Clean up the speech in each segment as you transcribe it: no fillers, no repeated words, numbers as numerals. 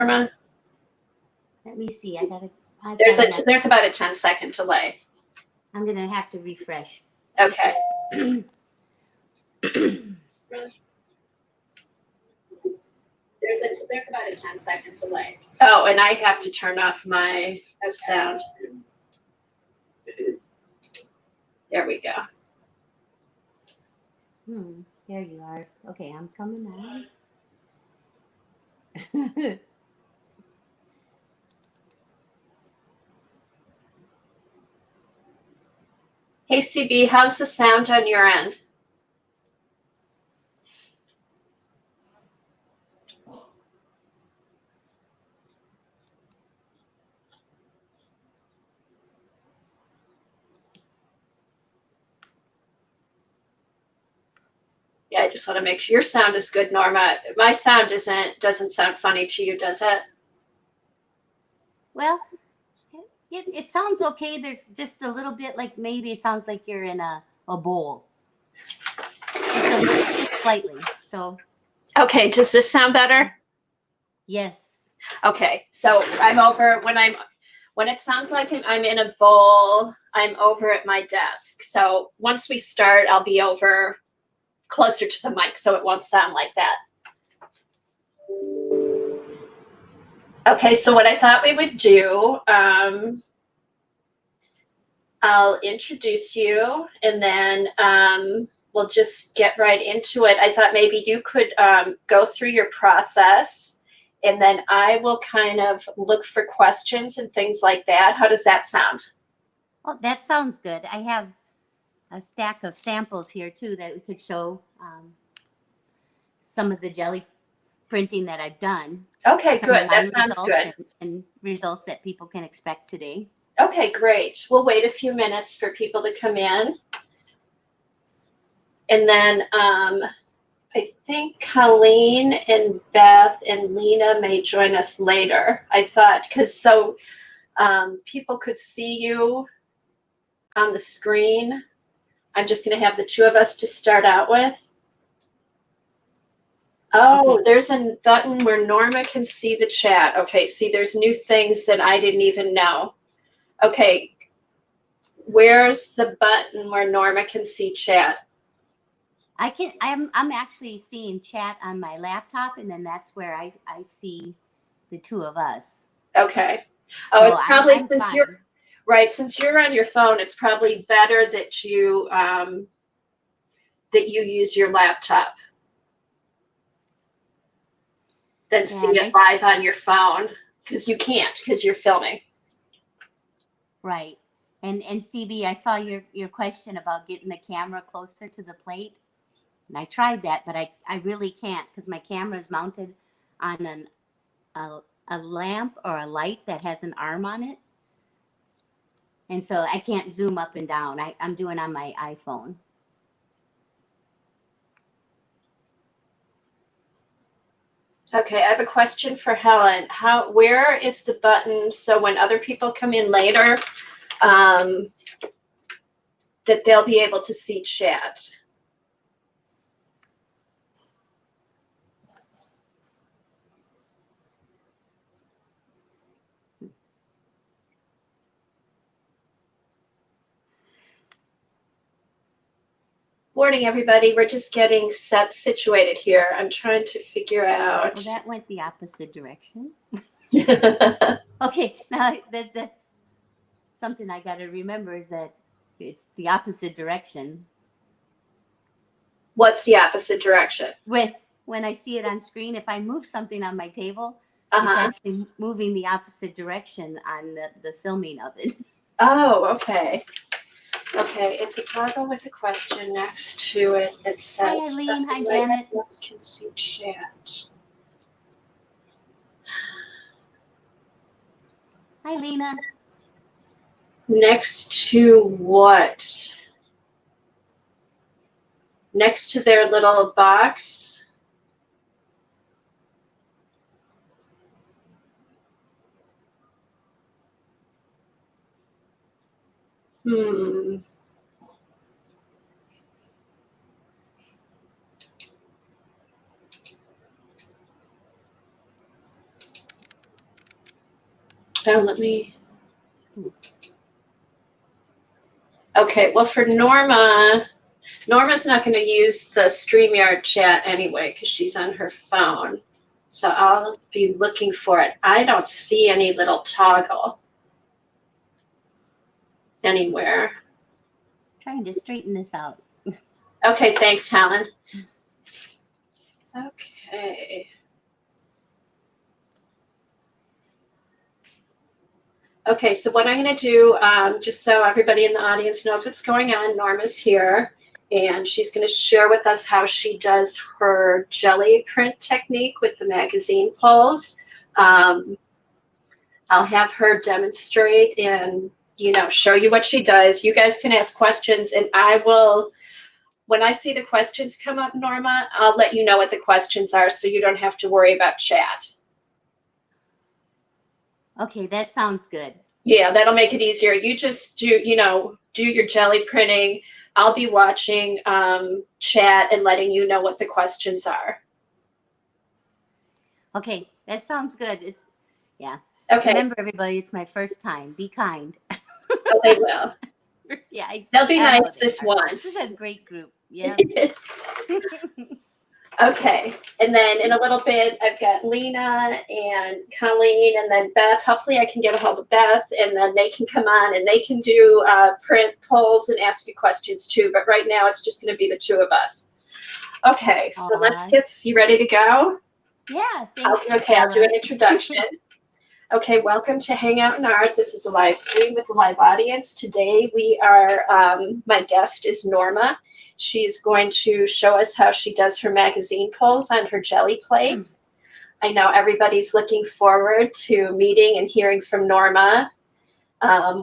Norma? Let me see. There's about a 10-second delay. I'm gonna have to refresh. Okay. There's about a 10-second delay. Oh, and I have to turn off my sound. There we go. There you are. Okay, I'm coming on. Hey, CB, how's the sound on your end? Yeah, I just want to make sure your sound is good, Norma. My sound doesn't sound funny to you, does it? Well, it sounds okay. There's just a little bit like maybe it sounds like you're in a bowl. Just slightly. So. Okay, does this sound better? Yes. Okay, so I'm over when it sounds like I'm in a bowl, I'm over at my desk. So once we start, I'll be over closer to the mic so it won't sound like that. Okay, so what I thought we would do, I'll introduce you and then we'll just get right into it. I thought maybe you could go through your process and then I will kind of look for questions and things like that. How does that sound? Oh, that sounds good. I have a stack of samples here too that we could show some of the jelly printing that I've done. Okay, good. That sounds good. And results that people can expect today. Okay, great. We'll wait a few minutes for people to come in. And then I think Colleen and Beth and Lena may join us later. I thought, because so people could see you on the screen. I'm just going to have the two of us to start out with. Oh, okay. There's a button where Norma can see the chat. Okay, see, there's new things that I didn't even know. Okay, where's the button where Norma can see chat? I'm actually seeing chat on my laptop, and then that's where I see the two of us. Okay. Oh, so it's probably since you're right, since you're on your phone, it's probably better that you use your laptop than see it live on your phone, because you can't, because you're filming. Right. And CB, I saw your question about getting the camera closer to the plate. And I tried that, but I really can't because my camera is mounted on a lamp or a light that has an arm on it. And so I can't zoom up and down. I'm doing on my iPhone. Okay, I have a question for Helen. Where is the button so when other people come in later, that they'll be able to see chat? Morning, everybody. We're just getting situated here. I'm trying to figure out. Well, that went the opposite direction. Okay, now that's something I got to remember is that it's the opposite direction. What's the opposite direction? When I see it on screen, if I move something on my table, it's actually moving the opposite direction on the filming of it. Oh, okay. Okay, it's a toggle with a question next to it that says, "Hi, Eileen. Hi, Janet. Can see chat." Hi, Lena. Next to what? Next to their little box? Oh, let me. Okay, well, for Norma, Norma's not going to use the StreamYard chat anyway because she's on her phone. So I'll be looking for it. I don't see any little toggle anywhere. Trying to straighten this out. Okay, thanks, Helen. Okay. Okay, so what I'm going to do, just so everybody in the audience knows what's going on, Norma's here, and she's going to share with us how she does her jelly print technique with the magazine pulls. I'll have her demonstrate and, show you what she does. You guys can ask questions, and I will, when I see the questions come up, Norma, I'll let you know what the questions are so you don't have to worry about chat. Okay, that sounds good. Yeah, that'll make it easier. You just do your jelly printing. I'll be watching chat and letting you know what the questions are. Okay, that sounds good. Yeah. Okay. Remember, everybody, it's my first time. Be kind. Oh, they will. Yeah. They'll be nice this once. This is a great group. Yeah. Okay, and then in a little bit, I've got Lena and Colleen, and then Beth. Hopefully, I can get a hold of Beth, and then they can come on and they can do print polls and ask you questions too. But right now, it's just going to be the two of us. Okay, so let's get you ready to go. Yeah. I'll do an introduction. Okay, welcome to Hangout in Art. This is a live stream with a live audience. Today, we are. My guest is Norma. She's going to show us how she does her magazine pulls on her jelly plate. I know everybody's looking forward to meeting and hearing from Norma.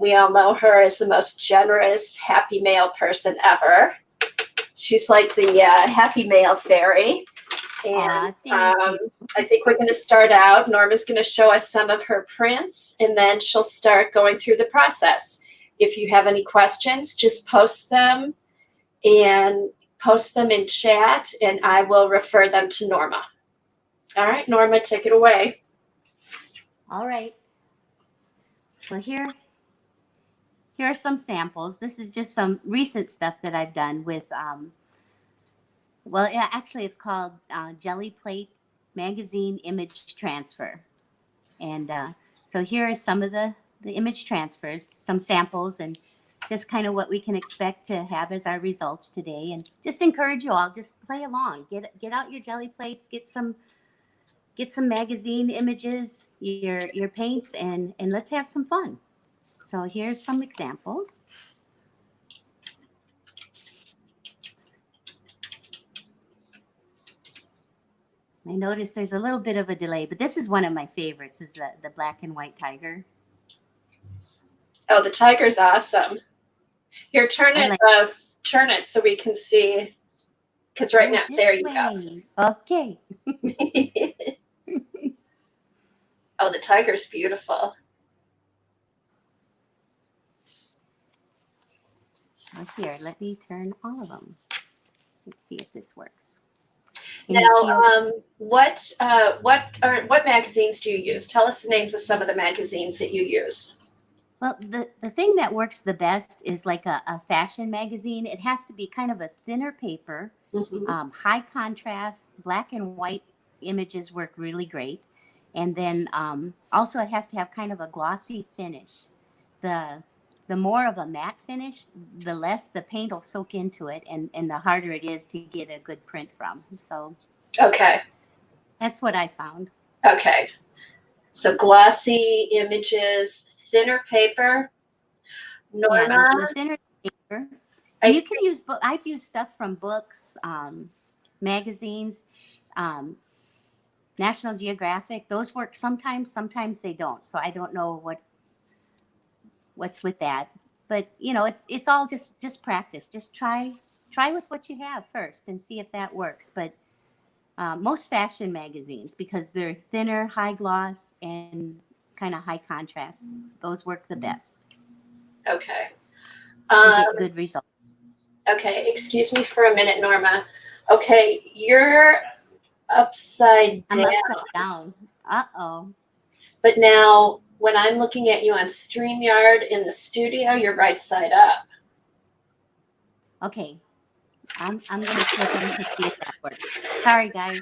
We all know her as the most generous, happy mail person ever. She's like the happy mail fairy. And I think we're going to start out. Norma's going to show us some of her prints, and then she'll start going through the process. If you have any questions, just post them. And post them in chat, and I will refer them to Norma. All right, Norma, take it away. All right. Well, here are some samples. This is just some recent stuff that I've done with, actually it's called Jelly Plate Magazine Image Transfer. And so here are some of the image transfers, some samples, and just kind of what we can expect to have as our results today. And just encourage you all, just play along. Get out your jelly plates, get some magazine images, your paints, and let's have some fun. So here's some examples. I notice there's a little bit of a delay, but this is one of my favorites, is the black and white tiger. Oh, the tiger's awesome. Here, turn it so we can see. Because right now, there you go. Okay. Oh, the tiger's beautiful. Here, let me turn all of them. Let's see if this works. Now, what magazines do you use? Tell us the names of some of the magazines that you use. Well, the thing that works the best is like a fashion magazine. It has to be kind of a thinner paper, high contrast, black and white images work really great. And then also it has to have kind of a glossy finish. The more of a matte finish, the less the paint will soak into it, and the harder it is to get a good print from. So okay, that's what I found. Okay, so glossy images, thinner paper. Norma, yeah, the thinner paper. You can use I've used stuff from books, magazines, National Geographic. Those work sometimes they don't. So I don't know what's with that. But it's all just practice. Just try with what you have first and see if that works. But most fashion magazines, because they're thinner, high gloss, and kind of high contrast, those work the best. Okay. Get good results. Okay, excuse me for a minute, Norma. Okay, you're upside down. I'm upside down. Uh-oh. But now, when I'm looking at you on StreamYard in the studio, you're right side up. Okay. I'm gonna flip them to see if that works. Sorry, guys.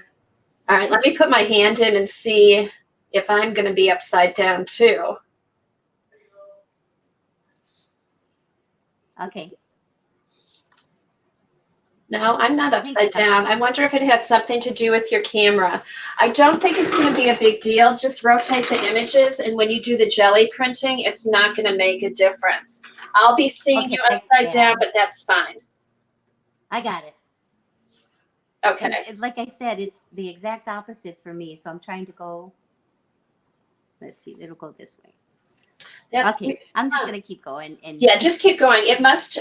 All right, let me put my hand in and see if I'm going to be upside down too. Okay. No, I'm not upside down. I wonder if it has something to do with your camera. I don't think it's going to be a big deal. Just rotate the images, and when you do the jelly printing, it's not going to make a difference. I'll be seeing you upside down, but that's fine. I got it. Okay. And like I said, it's the exact opposite for me. So I'm trying to go. Let's see. It'll go this way. Okay. I'm just gonna keep going. And yeah, just keep going. It must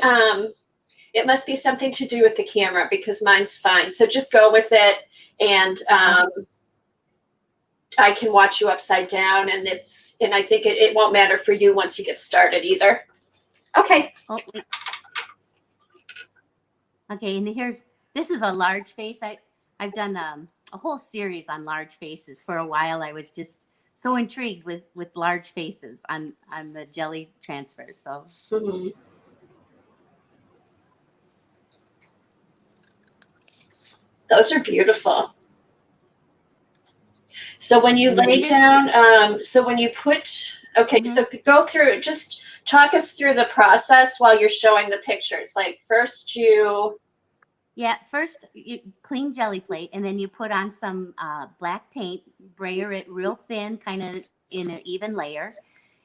be something to do with the camera because mine's fine. So just go with it, and I can watch you upside down, and I think it won't matter for you once you get started either. Okay. Oh, wait. Okay, and this is a large face. I've done a whole series on large faces. For a while, I was just so intrigued with large faces on the jelly transfers. So. Mm-hmm. Those are beautiful. So when you lay down, so when you put, okay, so go through, just talk us through the process while you're showing the pictures. Like first first you clean jelly plate, and then you put on some black paint, brayer it real thin, kind of in an even layer.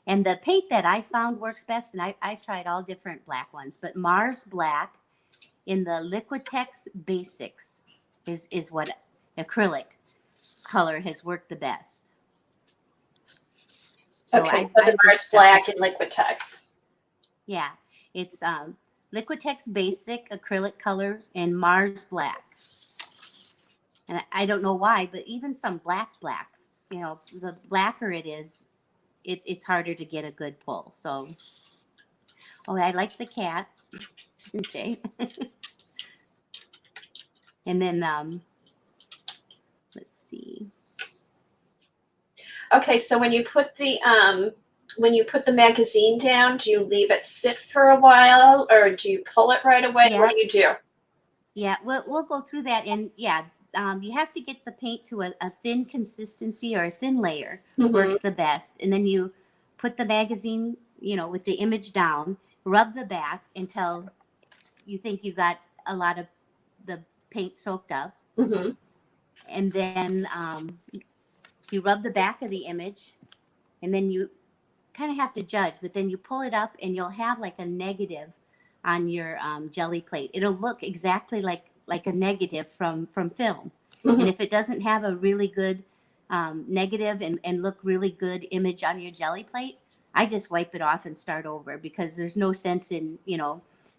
And the paint that I found works best, and I've tried all different black ones, but Mars Black in the Liquitex Basics is what acrylic color has worked the best. So so the Mars Black and Liquitex. Yeah, it's Liquitex Basic acrylic color and Mars Black. And I don't know why, but even some blacks, the blacker it is, it's harder to get a good pull. So, I like the cat. Okay. And then, let's see. Okay, so when you put the magazine down, do you leave it sit for a while, or do you pull it right away? Yeah. What do you do? Yeah, we'll go through that, and you have to get the paint to a thin consistency or a thin layer. Works the best, and then you put the magazine, with the image down, rub the back until you think you got a lot of the paint soaked up, and then you rub the back of the image, and then you kind of have to judge, but then you pull it up, and you'll have like a negative on your jelly plate. It'll look exactly like a negative from film. And if it doesn't have a really good negative and look really good image on your jelly plate, I just wipe it off and start over, because there's no sense in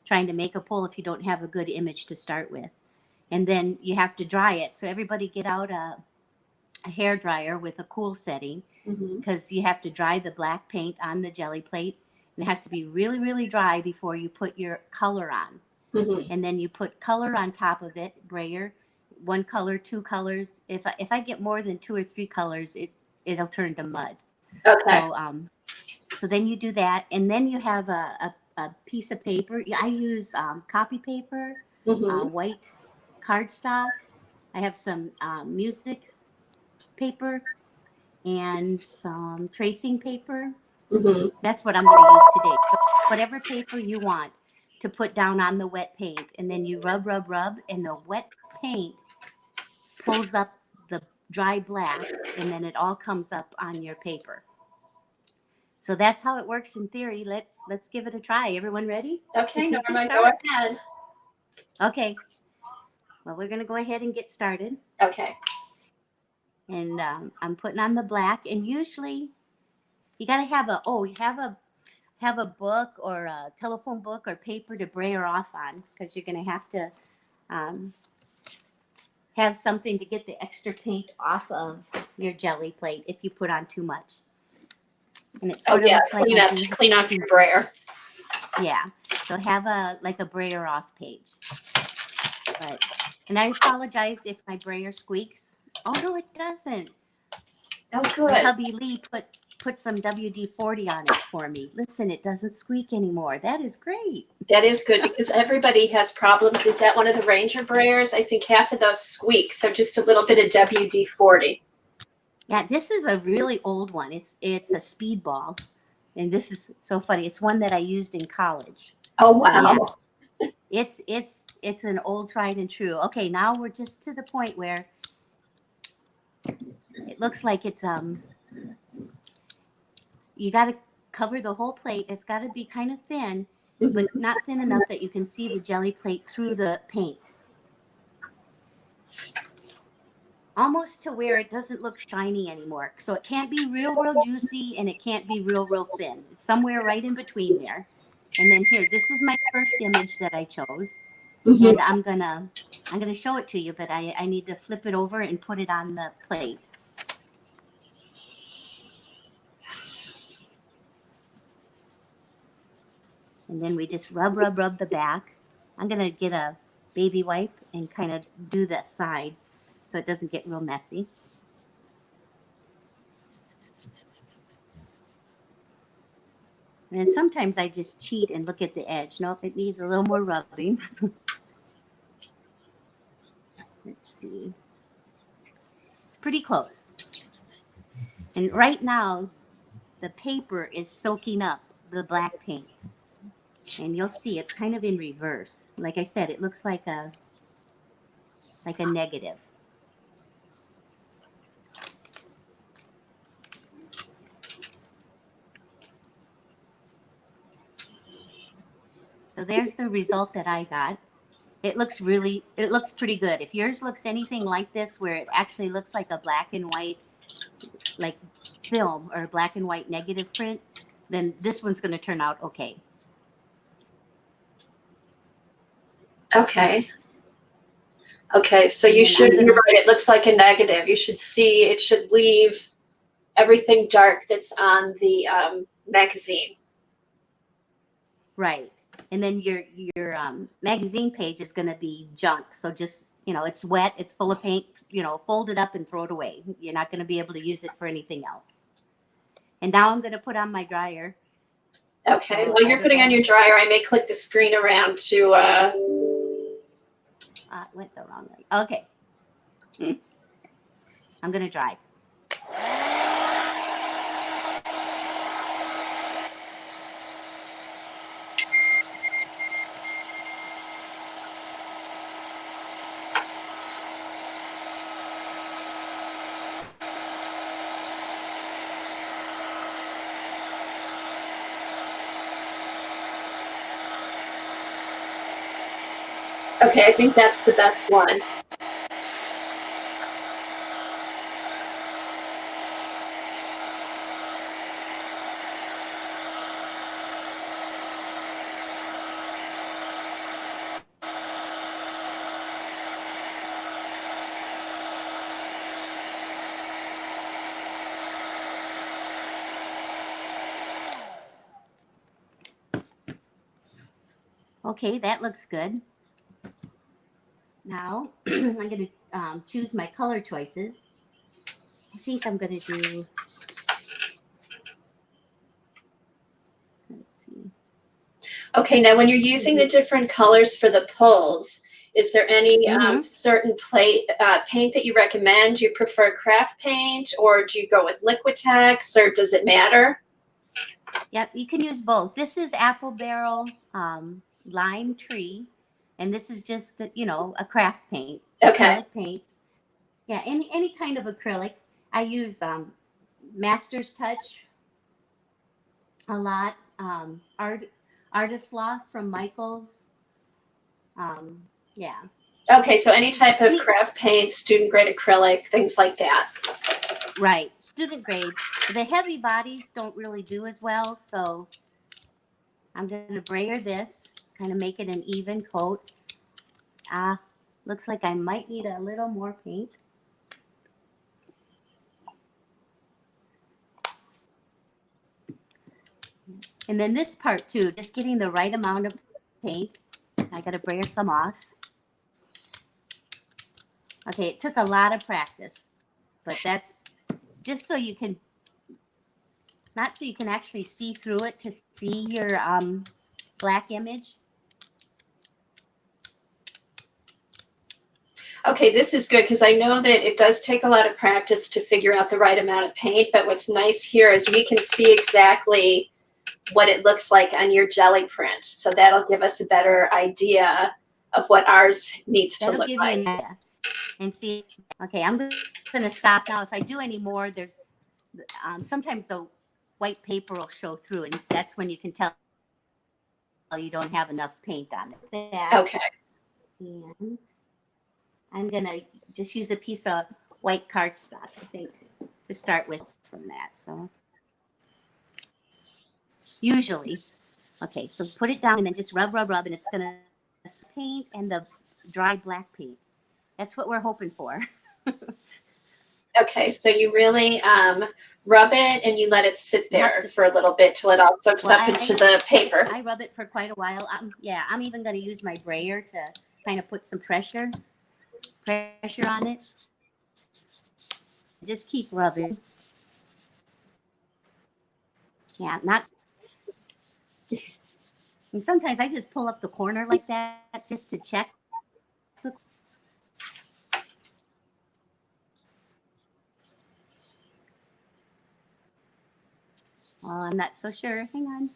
trying to make a pull if you don't have a good image to start with. And then you have to dry it. So everybody get out a hair dryer with a cool setting, because you have to dry the black paint on the jelly plate. It has to be really, really dry before you put your color on. And then you put color on top of it, brayer, one color, two colors. If I get more than 2 or 3 colors, it'll turn to mud. Okay. So then you do that, and then you have a piece of paper. I use copy paper, white cardstock. I have some music paper and some tracing paper. That's what I'm going to use today. So whatever paper you want to put down on the wet paint, and then you rub, and the wet paint pulls up the dry black, and then it all comes up on your paper. So that's how it works in theory. Let's give it a try. Everyone ready? Okay, Norma, go ahead. Okay. Well, we're going to go ahead and get started. Okay. And I'm putting on the black, and usually you got to have a book or a telephone book or paper to brayer off on, because you're going to have to have something to get the extra paint off of your jelly plate if you put on too much. And it sort of looks like clean off your brayer. Yeah, so have a brayer off page. And I apologize if my brayer squeaks. Oh no, it doesn't. Oh, good. My hubby Lee put some WD-40 on it for me. Listen, it doesn't squeak anymore. That is great. That is good because everybody has problems. Is that one of the Ranger brayers? I think half of those squeak. So just a little bit of WD-40. Yeah, this is a really old one. It's a speedball. And this is so funny. It's one that I used in college. Oh, So, yeah. wow. It's an old tried and true. Okay, now we're just to the point where it looks like it's you got to cover the whole plate. It's got to be kind of thin, but not thin enough that you can see the jelly plate through the paint. Almost to where it doesn't look shiny anymore. So it can't be real juicy and it can't be real thin. It's somewhere right in between there. And then here, this is my first image that I chose. And I'm gonna show it to you, but I need to flip it over and put it on the plate. And then we just rub the back. I'm gonna get a baby wipe and kind of do the sides so it doesn't get real messy. And sometimes I just cheat and look at the edge. Nope, it needs a little more rubbing. Let's see. It's pretty close. And right now, the paper is soaking up the black paint. And you'll see it's kind of in reverse. Like I said, it looks like a negative. So there's the result that I got. It looks pretty good. If yours looks anything like this, where it actually looks like a black and white, like film or a black and white negative print, then this one's going to turn out okay. Okay. Okay, so you're right. It looks like a negative. You should see, it should leave everything dark that's on the magazine. Right. And then your magazine page is going to be junk. So just, it's wet, it's full of paint, fold it up and throw it away. You're not going to be able to use it for anything else. And now I'm going to put on my dryer. Okay, while you're putting on your dryer, I may click the screen around to... it went the wrong way. Okay. I'm going to dry. Okay, I think that's the best one. Okay, that looks good. Now I'm going to choose my color choices. I think I'm going to do, let's see. Okay, now when you're using the different colors for the pulls, is there any certain paint that you recommend? Do you prefer craft paint, or do you go with Liquitex, or does it matter? Yep, you can use both. This is Apple Barrel Lime Tree, and this is just a craft paint. Okay. Acrylic paints. Yeah, any kind of acrylic. I use Master's Touch a lot. Artist Loft from Michaels. Yeah. Okay, so any type of craft paint, student grade acrylic, things like that. Right, student grade. The heavy bodies don't really do as well, so I'm going to brayer this, kind of make it an even coat. Looks like I might need a little more paint. And then this part too, just getting the right amount of paint. I got to brayer some off. Okay, it took a lot of practice, but that's just so you can not so you can actually see through it to see your black image. Okay, this is good because I know that it does take a lot of practice to figure out the right amount of paint, but what's nice here is we can see exactly what it looks like on your jelly print. So that'll give us a better idea of what ours needs to That'll look give like. you an idea. And see, okay, I'm going to stop now. If I do any more, there's sometimes the white paper will show through, and that's when you can tell you don't have enough paint on it. Okay. And I'm going to just use a piece of white cardstock, I think, to start with from that. So usually, okay, so put it down and then just rub, and it's going to paint and the dry black paint. That's what we're hoping for. Okay, so you really rub it and you let it sit there for a little bit till it all soaks up into the paper. I rub it for quite a while. Yeah, I'm even going to use my brayer to kind of put some pressure on it. Just keep rubbing. Yeah, not. And sometimes I just pull up the corner like that just to check. Well, I'm not so sure. Hang on.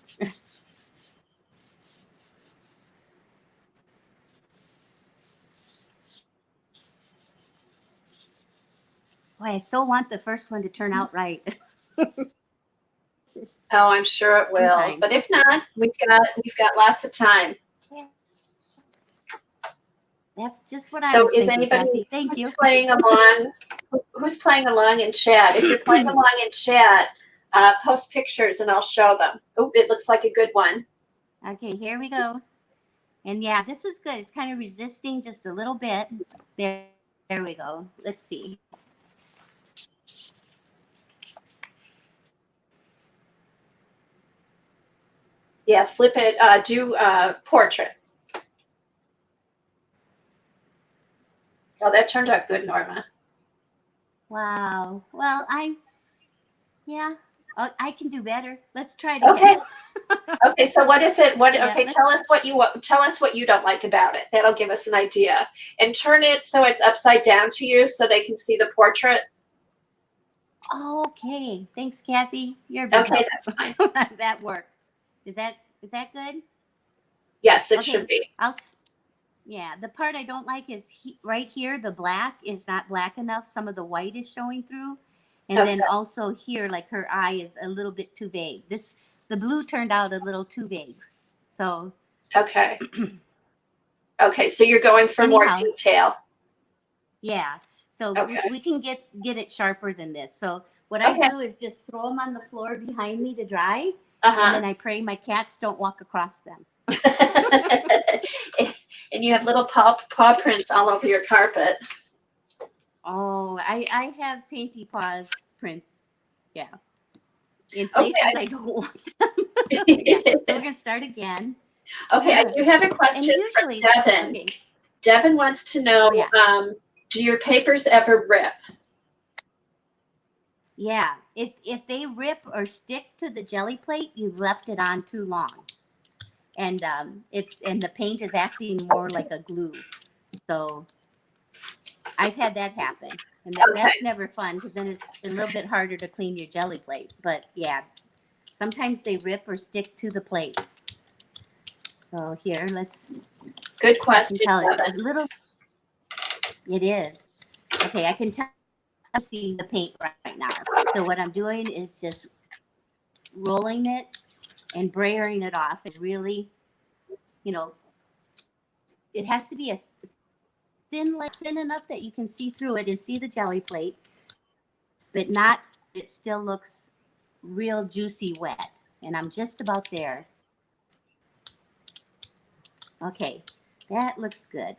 Boy, I so want the first one to turn out right. Oh, I'm sure it will. Sometime. But if not, we've got lots of time. Yeah. That's just what I So was is thinking. anybody Kathy. Thank you. playing along? Who's playing along in chat? If you're playing along in chat, post pictures and I'll show them. Oh, it looks like a good one. Okay, here we go. And yeah, this is good. It's kind of resisting just a little bit. There we go. Let's see. Yeah, flip it. Do portrait. Oh, that turned out good, Norma. Wow. Well, yeah. Oh, I can do better. Let's try it again. Okay. Okay. So what is it? Yeah, okay. Tell us what you don't like about it. That'll give us an idea. And turn it so it's upside down to you, so they can see the portrait. Okay. Thanks, Kathy. You're a big Okay, help. that's fine. That works. Is that good? Yes, it should be. Yeah, the part I don't like is right here, the black is not black enough. Some of the white is showing through. And then also here, like her eye is a little bit too vague. The blue turned out a little too vague. So. Okay. Okay, so you're going for more detail. Yeah. So we can get it sharper than this. So what I do is just throw them on the floor behind me to dry. And then I pray my cats don't walk across them. And you have little paw prints all over your carpet. Oh, I have painty paws prints. Yeah. In places I don't want them. Yeah. So we're going to start again. Okay, I do have a question from Devin. Okay. Devin wants to know, do your papers ever rip? Yeah. If they rip or stick to the jelly plate, you've left it on too long. And the paint is acting more like a glue. So I've had that happen. And that's never fun because then it's a little bit harder to clean your jelly plate. But yeah, sometimes they rip or stick to the plate. So here, let's. Good question. It's a little. It is. Okay, I can tell. I'm seeing the paint right now. So what I'm doing is just rolling it and brayering it off. And really, it has to be a thin enough that you can see through it and see the jelly plate, but not. It still looks real juicy wet, and I'm just about there. Okay, that looks good.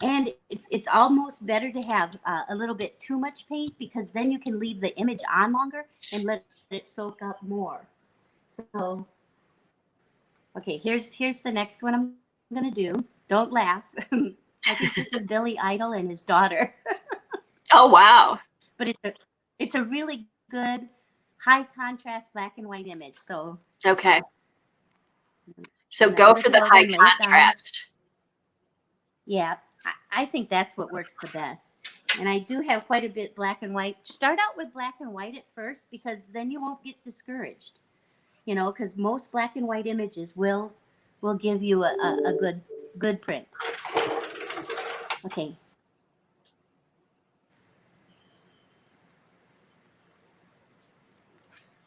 And it's almost better to have a little bit too much paint because then you can leave the image on longer and let it soak up more. So, okay, here's the next one I'm gonna do. Don't laugh. I think this is Billy Idol and his daughter. Oh wow! But it's a really good high contrast black and white image. So Okay. So yeah, go lift for the it out high and lay it down. contrast. Yeah, I think that's what works the best. And I do have quite a bit black and white. Start out with black and white at first, because then you won't get discouraged. You know, because most black and white images will give you a good print. Okay.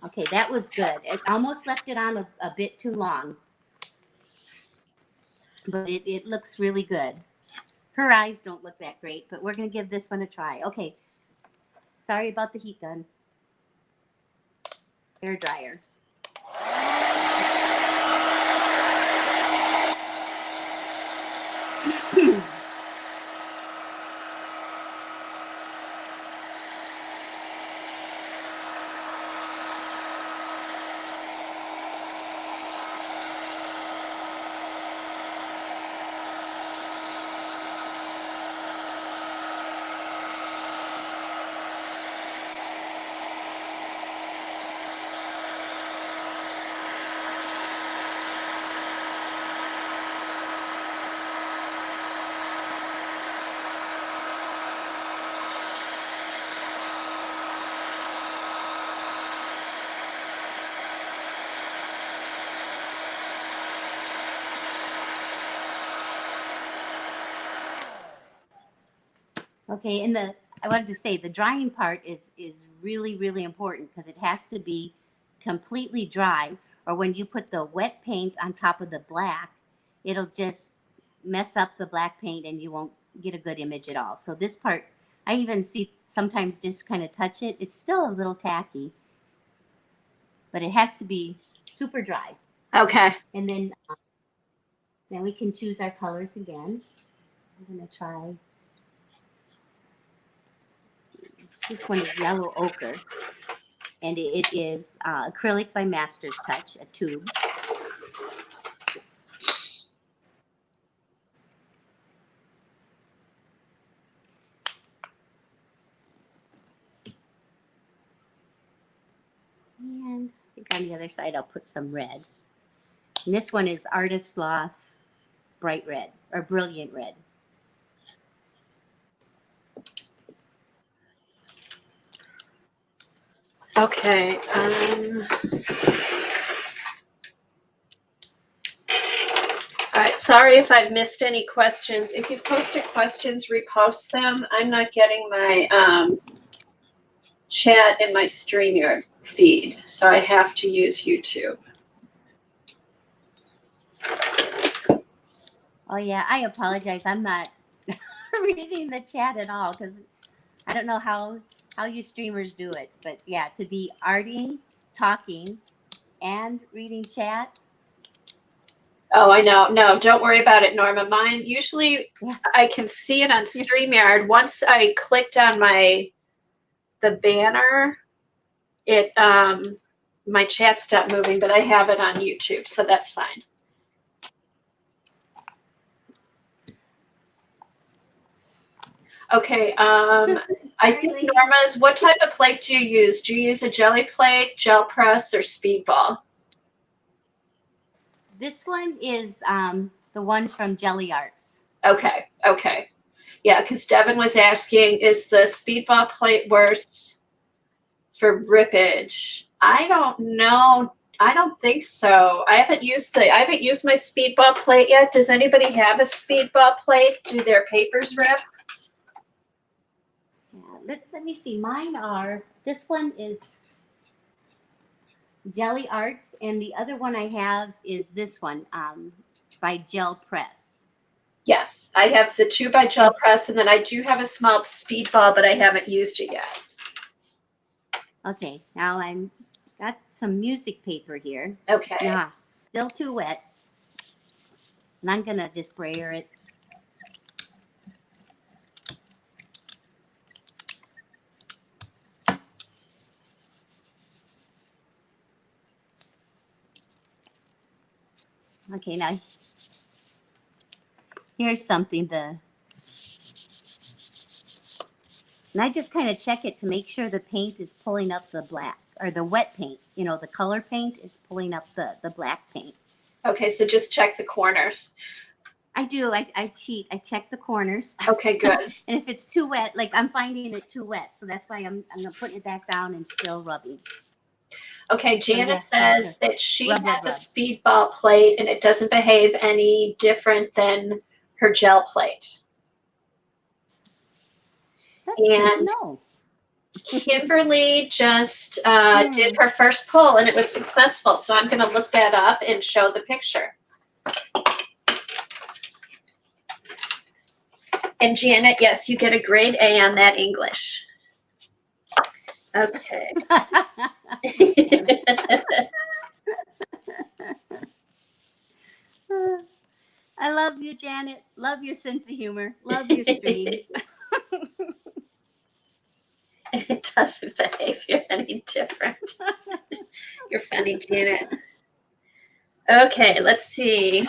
Okay, that was good. It almost left it on a bit too long, but it looks really good. Her eyes don't look that great, but we're going to give this one a try. Okay. Sorry about the heat gun. Hair dryer. Okay, and I wanted to say the drying part is really important, because it has to be completely dry, or when you put the wet paint on top of the black, it'll just mess up the black paint and you won't get a good image at all. So this part, I even see sometimes just kind of touch it. It's still a little tacky, but it has to be super dry. Okay. And then we can choose our colors again. I'm gonna try. This one is yellow ochre, and it is acrylic by Master's Touch, a tube. And I think on the other side I'll put some red. And this one is Artist Loft Bright Red, or Brilliant Red. Okay. All right. Sorry if I've missed any questions. If you've posted questions, repost them. I'm not getting my chat in my StreamYard feed, so I have to use YouTube. Oh yeah, I apologize. I'm not reading the chat at all, because I don't know how you streamers do it. But yeah, to be arting, talking, and reading chat. Oh, I know. No, don't worry about it, Norma. Mine usually, Yeah. I can see it on StreamYard. Once I clicked on the banner, it my chat stopped moving, but I have it on YouTube, so that's fine. Okay. I think Norma's, what type of plate do you use? Do you use a jelly plate, gel press, or speedball? This one is the one from Jelly Arts. Okay. Okay. Yeah, because Devin was asking, is the speedball plate worse for rippage? I don't know. I don't think so. I haven't used my speedball plate yet. Does anybody have a speedball plate? Do their papers rip? Yeah, let me see. Mine are, this one is Jelly Arts, and the other one I have is this one by Gel Press. Yes, I have the 2 by gel press, and then I do have a small speedball, but I haven't used it yet. Okay, now I'm got some music paper here. Okay. Yeah, still too wet. And I'm gonna just brayer it. Okay, now here's something and I just kind of check it to make sure the paint is pulling up the black or the wet paint. You know, the color paint is pulling up the black paint. Okay, so just check the corners. I do. I cheat. I check the corners. Okay, good. And if it's too wet, like I'm finding it too wet, so that's why I'm putting it back down and still rubbing. Okay, Janet So, yeah, says that she rub, has rub, a rub. speedball plate and it doesn't behave any different than her gel plate. That's good to And know. Kimberly just did her first pull and it was successful. So I'm going to look that up and show the picture. And Janet, yes, you get a grade A on that English. Okay. I love you, Janet. Love your sense of humor. Love your streams. It doesn't behave any different. You're funny, Janet. Okay, let's see.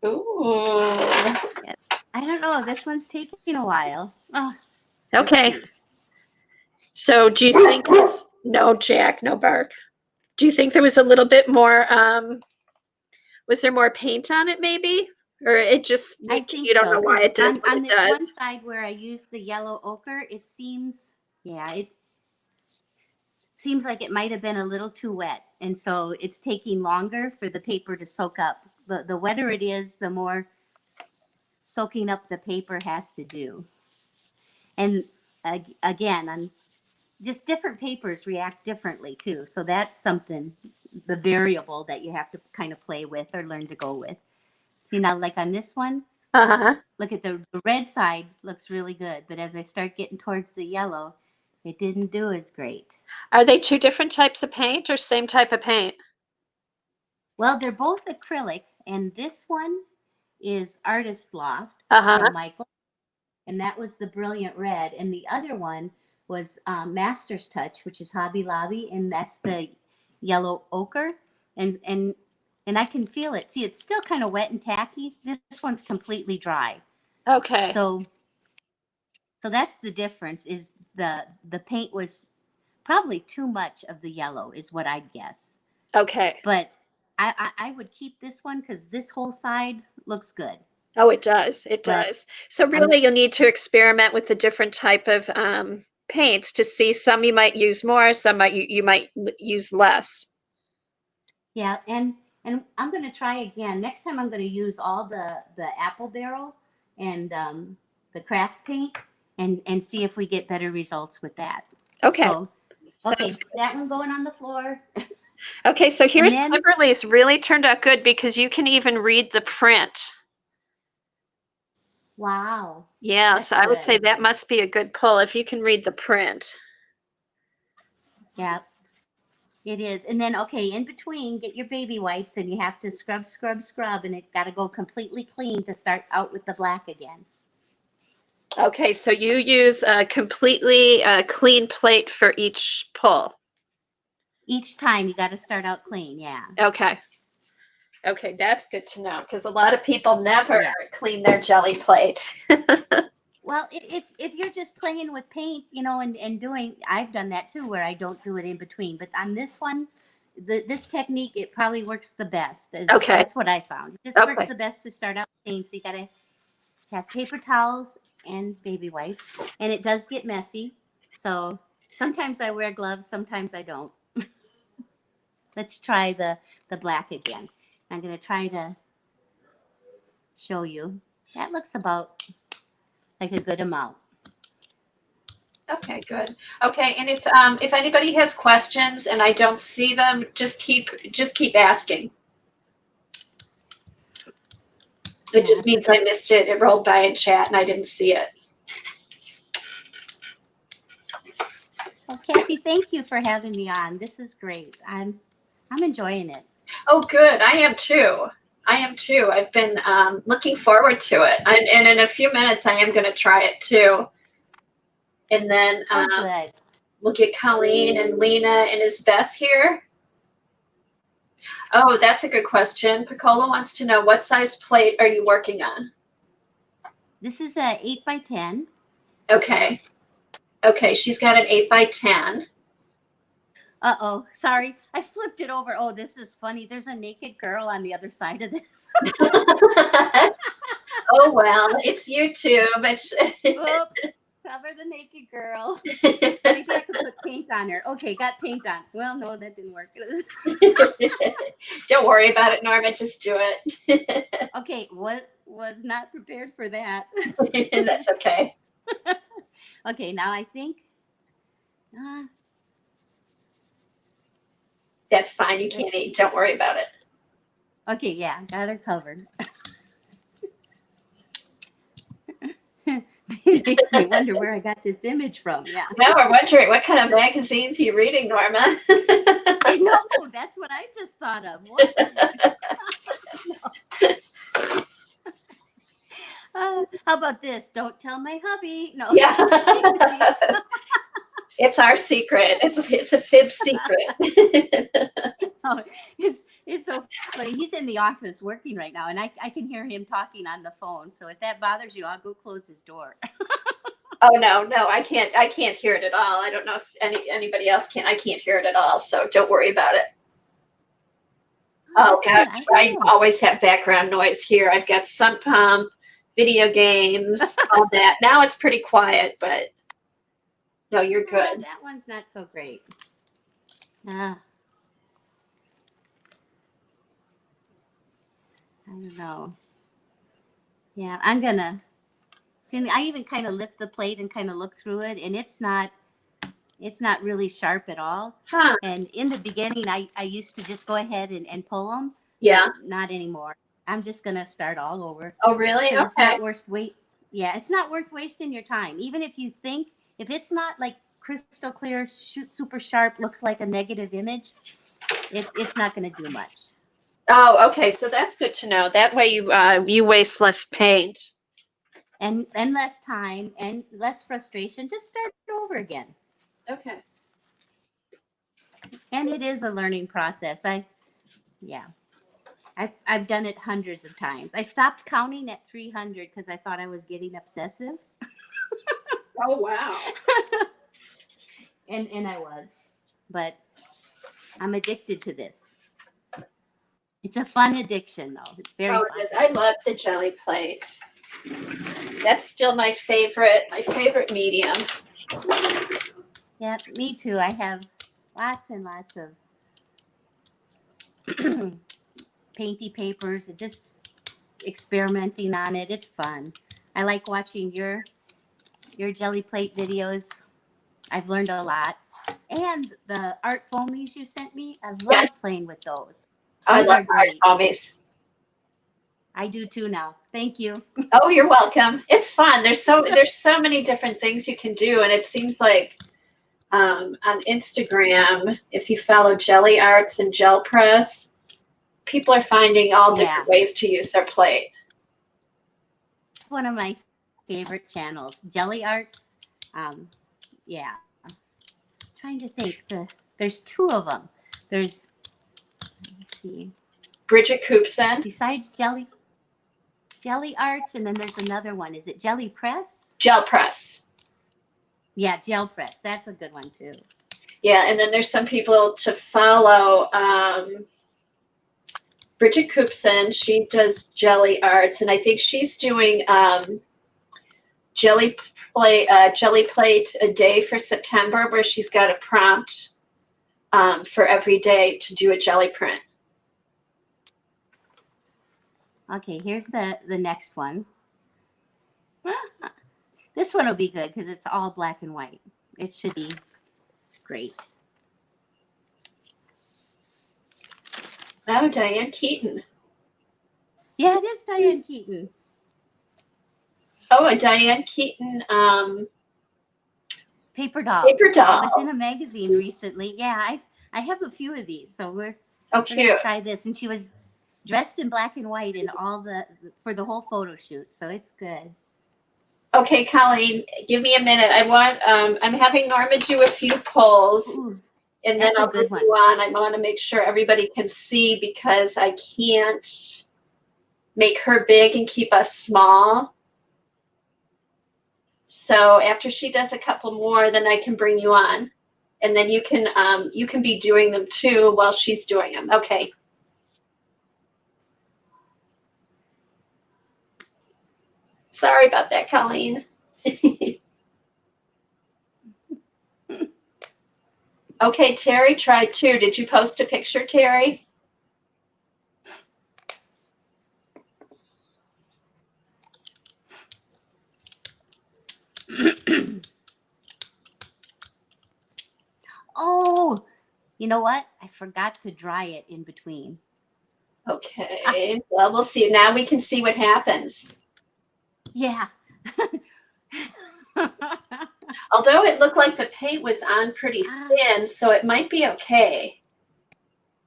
Ooh. I don't know. This one's taking a while. Oh, Okay. So do you think no Jack, no bark. Do you think there was a little bit more was there more paint on it maybe? Or it just I think you don't so. know why it does on, what on it this one does? side where I use the yellow ochre, it seems, yeah, it seems like it might have been a little too wet. And so it's taking longer for the paper to soak up. The wetter it is, the more soaking up the paper has to do. And again, on just different papers react differently too. So that's something, the variable that you have to kind of play with or learn to go with. See now, like on this one, Uh-huh. look at the red side looks really good. But as I start getting towards the yellow, it didn't do as great. Are they two different types of paint or same type of paint? Well, they're both acrylic, and this one is Artist Loft Uh-huh. from Michael, and that was the brilliant red. And the other one was Master's Touch, which is Hobby Lobby, and that's the yellow ochre. And I can feel it. See, it's still kind of wet and tacky. This one's completely dry. Okay. So that's the difference. Is the paint was probably too much of the yellow, is what I'd guess. Okay. But I would keep this one because this whole side looks good. Oh, it does. It But does. So really you'll need to experiment with the different type of paints to see some you might use more, some you might use less. yeah, and I'm going to try again. Next time I'm going to use all the apple barrel and the craft paint and see if we get better results with that. Okay. So, okay, Sounds good. that one going on the floor. Okay, so here's then- Kimberly's really turned out good because you can even read the print. Wow. Yes, That's I would say good. that must be a good pull if you can read the print. Yeah, it is. And then, okay, in between, get your baby wipes and you have to scrub, scrub, scrub, and it got to go completely clean to start out with the black again. Okay, so you use a completely clean plate for each pull. Each time you got to start out clean, yeah. Okay. Okay, that's good to know because a lot of people never clean their jelly plate. Well, if you're just playing with paint, you know, and doing, I've done that too, where I don't do it in between. But on this one, this technique, it probably works the best. Okay. That's what I found. It just works the best to start out clean. So you got to have paper towels and baby wipes. And it does get messy. So sometimes I wear gloves, sometimes I don't. Let's try the black again. I'm going to try to show you. That looks about like a good amount. Okay, good. Okay, and if anybody has questions and I don't see them, just keep asking. It just means I missed it. It rolled by in chat and I didn't see it. Well, Kathy, thank you for having me on. This is great. I'm enjoying it. Oh, good. I am too. I've been looking forward to it. And in a few minutes, I am going to try it too. And then we'll get Colleen and Lena and is Beth here? Oh, that's a good question. Piccola wants to know, what size plate are you working on? This is a 8 by 10. Okay. Okay, she's got an 8 by 10. Uh-oh, sorry. I flipped it over. Oh, this is funny. There's a naked girl on the other side of this. Oh, well, it's YouTube. Oops, cover the naked girl. Maybe I could put paint on her. Okay, got paint on. Well, no, that didn't work. Don't worry about it, Norma. Just do it. Okay, what was not prepared for that. That's okay. Okay, now I think. That's fine. You can't eat. Don't worry about it. Okay, yeah, got her covered. It makes me wonder where I got this image from. Yeah. Now we're wondering what kind of magazines are you reading, Norma? I know. That's what I just thought of. What? How about this? Don't tell my hubby. No. Yeah. It's our secret. It's a fib secret. Oh, it's so funny. He's in the office working right now, and I can hear him talking on the phone. So if that bothers you, I'll go close his door. Oh no, I can't hear it at all. I don't know if anybody else can. I can't hear it at all. So don't worry about it. Oh gosh, I always have background noise here. I've got sump pump, video games, all that. Now it's pretty quiet, but no, you're good. That one's not so great. I don't know. Yeah, I'm gonna. See, I even kind of lift the plate and kind of look through it, and it's not really sharp at all. Huh. And in the beginning, I used to just go ahead and pull them. Yeah. Not anymore. I'm just gonna start all over. Oh, really? Okay. It's not worth Yeah, it's not worth wasting your time. Even if you think, if it's not like crystal clear, super sharp, looks like a negative image, it's not gonna do much. Oh, okay. So that's good to know. That way you waste less paint. And less time and less frustration. Just start over again. Okay. And it is a learning process. I've done it hundreds of times. I stopped counting at 300 because I thought I was getting obsessive. Oh, wow. and I was. But I'm addicted to this. It's a fun addiction, though. It's very fun. It is. I love the jelly plate. That's still my favorite medium. Yeah, me too. I have lots and lots of painty papers and just experimenting on it. It's fun. I like watching your jelly plate videos. I've learned a lot. And the art foamies you sent me, I love playing with those. I love art foamies. I do too now. Thank you. Oh, you're welcome. It's fun. There's so many different things you can do, and it seems like on Instagram, if you follow Jelly Arts and Gel Press, people are finding all different ways to use their plate. It's one of my favorite channels, Jelly Arts. Yeah. I'm trying to think. There's two of them. There's, let me see. Bridget Coopson. Besides Jelly Arts, and then there's another one. Is it Jelly Press? Gel Press. Yeah, Gel Press. That's a good one too. Yeah, and then there's some people to follow. Bridget Coopson, she does Jelly Arts, and I think she's doing jelly plate a day for September, where she's got a prompt for every day to do a jelly print. Okay, here's the next one. This one will be good because it's all black and white. It should be great. Oh, Diane Keaton. Yeah, it is Diane Keaton. Oh, a Diane Keaton paper doll. Paper doll. I was in a magazine recently. Yeah, I have a few of these, so we're cute. Gonna try this. And she was dressed in black and white in for the whole photo shoot, so it's good. Okay, Colleen, give me a minute. I'm having Norma do a few polls. Ooh, and then I'll put you on. I want to make sure everybody can see because I can't make her big and keep us small. So after she does a couple more, then I can bring you on and then you can be doing them too while she's doing them. Okay. Sorry about that, Colleen. Okay, Terry tried too. Did you post a picture, Terry? Oh, you know what? I forgot to dry it in between. Okay. Well, we'll see. Now we can see what happens. Yeah. Although it looked like the paint was on pretty thin, so it might be okay.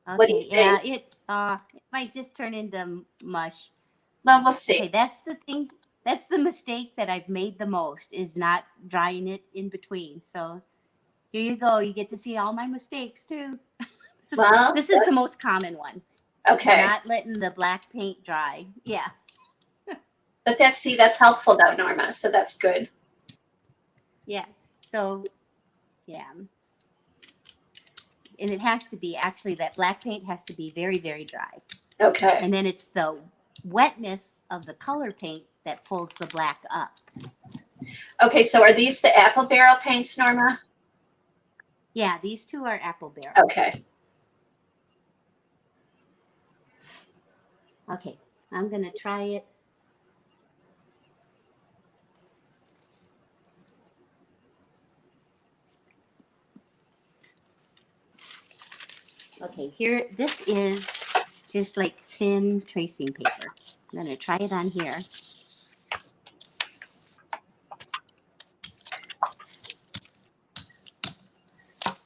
What do you Okay, think? yeah, it might just turn into mush. Well, we'll see. Okay, that's the thing. That's the mistake that I've made the most, is not drying it in between. So here you go. You get to see all my mistakes too. Well, This is the most common one. okay. Not letting the black paint dry. Yeah. But that's helpful though, Norma. So that's good. Yeah. So, yeah. And it has to be, actually, that black paint has to be very, very dry. Okay. And then it's the wetness of the color paint that pulls the black up. Okay, so are these the apple barrel paints, Norma? Yeah, these two are apple barrel. Okay. Okay, I'm going to try it. Okay, here, this is just like thin tracing paper. I'm going to try it on here.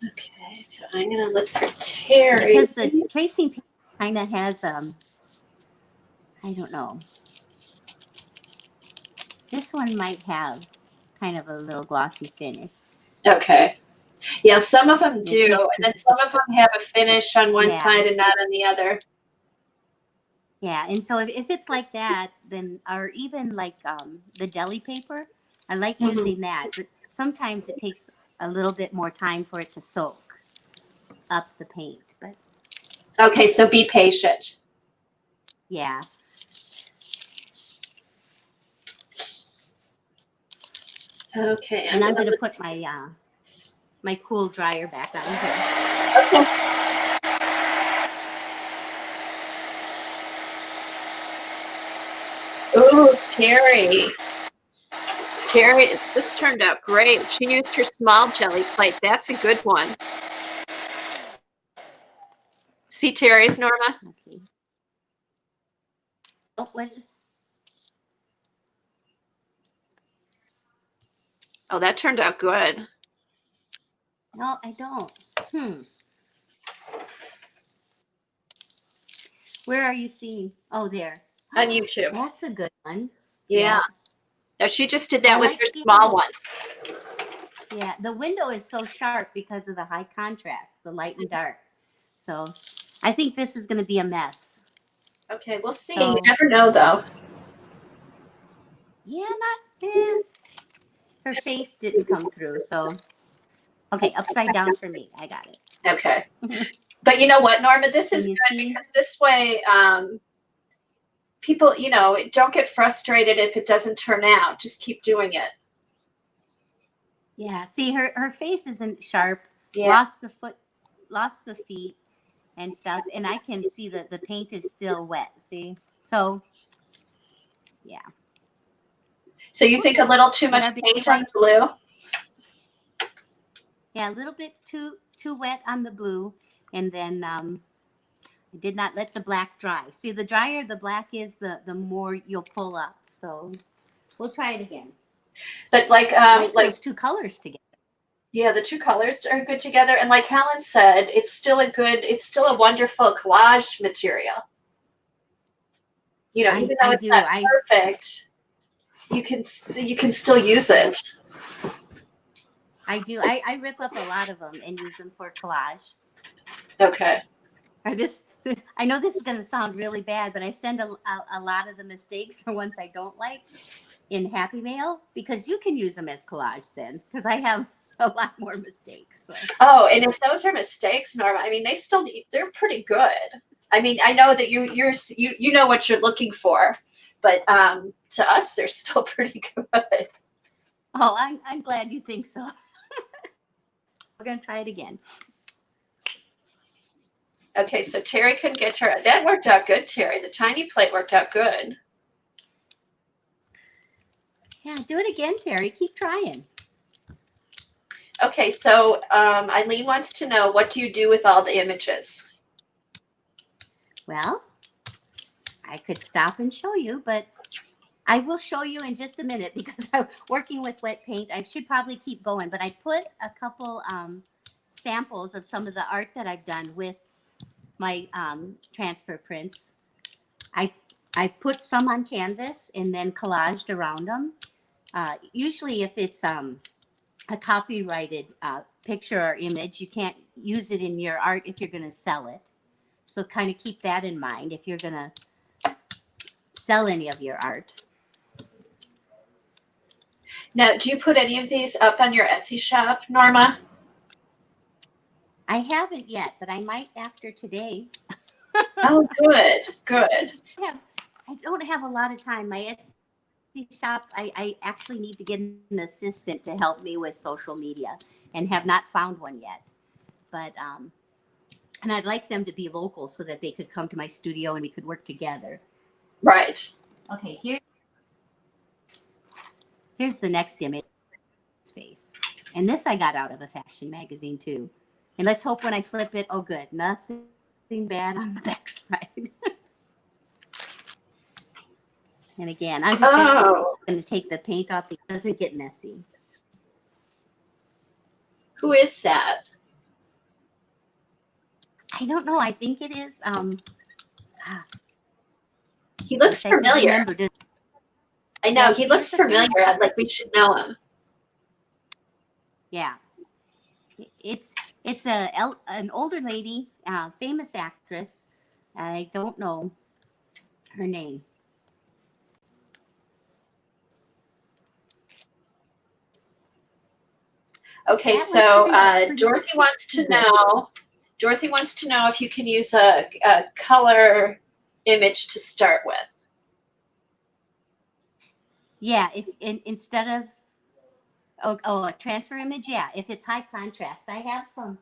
Okay, so I'm going to look for Terry. Because the tracing paper kind of has, I don't know. This one might have kind of a little glossy finish. Okay. Yeah, some of them It do, takes and then some of them have a finish on one Yeah. side and not on the other. Yeah, and so if it's like that, then, or even like the deli paper, I like Mhm. using that. But sometimes it takes a little bit more time for it to soak up the paint. But Okay, so be patient. yeah. Okay, And I'm going to look. put my my cool dryer back on here. Okay. Ooh, Terry. Terry, this turned out great. She used her small jelly plate. That's a good one. See Terry's, Norma? Okay. Oh, what? Oh, that turned out good. No, I don't. Where are you seeing? Oh, there. On YouTube. That's a good one. Yeah. Now she just did I that with like her the small other- one. Yeah, the window is so sharp because of the high contrast, the light and dark. So I think this is going to be a mess. Okay, we'll see. So- You never know, though. Yeah, her face didn't come through. So, okay, upside down for me. I got it. Okay. But you know what, Norma? This is Can you good see? because this way people, don't get frustrated if it doesn't turn out. Just keep doing it. Yeah, see, her face isn't sharp. Yeah. Lost the feet and stuff. And I can see that the paint is still wet. See? So, yeah. So you think a little too much Our big paint on the blue? Yeah, a little bit too wet on the blue, and then I did not let the black dry. See, the drier the black is, the more you'll pull up. So we'll try it again. But like those two colors together. Yeah, the two colors are good together, and like Helen said, it's still a wonderful collage material. Even though it's not perfect, you can still use it. I do. I rip up a lot of them and use them for collage. Okay. I know this is going to sound really bad, but I send a lot of the mistakes or ones I don't like in Happy Mail, because you can use them as collage then. Because I have a lot more mistakes. So. Oh, and if those are mistakes, Norma, I mean, they're pretty good. I mean, I know that you know what you're looking for, but to us, they're still pretty good. Oh, I'm glad you think so. We're gonna try it again. Okay, so Terry couldn't get to her. That worked out good, Terry. The tiny plate worked out good. Yeah, do it again, Terry. Keep trying. Okay, so Eileen wants to know, what do you do with all the images? Well, I could stop and show you, but I will show you in just a minute because I'm working with wet paint. I should probably keep going, but I put a couple samples of some of the art that I've done with my transfer prints. I put some on canvas and then collaged around them. Usually if it's a copyrighted picture or image, you can't use it in your art if you're going to sell it. So kind of keep that in mind if you're going to sell any of your art. Now, do you put any of these up on your Etsy shop, Norma? I haven't yet, but I might after today. Oh, good, good. I don't have a lot of time. My Etsy shop, I actually need to get an assistant to help me with social media and have not found one yet. But, and I'd like them to be local so that they could come to my studio and we could work together. Right. Okay, here's the next image space. And this I got out of a fashion magazine too. And let's hope when I flip it, oh good, nothing bad on the back side. And again, I'm just going to take the paint off. It doesn't get messy. Who is that? I don't know. I think it is. He looks familiar. I know, Yeah, he looks familiar. Like we should know him. Yeah. It's an older lady, famous actress. I don't know her name. Okay, so Dorothy wants to know. Dorothy wants to know if you can use a color image to start with. Yeah, if instead of a transfer image, yeah, if it's high contrast, I have some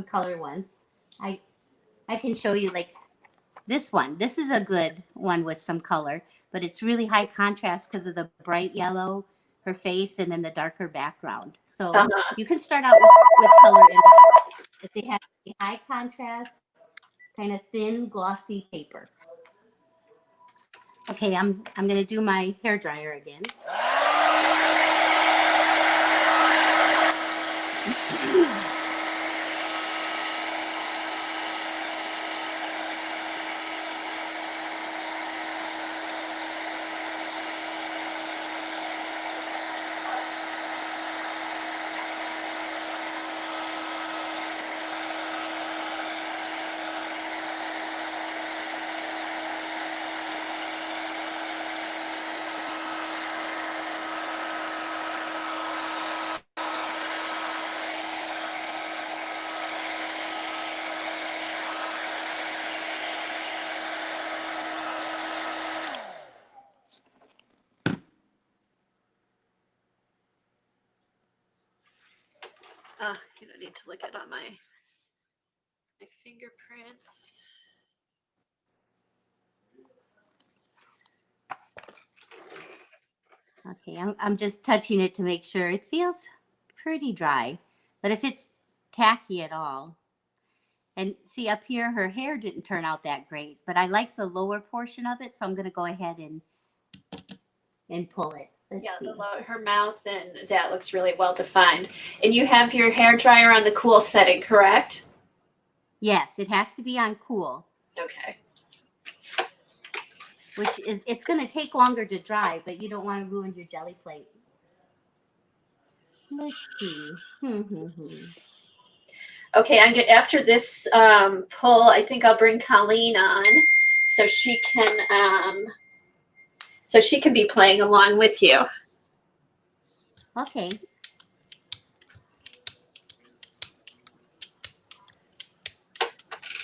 color ones. I can show you like this one. This is a good one with some color, but it's really high contrast because of the bright yellow, her face, and then the darker background. So you can start out with color images. If they have a high contrast, kind of thin, glossy paper. Okay, I'm gonna do my hair dryer again. You don't need to look at all my fingerprints. Okay, I'm just touching it to make sure it feels pretty dry. But if it's tacky at all, and see up here, her hair didn't turn out that great, but I like the lower portion of it, so I'm going to go ahead and pull it. Let's see. Her mouth, and that looks really well defined. And you have your hair dryer on the cool setting, correct? Yes, it has to be on cool. Okay. Which is, it's going to take longer to dry, but you don't want to ruin your jelly plate. Let's see. Okay, after this pull, I think I'll bring Colleen on so she can be playing along with you. Okay.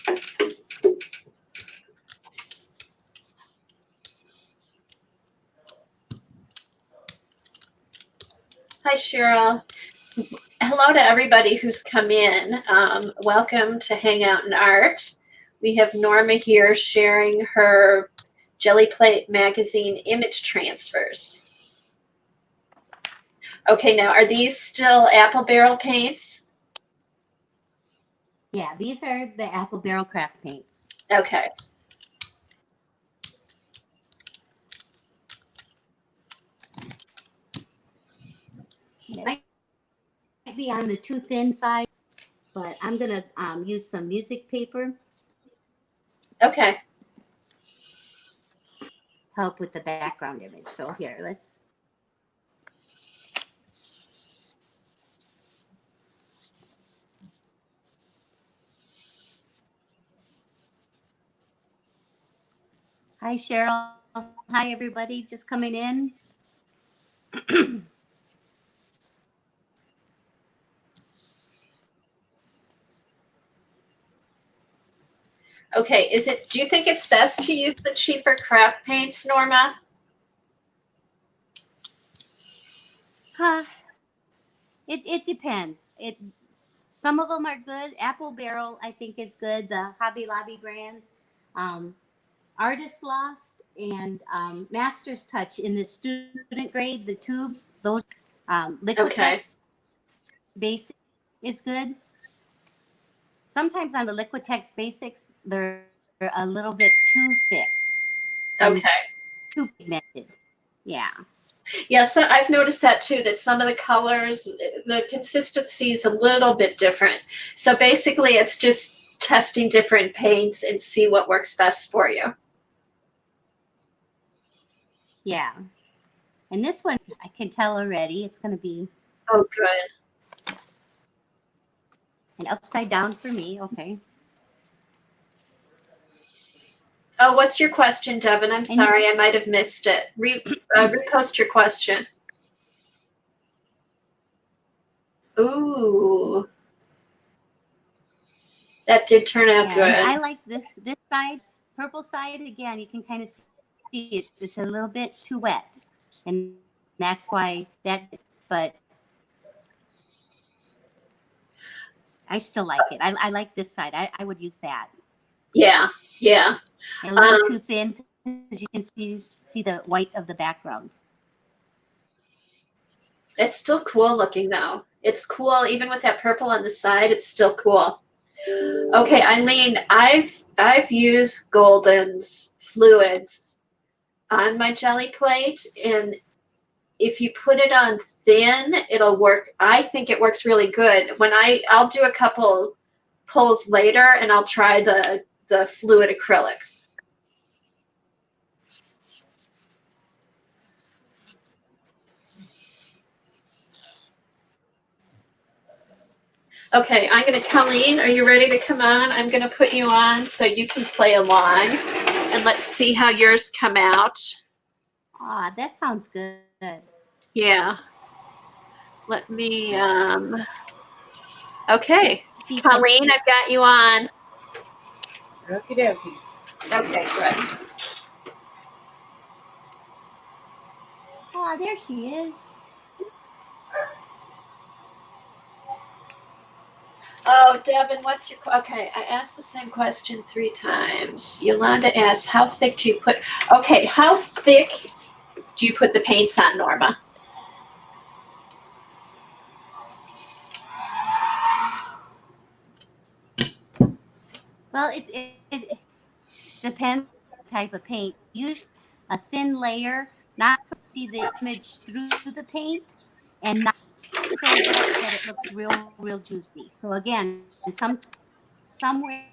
Hi, Cheryl. Hello to everybody who's come in. Welcome to Hang Out in Art. We have Norma here sharing her Jelly Plate magazine image transfers. Okay, now are these still apple barrel paints? Yeah, these are the apple barrel craft paints. Okay. It might be on the too thin side, but I'm gonna use some music paper. Okay. Help with the background image. So here, let's. Hi, Cheryl. Hi, everybody. Just coming in. Okay, do you think it's best to use the cheaper craft paints, Norma? It depends. Some of them are good. Apple Barrel, I think, is good. The Hobby Lobby brand, Artist Loft, and Master's Touch in the student grade. The tubes, those Okay. Liquitex Basic is good. Sometimes on the Liquitex Basics, they're a little bit too thick and Okay. too pigmented. Yeah. Yes, I've noticed that too, that some of the colors, the consistency is a little bit different. So basically it's just testing different paints and see what works best for you. Yeah. And this one, I can tell already, it's going to be Oh, good. an upside down for me. Okay. Oh, what's your question, Devin? I'm And sorry, I might have missed it. Repost your question. Ooh, that did turn out yeah, good. and I like this side, purple side. Again, you can kind of see it's a little bit too wet, and that's why that. But I still like it. I like this side. I would use that. Yeah, yeah. A little too thin because you can see the white of the background. It's still cool looking though. It's cool even with that purple on the side. It's still cool. Okay, Eileen, I've used Golden's fluids on my jelly plate, and if you put it on thin, it'll work. I think it works really good. I'll do a couple pulls later, and I'll try the fluid acrylics. Okay, Colleen, are you ready to come on? I'm gonna put you on so you can play along, and let's see how yours come out. Ah, that sounds good. Yeah. Let me, okay. See, Colleen, I've got you on. Okie dokie. Okay, good. oh, there she is. Oh, Devin, okay, I asked the same question 3 times. Yolanda asked, how thick do you how thick do you put the paints on, Norma? Well, it depends on the type of paint. Usually a thin layer, not to see the image through the paint, and not so wet that it looks real juicy. So again, somewhere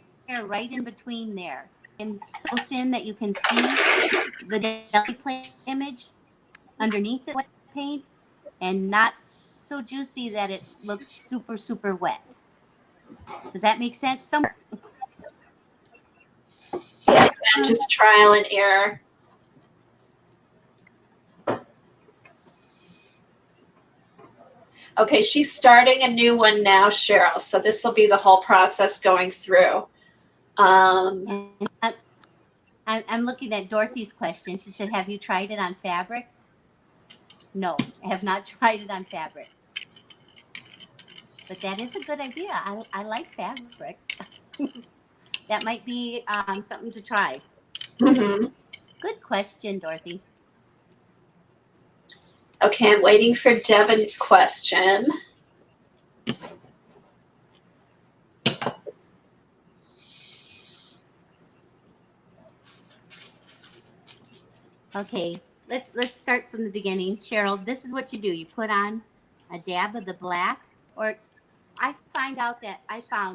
right in between there, and so thin that you can see the jelly plate image underneath the wet paint, and not so juicy that it looks super wet. Does that make sense? Yeah, just trial and error. Okay, she's starting a new one now, Cheryl. So this will be the whole process going through. Um, And I'm looking at Dorothy's question. She said, "Have you tried it on fabric?" No, I have not tried it on fabric. But that is a good idea. I like fabric. That might be something to try. mhm. Good question, Dorothy. Okay, I'm waiting for Devin's question. Okay, let's start from the beginning. Cheryl, this is what you do. You put on a dab of the black, or I found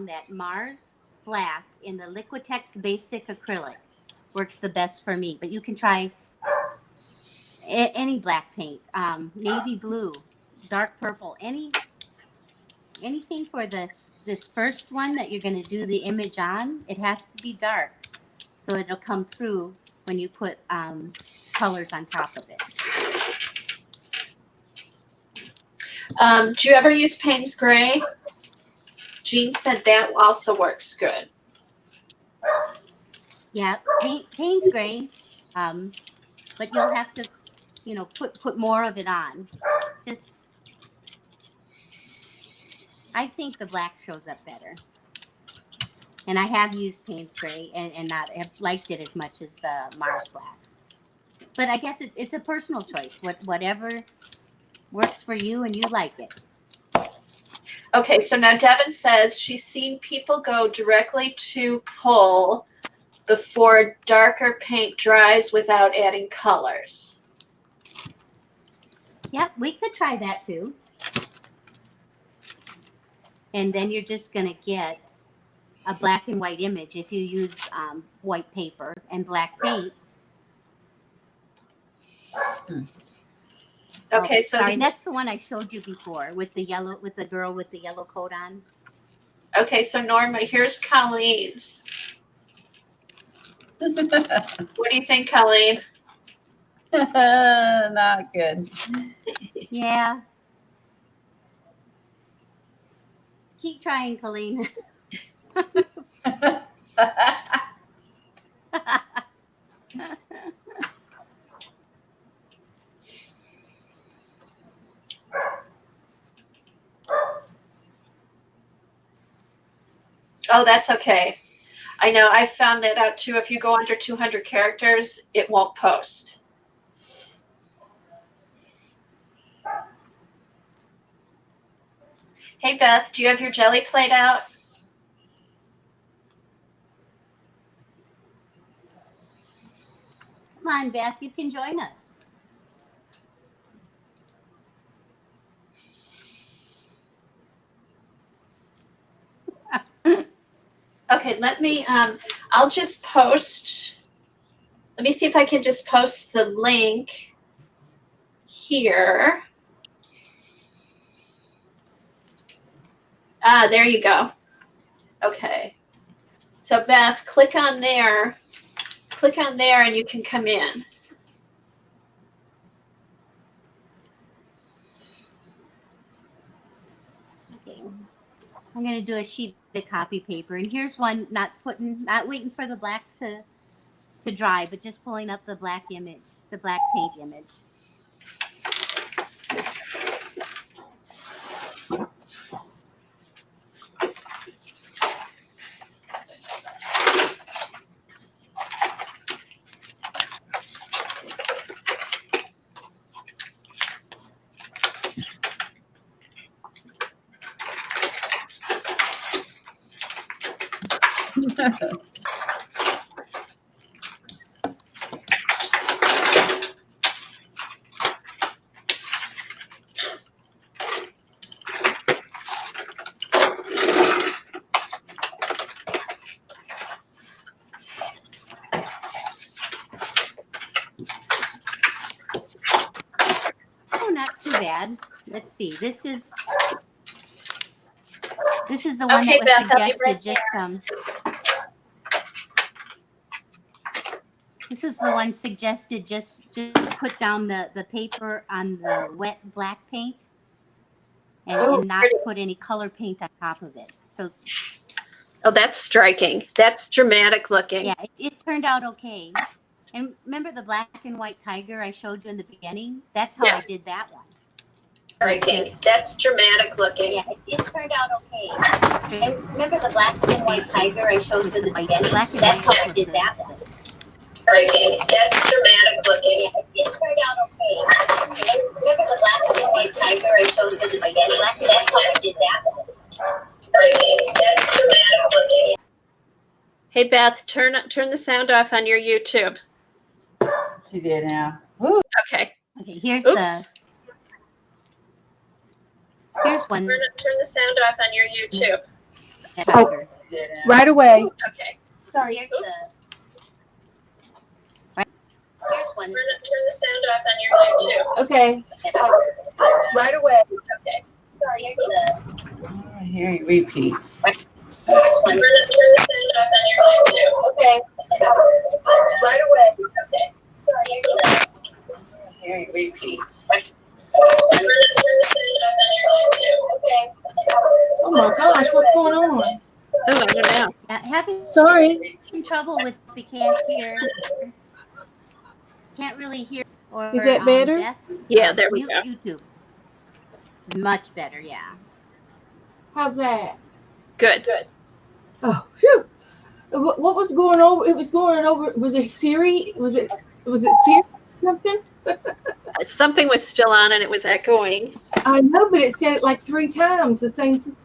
that Mars Black in the Liquitex Basic Acrylic works the best for me. But you can try any black paint, navy blue, dark purple, anything for this first one that you're going to do the image on. It has to be dark, so it'll come through when you put colors on top of it. Do you ever use Payne's Gray? Jean said that also works good. Yeah, Payne's Gray, but you'll have to, put more of it on. Just, I think the black shows up better. And I have used Payne's Gray and not have liked it as much as the Mars Black. But I guess it's a personal choice. Whatever works for you and you like it. Okay, so now Devin says she's seen people go directly to pull before darker paint dries without adding colors. Yep, we could try that too. And then you're just going to get a black and white image if you use white paper and black paint. Okay, Oh, so sorry, that's the one I showed you before with the girl with the yellow coat on. okay, so Norma, here's Colleen's. What do you think, Colleen? Not good. Yeah. Keep trying, Colleen. Oh, that's okay. I know, I found that out too. If you go under 200 characters, it won't post. Hey, Beth, do you have your jelly plate out? Come on, Beth, you can join us. Okay, I'll just post, let me see if I can just post the link here. Ah, there you go. Okay. So Beth, click on there and you can come in. Okay. I'm going to do a sheet of copy paper. And here's one, not waiting for the black to dry, but just pulling up the black image, the black paint image. Oh, not too bad. Let's see. This is the one Okay, that was Beth, I'll be suggested. right This is the one suggested. Just put down the paper on the wet black paint, and not pretty. put any color paint on top of it. So Oh, that's striking. That's dramatic looking. Yeah, it turned out okay. And remember the black and white tiger I showed you in the beginning? That's how Yes. I did that one. Striking. That's dramatic looking. Yeah, it turned out okay. And remember the black and white tiger I showed you in the beginning? That's how I did that one. Striking. That's dramatic looking. Yeah, it turned out okay. And remember the black and white tiger I showed you in the beginning? That's how I did that one. Striking. That's dramatic looking. Hey Beth, turn the sound off on your YouTube. She did now. Woo. Okay. Okay, here's Oops. here's one. Turn the sound off on your YouTube. Tiger. She did now. Right away. Okay. Sorry. Here's Oops. here's one. Turn the sound off on your YouTube. Okay. Right away. Okay. Here's I hear you repeat. one. Turn the sound off on your YouTube. Okay. Right away. Okay. I hear you repeat. Turn the sound off on your YouTube. Okay. Oh my gosh, what's going on? Oh, I don't know. Having Sorry. trouble with the can't hear. Can't really hear. Or Is that better? Beth, Yeah, there we mute go. YouTube. Much better, yeah. How's that? Good. Good. Oh, phew. What was going over? It was going over. Was it Siri? Was it Siri something? Something was still on and it was echoing. I know, but it said it like 3 times. The same.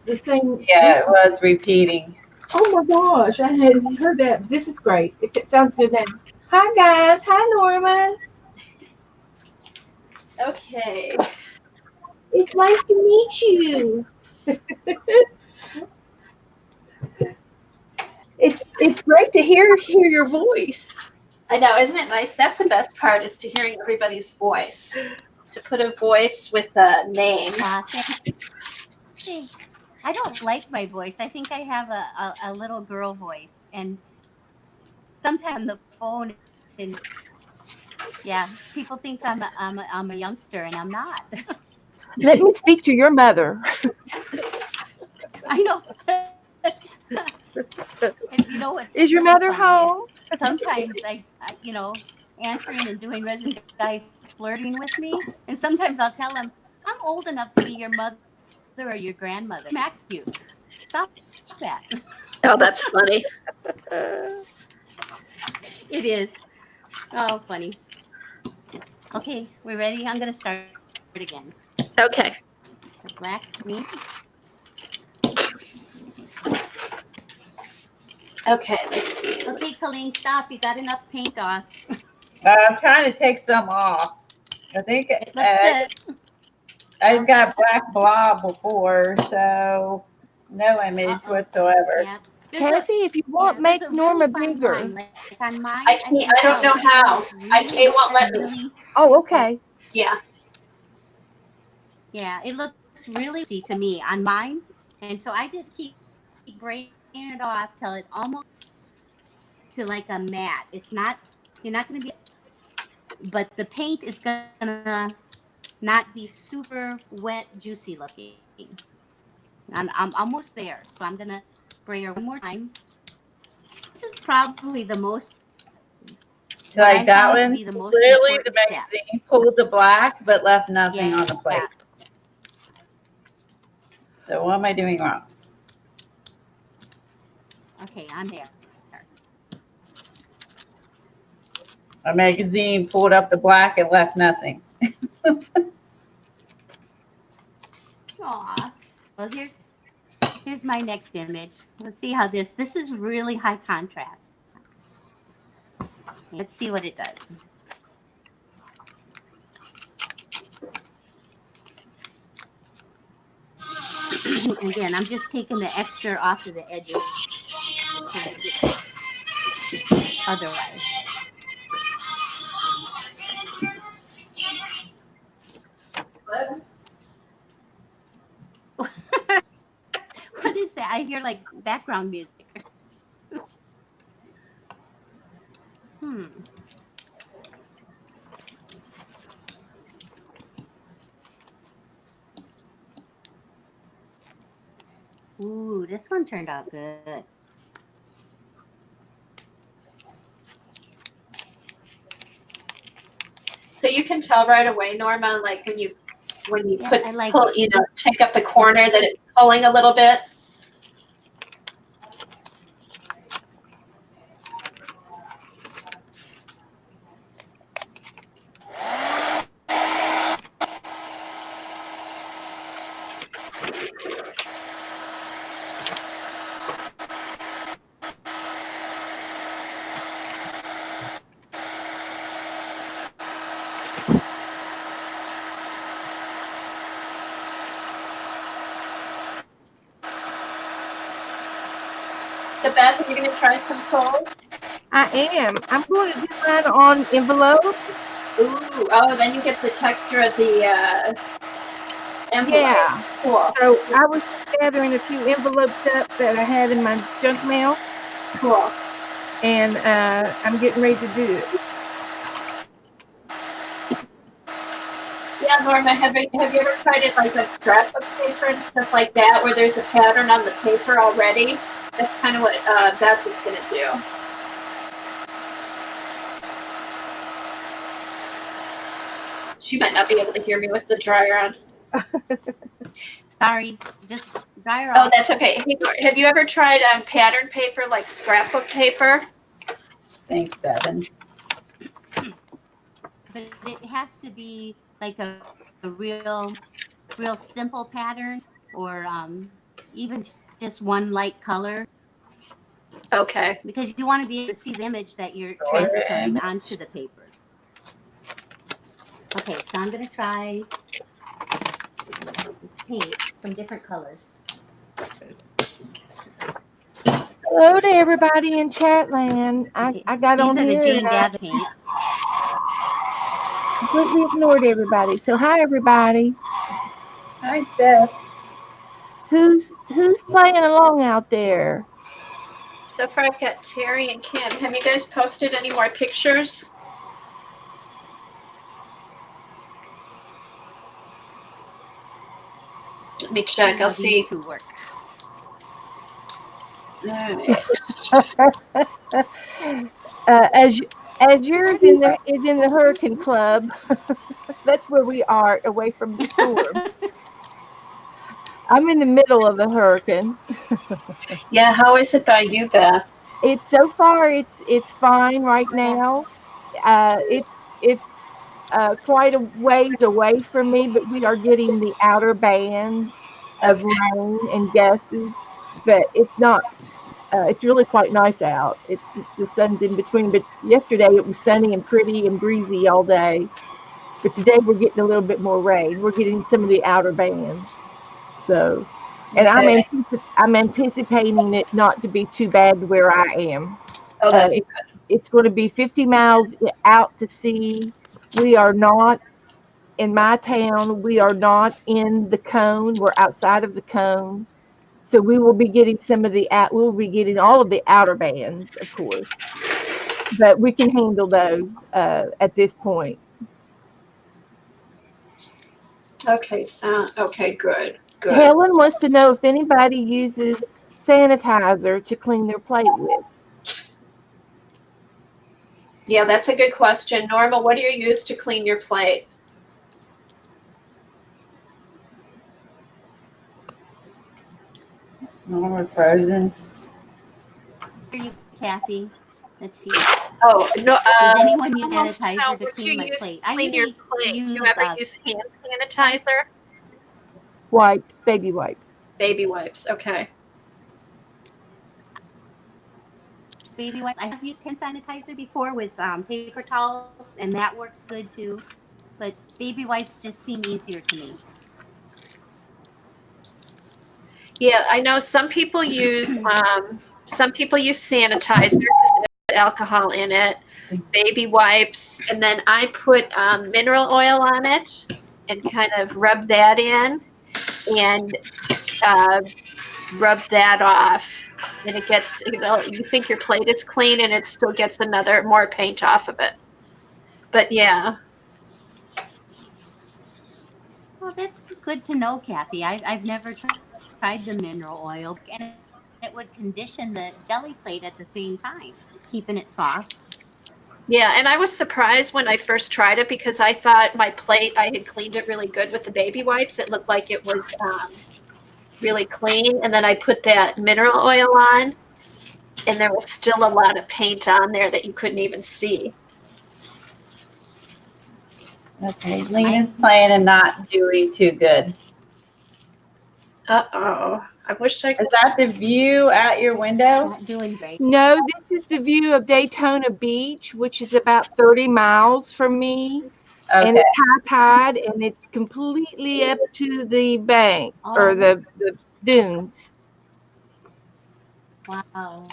Yeah, it was repeating. Oh my gosh, I hadn't heard that. This is great. It sounds good now. Hi guys. Hi Norma. Okay. It's nice to meet you. It's great to hear your voice. I know, isn't it nice? That's the best part, is to hearing everybody's voice. To put a voice with a name. Thanks. I don't like my voice. I think I have a little girl voice, and sometimes on the phone, and yeah, people think I'm a youngster, and I'm not. Let me speak to your mother. I know. And you know what? Is your really mother funny home? is sometimes I answering and doing resin guys flirting with me, and sometimes I'll tell them I'm old enough to be your mother or your grandmother. Smack you. Stop that. Oh, that's funny. It is. Oh, funny. Okay, we ready? I'm gonna start again. Okay. The black meat. Okay, let's see. Okay, Colleen, stop. You got enough paint off. I'm trying to take some off. I think It looks good. I've got black blob before, so no image Uh-oh. whatsoever. Yeah. Kathy, if you want, there's make a really Norma fine bigger. line. Like on mine, I can't. I don't know how. It won't let me. Really, Oh, okay. Yeah. yeah, it looks really easy to me on mine, and so I just keep breaking it off till it almost to like a matte. It's not. You're not going to be, but the paint is gonna not be super wet, juicy looking. I'm almost there, so I'm gonna spray her one more time. This is probably the most. Like that one, be the most clearly the important step. magazine pulled the black but left nothing Yeah, on the plate. So what am I doing wrong? Okay, I'm there. A magazine pulled up the black and left nothing. Aw. Well, here's my next image. Let's see how this is really high contrast. Let's see what it does. Again, I'm just taking the extra off of the edges. Otherwise. What is that? I hear like background music. Ooh, this one turned out good. So you can tell right away, Norma, like when you Yeah, put I like pull, it. take up the corner that it's pulling a little bit. So Beth, are you going to try some pulls? I am. I'm going to do mine on envelope. Ooh, oh, then you get the texture of the envelope. Yeah. Cool, So I was gathering a few envelopes up that I had in my junk mail, cool. and I'm getting ready to do it. Yeah, Norma, have you ever tried it like with scrapbook paper and stuff like that, where there's a pattern on the paper already? That's kind of what Beth is going to do. She might not be able to hear me with the dryer on. Sorry, just dry her Oh, off. that's okay. Hey, have you ever tried pattern paper, like scrapbook paper? Thanks, Evan. But it has to be like a real simple pattern, or even just one light color, Okay. because you want to be able to see the image that you're Sort of transferring image. onto the paper. Okay, so I'm going to try paint some different colors. Hello to everybody in Chatland. Okay. I got These on are the here Jane and I Gather paints. completely ignored everybody. So hi, everybody. Hi, Steph. Who's playing along out there? So far, I've got Terry and Kim. Have you guys posted any more pictures? Let me check. I'll see. These two work. All right. As yours is in the Hurricane Club. That's where we are, away from the storm. I'm in the middle of the hurricane. Yeah, how is it by you, Beth? It's so far it's fine right now. It's quite a ways away from me, but we are getting the outer bands of Okay. rain and gusts. But it's not. It's really quite nice out. It's the sun's in between. But yesterday it was sunny and pretty and breezy all day. But today we're getting a little bit more rain. We're getting some of the outer bands. So, and Okay. I'm anticipating it not to be too bad where I am. Oh, Uh, that's it, it's going to be 50 miles out to sea. We are not in my town. We are not in the cone. We're outside of the cone. So we will be getting we will be getting all of the outer bands, of course. But we can handle those at this point. okay. So, okay, good. Good. Helen wants to know if anybody uses sanitizer to clean their plate with. Yeah, that's a good question. Norma, what do you use to clean your plate? Norma frozen. Here you, Kathy. Let's see. Oh, no. Does anyone use Wants to know sanitizer to what clean you my use plate? to I clean your usually plate. Do you use ever use hand sanitizer? Wipes, baby wipes. Baby wipes. Okay. baby wipes. I have used hand sanitizer before with paper towels, and that works good too. But baby wipes just seem easier to me. Yeah, I know some people use sanitizer because there's alcohol in it, baby wipes, and then I put mineral oil on it and kind of rub that in and rub that off. And it gets, you think your plate is clean and it still gets more paint off of it. But yeah. Well, that's good to know, Kathy. I've never tried the mineral oil, and it would condition the jelly plate at the same time, keeping it soft. Yeah, and I was surprised when I first tried it because I thought my plate, I had cleaned it really good with the baby wipes. It looked like it was really clean. And then I put that mineral oil on, and there was still a lot of paint on there that you couldn't even see. Okay, Lena's playing and not doing too good. Uh-oh. I wish I Is could. that the view out your window? Not doing great. No, this is the view of Daytona Beach, which is about 30 miles from me. And Okay. it's high tide, and it's completely up to the bank or Oh, the dunes. wow.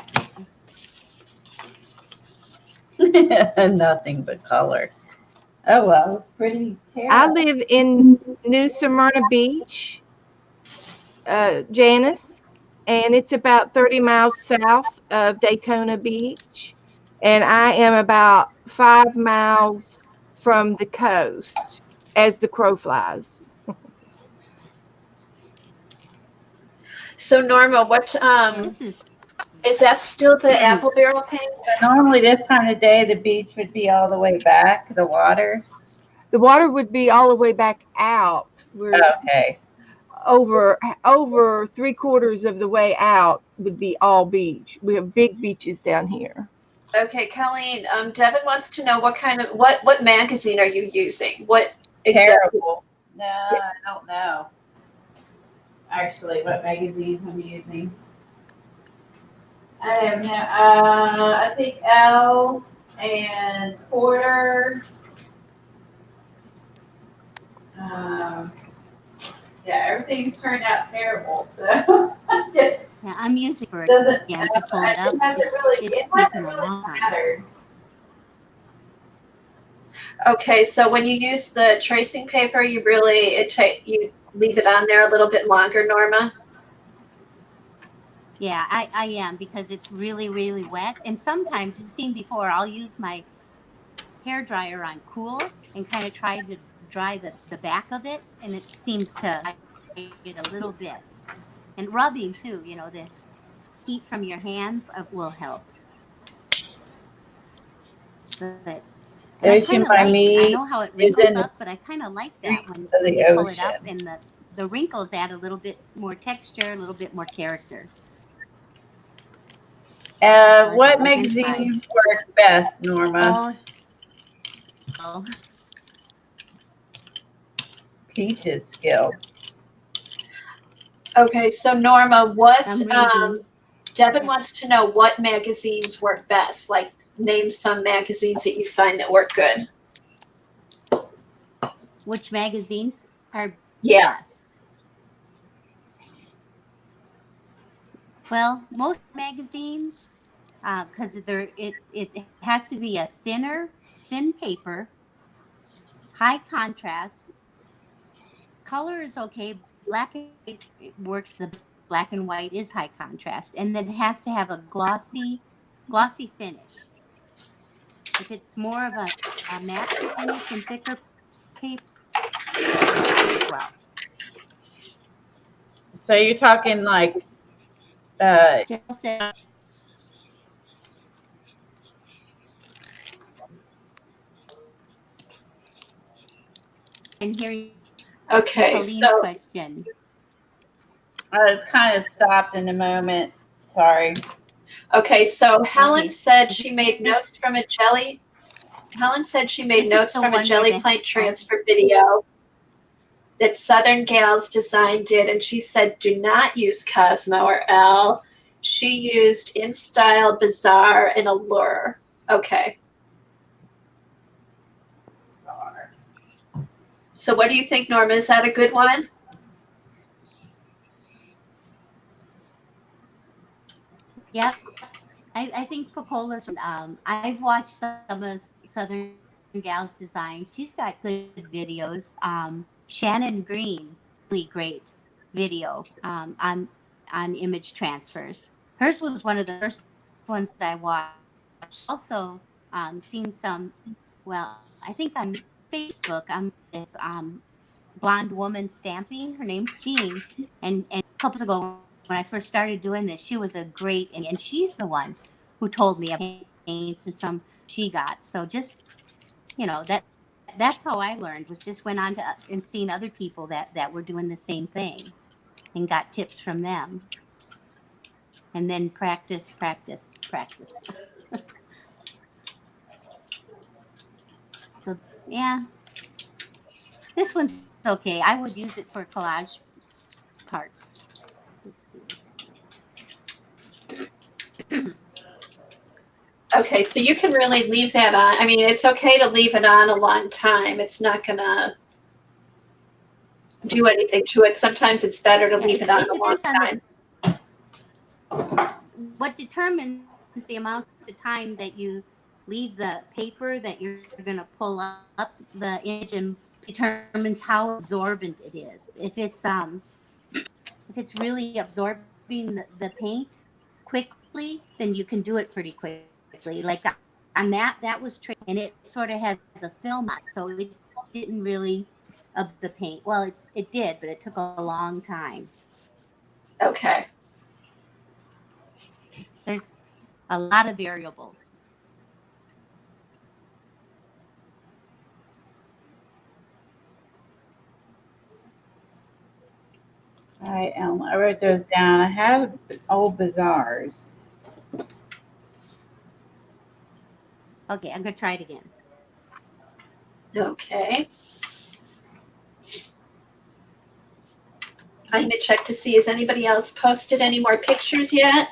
Nothing but color. Oh well, it's pretty I terrible. live in New Smyrna Beach, Janice, and it's about 30 miles south of Daytona Beach. And I am about 5 miles from the coast as the crow flies. So Norma, what Yeah, this is is that still the apple barrel paint? So normally this time of day the beach would be all the way back, the water. The water would be all the way back out. We're Okay. over 3/4 of the way out would be all beach. We have big beaches down here. Okay, Colleen, Devin wants to know what magazine are you using? What exactly? Terrible. No, I don't know. Actually, what magazines I'm using. I have no. I think Elle and Porter. Um, yeah, everything's turned out terrible. So just yeah. I'm using it doesn't. again to pull it up. It hasn't really. It's It taken hasn't a really long time. mattered. Okay, so when you use the tracing paper, you leave it on there a little bit longer, Norma. Yeah, I am because it's really, really wet. And sometimes you've seen before, I'll use my hair dryer on cool and kind of try to dry the back of it, and it seems to dry it a little bit. And rubbing too, the heat from your hands will help. But and I Ocean kind of by like. I me know how it is wrinkles in the up, but I kind of like that streets of when the you pull it up ocean. and the wrinkles add a little bit more texture, a little bit more character. What I'm gonna try. magazines work best, Norma? Oh, Peach's skill. Okay, so Norma, I'm reading. Devin wants to know what magazines work best. Like, name some magazines that you find that work good. Which magazines are Yeah. best? Well, most magazines, because it has to be a thin paper, high contrast. Color is okay. Black and white it works the best. Black and white is high contrast, and then it has to have a glossy finish. If it's more of a matte finish and thicker paper, well, So you're talking like Cheryl said, and hearing Okay, Colleen's so question. it's kind of stopped in a moment. Sorry. Helen Okay. said she made notes from a jelly. Helen said she made This is notes the from a one jelly where plate transfer video that Southern Gals Design did, and she said do not use Cosmo or Elle. She used In Style, Bazaar, and Allure. Okay. So what do you think, Norma? Is that a good one? Yep. I think Pocola's. I've watched some of Southern Gals Design. She's got good videos. Shannon Green, really great video on image transfers. Hers was one of the first ones I watched. Also, seen some. Well, I think on Facebook, I'm with blonde woman stamping. Her name's Jean, and a couple ago when I first started doing this, she was a great, and she's the one who told me about paints and some she got. So just, that's how I learned, was just went on to and seen other people that were doing the same thing and got tips from them. And then practice. So yeah, this one's okay. I would use it for collage parts. Let's see. Okay, so you can really leave that on. I mean, it's okay to leave it on a long time. It's not gonna do anything to it. Sometimes it's better to leave it on a long time. What determines the amount of time that you leave the paper that you're going to pull up the image and determines how absorbent it is. If it's really absorbing the paint quickly, then you can do it pretty quickly. Like on that was and it sort of has a film on it, so it didn't really absorb the paint. Well, it did, but it took a long time. Okay. There's a lot of variables. All right, Elma, I wrote those down. I have old bazaars. Okay, I'm going to try it again. Okay. I'm gonna check to see, has anybody else posted any more pictures yet?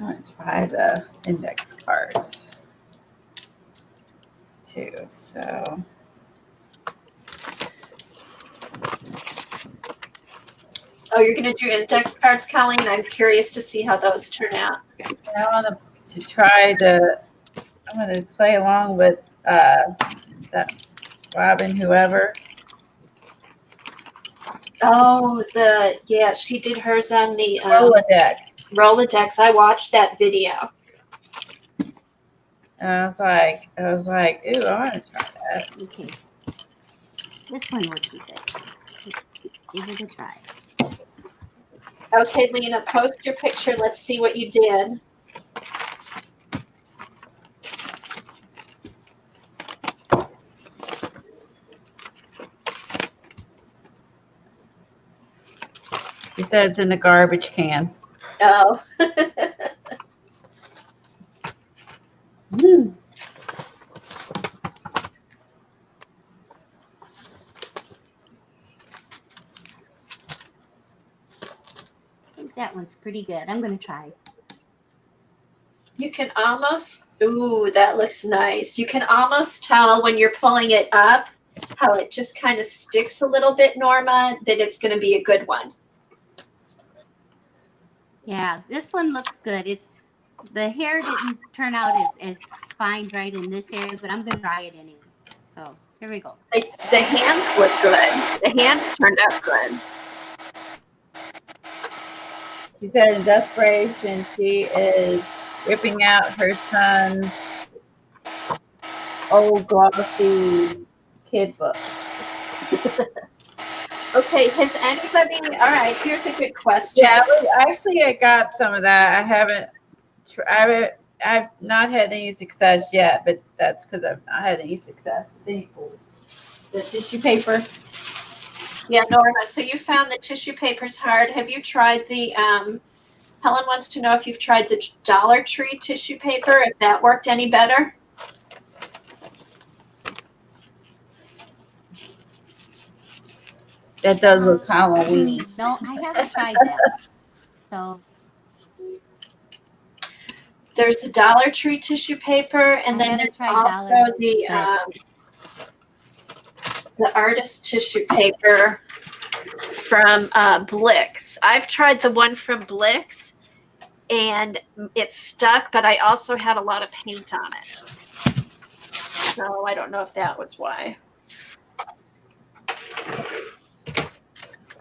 I'm going to try the index cards too. So Oh, you're gonna do index cards, Colleen? I'm curious to see how those turn out. I want to try I'm going to play along with that Robin whoever. Oh, yeah, she did hers on the Rolodex. I watched that video. And I was like, ooh, I want to try that. Okay. This one would be good. Give it a try. Okay, Lena, post your picture. Let's see what you did. She said it's in the garbage can. Oh. Mm. I think that one's pretty good. I'm going to try. You can almost, ooh, that looks nice. You can almost tell when you're pulling it up how it just kind of sticks a little bit, Norma, that it's going to be a good one. Yeah, this one looks good. The hair didn't turn out as fine right in this area, but I'm going to try it anyway. So here we go. The hands look good. The hands turned out good. She said in desperation she is ripping out her son's old glossy kid book. Okay, has anybody, all right, here's a good question. Yeah, I got some of that. I've not had any success yet, but that's because I've not had any success with any pools. The tissue paper. Yeah, Norma, so you found the tissue papers hard. Have you tried the, Helen wants to know if you've tried the Dollar Tree tissue paper, if that worked any better? That does look Halloween. No, I haven't tried that. So There's the Dollar Tree tissue paper, and then there's also the artist tissue paper from Blix. I've tried the one from Blix, and it's stuck, but I also had a lot of paint on it. So I don't know if that was why.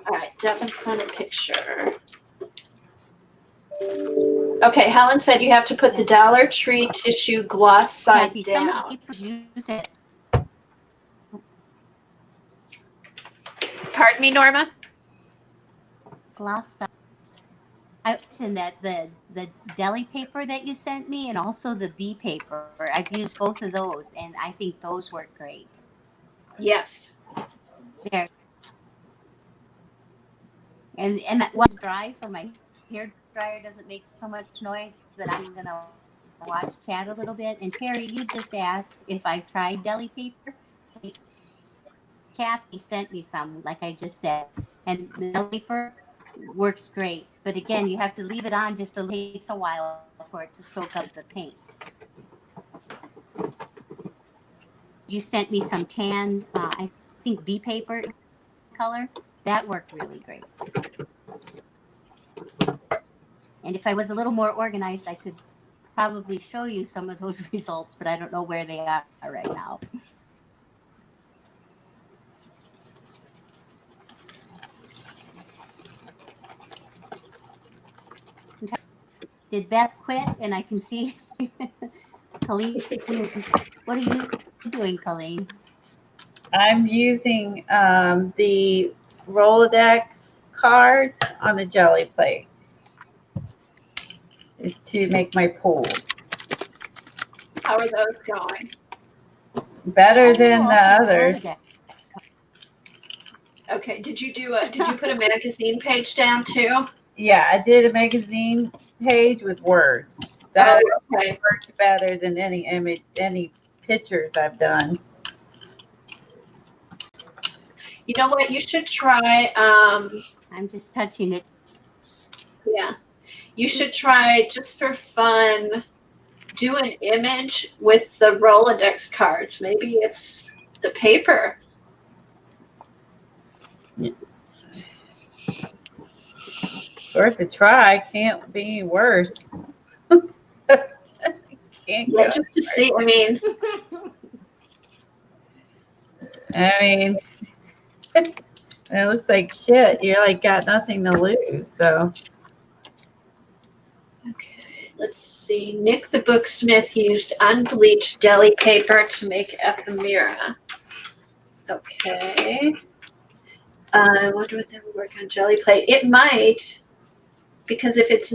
All right, Devin sent a picture. Okay, Helen said you have to put the Dollar Tree tissue gloss side Kathy, some of down. the papers use it. Pardon me, Norma? Gloss side. I mentioned that the deli paper that you sent me and also the bee paper. I've used both of those, and I think those work great. Yes. There. And that was dry, so my hair dryer doesn't make so much noise. But I'm gonna watch chat a little bit. And Terry, you just asked if I've tried deli paper. Kathy sent me some, like I just said, and the deli paper works great. But again, you have to leave it on just a little. It takes a while for it to soak up the paint. You sent me some tan, I think bee paper color. That worked really great. And if I was a little more organized, I could probably show you some of those results, but I don't know where they are right now. Did Beth quit? And I can see Colleen is, what are you doing, Colleen? I'm using the Rolodex cards on the jelly plate to make my pools. How are those going? Better than the okay, others. Rolodex. Okay. Did you put a magazine page down too? Yeah, I did a magazine page with words. That okay. worked better than any image, any pictures I've done. You know what? You should try. I'm just touching it. Yeah. You should try, just for fun, do an image with the Rolodex cards. Maybe it's the paper. Worth a try. Can't be worse. Can't Yeah, go. just to see. I mean, It looks like shit. You're like got nothing to lose. So okay, let's see. Nick the Booksmith used unbleached deli paper to make ephemera. Okay. I wonder what that would work on jelly plate. It might, because if it's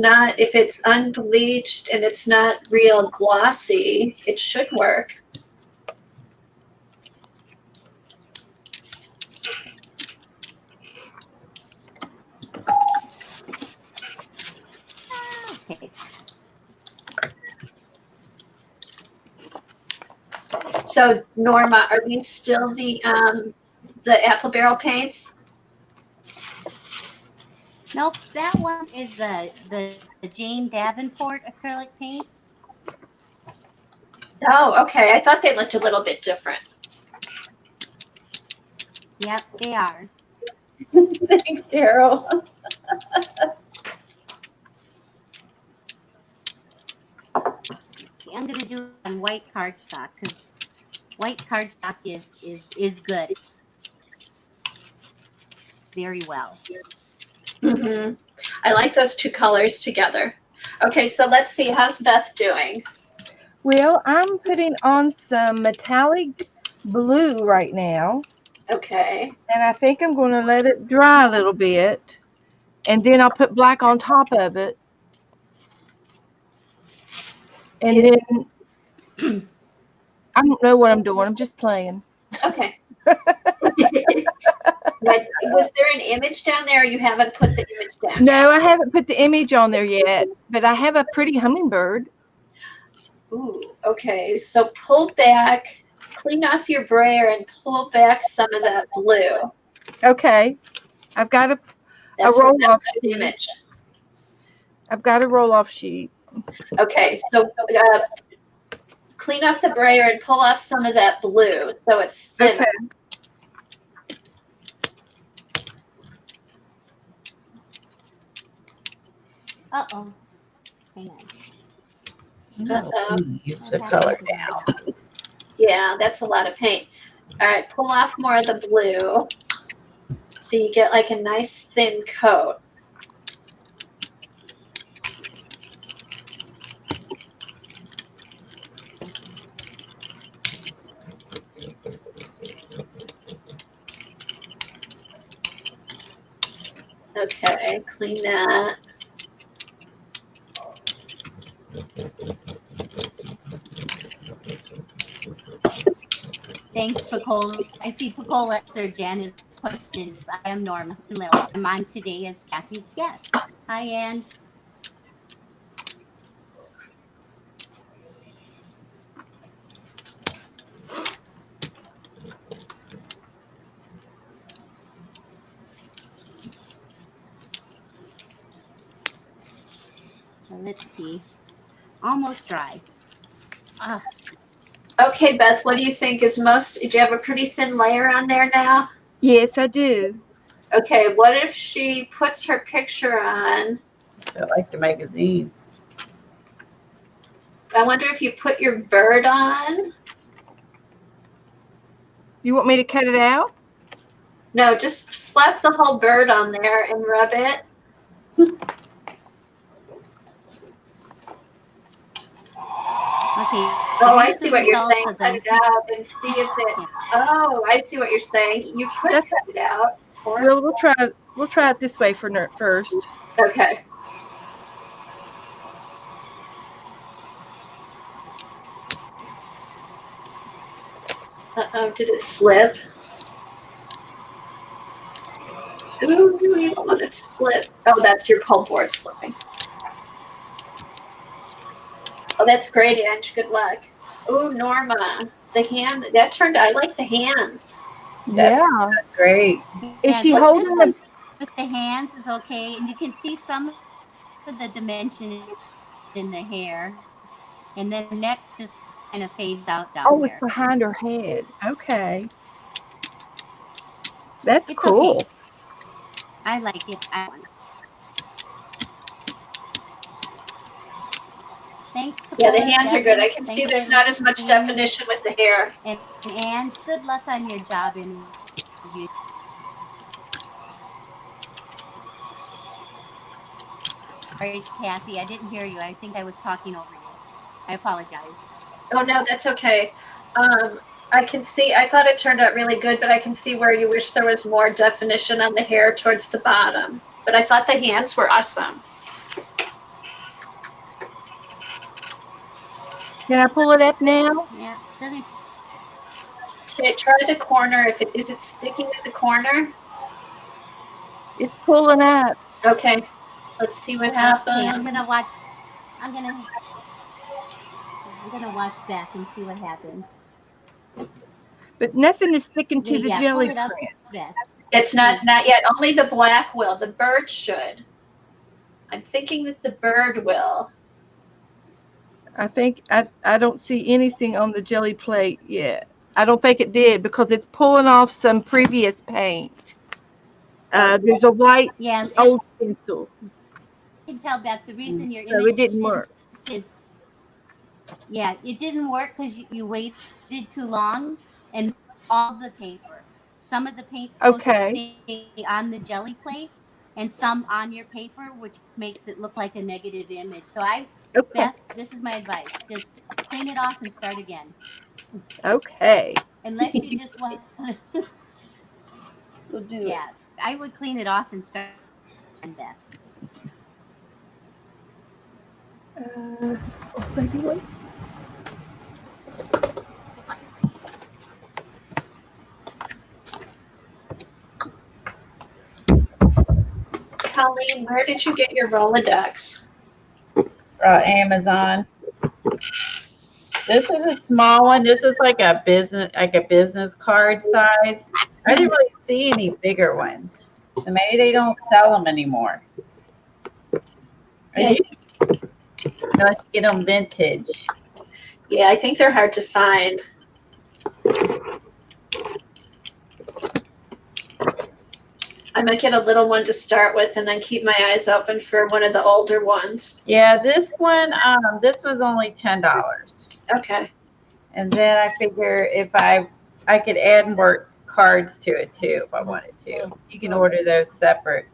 unbleached and it's not real glossy, it should work. Okay. So Norma, are these still the apple barrel paints? Nope, that one is the Jane Davenport acrylic paints. Oh, okay. I thought they looked a little bit different. Yep, they are. thanks, Daryl. See, I'm gonna do it on white cardstock because white cardstock is good. Very well. Mm-hmm. I like those two colors together. Okay, so let's see. How's Beth doing? Well, I'm putting on some metallic blue right now, Okay. and I think I'm going to let it dry a little bit, and then I'll put black on top of it. And then I don't know what I'm doing. I'm just playing. Okay. But was there an image down there, or you haven't put the image down? No, I haven't put the image on there yet, but I have a pretty hummingbird. Ooh, okay. So pull back, clean off your brayer, and pull back some of that blue. Okay, I've got a That's roll from off that sheet. image. I've got a roll off sheet. Okay, so clean off the brayer and pull off some of that blue so it's thinner. Okay. Uh-oh. Hang on. Uh-oh. Use What the happened color to that? down. Yeah, that's a lot of paint. All right, pull off more of the blue so you get like a nice thin coat. Okay, clean that. Thanks, Pacola. I see Pacola answered Janet's questions. I am Norma and Lil. I'm on today as Kathy's guest. Hi, Ange. Let's see. Almost dry. Ah, Okay, Beth, what do you think is most, do you have a pretty thin layer on there now? Yes, I do. Okay, what if she puts her picture on? I like the magazine. I wonder if you put your bird on? You want me to cut it out? No, just slap the whole bird on there and rub it. okay. Oh, I Here's the see what you're results saying. of Cut the. it out and see if it. Yeah. Oh, I see what you're saying. You could That's, cut it out, of well, course. we'll try it this way first. Okay. Uh-oh, did it slip? Ooh, you don't want it to slip. Oh, that's your pull board slipping. Oh, that's great, Ange. Good luck. Oh, Norma. The hand, that turned, I like the hands. Yeah. Great. Is Yeah, she this holding one the? with the hands is okay, and you can see some of the dimension in the hair, and then the neck just kind of fades out down Oh, it's here. behind her head. Okay, that's It's cool. okay. I like it. I want. Thanks, Yeah, the Pacola, hands are good. Devin. I can see Thanks, there's not as much Eileen. definition with the hair. And Ange, good luck on your job interview. Sorry, Kathy, I didn't hear you. I think I was talking over you. I apologize. Oh, no, that's okay. I can see, I thought it turned out really good, but I can see where you wish there was more definition on the hair towards the bottom. But I thought the hands were awesome. Can I pull it up now? Yeah, doesn't. Try the corner. If it is it sticking at the corner? It's pulling up, Okay, let's see what Okay, happens. I'm gonna watch. I'm gonna. I'm gonna watch back and see what happened. but nothing is sticking to Okay, the yeah, pull jelly it up, print. Beth. It's not yet. Only the black will. The bird should. I'm thinking that the bird will. I think I don't see anything on the jelly plate yet. I don't think it did because it's pulling off some previous paint. There's a white Yeah, old pencil, I can tell, Beth. The reason your so image it didn't didn't work. is yeah, it didn't work because you waited too long and all the paper. Some of the paint's supposed to Okay, stay on the jelly plate and some on your paper, which makes it look like a negative image. So okay, Beth, this is my advice. Just clean it off and start again. okay. Unless you just want We'll do it. yes. I would clean it off and start again, Beth. Maybe wait. Colleen, where did you get your Rolodex? Amazon. This is a small one. This is like a business card size. I didn't really see any bigger ones. So maybe they don't sell them anymore. Yeah, Unless you get them vintage. yeah, I think they're hard to find. might get a little one to start with and then keep my eyes open for one of the older ones. Yeah, this one's only $10. Okay. And then I figure if I could add more cards to it too if I wanted to. You can order those separate.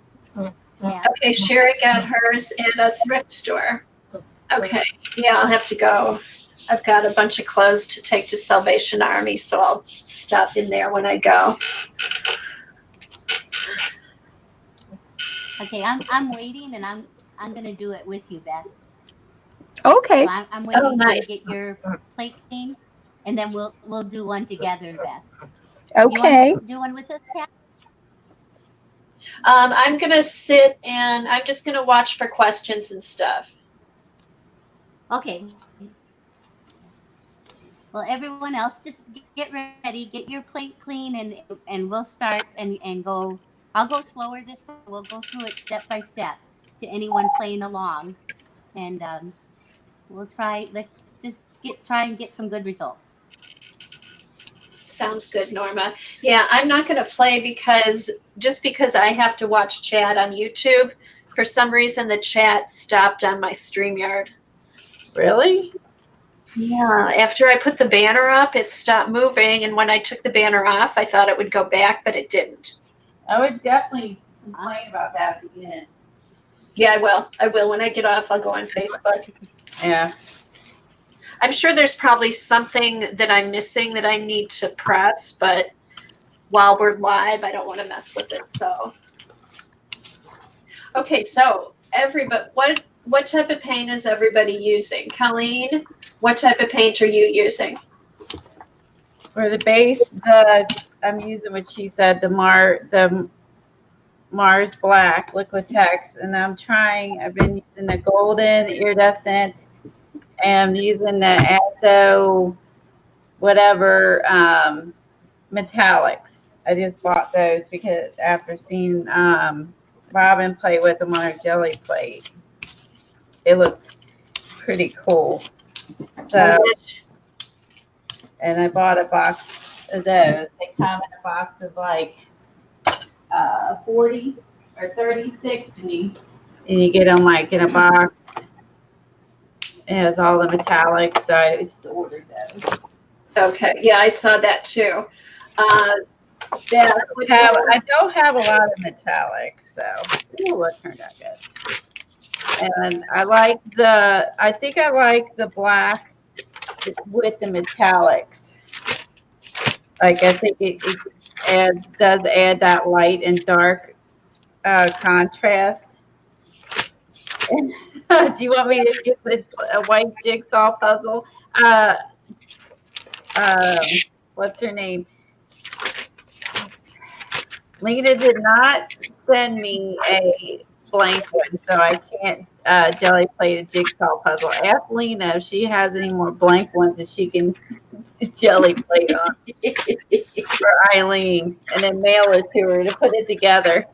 Yeah. Okay, Sherry got hers at a thrift store. Okay, yeah, I'll have to go. I've got a bunch of clothes to take to Salvation Army, so I'll stop in there when I go. Okay, I'm waiting, and I'm gonna do it with you, Beth. Okay. So I'm waiting for you nice. to get your plate clean, and then we'll do one together, Beth. Okay. You want to do one with us, Kat? I'm gonna sit and I'm just gonna watch for questions and stuff. Okay. Well, everyone else, just get ready, get your plate clean, and we'll start and go. I'll go slower this time. We'll go through it step by step to anyone playing along, and we'll try. Let's just try and get some good results. Sounds good, Norma. Yeah, I'm not gonna play because I have to watch chat on YouTube. For some reason, the chat stopped on my StreamYard. Really? Yeah, after I put the banner up, it stopped moving, and when I took the banner off, I thought it would go back, but it didn't. I would definitely complain about that at the end. Yeah, I will. When I get off, I'll go on Facebook. Yeah. I'm sure there's probably something that I'm missing that I need to press, but while we're live, I don't want to mess with it. So, okay, so everybody, what type of paint is everybody using? Colleen, what type of paint are you using? For the base, I'm using what she said, the Mars Black Liquitex, and I've been using the golden iridescent, and I'm using the Azo whatever metallics. I just bought those because after seeing Robin play with them on her jelly plate, it looked pretty cool. So, and I bought a box of those. They come in a box of like 40 or 36, and you get them like in a box. It has all the metallics, so I just ordered those. Okay, yeah, I saw that too. I don't have a lot of metallics, so it turned out good. And I think I like the black with the metallics. Like I think it does add that light and dark contrast. Do you want me to get a white jigsaw puzzle? What's her name? Lena did not send me a blank one, so I can't jelly plate a jigsaw puzzle. Ask Lena if she has any more blank ones that she can jelly plate on for Eileen, and then mail it to her to put it together.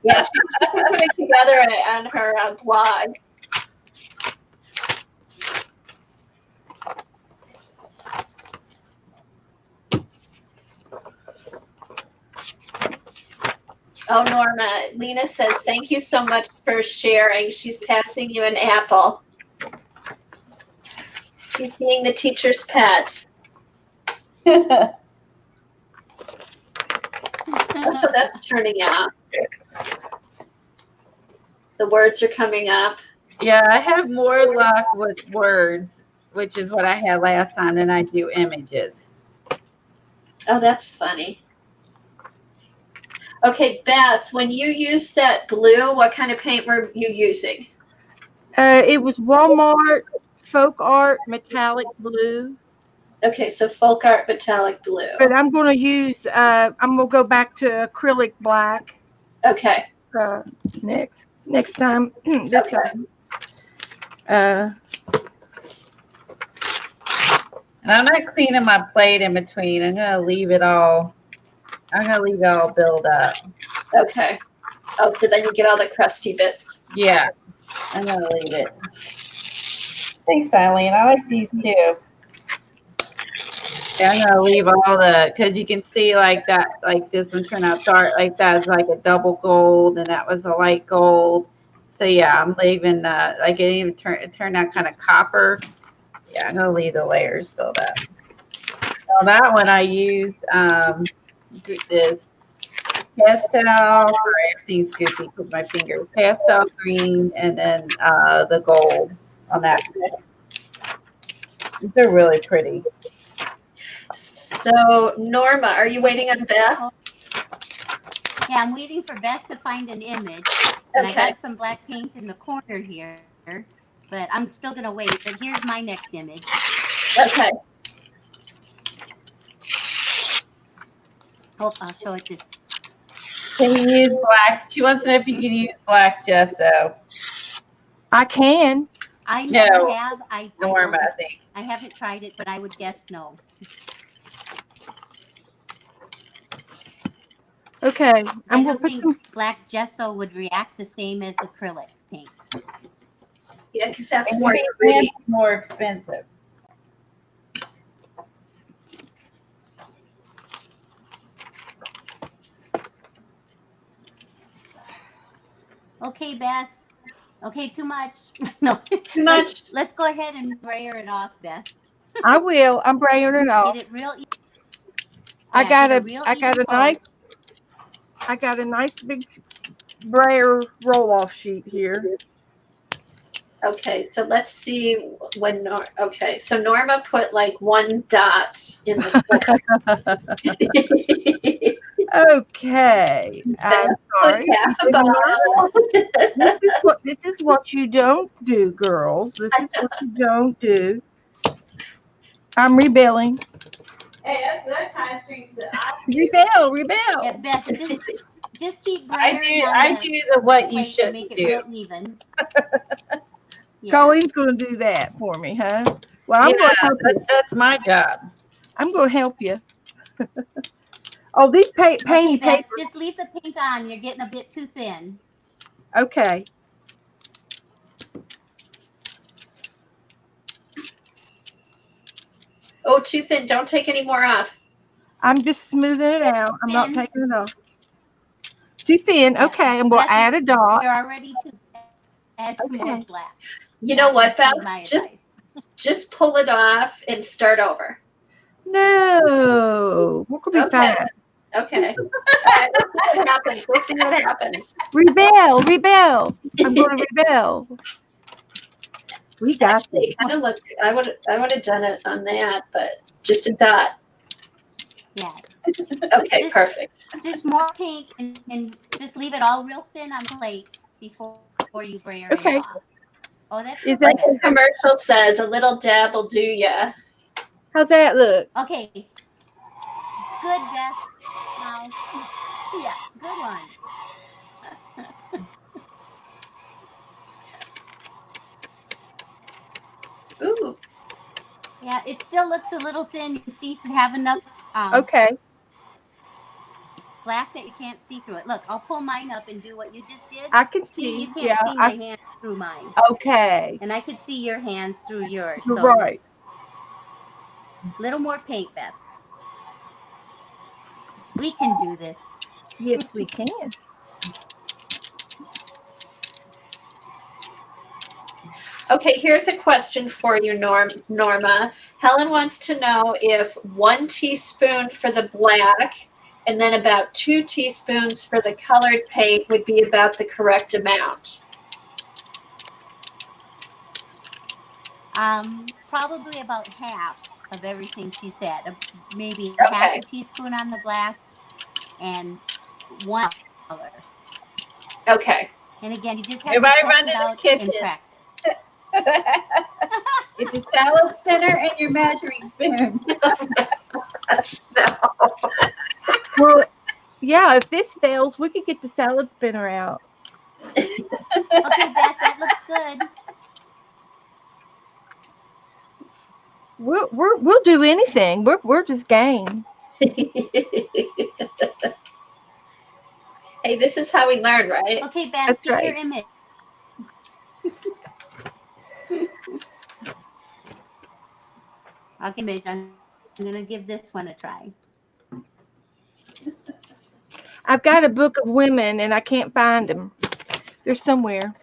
Yeah, she can put it together on her blog. Oh, Norma, Lena says, thank you so much for sharing. She's passing you an apple. She's being the teacher's pet. So that's turning out. The words are coming up. Yeah, I have more luck with words, which is what I had last time, than I do images. Oh, that's funny. Okay, Beth, when you use that blue, what kind of paint were you using? It was Walmart Folk Art Metallic Blue. Okay, so folk art metallic blue. But I'm going to use, I'm going to go back to acrylic black. Okay. Next time. Okay. And I'm not cleaning my plate in between. I'm gonna leave it all build up. Okay. Oh, so then you get all the crusty bits. Yeah, I'm gonna leave it. Thanks, Eileen. I like these too. Yeah, I'm gonna leave all the, because you can see like that, like this one turned out dark, like that's like a double gold, and that was a light gold. So yeah, I'm leaving like it even it turned out kind of copper. Yeah, I'm gonna leave the layers filled up. Now that one I used this pastel for everything's goofy with my finger. Pastel green and then the gold on that. They're really pretty. So Norma, are you waiting on Beth? Yeah, I'm waiting for Beth to find an image. And Okay. I got some black paint in the corner here, but I'm still going to wait. But here's my next image. Okay. Oh, I'll show it this. Can you use black? She wants to know if you can use black gesso. I can. I never No, have. Norma, I think. I haven't tried it, but I would guess no. Okay. I I'm gonna don't put think some. black gesso would react the same as acrylic paint. Yeah, because that's And more it's pretty. more expensive. Okay, Beth. Okay, too much. No. Too much. Let's go ahead and brayer it off, Beth. I will. I'm braying it off. Get it real. I Yeah, got get a. a real I got even a nice. coat. I got a nice big brayer roll off sheet here. Okay, so let's see when okay, so Norma put like one dot in the Okay. I'm Beth put sorry. half a bottle. This is what you don't do, girls. This is what you don't do. I'm rebelling. Hey, that's that kind of streets that I Rebel. Yeah, Beth, just keep brayering I do the what you plate should and make it do. real even. Yeah. Colleen's going to do that for me, huh? Well, I'm going to help you. That's my job. I'm going to help you. Oh, these Okay, painting Beth, paper. just leave the paint on. You're getting a bit too thin. Okay. Oh, too thin. Don't take any more off. I'm just smoothing it out. I'm not Thin. taking it off. Too thin. Yeah. Okay. I'm going Beth, to add a dot. You're already too. Add some more Okay. black. You know what, That would be Beth? my advice. Just pull it off and start over. No. We're going to be Okay. fine. Okay. All right, let's see what happens. We'll see what happens. Rebel. I'm going to rebel. We got Actually, this. kind of look. I would have done it on that, but just a dot. Yeah. Okay, perfect. Just more paint and just leave it all real thin on the plate before you brayer Okay. it off. Oh, that's Is Like that the commercial says, a little dab will do ya. how's that look? okay. Good, Beth. Now, yeah, good one. Ooh. Yeah, it still looks a little thin. You can see if you have enough Okay. black that you can't see through it. Look, I'll pull mine up and do what you just did. I can See, see. you can't Yeah. see my hand through mine. Okay. And I could see your hands through yours. You're So right. little more paint, Beth. We can do this. Yes, we can. Okay, here's a question for you, Norma. Helen wants to know if 1 teaspoon for the black and then about 2 teaspoons for the colored paint would be about the correct amount. Probably about half of everything she said. Maybe Okay. half a teaspoon on the black and 1 color. Okay. And again, you just have Everybody to run test it to the out kitchen. and practice. Get your salad spinner and your measuring spoon. No. Well, yeah, if this fails, we could get the salad spinner out. Okay, Beth, that looks good. We'll do anything. We're just game. Hey, this is how we learn, right? Okay, Beth, That's get your right. image. I'll get image on. I'm gonna give this one a try. I've got a book of women and I can't find them. They're somewhere.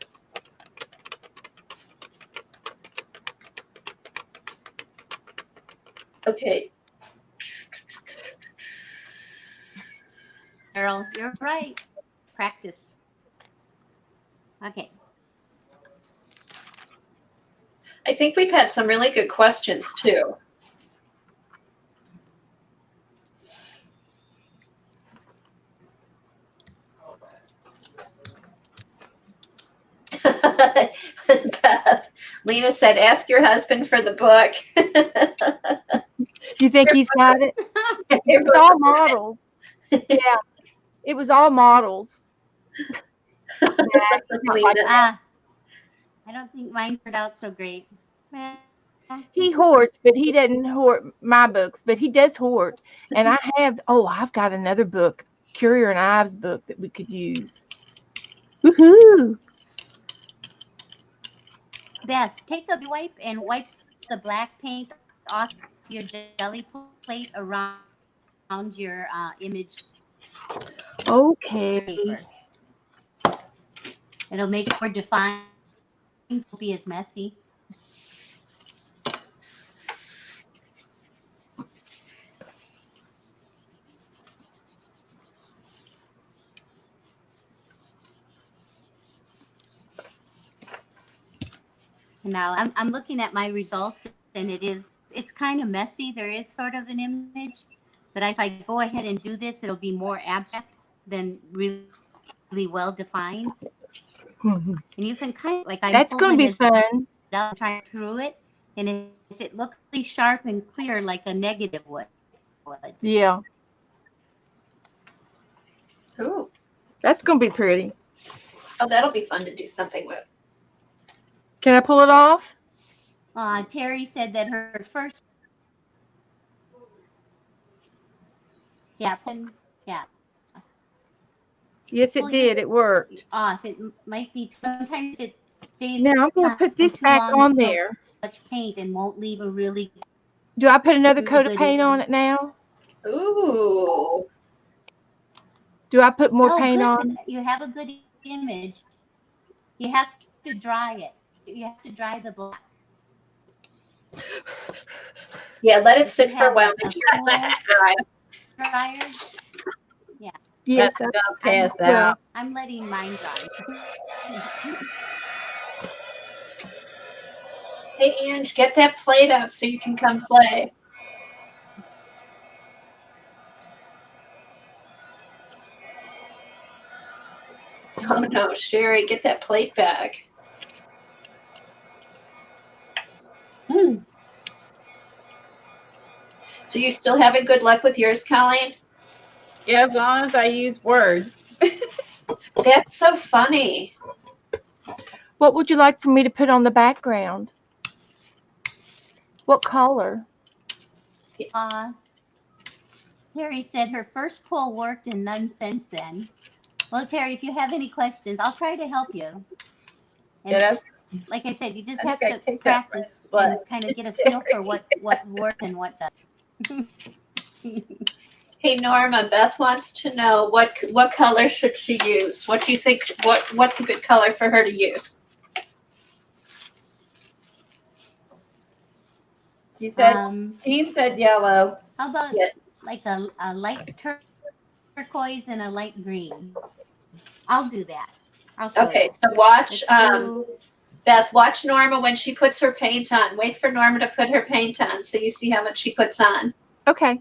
Okay. Carol, you're right. Practice. Okay. I think we've had some really good questions too. Beth, Lena said, ask your husband for the book. You think he's got it? It was all models. Yeah, it was all models. I don't think mine turned out so great. Well, He hoards, but he doesn't hoard my books, but he does hoard. And I've got another book, Currier and Ives book that we could use. Woohoo! Beth, take a wipe and wipe the black paint off your jelly plate around your image Okay. paper. It'll make it more defined. It won't be as messy. And now I'm looking at my results, and it's kind of messy. There is sort of an image, but if I go ahead and do this, it'll be more abstract than really well defined. And you can kind of like That's going to be fun. up trying through it, and if it looks really sharp and clear like a negative would. Yeah, Ooh. that's going to be pretty. Oh, that'll be fun to do something with. Can I pull it off? Terry said that her first, yeah. Yes, it did. It worked. Off. It might be sometimes it stays. Now I'm going to put this too back long, on it's so there. much paint and won't leave a really. Do I put another really coat of good paint on it now? Ooh. Do I put more Oh, paint good. on? You have a good image. You have to dry it. You have to dry the black. Yeah, let it If sit you for a have while. a Make sure it's not dry. dryer. Yes, That's gonna pass well, out. I'm letting mine dry. Hey, Ange, get that plate out so you can come play. Oh no, Sherry, get that plate back. So you still having good luck with yours, Colleen? Yeah, as long as I use words. That's so funny. what would you like for me to put on the background? What color? Terry said her first pull worked and none since then. Well, Terry, if you have any questions, I'll try to help you. And Yeah, like I said, you just I have think I to kicked that practice right and kind of get a feel for what works and what doesn't. Hey Norma, Beth wants to know what color should she use? What do you think? What's a good color for her to use? She said, Team said yellow. How about Yeah. like a light turquoise and a light green? I'll do that. I'll show Okay, you. so watch Let's do- Beth, watch Norma when she puts her paint on. Wait for Norma to put her paint on so you see how much she puts on. Okay.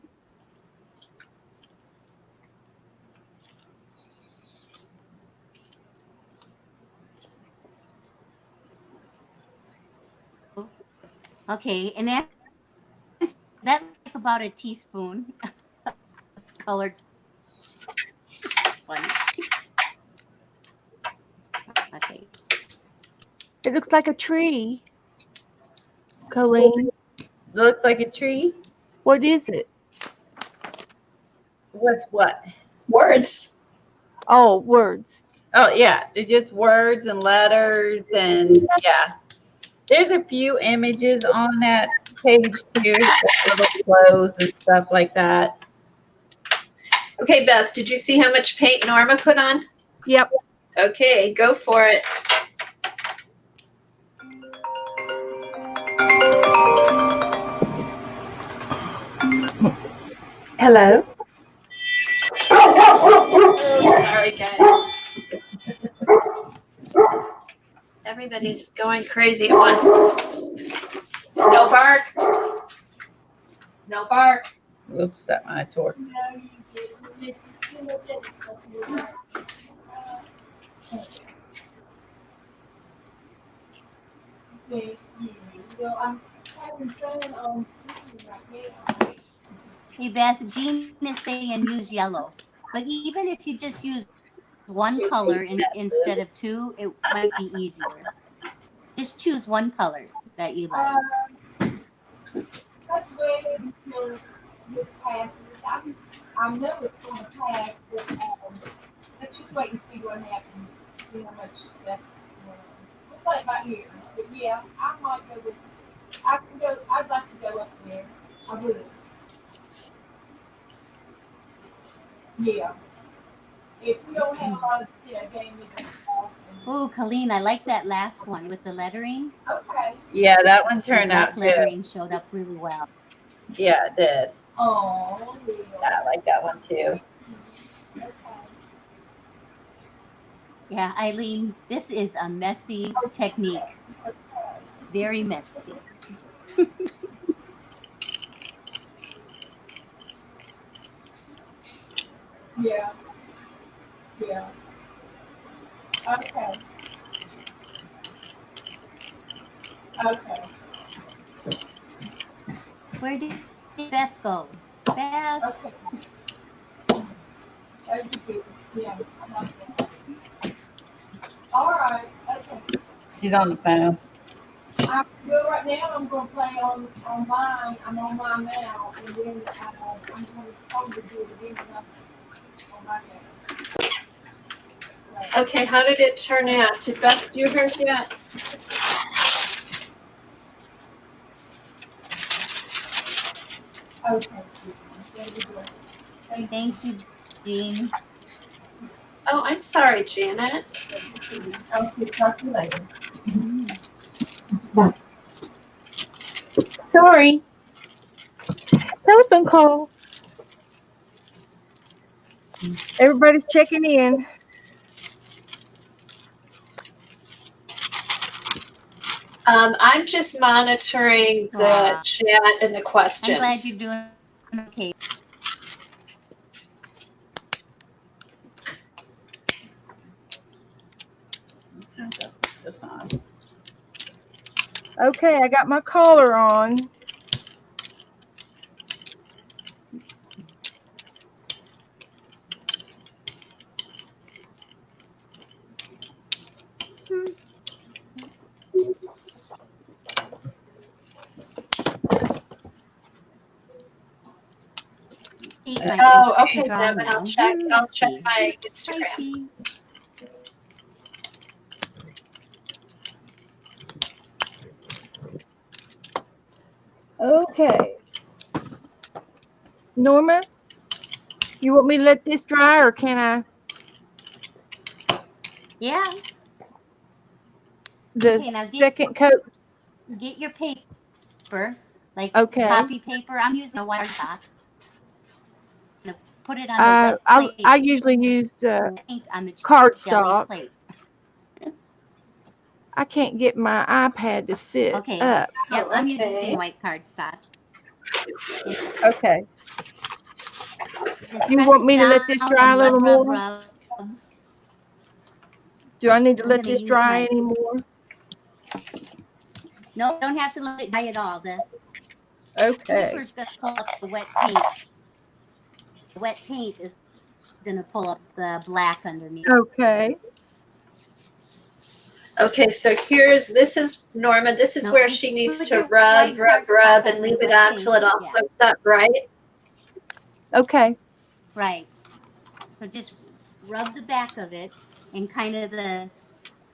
Okay, and that's like about a teaspoon of colored one. Okay. It looks like a tree. Colleen, Looks like a tree. what is it? What's what? Words. Oh, words. Oh yeah, it's just words and letters and yeah. There's a few images on that page 2, little clothes and stuff like that. Okay, Beth, did you see how much paint Norma put on? Yep. Okay, go for it. Hello. Oh, sorry, guys. Everybody's going crazy at once. No bark. No bark. Oops, that my torch. Hey Beth, Jean is saying use yellow, but even if you just use one color instead of two, it might be easier. Just choose one color that you like. Let's wait until this passes. I know it's going to pass, but let's just wait and see what happens. See how much stuff. We'll play it by ear. But yeah, I might go with. I can go. I'd like to go up there. I would. Yeah. If we don't have a lot of game with this stuff. Ooh, Colleen, I like that last one with the lettering. Okay. Yeah, that one The turned black out good. lettering showed up really well. Yeah, it did. Oh, yeah. I like that one too. Okay. Yeah, Eileen, this is a messy technique. Very messy. Yeah. Yeah. Okay. Okay. Where did Beth go? Beth, Okay. That'd be good. Yeah. I like that. All right. Okay. She's on the phone. I'm good right now. I'm going to play on mine. I'm on mine now, and then I'm going to probably do it again on my now. Okay, how did it turn out? Did Beth do hers yet? Okay. That'd be good. thank you, Jean. Oh, I'm sorry, Janet. Okay. Talk to you later. Mm. Sorry. Telephone call. Everybody's checking in. I'm just monitoring the Aw. chat and the I'm questions. glad you're doing okay. This on. Okay, I got my collar on. Pete Uh, might Oh, be okay, dry Devin. now. I'll check Let's see. my Hi, Instagram. Pete. Okay. Norma, you want me to let this dry or can I? Yeah. The Okay, now second coat. get your paper, like Okay. copy paper. I'm using a white sock. Put it on the wet plate. I usually use Paint on the jelly cardstock. plate. I can't get my iPad to sit Okay. up. Yep, Oh, I'm okay. using white cardstock. Okay. Just You press want me it to let this down dry a and little rub, more? rub. Do I need to I'm let gonna this use dry my. anymore? No, don't have to let it dry at all. The Okay. paper's gonna pull up the wet paint. The wet paint is gonna pull up the black underneath. Okay. Okay, so this is Norma. This is No, where just she needs put to your rub, white rub, cardstock rub, on and the leave it wet on paint. till it all Yeah, soaks up, right? Okay. right. So just rub the back of it, and kind of the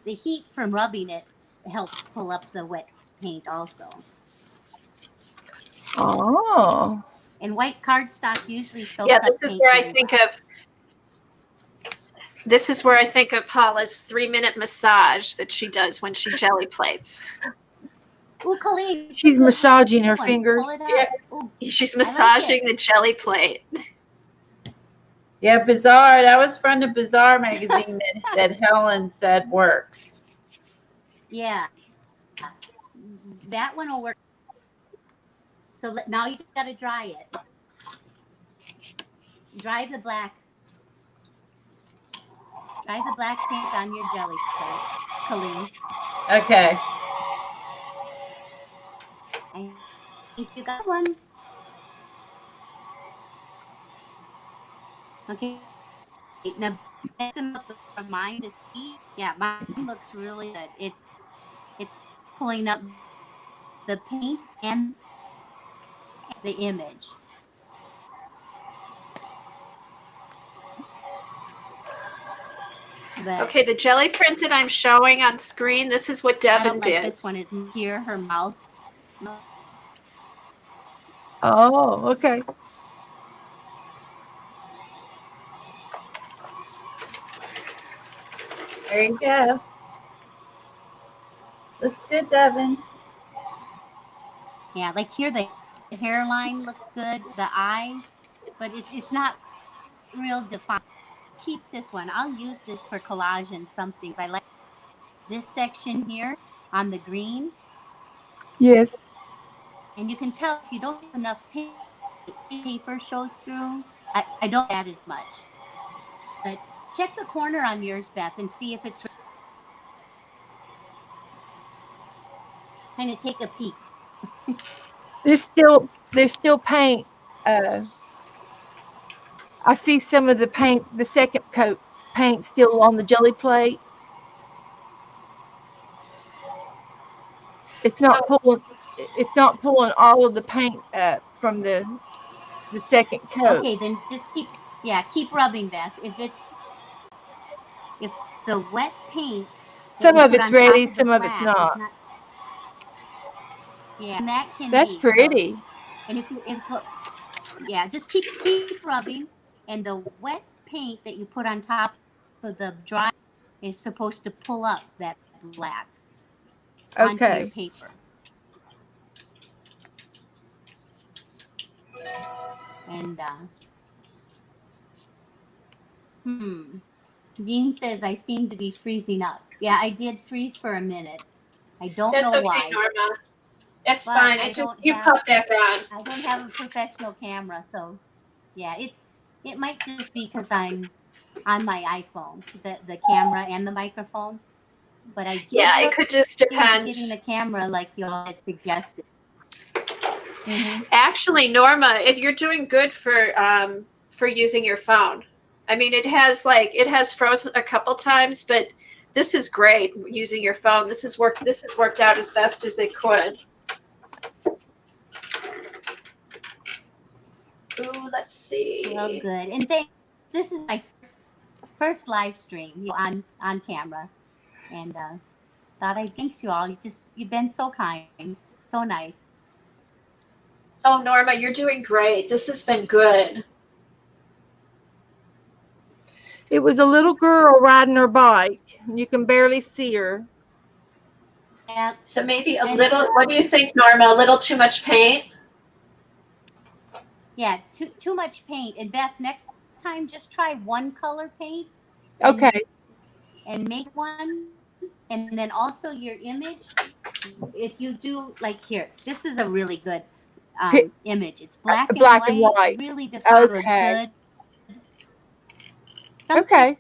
heat from rubbing it helps pull up the wet paint also. Oh. And white cardstock usually soaks Yeah, up this is paint where I really think well. of this is where I think of Paula's 3-minute massage that she does when she jelly plates. Ooh, Colleen, She's good massaging her one. fingers. Pull it Yeah. up. Ooh, She's I like massaging it. the jelly plate. Yeah, Bizarre. That was from the Bizarre magazine that Helen said works. Yeah, that one will work. So now you got to dry it. Dry the black paint on your jelly plate, Colleen. Okay. I think you got one. Okay. Now back them up for mine to see. Yeah, mine looks really good. It's pulling up the paint and the image. But Okay, the jelly print that I'm showing on screen, this is what I Devin don't like did. this one. Is here her mouth? Oh, okay. There you go. Looks good, Devin. Yeah, like here the hairline looks good, the eye, but it's not real defined. Keep this one. I'll use this for collage and something. I like this section here on the green, Yes. and you can tell if you don't have enough paint, see paper shows through. I don't add as much, but check the corner on yours, Beth, and see if it's kind of take a peek. There's still paint. I see some of the paint, the second coat paint still on the jelly plate. It's So, not pulling. It's not pulling all of the paint up from the second coat. Okay, then just keep rubbing, Beth. If the wet paint that Some you of put it's on top ready, of the some of it's black is not. not, yeah, and that can That's be so. pretty. And if yeah, just keep rubbing, and the wet paint that you put on top of the dry is supposed to pull up that black onto your Okay. paper. And Jean says I seem to be freezing up. Yeah, I did freeze for a minute. I don't that's know okay, why, Norma. It's but fine. It just you pop back on. I don't have a professional camera, so yeah, it might just be because I'm on my iPhone, the camera and the microphone. But I Yeah, did it look could just into depend. getting the camera like you all had suggested. Actually, Norma, if you're doing good for using your phone. I mean, it has frozen a couple times, but this is great using your phone. This has worked out as best as it could. Ooh, let's Well, see. good. And this is my first live stream, on camera, and thought I'd thanks you all. You've been so kind, so nice. Oh, Norma, you're doing great. This has been good. It was a little girl riding her bike. You can barely see her. Yeah, So maybe a and little, what do you think, Norma? A little too much paint? yeah, too much paint. And Beth, next time just try one color paint and Okay. make one, and then also your image. If you do like here, this is a really good Pi- image. It's black and Black and white, white. really defined a Okay. good something. Okay.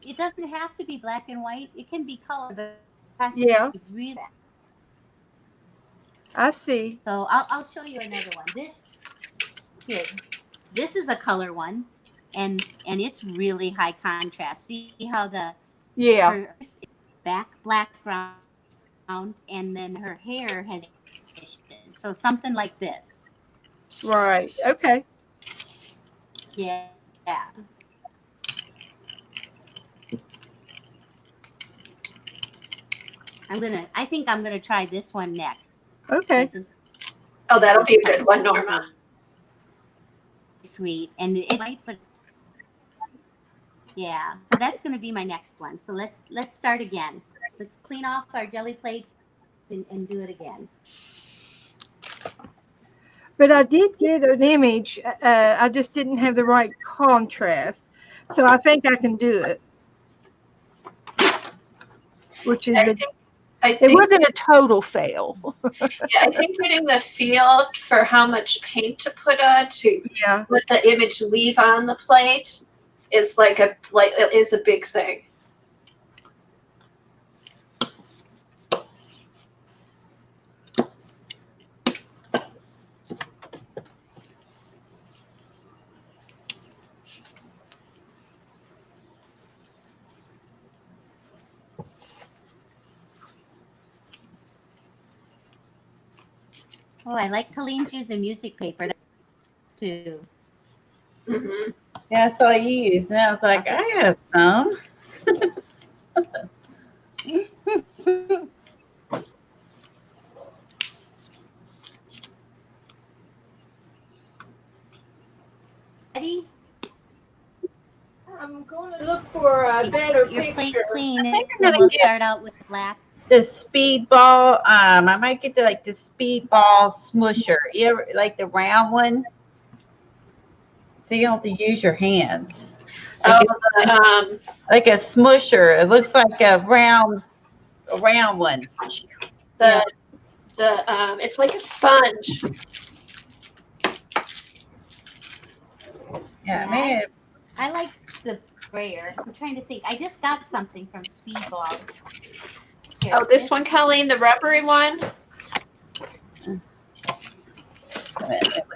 It doesn't have to be black and white. It can be color, but it has to Yeah, be really. I see. So I'll show you another one. Here, this is a color one, and it's really high contrast. See how Yeah. her background, and then her hair has so something like this. Right. Okay. Yeah, yeah. I think I'm gonna try this one next. I Okay. just Oh, that'll be a good one, Norma. Sweet, and it might, but yeah. So that's going to be my next one. So let's start again. Let's clean off our jelly plates and do it again. But I did get an image. I just didn't have the right contrast. So I think I can do it. Which is I it think, wasn't a total fail. yeah, I think getting the feel for how much paint to put on to Yeah. let the image leave on the plate is is a big thing. Oh, I like Colleen's using music paper too. Mm-hmm. Yeah, that's all you use. And I was like, I have some. Ready? I'm going to look for a better Your plate picture. clean, I think and I'm gonna we'll get start out with black. the speedball. I might get the speedball smusher. You ever like the round one? So you don't have to use your hands. Like, like a smusher. It looks like a round one. The it's like a sponge. Yeah, man. I like the sprayer. I'm trying to think. I just got something from Speedball. Here, Oh, this one, Colleen, the rubbery one. Look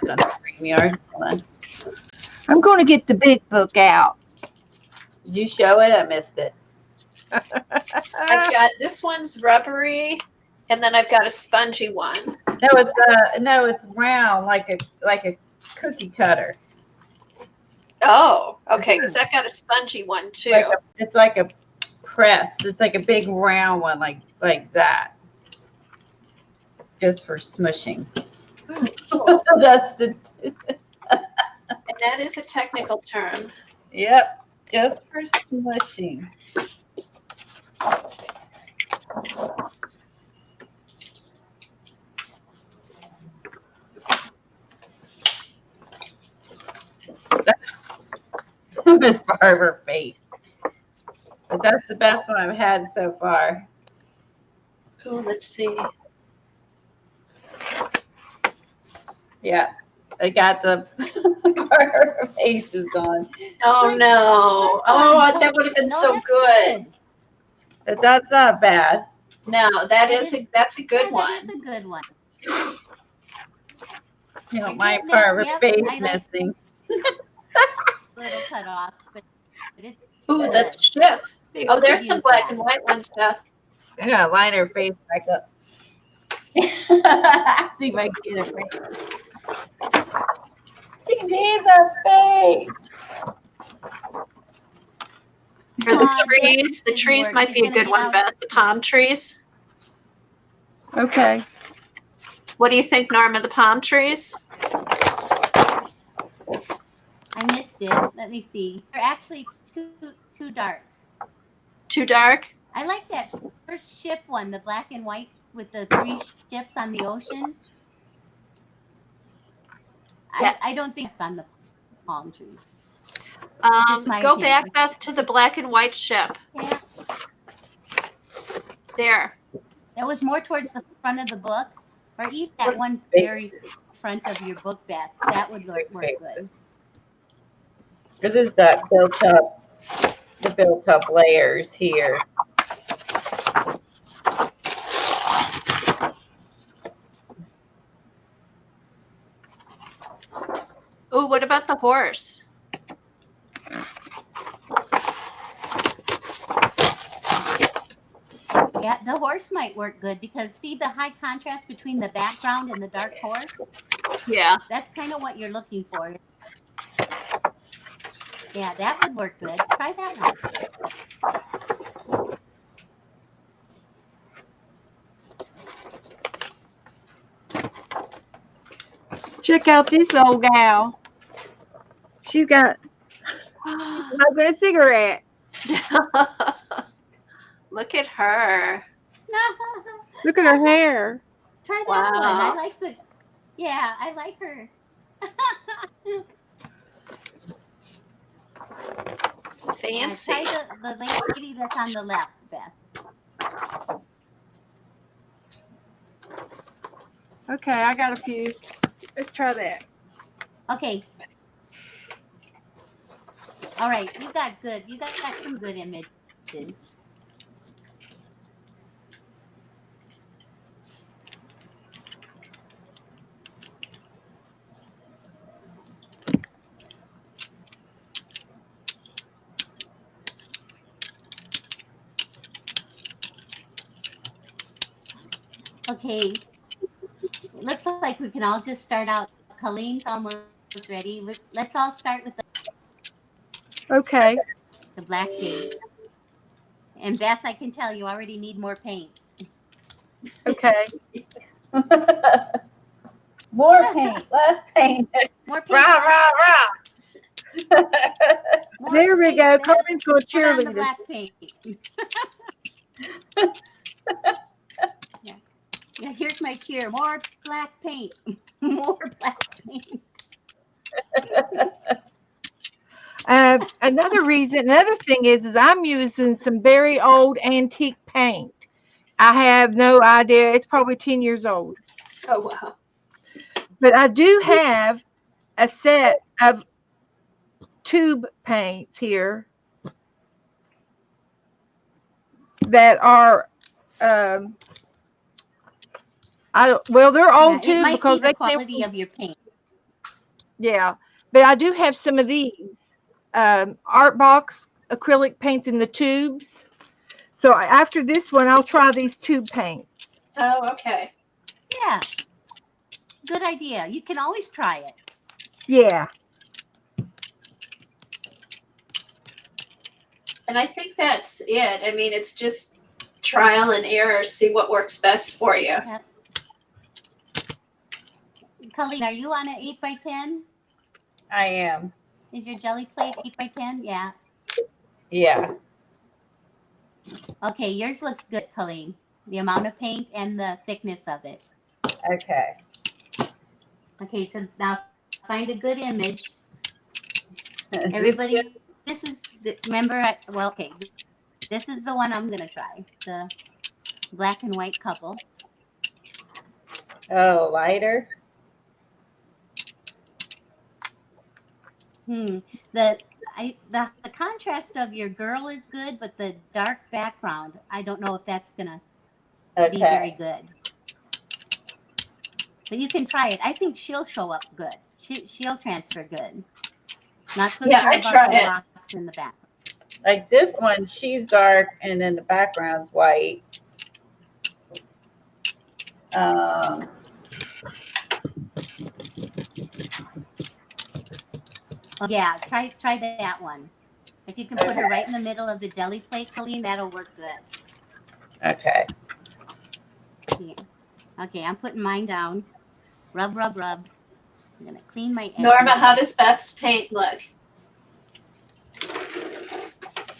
on StreamYard. Hold on. I'm going to get the big book out. Did you show it? I missed it. I've got this one's rubbery, and then I've got a spongy one. No, it's round like a cookie cutter. Oh, okay, because I've got a spongy one too. It's like a press. It's like a big round one, like that. Just for smushing. Cool. That's the. And that is a technical term. Yep, just for smushing. Miss Barber face. But that's the best one I've had so far. Oh, let's see. Yeah, I got the Barber faces on. Oh no! Oh, that would have been so good. But that's not bad. No, that's a good one. That is a good one. You know, You're my getting it. Barber Yep, face I like missing. little cut off, but it's Ooh, good. the chip. Oh, there's some Use black that. and white ones, Beth. I'm gonna line her face back up. See if I can get it right. She needs a face. Or the trees might be a good one, Beth. The palm trees. Okay. What do you think, Norma? The palm trees? I missed it. Let me see. They're actually too dark. Too dark? I like that first ship one, the black and white with the 3 ships on the ocean. Yeah. I don't think it's on the palm trees. Go back, Beth, to the black and white ship. Yeah. There. That was more towards the front of the book, or even that one very front of your book, Beth. That would work good. This is the built up layers here. Oh, what about the horse? Yeah, the horse might work good because see the high contrast between the background and the dark horse? Yeah. That's kind of what you're looking for. Yeah, that would work good. Try that one. Check out this old gal. She's smoking a cigarette. Look at her. Look at her hair. Try that one. I Wow. like the. Yeah, I like her. Fancy. Try the lady that's on the left, Beth. Okay, I got a few. Let's try that. Okay. All right, you got good. You got some good images. Okay. It looks like we can all just start out. Colleen's almost ready. Let's all start with Okay. the black base. And Beth, I can tell you already need more paint. Okay. More paint, less paint. More paint. Rah, rah, rah. More There we paint, go. Beth. Colleen's going to Put on the cheerlead. black paint. Yeah, here's my cheer. More black paint. More black paint. Another thing is I'm using some very old antique paint. I have no idea. It's probably 10 years old. Oh, wow. But I do have a set of tube paints here that are they're old Yeah, it too might because be the they came quality of your paint. yeah. But I do have some of these art box acrylic paints in the tubes. So after this one, I'll try these tube paints. Oh, okay. Yeah. Good idea. You can always try it. Yeah. And I think that's it. I mean, it's just trial and error, see what works best for you. Yep. Colleen, are you on an 8x10? I am. Is your jelly plate 8x10? Yeah. Yeah. Okay, yours looks good, Colleen. The amount of paint and the thickness of it. Okay. Okay, so now find a good image. Everybody, this is, remember, okay, this is the one I'm going to try. The black and white couple. Oh, lighter. The contrast of your girl is good, but the dark background, I don't know if that's going to be very good. But you can try it. I think she'll show up good. She'll transfer good. Not so Yeah, sure I about try the it. rocks in the back. Like this one, she's dark and then the background's white. Oh, yeah, try that one. If you can put her right in the middle of the jelly plate, Colleen, that'll work good. Okay. Yeah. Okay, I'm putting mine down. Rub, rub, rub. I'm gonna clean my edges. Norma, how does Beth's paint look?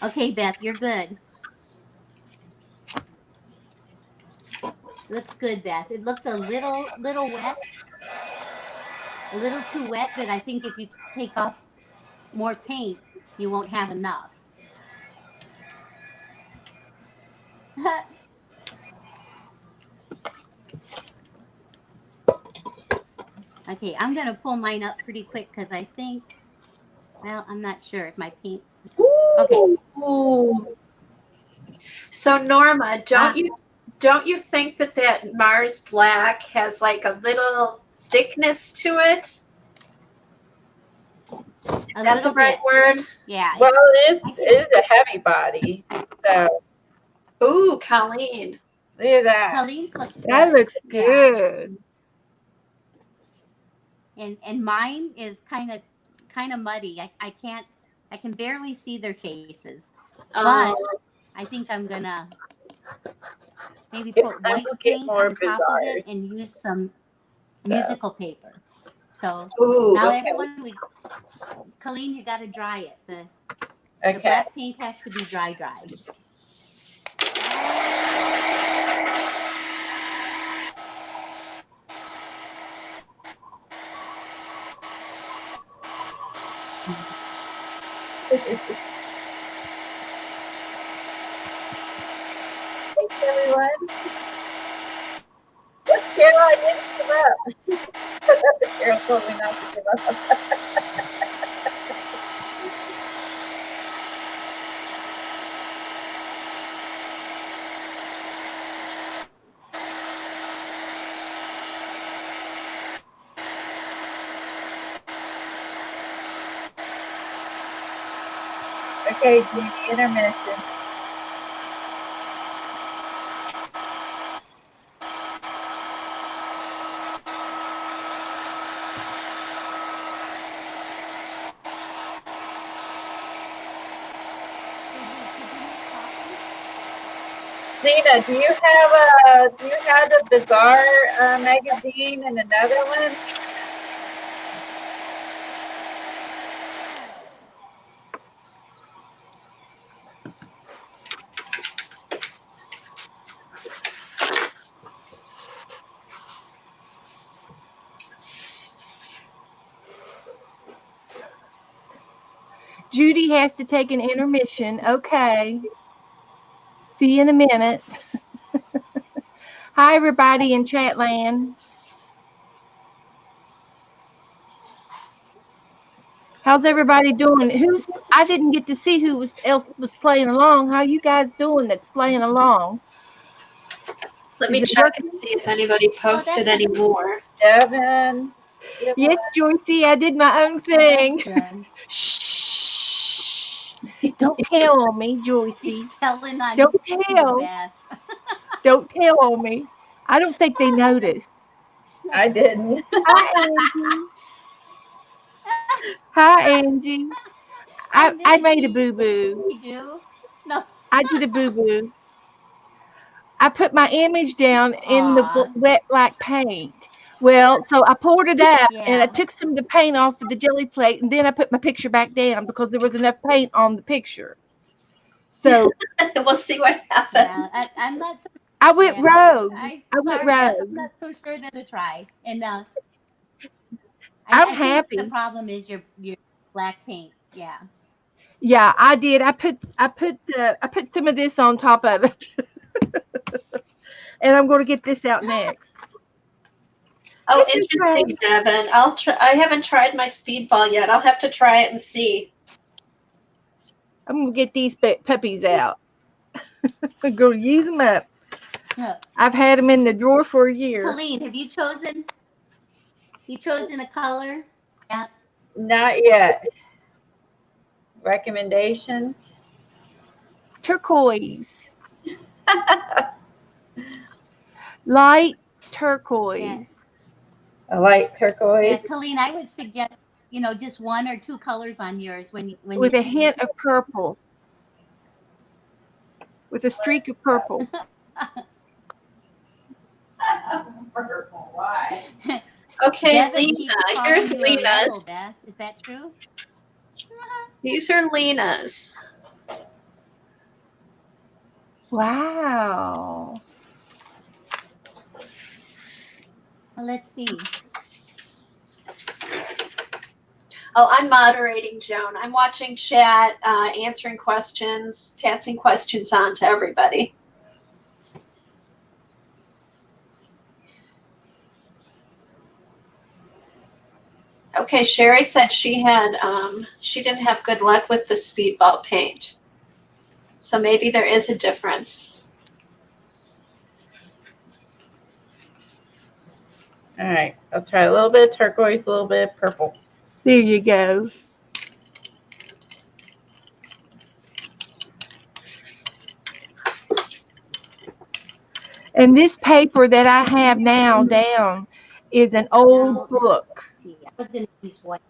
Okay, Beth, you're good. Looks good, Beth. It looks a little wet. A little too wet, but I think if you take off more paint, you won't have enough. Okay, I'm going to pull mine up pretty quick because I think, well, I'm not sure if my paint is... Okay. Ooh. So Norma, don't you think that Mars Black has like a little thickness to it? Is that the right word? Yeah. Well, it is a heavy body. So. Ooh, Colleen. Look at that. Colleen's looks good. That looks good. And mine is kind of muddy. I can barely see their faces. But I think I'm gonna maybe put white paint on top of it and use some musical paper. So Ooh, now okay. everyone, Colleen, you got to dry it. The Okay. black paint has to be dry. Thanks, everyone. What's Carol? I didn't give up. Carol told me not to give up. Okay, Judy, intermission. Zena, do you have the Bazaar magazine and another one? Judy has to take an intermission. Okay. See you in a minute. Hi, everybody in Chatland. How's everybody doing? I didn't get to see who else was playing along. How you guys doing that's playing along? Let Is me it check working? and see if anybody posted any more. Devin. Yes, Joycey, I did my own Oh, thing. that's good. Shh. Don't tell on me, Joycey. She's telling on Don't you, tell. Beth. Don't tell on me. I don't think they noticed. I didn't. Hi, Angie. Hi, Angie. I made a boo-boo. We do. No. I did a boo-boo. I put my image down in the Aw. wet black paint. Well, so I poured it out and I Yeah. took some of the paint off of the jelly plate and then I put my picture back down because there was enough paint on the picture. So We'll see what happens. Yeah. I'm not so. I went rogue. I went Sorry, Beth. I'm rogue. not so sure that to try. And I'm I think happy. the problem is your black paint. Yeah. Yeah, I did. I put some of this on top of it. And I'm going to get this out next. Oh, Hi, interesting, Devin. I haven't tried my speedball yet. I'll have to try it and see. I'm going to get these puppies out. I'm going to use them up. I've had them in the drawer for a year. Colleen, have you chosen a color? Yeah. Not yet. Recommendations? Turquoise. Light turquoise. Yeah. A light turquoise. Yeah, Colleen, I would suggest, just one or two colors on yours when With a hint of purple. With a streak of purple. Purple. Why? Okay, Devin Lena. keeps Here's calling you a rebel, Lena's. Beth. Is that true? These are Lena's. Wow. Well, let's see. Oh, I'm moderating, Joan. I'm watching chat, answering questions, passing questions on to everybody. Okay, Sherry said she didn't have good luck with the speedball paint. So maybe there is a difference. All right. I'll try a little bit of turquoise, a little bit of purple. There you go. And this paper that I have now down is an old book. See, I was going to use white.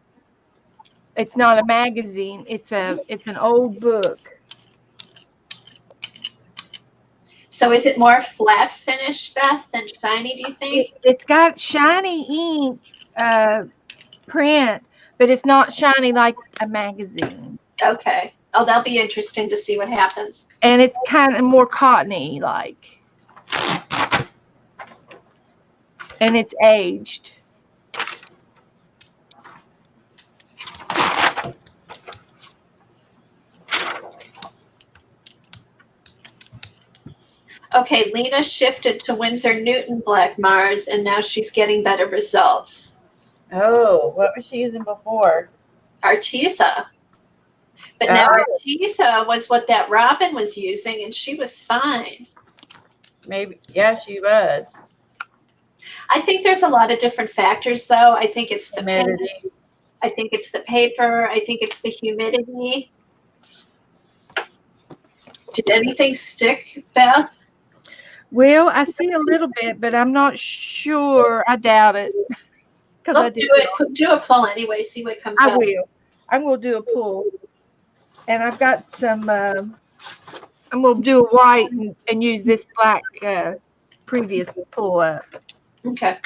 It's not a magazine. It's an old book. So is it more flat finish, Beth, than shiny, do you think? It's got shiny ink print, but it's not shiny like a magazine. Okay. Oh, that'll be interesting to see what happens. And it's kind of more cottony like. And it's aged. Okay, Lena shifted to Winsor Newton Black Mars, and now she's getting better results. Oh, what was she using before? Artesa. But now Oh. Artesa was what that Robin was using, and she was fine. Maybe, yeah, she was. I think there's a lot of different factors, though. I think it's the paint. Humidity. I think it's the paper. I think it's the humidity. Did anything stick, Beth? Well, I see a little bit, but I'm not sure. I doubt it. Because I Look, did. do a pull anyway. See what comes I up. will. I'm going to do a pull. And I've got some, I'm going to do a white and use this black previous pull up. Okay.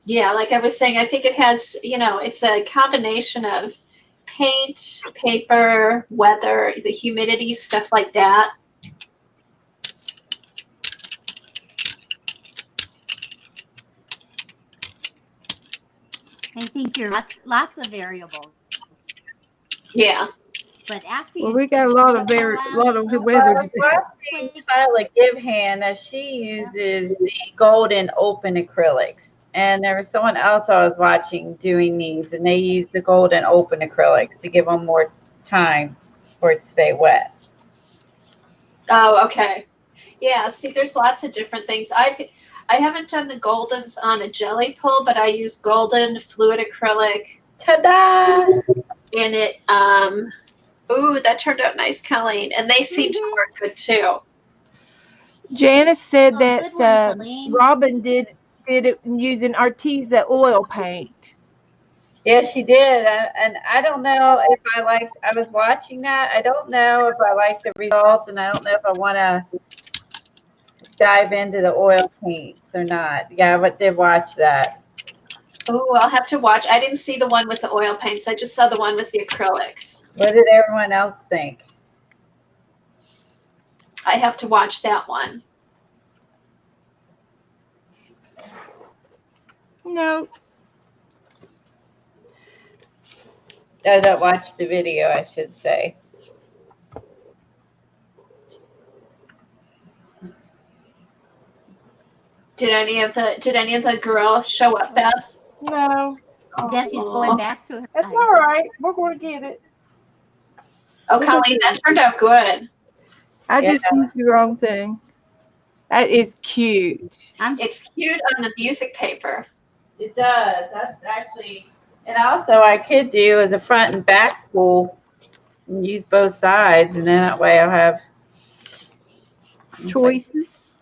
Yeah, like I was saying, I think it has, it's a combination of paint, paper, weather, the humidity, stuff like that. I think you're lots of variables. Yeah. But after Well, you we got a lot of good weather. Well, watching Kyla Givehand, she uses the golden open acrylics. And there was someone else I was watching doing these, and they use the golden open acrylics to give them more time for it to stay wet. Oh, okay. Yeah, see, there's lots of different things. I haven't done the goldens on a jelly pull, but I use golden fluid acrylic. Ta-da! And it, ooh, that turned out nice, Colleen. And they seem to work good too. Janice said Oh, that good one, Colleen. Robin did it using Artesa oil paint. Yes, she did. And I don't know if I was watching that. I don't know if I like the results, and I don't know if I want to dive into the oil paints or not. Yeah, but did watch that. Oh, I'll have to watch. I didn't see the one with the oil paints. I just saw the one with the acrylics. What did everyone else think? I have to watch that one. No. I don't watch the video, I should say. Did any of the girls show up, Beth? No. Guess she's going back to her. That's all right. We're going to get it. Oh, Colleen, that turned out good. I just used the wrong thing. That is cute. It's cute on the music paper. It does. That's actually, and also I could do as a front and back spool and use both sides, and then that way I'll have Choices.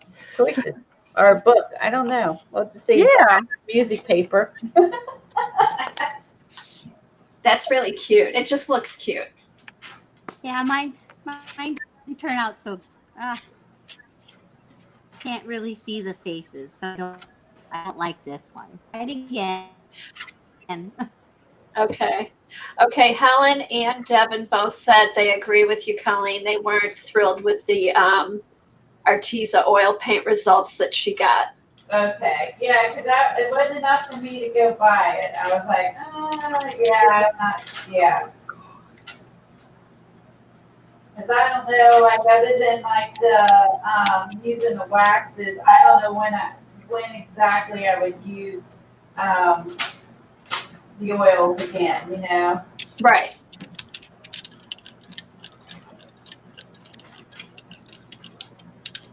Or a book. I don't know. We'll have to see. Yeah. Music paper. That's really cute. It just looks cute. Yeah, mine didn't turn out so. Can't really see the faces, so I don't like this one. Try it again. Okay. Helen and Devin both said they agree with you, Colleen. They weren't thrilled with the Artesa oil paint results that she got. Okay. Yeah, because it wasn't enough for me to go buy it. I was like, yeah, I'm not, yeah. Because I don't know, like, other than like the using the waxes, I don't know when exactly I would use the oils again, you know. Right.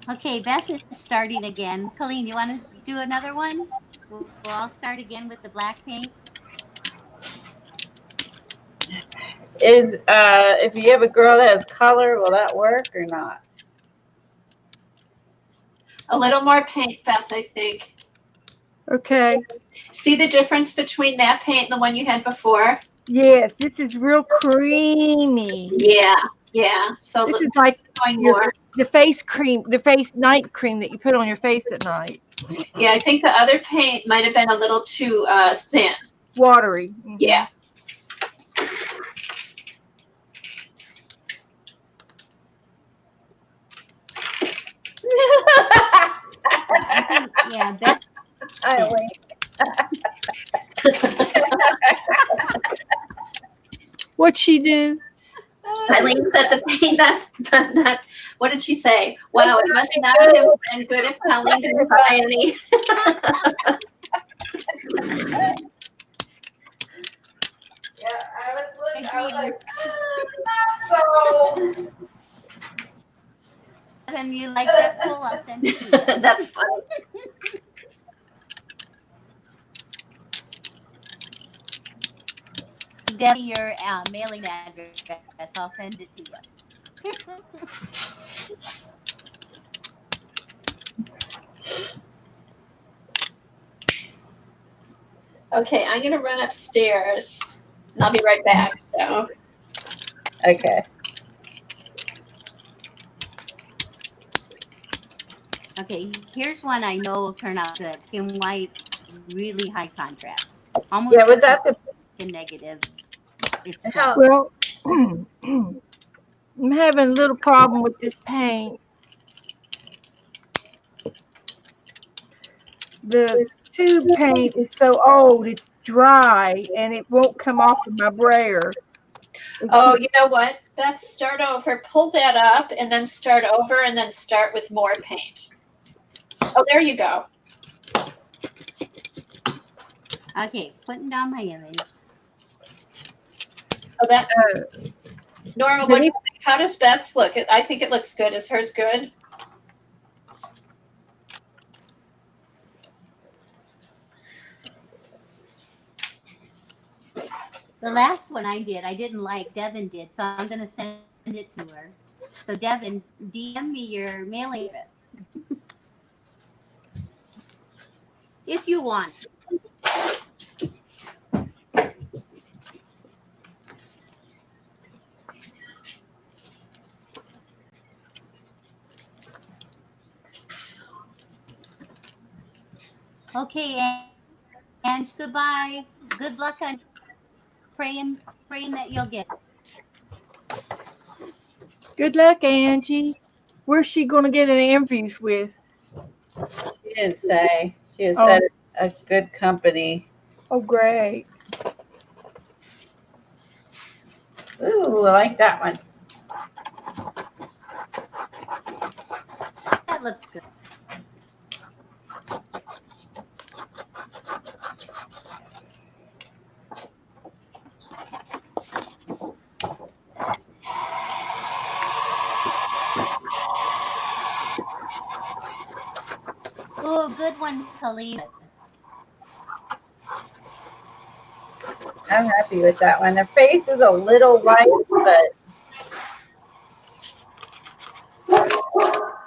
Okay, Beth is starting again. Colleen, you want to do another one? We'll all start again with the black paint. If you have a girl that has color, will that work or not? A little more paint, Beth, I think. Okay. See the difference between that paint and the one you had before? Yes, this is real creamy. Yeah. So This is like going more. the face cream, the face night cream that you put on your face at night. Yeah, I think the other paint might have been a little too thin. Watery. Mhm. Yeah. I think, yeah, Beth I did. wink. What'd she do? Eileen said the paint that's not, what did she say? Wow, it must not good. have been good if Colleen didn't buy any. Yeah, I was I looking. I agree. was like, not so. And you like that pool? I'll send it to you. That's funny. Debbie, your mailing address. I'll send it to you. Okay, I'm gonna run upstairs and I'll be right back. So Okay. Okay, here's one I know will turn out good. In white, really high contrast. Almost Yeah, was looks that like the a negative. It's how? Well, I'm having a little problem with this paint. The tube paint is so old, it's dry, and it won't come off of my brayer. It oh, keeps, you know what? Beth, start over. Pull that up and then start over and then start with more paint. Oh, there you go. okay. Putting down my image. Oh, that uh, Norma, what do you think? How does Beth's look? I think it looks good. Is hers good? The last one I didn't like. Devin did, so I'm going to send it to her. So Devin, DM me your mailing address if you want. Okay, Ange. Goodbye. Good luck on praying that you'll get. good luck, Angie. Where's she going to get an interview with? She didn't say. She just Oh, said a good company. oh, great. Ooh, I like that one. That looks good. Oh, good one, Colleen. I'm happy with that one. The face is a little light, but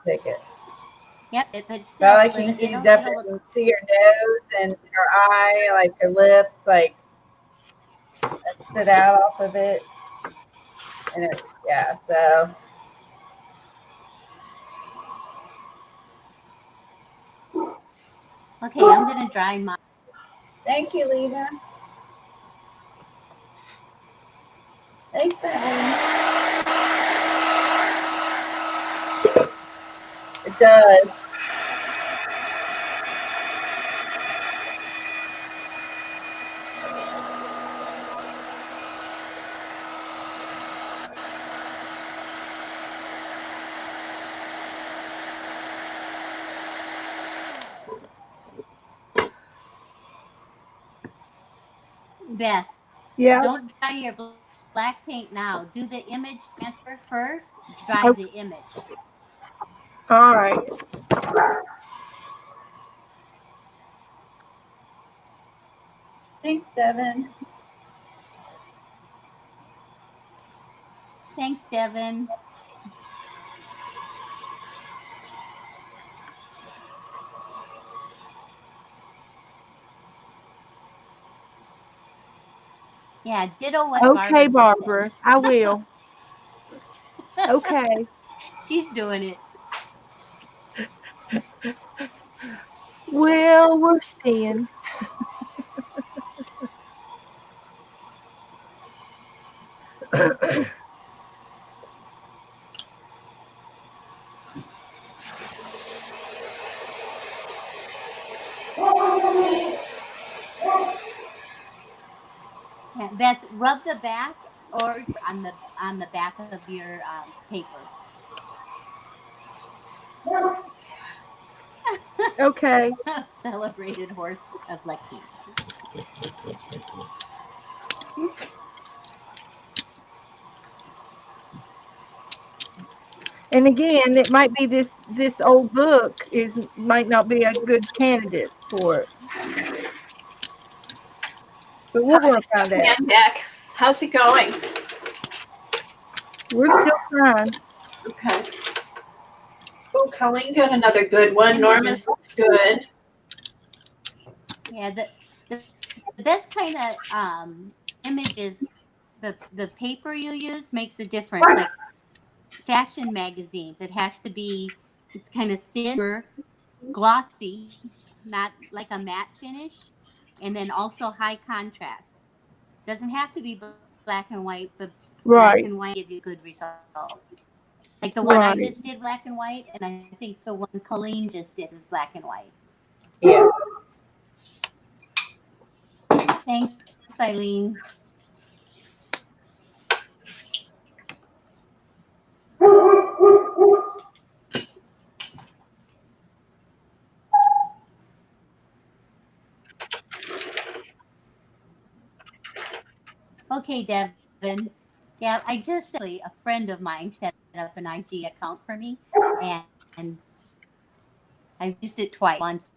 take it. Yep, but I still, like you can see it'll look. definitely see your nose and her eye, like her lips, like that stood out off of it. And it, yeah, so Okay, I'm gonna dry mine. thank you, Lena. Thanks, Beverly. It does. Beth, Yeah. don't dry your black paint now. Do the image transfer first. Dry Okay. the image. All right. Thanks, Devin. Thanks, Devin. Yeah, ditto what Barbara Okay, just said. Barbara. I will. Okay. She's doing it. Well, we're seeing. Yeah, Beth, rub the back or on the back of your paper. Okay. Celebrated horse of Lexington. And again, it might be this old book might not be a good candidate for it, but we're How's going it to find going, out. Ann Beck? How's it going? We're still trying. Okay. Oh, Colleen got another good one. Norma's Images. looks good. Yeah, the best kind of images, the paper you use makes a difference. Like fashion magazines, it has to be kind of thinner, glossy, not like a matte finish, and then also high contrast. Doesn't have to be black and white, but black Right, and white give you a good result. Like the one I right. just did black and white, and I think the one Colleen just did was black and white. Yeah. Thanks, Eileen. Okay, Devin. Yeah, I just a friend of mine set up an IG account for me, and I've used it twice. Once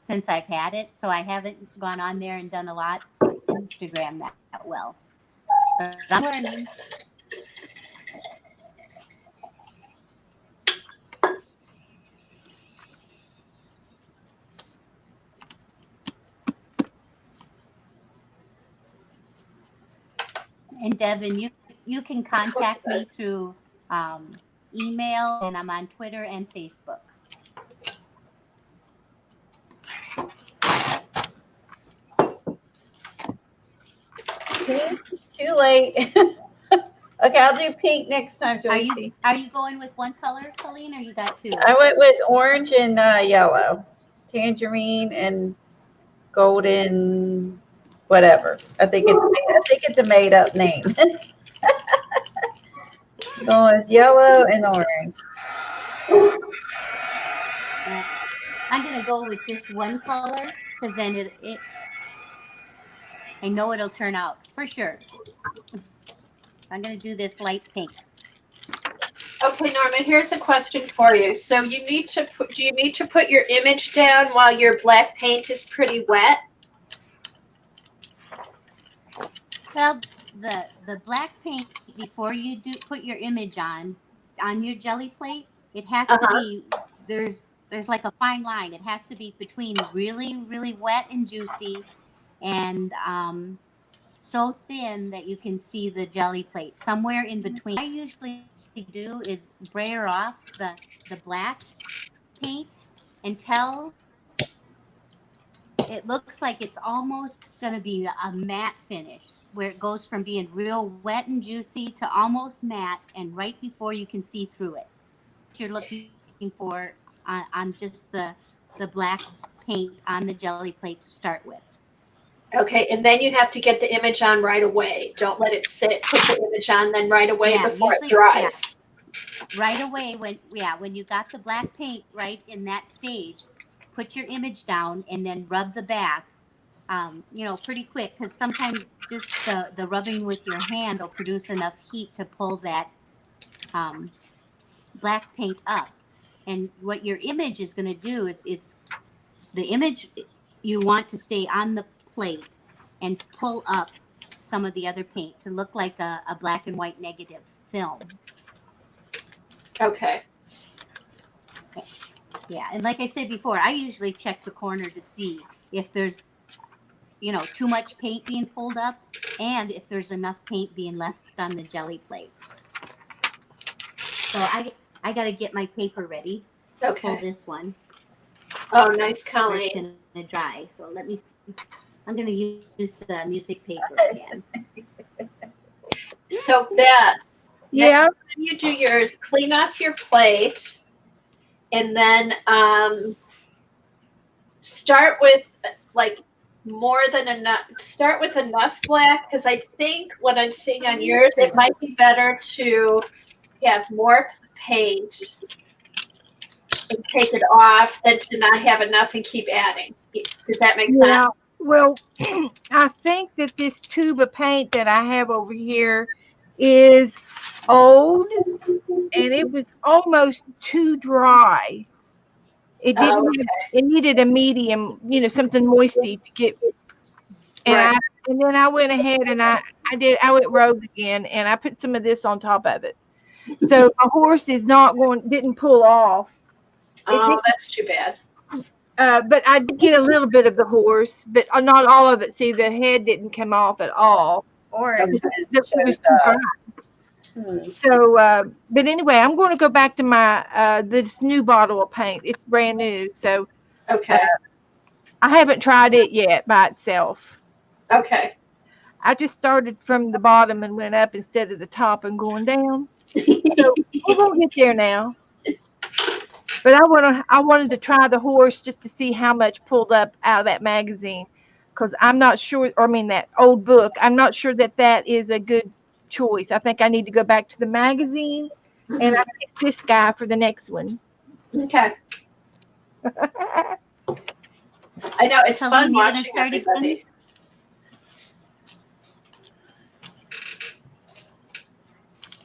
since I've had it, so I haven't gone on there and done a lot on Instagram that well. But I'm learning. And Devin, you can contact me through um, email, and I'm on Twitter and Facebook. Pink? Too late. Okay, I'll do pink next time, Are Joycey. you going with one color, Colleen, or you got two? I went with orange and yellow, tangerine and golden, whatever. I think it's a made up name. Going with yellow and orange. Yeah. I'm gonna go with just one color because then it I know it'll turn out for sure. I'm gonna do this light pink. Okay, Norma, here's a question for you. So do you need to put your image down while your black paint is pretty wet? Well, the black paint before you do put your image on your jelly plate, it has to Uh-huh. be there's like a fine line. It has to be between really wet and juicy and so thin that you can see the jelly plate. Somewhere in between. What I usually do is brayer off the black paint until it looks like it's almost going to be a matte finish where it goes from being real wet and juicy to almost matte, and right before you can see through it. You're looking for on just the black paint on the jelly plate to start with. Okay, and then you have to get the image on right away. Don't let it sit. Put the image on then right away Yeah, before it usually dries. right away when you got the black paint right in that stage, put your image down and then rub the back pretty quick, because sometimes just the rubbing with your hand will produce enough heat to pull that um, black paint up. And what your image is going to do is the image you want to stay on the plate and pull up some of the other paint to look like a black and white negative film. Okay. Yeah, and like I said before, I usually check the corner to see if there's too much paint being pulled up and if there's enough paint being left on the jelly plate. So I got to get my paper ready to pull Okay. this one. Oh, nice, Where it's Colleen. going to dry. So let me see. I'm going to use the music paper again. So Beth, Yeah. next time you do yours, clean off your plate, and then start with like more than enough. Start with enough black, because I think what I'm seeing on yours, it might be better to have more paint and take it off than to not have enough and keep adding. Does that make sense? Yeah. Well, I think that this tube of paint that I have over here is old and it was almost too dry. It Oh, didn't have, it needed a medium, something moisty to get. And right. and then I went ahead and I went rogue again and I put some of this on top of it. So my horse didn't pull off. Oh, that's too bad. But I did get a little bit of the horse, but not all of it. See, the head didn't come off at all. Orange It was too dry. So, but anyway, I'm going to go back to my this new bottle of paint. It's brand new, so Okay. I haven't tried it yet by itself. Okay. I just started from the bottom and went up instead of the top and going down. So we're gonna get there now. But I wanted to try the horse just to see how much pulled up out of that magazine, because I'm not sure. Or I mean that old book. I'm not sure that is a good choice. I think I need to go back to the magazine, and I pick this guy for the next one. Okay. I know it's fun Colleen, you gonna watching start everybody. again?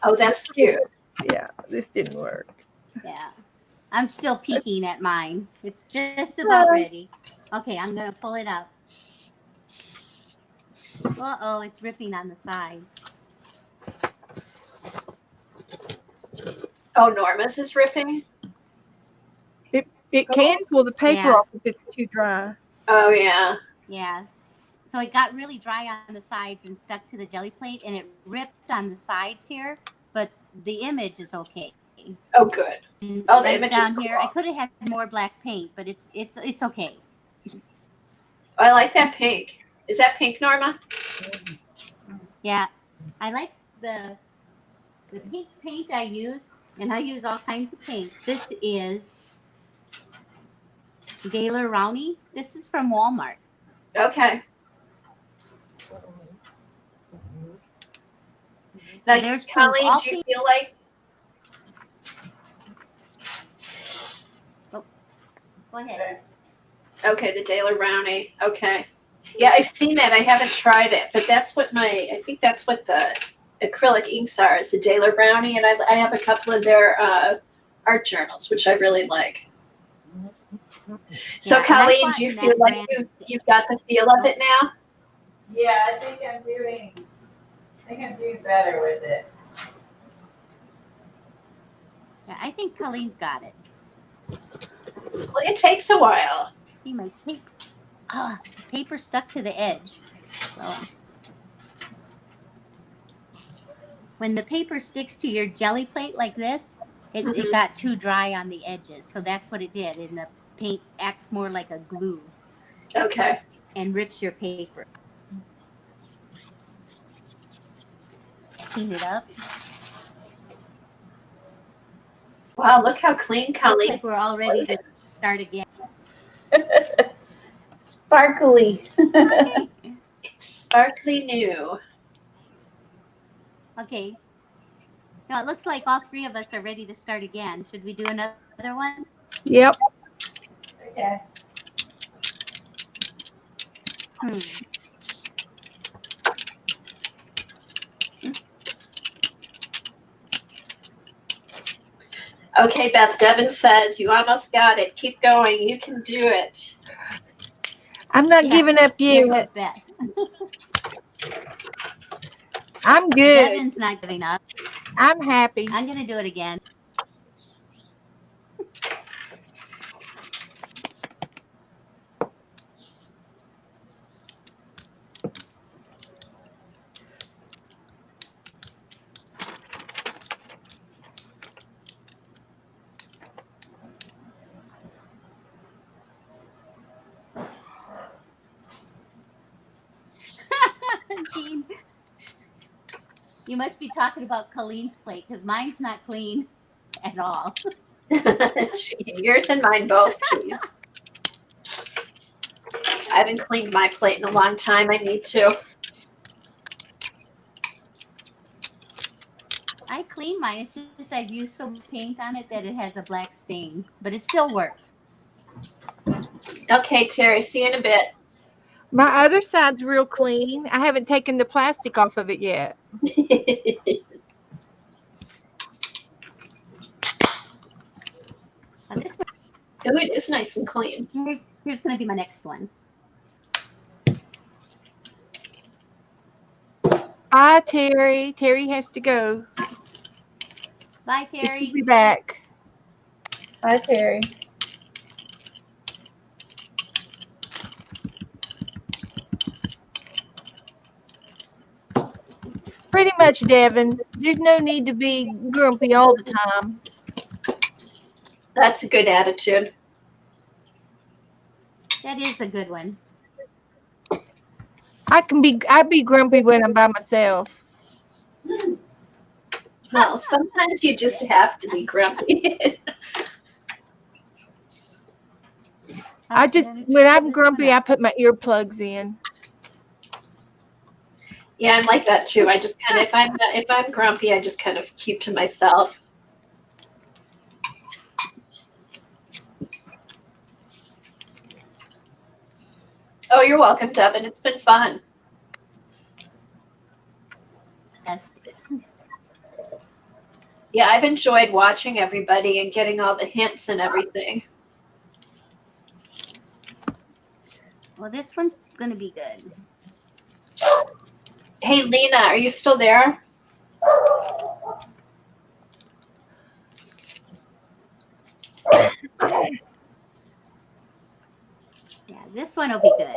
Oh, that's cute. Yeah, this didn't work. Yeah. I'm still peeking at mine. It's just about ready. Okay, I'm gonna pull it up. Uh-oh, it's ripping on the sides. Oh, Norma's is ripping. It can pull the paper Yes. off if it's too dry. Oh yeah. Yeah. So it got really dry on the sides and stuck to the jelly plate, and it ripped on the sides here, but the image is okay. Oh, good. And Oh, the right image down is here, I cool. could have had more black paint, but it's okay. I like that pink. Is that pink, Norma? Yeah, I like the pink paint I used, and I use all kinds of paints. This is Daler Rowney. This is from Walmart. Okay. So Now, there's proof. Colleen, All do you paint. feel like? Oh, go ahead. Okay, the Daler Rowney. Okay. Yeah, I've seen that. I haven't tried it, but I think that's what the acrylic inks are, is the Daler Brownie, and I have a couple of their art journals, which I really like. So, Yeah, and I Colleen, bought do you in feel that like brand. you've got the feel of it now? Yeah, I think I'm doing better with it. Yeah, I think Colleen's got it. Well, it takes a while. See, my paper stuck to the edge. So when the paper sticks to your jelly plate like this, it got too dry on the edges. So that's what it did. And the paint acts more like a glue Okay. and rips your paper. Clean it up. Wow, look how clean Colleen. Looks like we're all ready to start again. Sparkly. Okay. It's sparkly new. Okay. Now it looks like all three of us are ready to start again. Should we do another one? Yep. Okay. Okay, Beth. Devin says you almost got it. Keep going. You can do it. I'm not Yeah, giving up There yet. goes Beth. I'm good. Devin's not giving up. I'm happy. I'm going to do it again. Jean. You must be talking about Colleen's plate because mine's not clean at all. Yours and mine both, Gee. I haven't cleaned my plate in a long time. I need to. I clean mine. It's just I've used so much paint on it that it has a black stain, but it still works. Okay, Terry, see you in a bit. My other side's real clean. I haven't taken the plastic off of it yet. Now this one, Oh, it is nice and clean. here's going to be my next one. Bye, Terry. Terry has to go. Bye, She'll Terry. be back. Hi, Terry. Pretty much, Devin. There's no need to be grumpy all the time. That's a good attitude. That is a good one. I'd be grumpy when I'm by myself. Well, sometimes you just have to be grumpy. When I'm grumpy, I put my earplugs in. Yeah, I'm like that too. I just kind of, if I'm grumpy, I just kind of keep to myself. Oh, you're welcome, Devin. It's been fun. Yes. Yeah, I've enjoyed watching everybody and getting all the hints and everything. Well, this one's going to be good. Hey, Lena, are you still there? Yeah, this one will be good.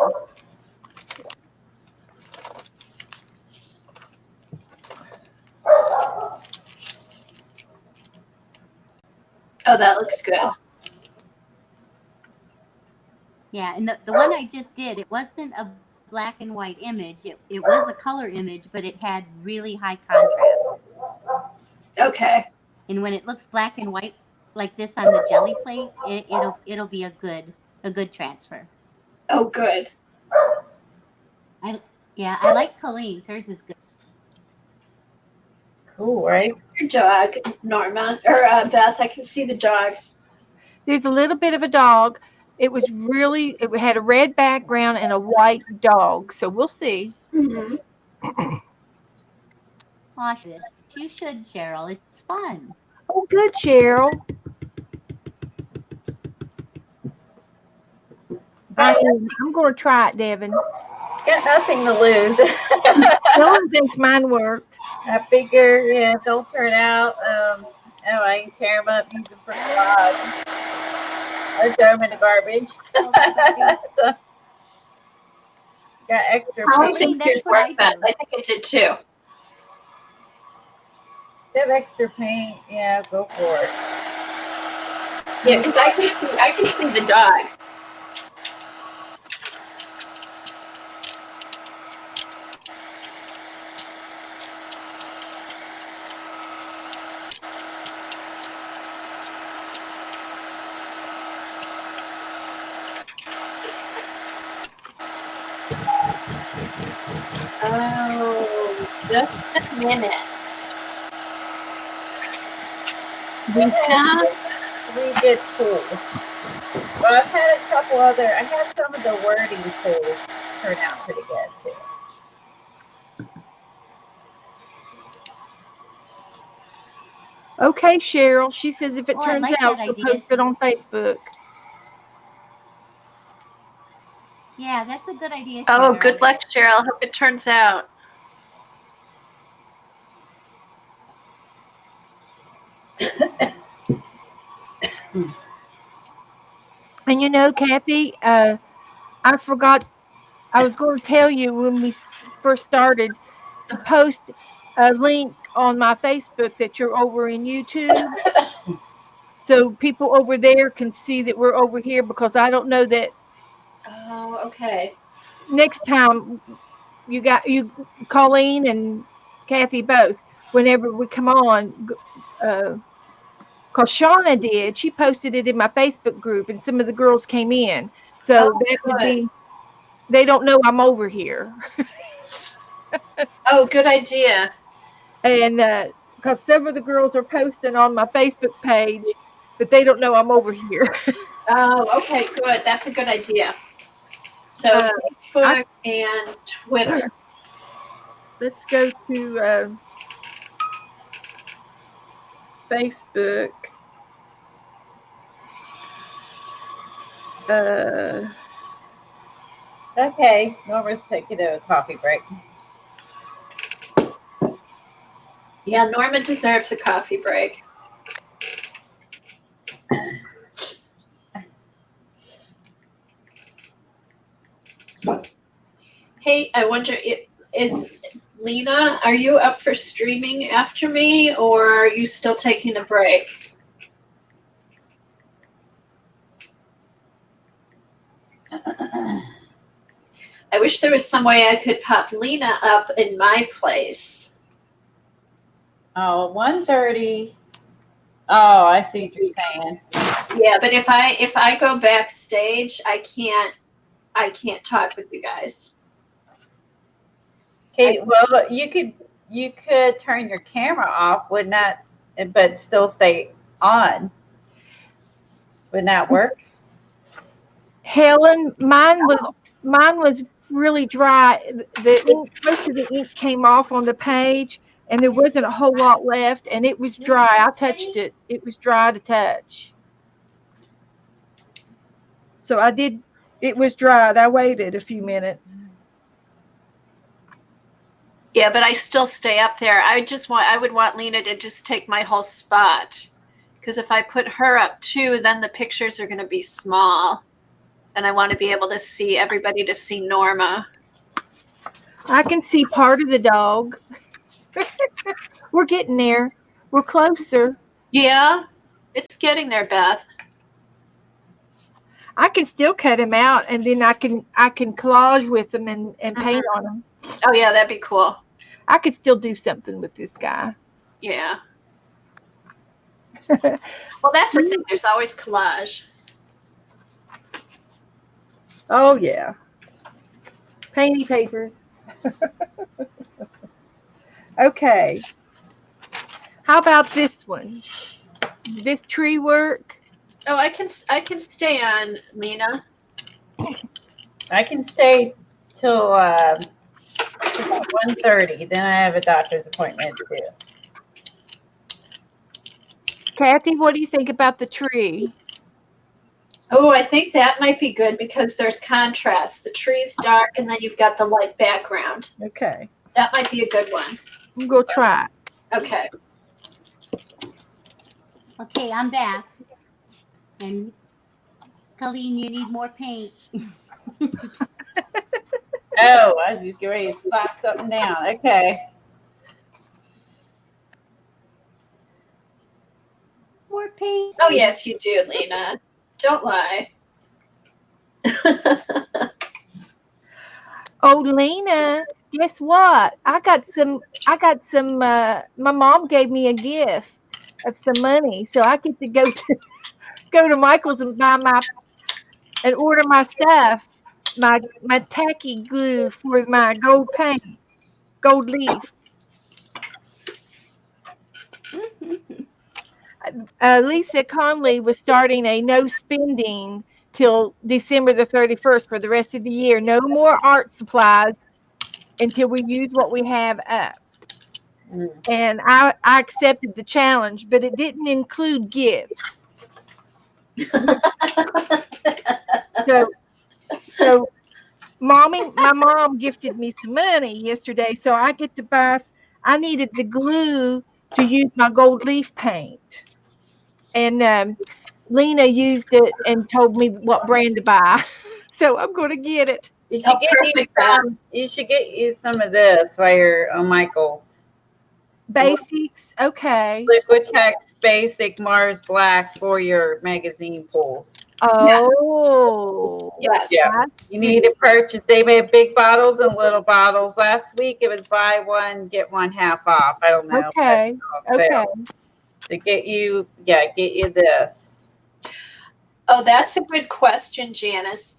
Oh, that looks good. Yeah, and the one I just did, it wasn't a black and white image. It was a color image, but it had really high contrast. Okay. And when it looks black and white like this on the jelly plate, it'll be a good transfer. Oh, good. I like Colleen's. Hers is good. Cool, right? Your dog, Norma, or Beth, I can see the dog. There's a little bit of a dog. It had a red background and a white dog. So we'll see. Mm-hmm. Watch this. You should, Cheryl. It's fun. Oh, good, Cheryl. I'm going to try it, Devin. Got nothing to lose. Dylan thinks mine worked. I figure, yeah, if they'll turn out, I can tear them up, use them for collage. Or throw them in the garbage. So, got extra How paint. think yours worked, Beth? I think it did too. If you have extra paint, yeah, go for it. Yeah, because I can see the dog. Oh, just a minute. We have 3 good tools. But I've had a couple other, I had some of the wording tools turn out pretty good too. Okay, Cheryl. She says if it turns like out, that she'll idea. post it on Facebook. Yeah, that's a good idea, Cheryl. Oh, good luck, Cheryl. Hope it turns out. And you know, Kathy, I forgot. I was going to tell you when we first started to post a link on my Facebook that you're over in YouTube. So people over there can see that we're over here because I don't know that Oh, okay. next time you Colleen and Kathy both. Whenever we come on, because Shauna did, she posted it in my Facebook group, and some of the girls came in. So Oh, that would good. be, they don't know I'm over here. Oh, good idea. And because some of the girls are posting on my Facebook page, but they don't know I'm over here. Oh, okay, good. That's a good idea. So Uh, Facebook and Twitter. Let's go to Facebook. Okay, Norma's taking a coffee break. Yeah, Norma deserves a coffee break. Hey, I wonder, is Lena, are you up for streaming after me, or are you still taking a break? I wish there was some way I could pop Lena up in my place. Oh, 1:30. Oh, I see what you're saying. Yeah, but if I go backstage, I can't talk with you guys. Okay, well, you could turn your camera off, wouldn't that? But still stay on. Wouldn't that work? Helen, mine was really dry. The ink, most of the ink came off on the page, and there wasn't a whole lot left, and it was dry. I touched it; it was dry to touch. So I did. It was dried. I waited a few minutes. Yeah, but I still stay up there. I would want Lena to just take my whole spot. Because if I put her up too, then the pictures are going to be small. And I want to be able to see everybody to see Norma. I can see part of the dog. We're getting there. We're closer. Yeah, it's getting there, Beth. I can still cut him out, and then I can collage with them and paint on them. Oh, yeah, that'd be cool. I could still do something with this guy. Yeah. Well, that's the thing. There's always collage. Oh yeah. Painty papers. Okay. How about this one? This tree work? Oh, I can stay on, Lena. I can stay till 1:30. Then I have a doctor's appointment too. Kathy, what do you think about the tree? Oh, I think that might be good because there's contrast. The tree's dark and then you've got the light background. Okay. That might be a good one. I'm going to try it. Okay. Okay, I'm back. And Colleen, you need more paint. Oh, I was just getting ready to slap something down. Okay. More paint. Oh, yes, you do, Lena. Don't lie. Oh, Lena, guess what? I got some my mom gave me a gift of some money, so I get to go to Michael's and and order my stuff, my tacky glue for my gold paint, gold leaf. Lisa Conley was starting a no spending till December the 31st for the rest of the year. No more art supplies until we use what we have up. And I accepted the challenge, but it didn't include gifts. So my mom gifted me some money yesterday, so I get to buy. I needed the glue to use my gold leaf paint, and Lena used it and told me what brand to buy. So I'm going to get it. You should get you some of this while you're on Michael's. Basics. Okay. Liquitex Basic Mars Black for your magazine pulls. Yes. Oh. Yes. Yeah. I You need to purchase. They made big bottles and little bottles. Last week it was buy one get one half off. I don't know. But Okay. it's on Okay. sale. To get you this. Oh, that's a good question, Janice.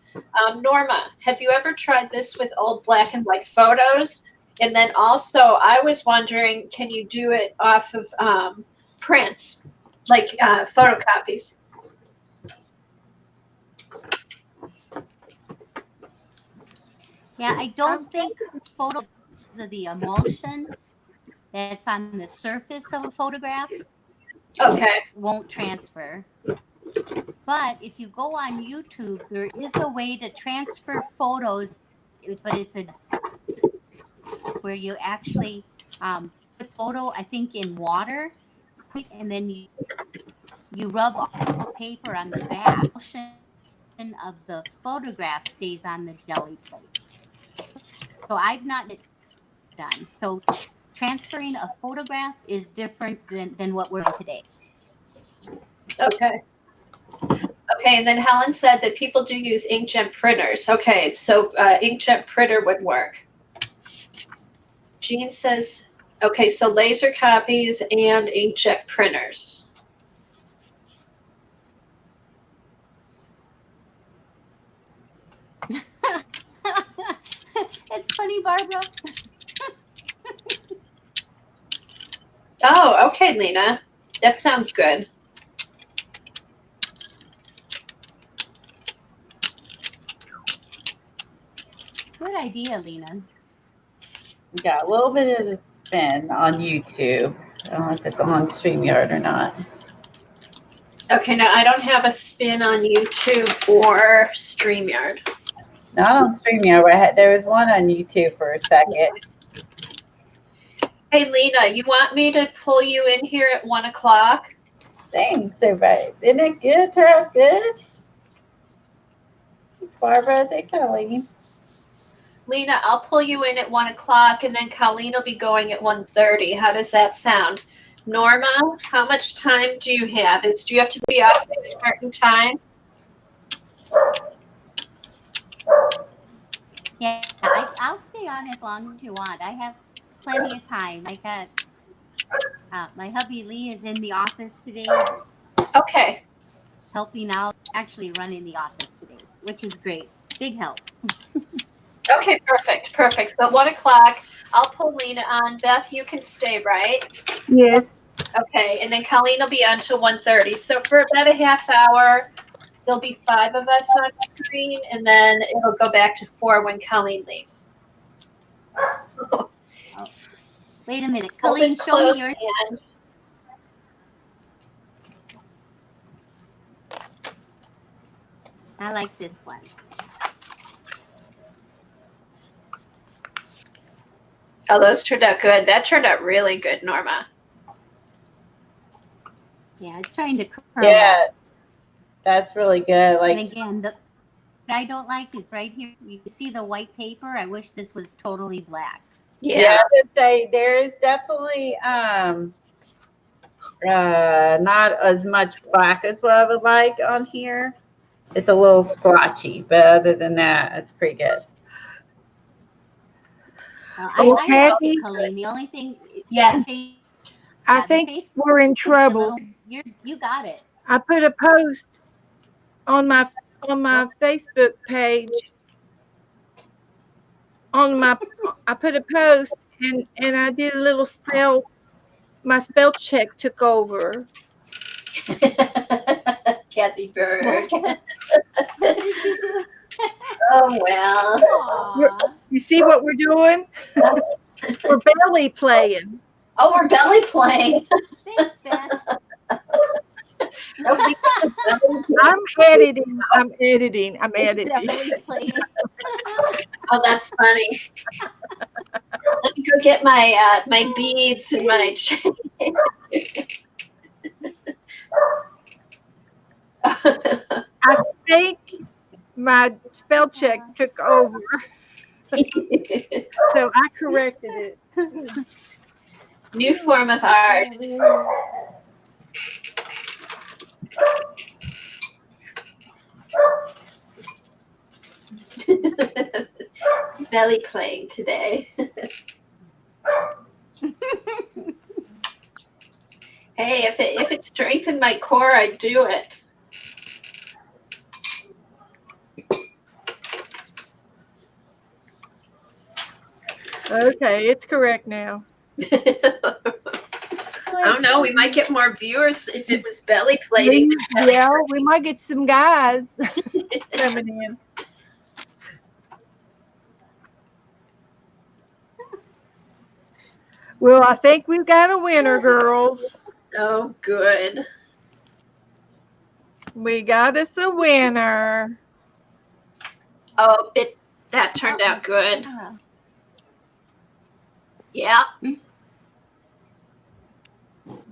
Norma, have you ever tried this with old black and white photos? And then also, I was wondering, can you do it off of prints, like photocopies? Yeah, I don't think photos of the emulsion that's on the surface of a photograph Okay. won't transfer. But if you go on YouTube, there is a way to transfer photos, but it's a where you actually put photo, I think, in water, and then you rub all paper on the back. Of the photograph stays on the jelly plate. So I've not done. So transferring a photograph is different than what we're doing today. Okay. Okay, and then Helen said that people do use inkjet printers. Okay, so inkjet printer would work. Jean says, okay, so laser copies and inkjet printers. It's funny, Barbara. Oh, okay, Lena. That sounds good. Good idea, Lena. Got a little bit of the spin on YouTube. I don't know if it's on StreamYard or not. Okay, now I don't have a spin on YouTube or StreamYard. Not on StreamYard. There was one on YouTube for a second. Hey, Lena, you want me to pull you in here at 1 o'clock? Thanks, everybody. Isn't it good? Turn out good. Thanks, Barbara. Thanks, Eileen. Lena, I'll pull you in at 1 o'clock, and then Colleen will be going at 1:30. How does that sound? Norma, how much time do you have? Do you have to be off at a certain time? Yeah, I'll stay on as long as you want. I have plenty of time. I got my hubby Lee is in the office today, Okay. helping out, actually running the office today, which is great. Big help. Okay, perfect. So 1 o'clock, I'll pull Lena on. Beth, you can stay, right? yes. Okay, and then Colleen will be on till 1:30. So for about a half hour, there'll be 5 of us on screen, and then it'll go back to 4 when Colleen leaves. Wait a minute, Hold Colleen, it show me close, yours. and I like this one. oh, those turned out good. That turned out really good, Norma. Yeah, it's trying to curl Yeah, up. that's really good. And Like, again, what I don't like is right here. You can see the white paper. I wish this was totally black. yeah, I would say there is definitely not as much black as what I would like on here. It's a little splotchy, but other than that, it's pretty good. I like it, Colleen. The only thing, Yes. I think we're in trouble. You got it. I put a post on my Facebook page. I put a post and I did a little my spell check took over. Kathy Berg. What did you do? Oh, well. Aww. You see what we're doing? We're belly playing. Oh, we're belly playing. Thanks, Beth. I'm editing. Belly playing. Oh, that's funny. Let me go get my my beads and my chain. I think my spell check took over, so I corrected it. New form of art. Belly playing today. Hey, if it strengthened my core, I'd do it. Okay, it's correct now. I don't know. We might get more viewers if it was belly plating. Yeah, we might get some guys coming in. Well, I think we've got a winner, girls. Oh, good. We got us a winner. Oh, that turned out good. Yeah.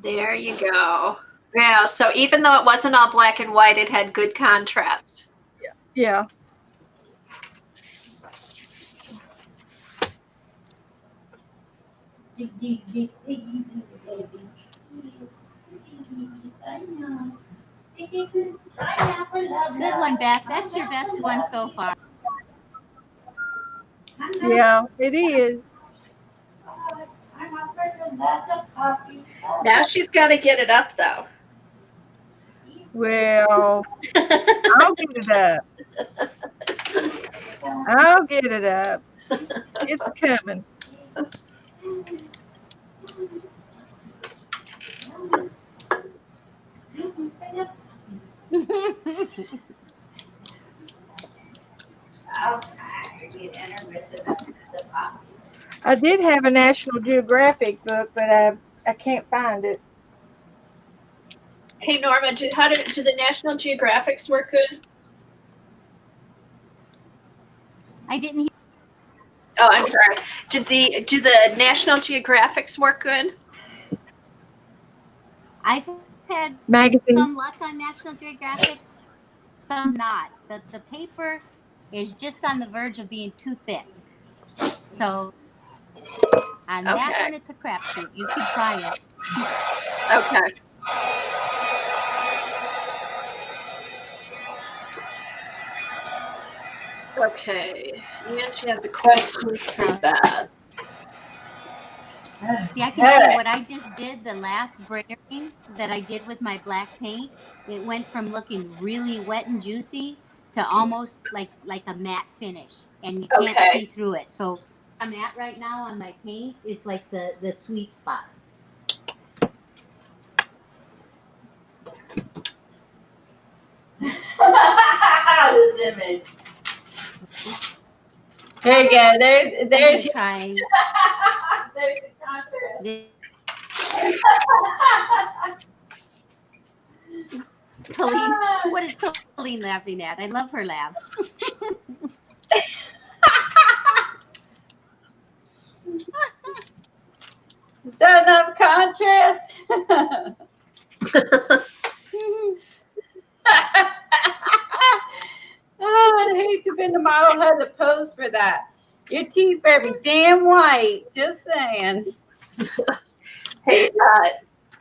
There you go. Yeah, so even though it wasn't all black and white, it had good contrast. Yeah. Good one, Beth. That's your best one so far. Yeah, it is. Now she's got to get it up, though. Well, I'll get it up. I'll get it up. It's coming. I did have a National Geographic book, but I can't find it. Hey, Norma, do the National Geographics work good? I didn't hear. Oh, I'm sorry. Do the National Geographics work good? I've had Magazine. some luck on National Geographic, some not. The paper is just on the verge of being too thick. So on that one, it's a crapshoot. You could try it. Okay. Okay. And she has a question for Beth. See, I can see what I just did, the last spraying that I did with my black paint. It went from looking really wet and juicy to almost like a matte finish, and you can't see through it. So I'm at right now on my paint is like the sweet spot. This image. There you go. There's Trying. there's the contrast. Colleen, what is Colleen laughing at? I love her laugh. Is that enough contrast? Oh, I'd hate to have been the model had to pose for that. Your teeth better be damn white. Just saying. Hey,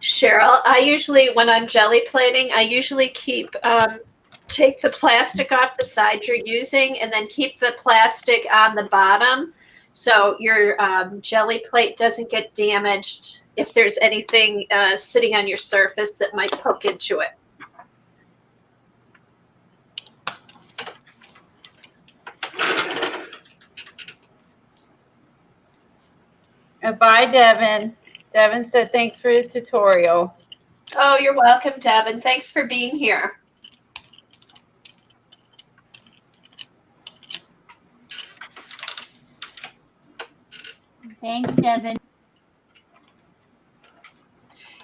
Cheryl, I usually, when I'm jelly plating, I usually take the plastic off the side you're using and then keep the plastic on the bottom so your jelly plate doesn't get damaged if there's anything sitting on your surface that might poke into it. Bye, Devin. Devin said thanks for the tutorial. Oh, you're welcome, Devin. Thanks for being here. Thanks, Devin.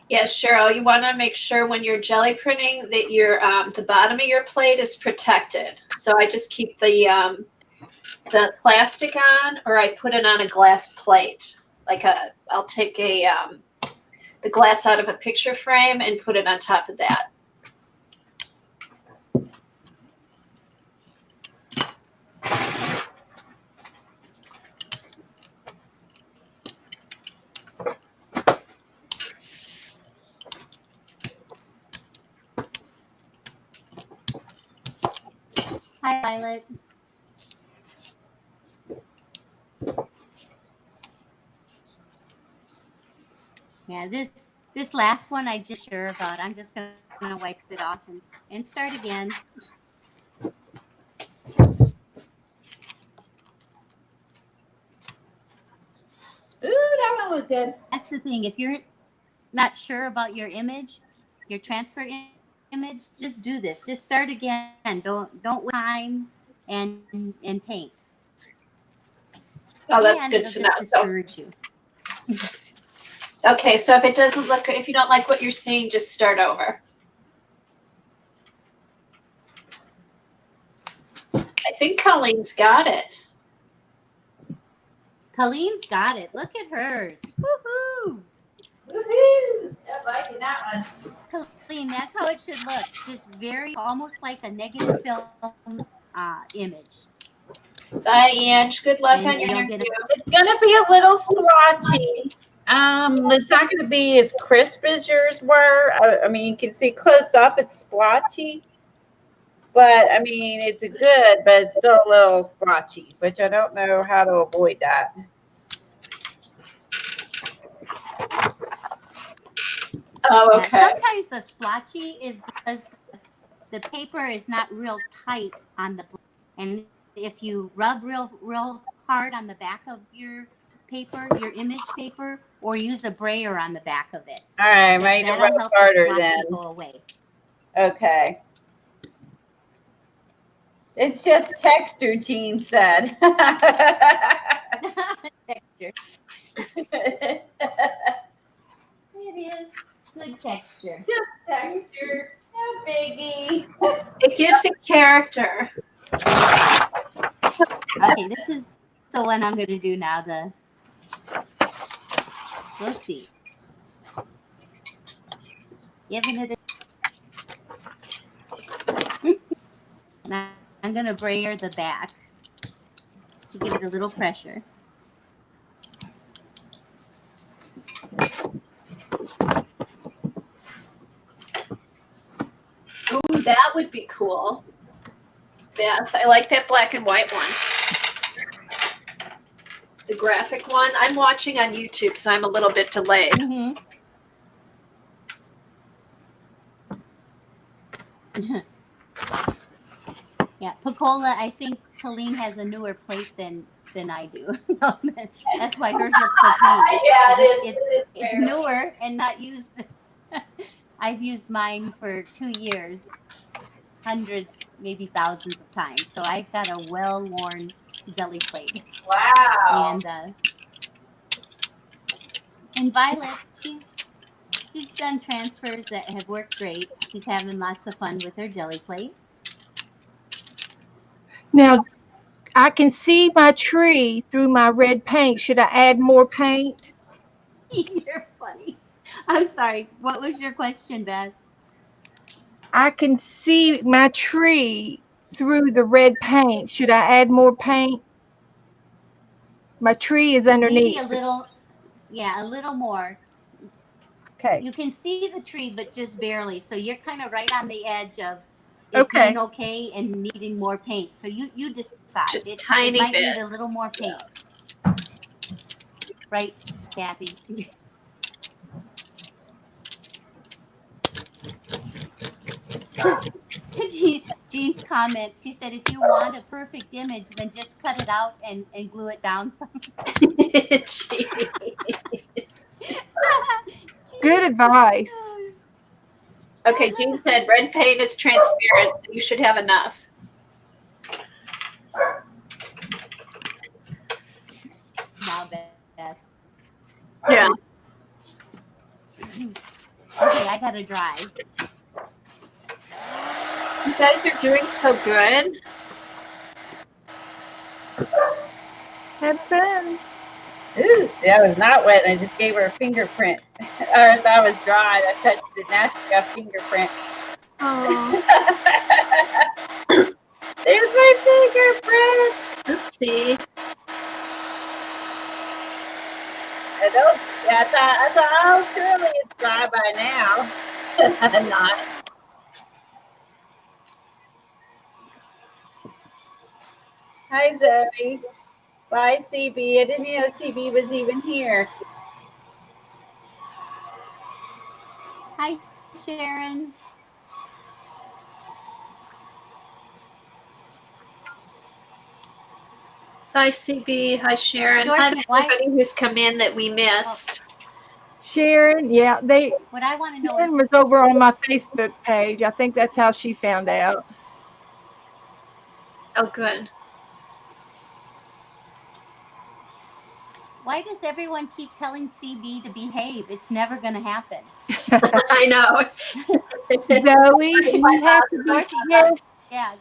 Yes, Cheryl, you want to make sure when you're jelly printing that your the bottom of your plate is protected. So I just keep the plastic on, or I put it on a glass plate. I'll take the glass out of a picture frame and put it on top of that. Violet? Yeah, this last one I just sure about. I'm just gonna wipe it off and start again. Ooh, that one was good. That's the thing. If you're not sure about your image, your transfer image, just do this. Just start again. Don't waste time and paint. Oh, that's And good it'll to know. just So, discourage you. okay, so if you don't like what you're seeing, just start over. I think Colleen's got it. Colleen's got it. Look at hers. Woohoo! Woohoo! I'm liking that one. Colleen, that's how it should look. Just very, almost like a negative film image. Bye, Ange. Good luck on And your you'll interview. get It's gonna be a little splotchy. It's not gonna be as crisp as yours were. I mean, you can see close up, it's splotchy. But I mean, it's good, but it's still a little splotchy, which I don't know how to avoid that. Oh, Yeah, okay. sometimes the splotchy is because the paper is not real tight on the blade. And if you rub real hard on the back of your paper, your image paper, or use a brayer on the back of it, All right, I'm ready to that'll rub help the harder splotchy then. go away. Okay. It's just texture, Jean said. Texture. It is good texture. Just texture. No biggie. It gives it character. Okay, this is the one I'm going to do now. We'll see. Giving it now I'm going to brayer the back to give it a little pressure. Ooh, that would be cool. Beth, I like that black and white one. The graphic one. I'm watching on YouTube, so I'm a little bit delayed. Mm-hmm. Yeah, Picola, I think Colleen has a newer plate than I do. That's why hers looks so clean. Yeah, It's newer and not used. I've used mine for 2 years, hundreds, maybe thousands of times. So I've got a well-worn jelly plate. Wow. And Violet, she's done transfers that have worked great. She's having lots of fun with her jelly plate. Now, I can see my tree through my red paint. Should I add more paint? You're funny. I'm sorry. What was your question, Beth? I can see my tree through the red paint. Should I add more paint? My tree is Maybe underneath. a little, yeah, a little more. Okay. You can see the tree, but just barely. So you're kind of right on the edge of it Okay. being okay and needing more paint. So you decide. Just It tiny might bit. need a little more paint. Right, Kathy? Jean's comment, she said, if you want a perfect image, then just cut it out and glue it down some. Gee. Good advice. Okay, Jean said red paint is transparent, so you should have enough. Now, Beth. Yeah. Okay, I gotta drive. You guys are doing so good. Have fun. Ooh, that was not wet. I just gave her a fingerprint. Or that was dry. I touched it. Now she got a fingerprint. Oh. There's my fingerprint. Oopsie. I thought, oh, surely it's dry by now. Not. Hi, Zoe. Bye, CB. I didn't know CB was even here. Hi, Sharon. Hi, CB. Hi, Sharon. Hi, Dorothy, to why? everybody who's come in that we Oh, missed. Sharon, yeah, what I want to know is Sharon was over on my Facebook page. I think that's how she found out. Oh, good. why does everyone keep telling CB to behave? It's never going to happen. I know. Zoe, you have to be Dorothy, careful. yeah.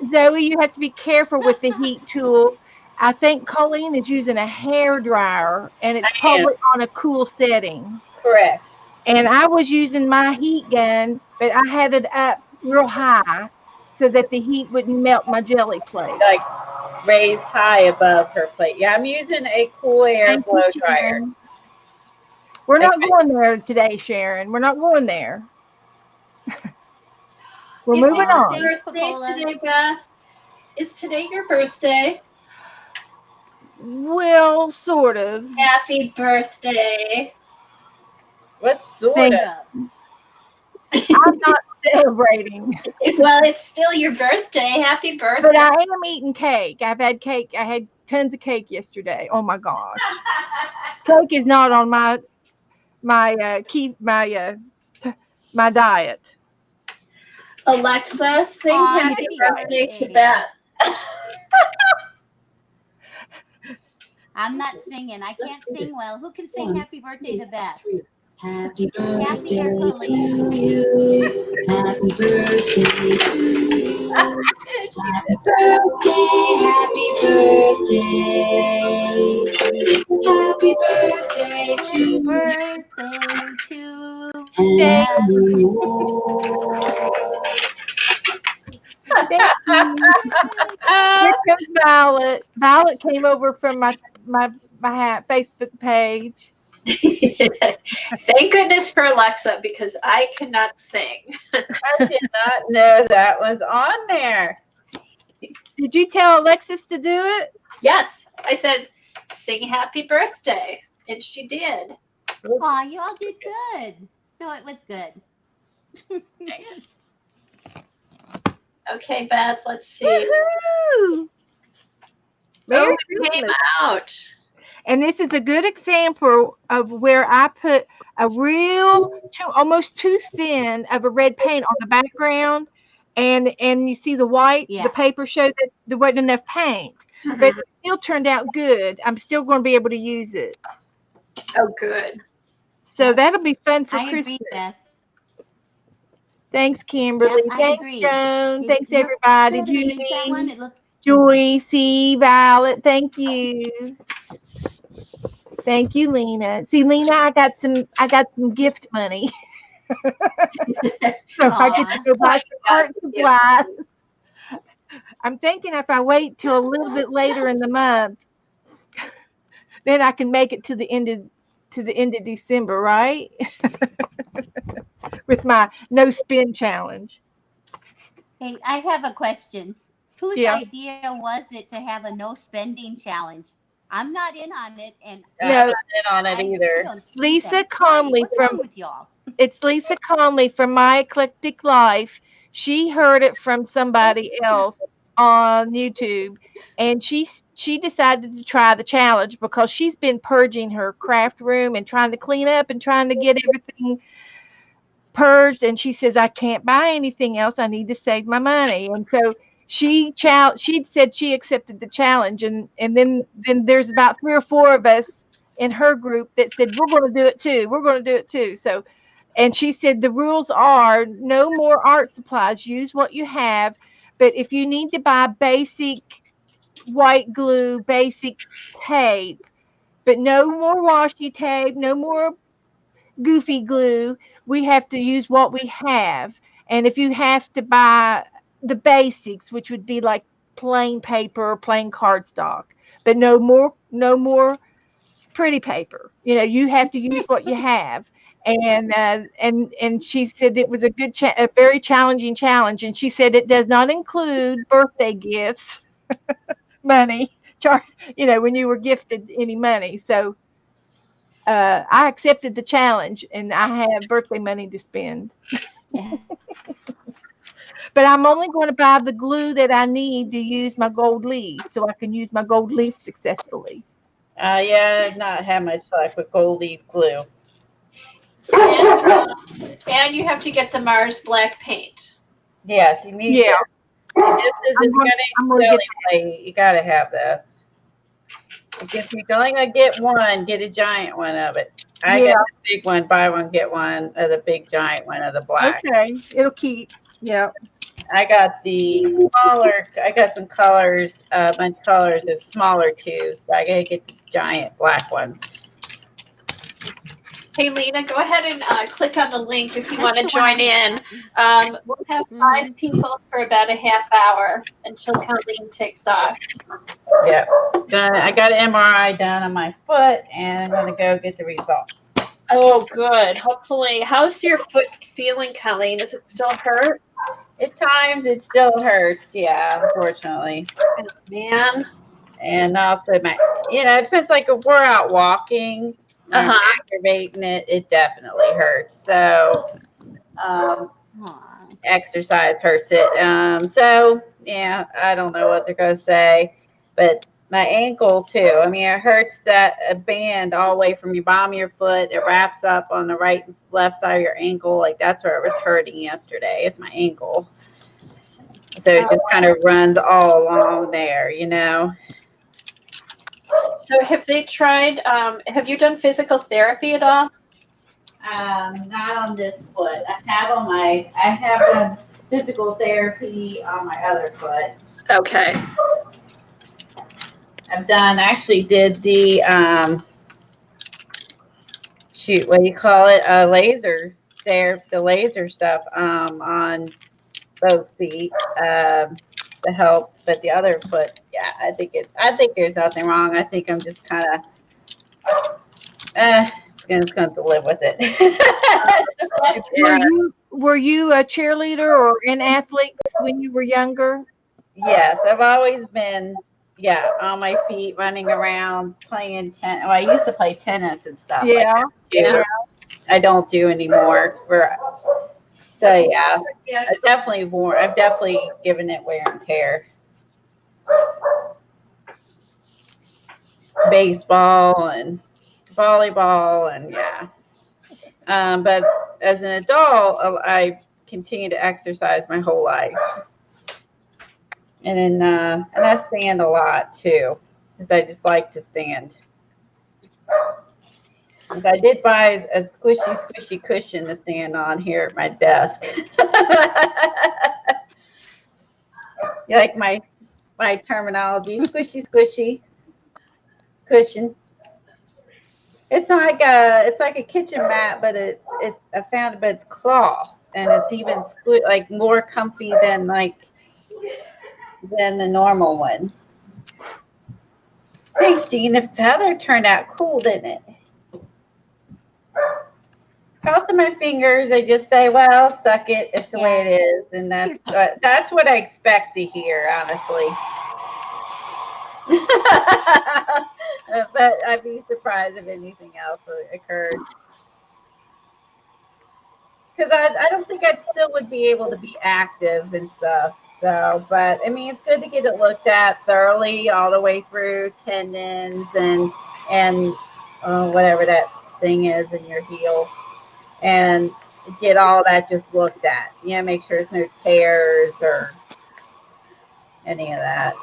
Zoe, you have to be careful with the heat tool. I think Colleen is using a hair dryer, and it's I am. probably on a cool setting. Correct. And I was using my heat gun, but I had it up real high so that the heat wouldn't melt my jelly plate. Like raised high above her plate. Yeah, I'm using a cool air Thank you, blow dryer. Sharon. We're not Okay. going there today, Sharon. We're not going there. We're Is moving it Aw, your on. thanks, birthday Pacola. today, Beth? Is today your birthday? Well, sort of. Happy birthday. What sort Thank. of? Sort of. I'm not celebrating, Well, it's still your birthday. Happy but birthday. I am eating cake. I've had cake. I had tons of cake yesterday. Oh my gosh, cake is not on t- my diet. Alexa, sing Aw, Eat happy it happy right. birthday to birthday. Beth. I'm not singing. I can't sing well. Who can sing happy birthday to Beth? Happy Kathy birthday or to Colleen? you. Happy birthday to you. She Happy did. birthday, happy birthday. Happy birthday to Happy you birthday to Thank, and Beth. many more. thank you. Here comes Violet. Violet came over from my Facebook page. Thank goodness for Alexa because I cannot sing. I did not know that was on there. Did you tell Alexis to do it? Yes, I said, sing happy birthday. And she did. Aw, you all did good. No, it was good. Okay, Beth, let's see. Woohoo! Oh, Merry it came Christmas. out. And this is a good example of where I put a real almost too thin of a red paint on the background, and you see the white, the Yeah. paper showed that there wasn't enough paint, but it still turned out good. I'm still going to be able to use it. Oh, good. So Yep. that'll be fun for I Christmas. agree, Beth. Thanks, Kimberly. Yep, I Thanks, agree. Joan. Thanks, You're everybody. still gonna use that one? Judy, It looks Joyce, Violet. Thank you. Thank you, Lena. See, Lena, I got some gift money. So I get to aw. go buy Why some you got art the gift? supplies. I'm thinking if I wait till a little bit later in the month, then I can make it to the end of December, right? With my no spin challenge. Hey, I have a question. Whose Yeah. idea was it to have a no spending challenge? I'm not in on it, and I'm No, not in on it I either. don't need Lisa them. Why? Conley What's from wrong with y'all? it's Lisa Conley from My Eclectic Life. She heard it from somebody Oops. else on YouTube, and she decided to try the challenge because she's been purging her craft room and trying to clean up and trying to get everything purged. And she says, I can't buy anything else. I need to save my money. And so she said she accepted the challenge, and then there's about 3 or 4 of us in her group that said we're going to do it too. We're going to do it too. So, and she said the rules are no more art supplies. Use what you have, but if you need to buy basic white glue, basic tape, but no more washi tape, no more goofy glue. We have to use what we have. And if you have to buy the basics, which would be like plain paper or plain cardstock, but no more pretty paper. You have to use what you have. And she said it was a very challenging challenge. And she said it does not include birthday gifts, money, when you were gifted any money. So I accepted the challenge, and I have birthday money to spend. Yeah. But I'm only going to buy the glue that I need to use my gold leaf, so I can use my gold leaf successfully. Yeah, I've not had much luck with gold leaf glue. And you have to get the Mars black paint. Yes, you need Yeah, this. This is I'm a going. I'm going to jelly get. plate. You gotta have this. If you're only gonna get one, get a giant one of it. I Yeah. got the big one, buy one, get one of the big giant one of the black. Okay. It'll keep. Yeah. I got the smaller, I got some colors, a bunch of colors of smaller tubes, but I gotta get the giant black ones. Hey, Lena, go ahead and click on the link if you That's want to the join one. in. We'll have 5 people for about a half hour until Colleen takes off. Yeah. I got an MRI done on my foot and I'm gonna go get the results. Oh, good. Hopefully. How's your foot feeling, Colleen? Does it still hurt? At times it still hurts, yeah, unfortunately. Oh, man. And also it depends, like if we're out walking, I'm activating it, it definitely hurts. So exercise hurts it. So yeah, I don't know what they're gonna say, but my ankle too. I mean, it hurts that a band all the way from your bottom of your foot. It wraps up on the right and left side of your ankle. Like that's where it was hurting yesterday. It's my ankle. So it just kind of runs all along there, So have they tried, have you done physical therapy at all? Not on this foot. I have done physical therapy on my other foot. Okay. Actually did the, what do you call it? Laser there, the laser stuff, on both feet, to help, but the other foot, yeah, I think there's nothing wrong. I think I'm just kind of, just gonna have to live with it. Were you a cheerleader or an athlete when you were younger? Yes, I've always been, on my feet, running around, playing tennis. Well, I used to play tennis and stuff. Yeah. Like that too. I don't do anymore. So yeah, I've definitely given it wear and tear. Baseball and volleyball and but as an adult, I continue to exercise my whole life. And I stand a lot too, because I just like to stand. And I did buy a squishy cushion to stand on here at my desk. You like my terminology? Squishy cushion. It's like a kitchen mat, but I found it, but it's cloth, and it's even like more comfy than the normal one. Thanks, Jean. The feather turned out cool, didn't it? Crossing my fingers, I just say, "Well, suck it. It's the way it is," and that's what I expect to hear, honestly. But I'd be surprised if anything else occurred. Because I don't think I still would be able to be active and stuff. So, but I mean, it's good to get it looked at thoroughly all the way through tendons and whatever that thing is in your heel, and get all that just looked at. Make sure there's no tears or any of that.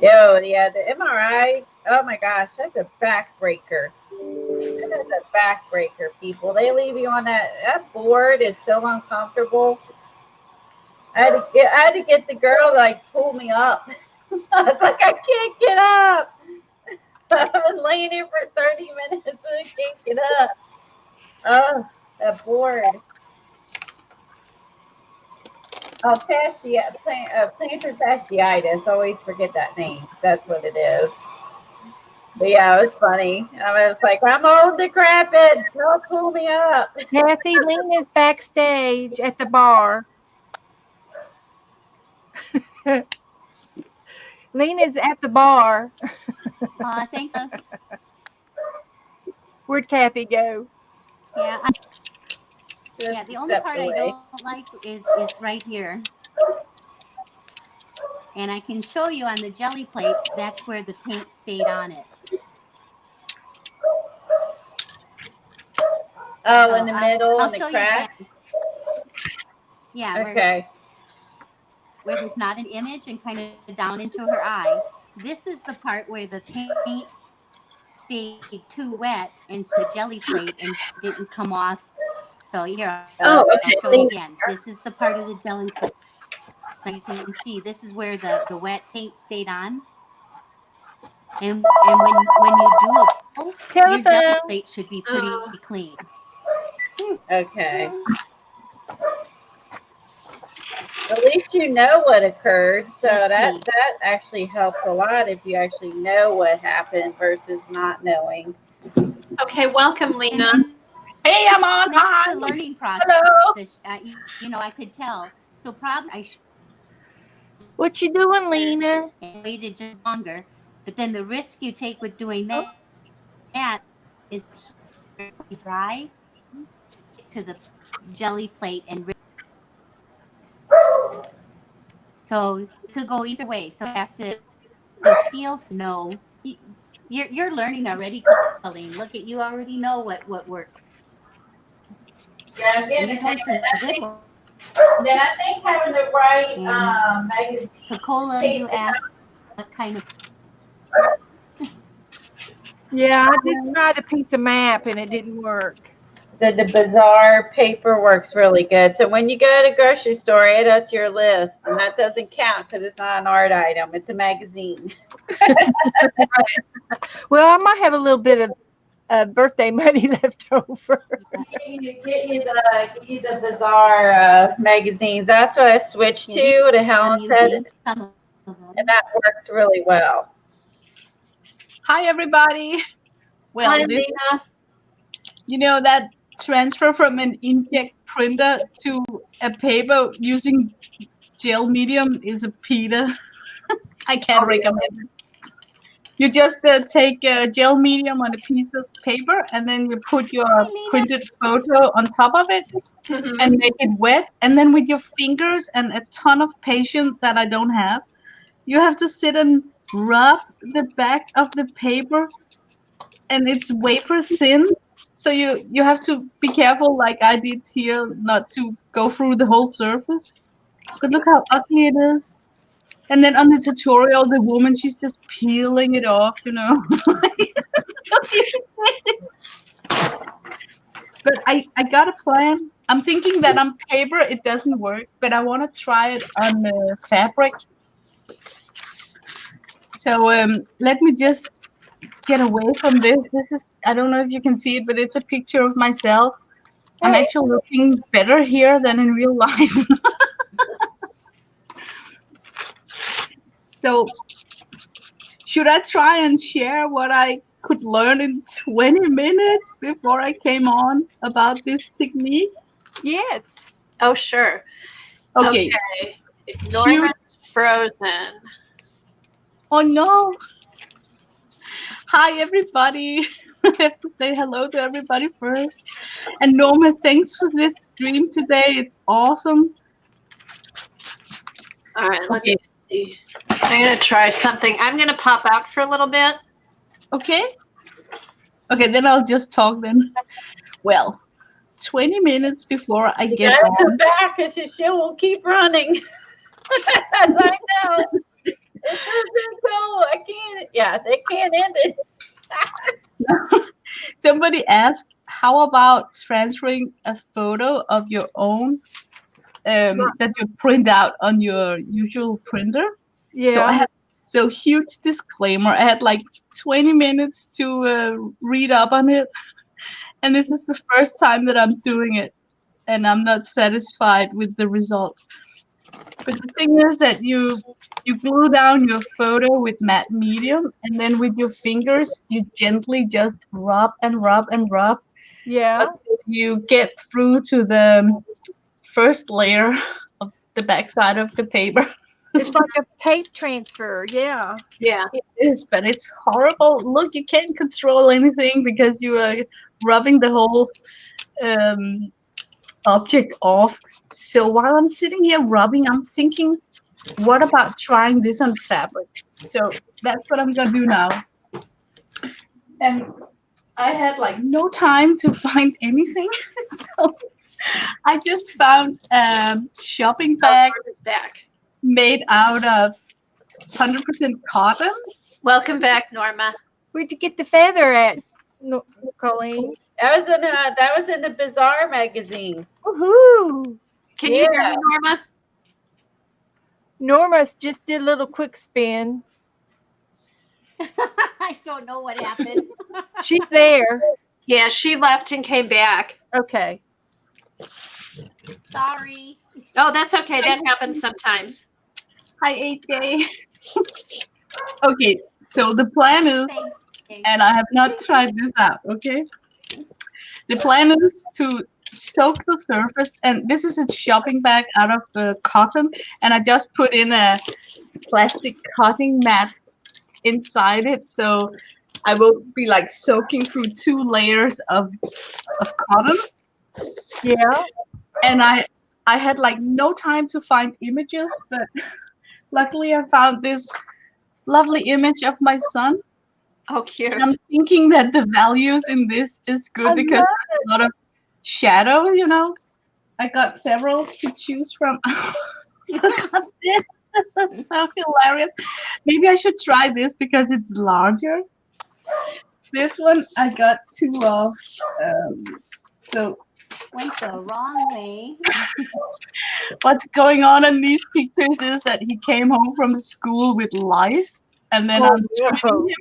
Yeah, the MRI. Oh my gosh, that's a backbreaker. That is a backbreaker, people. They leave you on that board is so uncomfortable. I had to get the girl to like pull me up. I was like, I can't get up. I've been laying here for 30 minutes and I can't get up. Oh, that board. Oh, plantar fasciitis. Always forget that name. That's what it is. But yeah, it was funny. I was like, I'm old decrepit. Don't pull me up. Kathy, Lena's backstage at the bar. Lena's at the bar. Thanks. Where'd Kathy go? Yeah, Just yeah. The only stepped part I away. don't like is right here, and I can show you on the jelly plate. That's where the paint stayed on it. Oh, So in the middle, I'll in the show you again. crack. Yeah, Okay. where there's not an image and kind of down into her eye. This is the part where the paint stayed too wet and the jelly plate and didn't come off. So here, Oh, I'll okay. show you again. This is the part of the jelly plate. So you can see this is where the wet paint stayed on. And when you do a pull, your jelly Telephone. plate should be pretty clean. Okay. At least you know what occurred. So Let's that see. actually helps a lot if you actually know what happened versus not knowing. Okay, welcome, And, Lena. and Hey, I'm on. that's Hi. the learning Hello. process. You know, I could tell. So probably I What you doing, Lena? waited just longer. But then the risk you take with doing that is dry, stick to the jelly plate and so it could go either way. So you have to feel no. You're learning already, Colleen. Look at you already know what worked. Yeah, I'm And getting you're the hang doing of some it. I good think, work. then I think having the right And magazine Coca-Cola, you paper. asked what kind of Yeah, I did try the pizza map and it didn't work. The bazaar paper works really good. So when you go to the grocery store, add that to your list. And that doesn't count because it's not an art item. It's a magazine. Well, I might have a little bit of birthday money left over. Get you the bazaar magazines. That's what I switched to Helen I'm said. using some of them. And that works really well. Hi, everybody. Well, Hi, this, Lena. you know, that transfer from an inkjet printer to a paper using gel medium is a Peter. I can't recommend it. You just take gel medium on a piece of paper and then you put your Hi, Lena. printed photo on top of it and make it wet. And then with your fingers and a ton of patience that I don't have, you have to sit and rub the back of the paper and it's wafer thin. So you have to be careful like I did here not to go through the whole surface. But look how ugly it is. And then on the tutorial, the woman, she's just peeling it off, you know. So irritating. But I got a plan. I'm thinking that on paper it doesn't work, but I want to try it on fabric. So let me just get away from this. This is, I don't know if you can see it, but it's a picture of myself. I'm actually looking better here than in real life. So should I try and share what I could learn in 20 minutes before I came on about this technique? Yes. Oh, sure. Okay. Okay. Norma's frozen. Oh no. Hi, everybody. I have to say hello to everybody first. And Norma, thanks for this stream today. It's awesome. All right, let me see. I'm going to try something. I'm going to pop out for a little bit. Okay. Okay, then I'll just talk then. Well, 20 minutes before I You get gotta on. come back because your show will keep running. I know. It's so cool. I can't. Yeah, they can't end it. Somebody asked, how about transferring a photo of your own that you print out on your usual printer? Yeah. So huge disclaimer. I had like 20 minutes to read up on it. And this is the first time that I'm doing it. And I'm not satisfied with the result. But the thing is that you glue down your photo with matte medium, and then with your fingers, you gently just rub and rub and rub Yeah. until you get through to the first layer of the backside of the paper. It's like a tape transfer. Yeah. Yeah. It is, but it's horrible. Look, you can't control anything because you are rubbing the whole um, object off. So while I'm sitting here rubbing, I'm thinking, what about trying this on fabric? So that's what I'm gonna do now. And I had like no time to find anything, so I just found a shopping bag Norma's back. made out of 100% cotton. Welcome back, Norma. Where'd you get the feather at, Colleen? That was in the Bazaar magazine. Woohoo! Can you hear me, Norma? Norma just did a little quick spin. I don't know what happened. She's there. Yeah, she left and came back. Okay. Sorry. Oh, that's okay. That happens sometimes. Hi, AJ. Okay, so the plan is, Thanks. Okay. and I have not tried this out, okay? The plan is to soak the surface, and this is a shopping bag out of cotton, and I just put in a plastic cutting mat inside it, so I won't be like soaking through 2 layers of cotton. Yeah. And I had like no time to find images, but luckily I found this lovely image of my son. Oh, cute. And I'm thinking that the values in this is good I because love there's a lot of shadow, you know. I got several to choose from. So I got this. This is so hilarious. Maybe I should try this because it's larger. This one I got 2 of. So Went the wrong way. what's going on in these pictures is that he came home from school with lice, and then Oh, I'm treating him.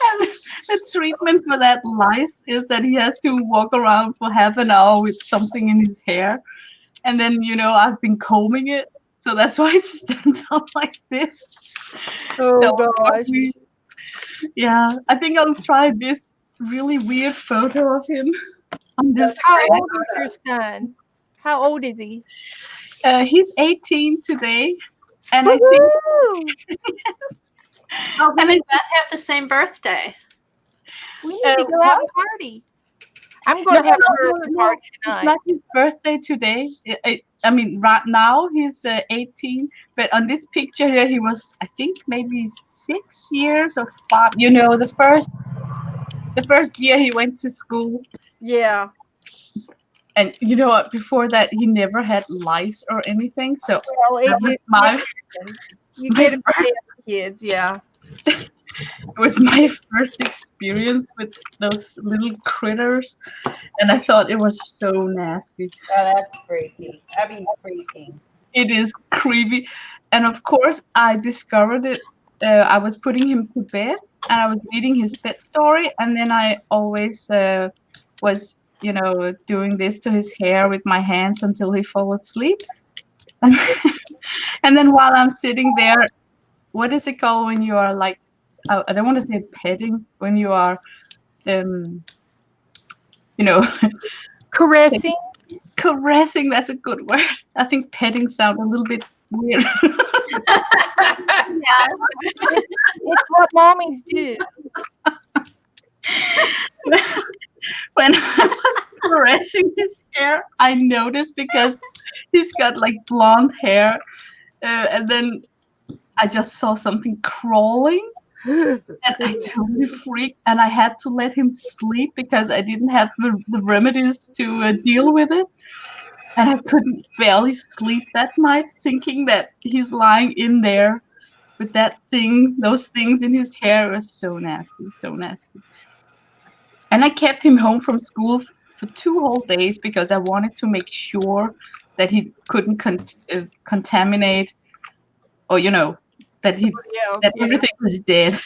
And the treatment for that lice is that he has to walk around for half an hour with something in his hair, and then I've been combing it, so that's why it stands up like this. Oh So, gosh. yeah, I think I'll try this really weird photo of him on this. How old is your son? How old is he? He's 18 today, and I think Woohoo! Oh, him and Beth have the same birthday. We need to go have a party. I'm going to have a birthday party it's tonight. not his birthday today. I mean, right now he's 18, but on this picture here, he was, I think, maybe 6 years or 5. The first year he went to school, Yeah. and what? Before that, he never had lice or anything. So Well, that was you my get them first- kids, yeah. it was my first experience with those little critters, and I thought it was so nasty. Oh, that's freaky. I mean, freaking. It is creepy, and of course I discovered it. I was putting him to bed, and I was reading his bed story, and then I always was doing this to his hair with my hands until he fall asleep. And then while I'm sitting there, what is it called when you are like, I don't want to say petting, when you are Caressing. caressing, that's a good word. I think petting sounds a little bit weird. It's what mommies do. When I was caressing his hair, I noticed because he's got like blonde hair, and then I just saw something crawling, and I totally freaked, and I had to let him sleep because I didn't have the remedies to deal with it, and I couldn't barely sleep that night, thinking that he's lying in there with those things in his hair. It was so nasty, so nasty. And I kept him home from school for 2 whole days because I wanted to make sure that he couldn't contaminate, or that Yeah, everything was dead.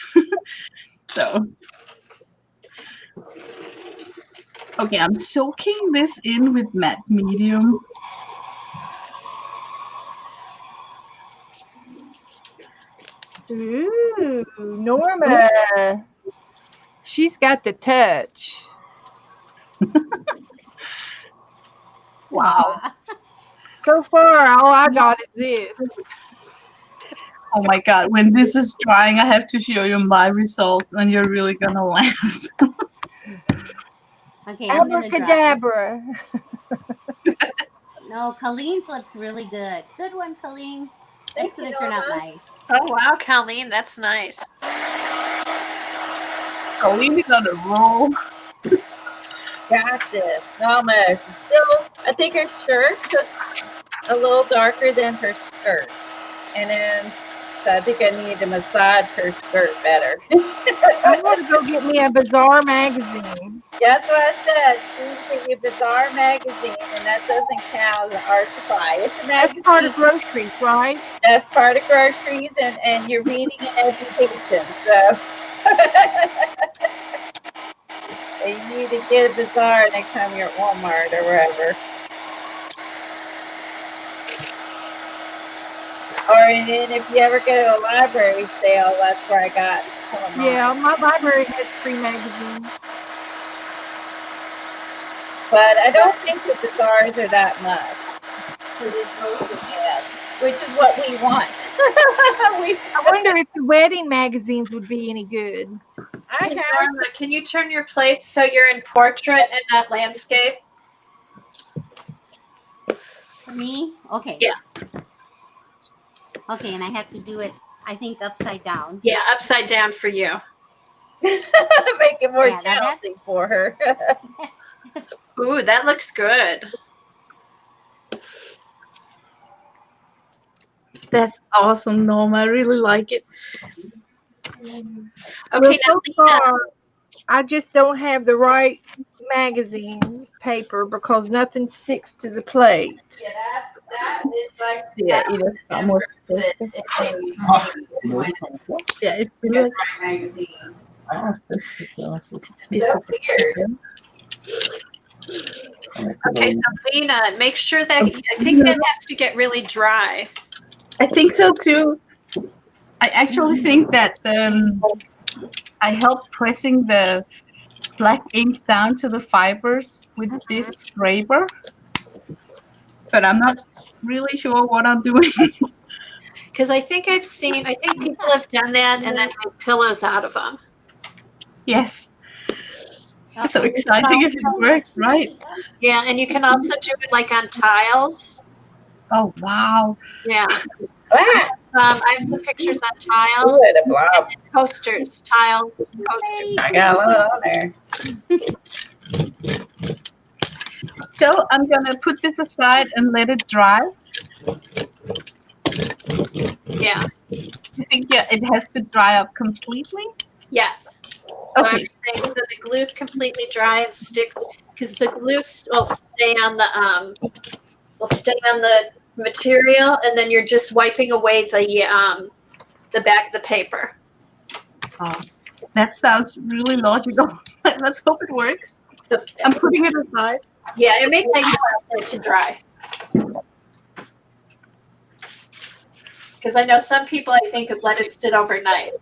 So, okay, I'm soaking this in with matte medium. Ooh, Norma. She's got the touch. Wow. So far, all I got is this. Oh my god, when this is drying, I have to show you my results and you're really gonna laugh. Okay, I'm gonna dry. Abracadabra. No, Colleen's looks really good. Good one, Colleen. That's Thank you, gonna turn out Norma. nice. Oh wow, Colleen, that's nice. Colleen is on a roll. Got this. Almost. Still, I think her shirt took a little darker than her skirt. And then, so I think I need to massage her skirt better. I'm going to go get me a Bazaar magazine. That's what I said. She needs to get a Bazaar magazine, and that doesn't count as art supply. It's a That's magazine. part of groceries, right? That's part of groceries and your reading and education. So and you need to get a Bazaar next time you're at Walmart or wherever. Or then if you ever go to a library sale, that's where I got some of mine. Yeah, my library has free magazines. But I don't think the Bazaars are that much. Which is what we want. I wonder if the wedding magazines would be any good. I have Norma, can you turn your plate so you're in portrait and not landscape? For me? Okay. Yeah. Okay, and I have to do it, I think, upside down. Yeah, upside down for you. make it more Yeah, now that- challenging for her. Ooh, that looks good. That's awesome, Norma. I really like it. Okay, Well, now so Lena, far, I just don't have the right magazine paper because nothing sticks to the plate. Yeah, that is like Yeah, it is almost perfect. Yeah, it's really like magazine. so weird. okay, so Lena, make sure that I think that has to get really dry. I think so too. I actually think that I helped pressing the black ink down to the fibers with this scraper, but I'm not really sure what I'm doing. Because I think people have done that and then made pillows out of them. Yes, it's so Uh-oh. exciting if it works, right? Yeah, and you can also do it like on tiles. Oh wow! Yeah. Ah, I have some pictures on tiles. ooh, the blob. And coasters, tiles, coasters. I got a lot on there. So I'm gonna put this aside and let it dry. Yeah. You think it has to dry up completely? Yes. So Okay. so the glue's completely dry and sticks because the glue will stay on the material, and then you're just wiping away the back of the paper. That sounds really logical. Let's hope it works. I'm putting it aside. Yeah, it may take a while for it to dry. Because I know some people, I think, could let it sit overnight.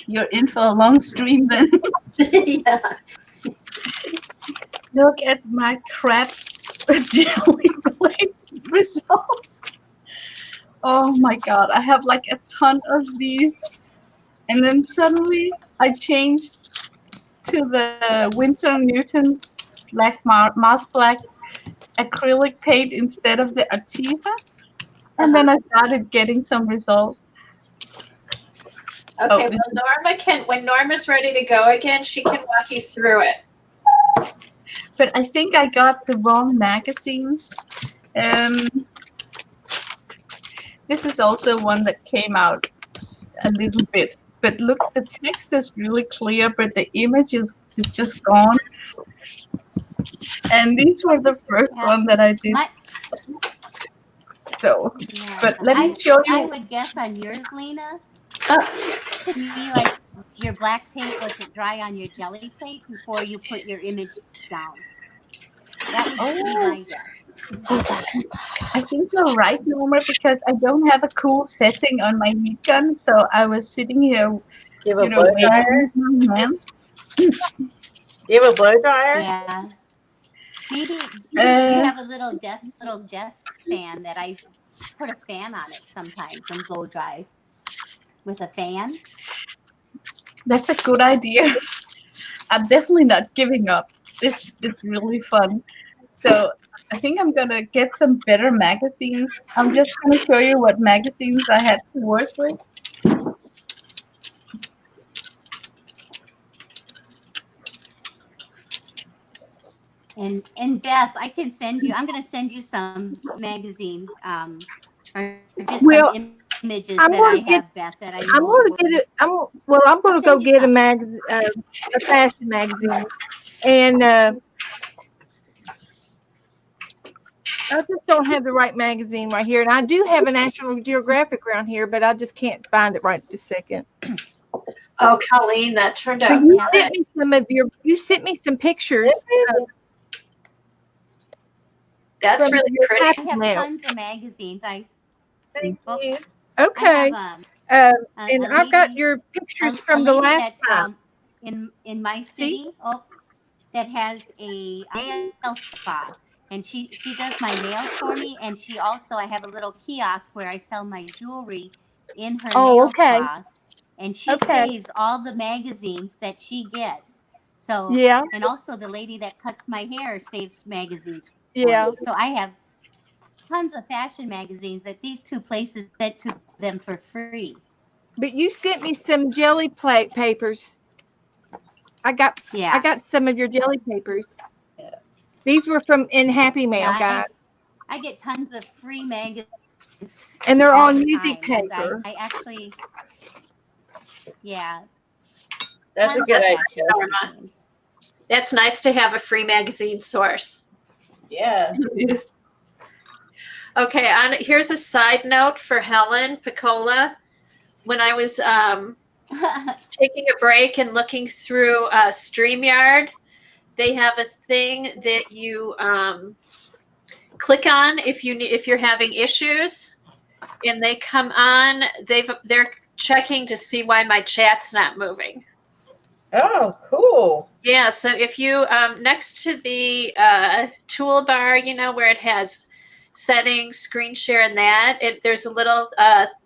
You're in for a long stream then. Yeah. Look at my crab jelly plate results. Oh my god, I have like a ton of these. And then suddenly I changed to the Winsor & Newton black Mars Black acrylic paint instead of the Arteza. And then I started getting some results. Okay, well, when Norma's ready to go again, she can walk you through it. But I think I got the wrong magazines. This is also one that came out a little bit. But look, the text is really clear, but the image is just gone. And these were the first one that I did. So, but let me show you. I would guess on yours, Lena, to be like your black paint wasn't dry on your jelly plate before you put your image down. That would be my guess. I think you're right, Norma, because I don't have a cool setting on my heat gun, so I was sitting here, You have a blow dryer? waving with my hands. You have a blow dryer? Yeah. Maybe you Uh, have a little desk fan that I put a fan on it sometimes and blow dry with a fan. that's a good idea. I'm definitely not giving up. This is really fun. So I think I'm gonna get some better magazines. I'm just gonna show you what magazines I had to work with. And Beth, I can send you. I'm going to send you some magazine, or just some Well, images that I'm I gonna have, get. Beth, that I I'm know gonna work. get it. I'm I'll gonna send go you get some. a fashion magazine, and I just don't have the right magazine right here. And I do have a National Geographic around here, but I just can't find it right this second. Oh, Colleen, that turned But out you Yeah. good. sent me some of your. You sent me some pictures That's from really your pretty. I happy have mail. tons of magazines. Thank Well, you. I Okay. have And a I've got lady your pictures a from the lady last that time. in my See? city that has a nail spa, and she does my nails for me, and she also I have a little kiosk where I sell my jewelry in her Oh, nail okay. spa, and she Okay. saves all the magazines that she gets. So, Yeah. and also the lady that cuts my hair saves magazines for Yeah. me. So I have tons of fashion magazines that these two places sent to them for free. But you sent me some jelly plate papers. I got Yeah. some of your jelly papers. Yeah. These were from in Happy Mail, Yeah, guys, I get tons of free magazines and they're all on the music time because paper. I actually, yeah, That's a tons good of That's idea. fashion Norma. magazines. That's nice to have a free magazine source. Yeah. Okay, here's a side note for Helen Piccola. When I was taking a break and looking through StreamYard, they have a thing that you click on if you're having issues, and they come on. They're checking to see why my chat's not moving. Oh, cool. Yeah, so if you next to the toolbar, where it has settings, screen share, and that, there's a little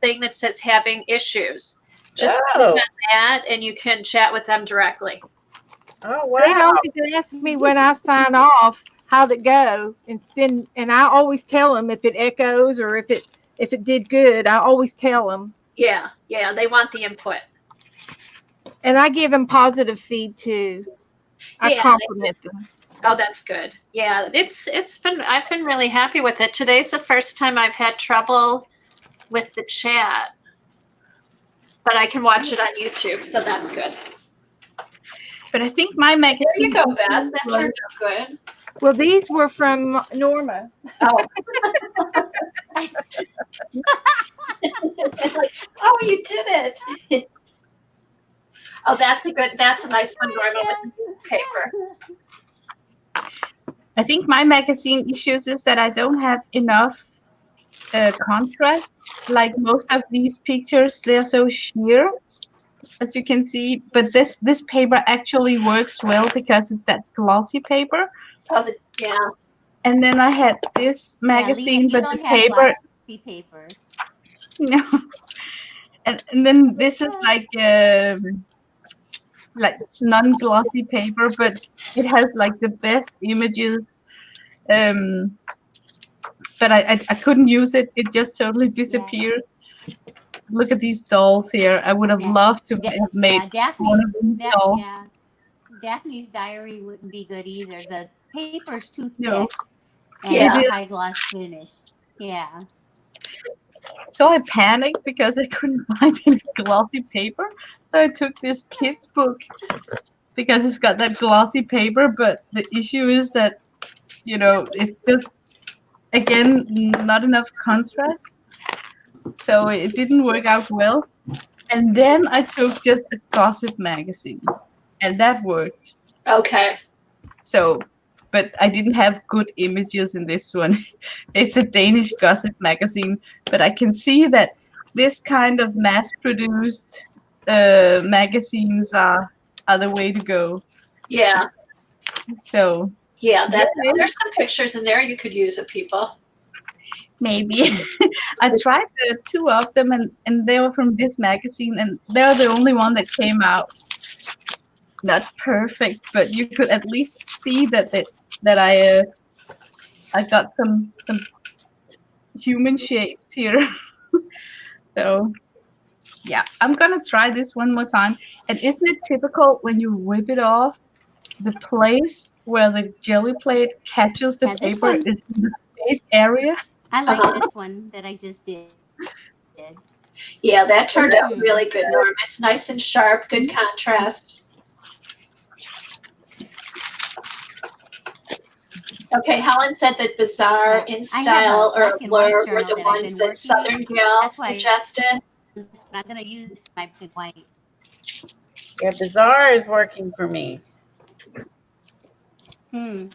thing that says having issues. Just click Oh. on that, and you can chat with them directly. Oh, They wow. always ask me when I sign off how'd it go, and I always tell them if it echoes or if it did good. I always tell them, Yeah, they want the input. and I give them positive feed too. I Yeah, compliment them. oh, that's good. Yeah, I've been really happy with it. Today's the first time I've had trouble with the chat, but I can watch it on YouTube, so that's good. but I think my There magazine. you go, Beth. That turned out good. Well, these were from Norma. Oh. It's like, oh, you did it. Oh, that's a nice one, Norma, with the paper. I think my magazine issues is that I don't have enough contrast. Like most of these pictures, they're so sheer, as you can see. But this paper actually works well because it's that glossy paper. Oh, yeah. And then I had this Yeah, Lena, magazine, you but don't the have paper, glossy paper. no. And then this is like non-glossy paper, but it has like the best images. Um, but I couldn't use it. It just totally disappeared. Look at these dolls here. I would have loved to have made one of these dolls. Daphne's diary wouldn't be good either. The paper's too No. thick and Yeah. the high gloss finish. Yeah. So I panicked because I couldn't find any glossy paper. So I took this kid's book because it's got that glossy paper. But the issue is that, it's just, again, not enough contrast. So it didn't work out well. And then I took just a gossip magazine, and that worked. Okay. So, but I didn't have good images in this one. It's a Danish gossip magazine, but I can see that this kind of mass-produced magazines are the way to go. Yeah. So Yeah, Yay. there's some pictures in there you could use of people. Maybe. I tried the two of them, and they were from this magazine, and they're the only one that came out not perfect, but you could at least see that I got some human shapes here. So yeah, I'm gonna try this one more time. And isn't it typical when you rip it off, the place where the jelly plate catches the Yeah, this paper one, is in the face area? I like Uh-huh. this one that I just did. Yeah, that turned out Hmm. really good, Norma. It's nice and sharp, good contrast. Okay, Helen said that Bizarre, Yeah, In I have a Style, or black and white Blur were journal the that I've ones been that working in. Southern Gal That's why suggested. I'm gonna use my black and white. Yeah, Bazaar is working for me. Hmm.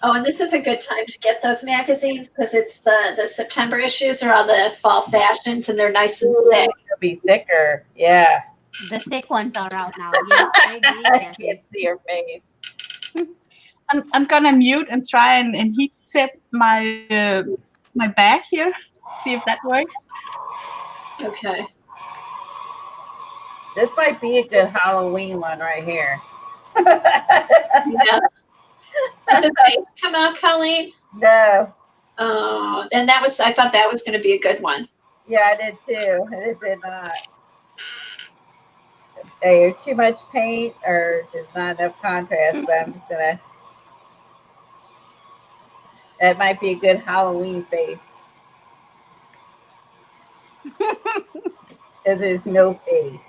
Oh, and this is a good time to get those magazines because it's the September issues are all the fall fashions and they're nice and Ooh, thick. it'll be thicker. Yeah. The thick ones are out now. Yeah, I agree, I Kathy. can't see your face. I'm gonna mute and try and heat set my bag here. See if that works. Okay. This might be a good Halloween one right here. Yeah. Did the face come out, Colleen? No. Oh, and I thought that was going to be a good one. Yeah, I did too. And it did not. Either too much paint or just not enough contrast, but I'm just gonna. That might be a good Halloween face. Because there's no face.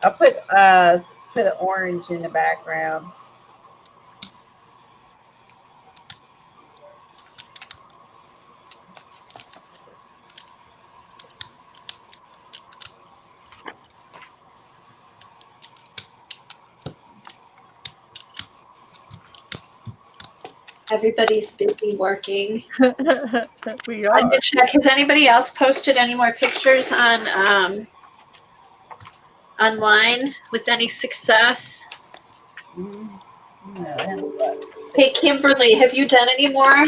I'll put an orange in the background. Everybody's busy working. We I are. did check. Has anybody else posted any more pictures on online with any success? Mm, no, I haven't looked. Hey, Kimberly, have you done any more?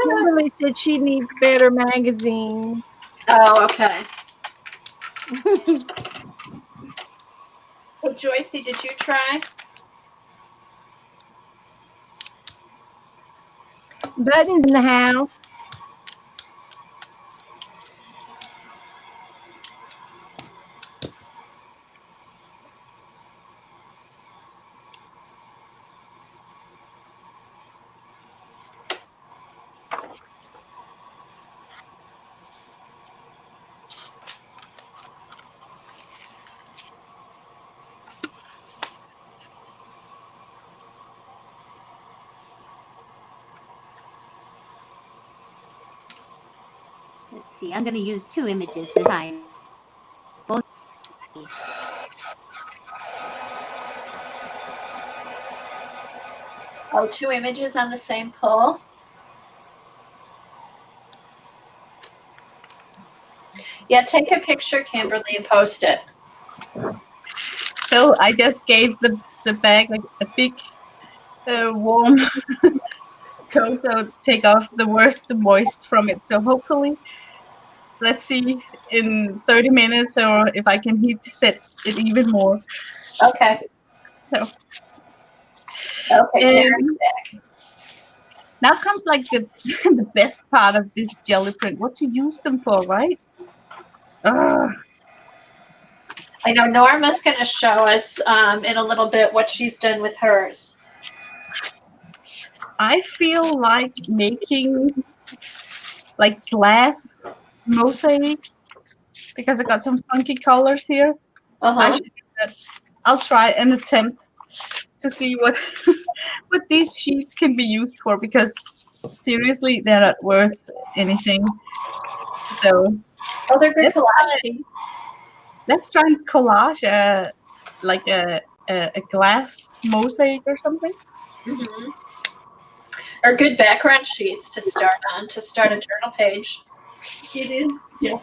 Kimberly said she needs better magazines. Oh, okay. Hey, Joycey, did you try? Buttons in the house. Let's see. I'm gonna use two images this time. Both. Oh, two images on the same pull. Yeah, take a picture, Kimberly, and post it. So I just gave the bag like a big warm coat, so take off the worst moist from it. So hopefully, let's see in 30 minutes or if I can heat set it even more. Okay. So, Okay, Terry. and now comes like the the best part of this jelly print. What to use them for, right? Ugh. I know Norma's going to show us in a little bit what she's done with hers. I feel like making like glass mosaic because I got some funky colors here. I Uh-huh. should do that. I'll try and attempt to see what what these sheets can be used for because seriously they're not worth anything. So Oh, they're good let's collage sheets. let's try and collage like a glass mosaic or something. Mm-hmm. Or good background sheets to start on, to start a journal page. It is, yeah.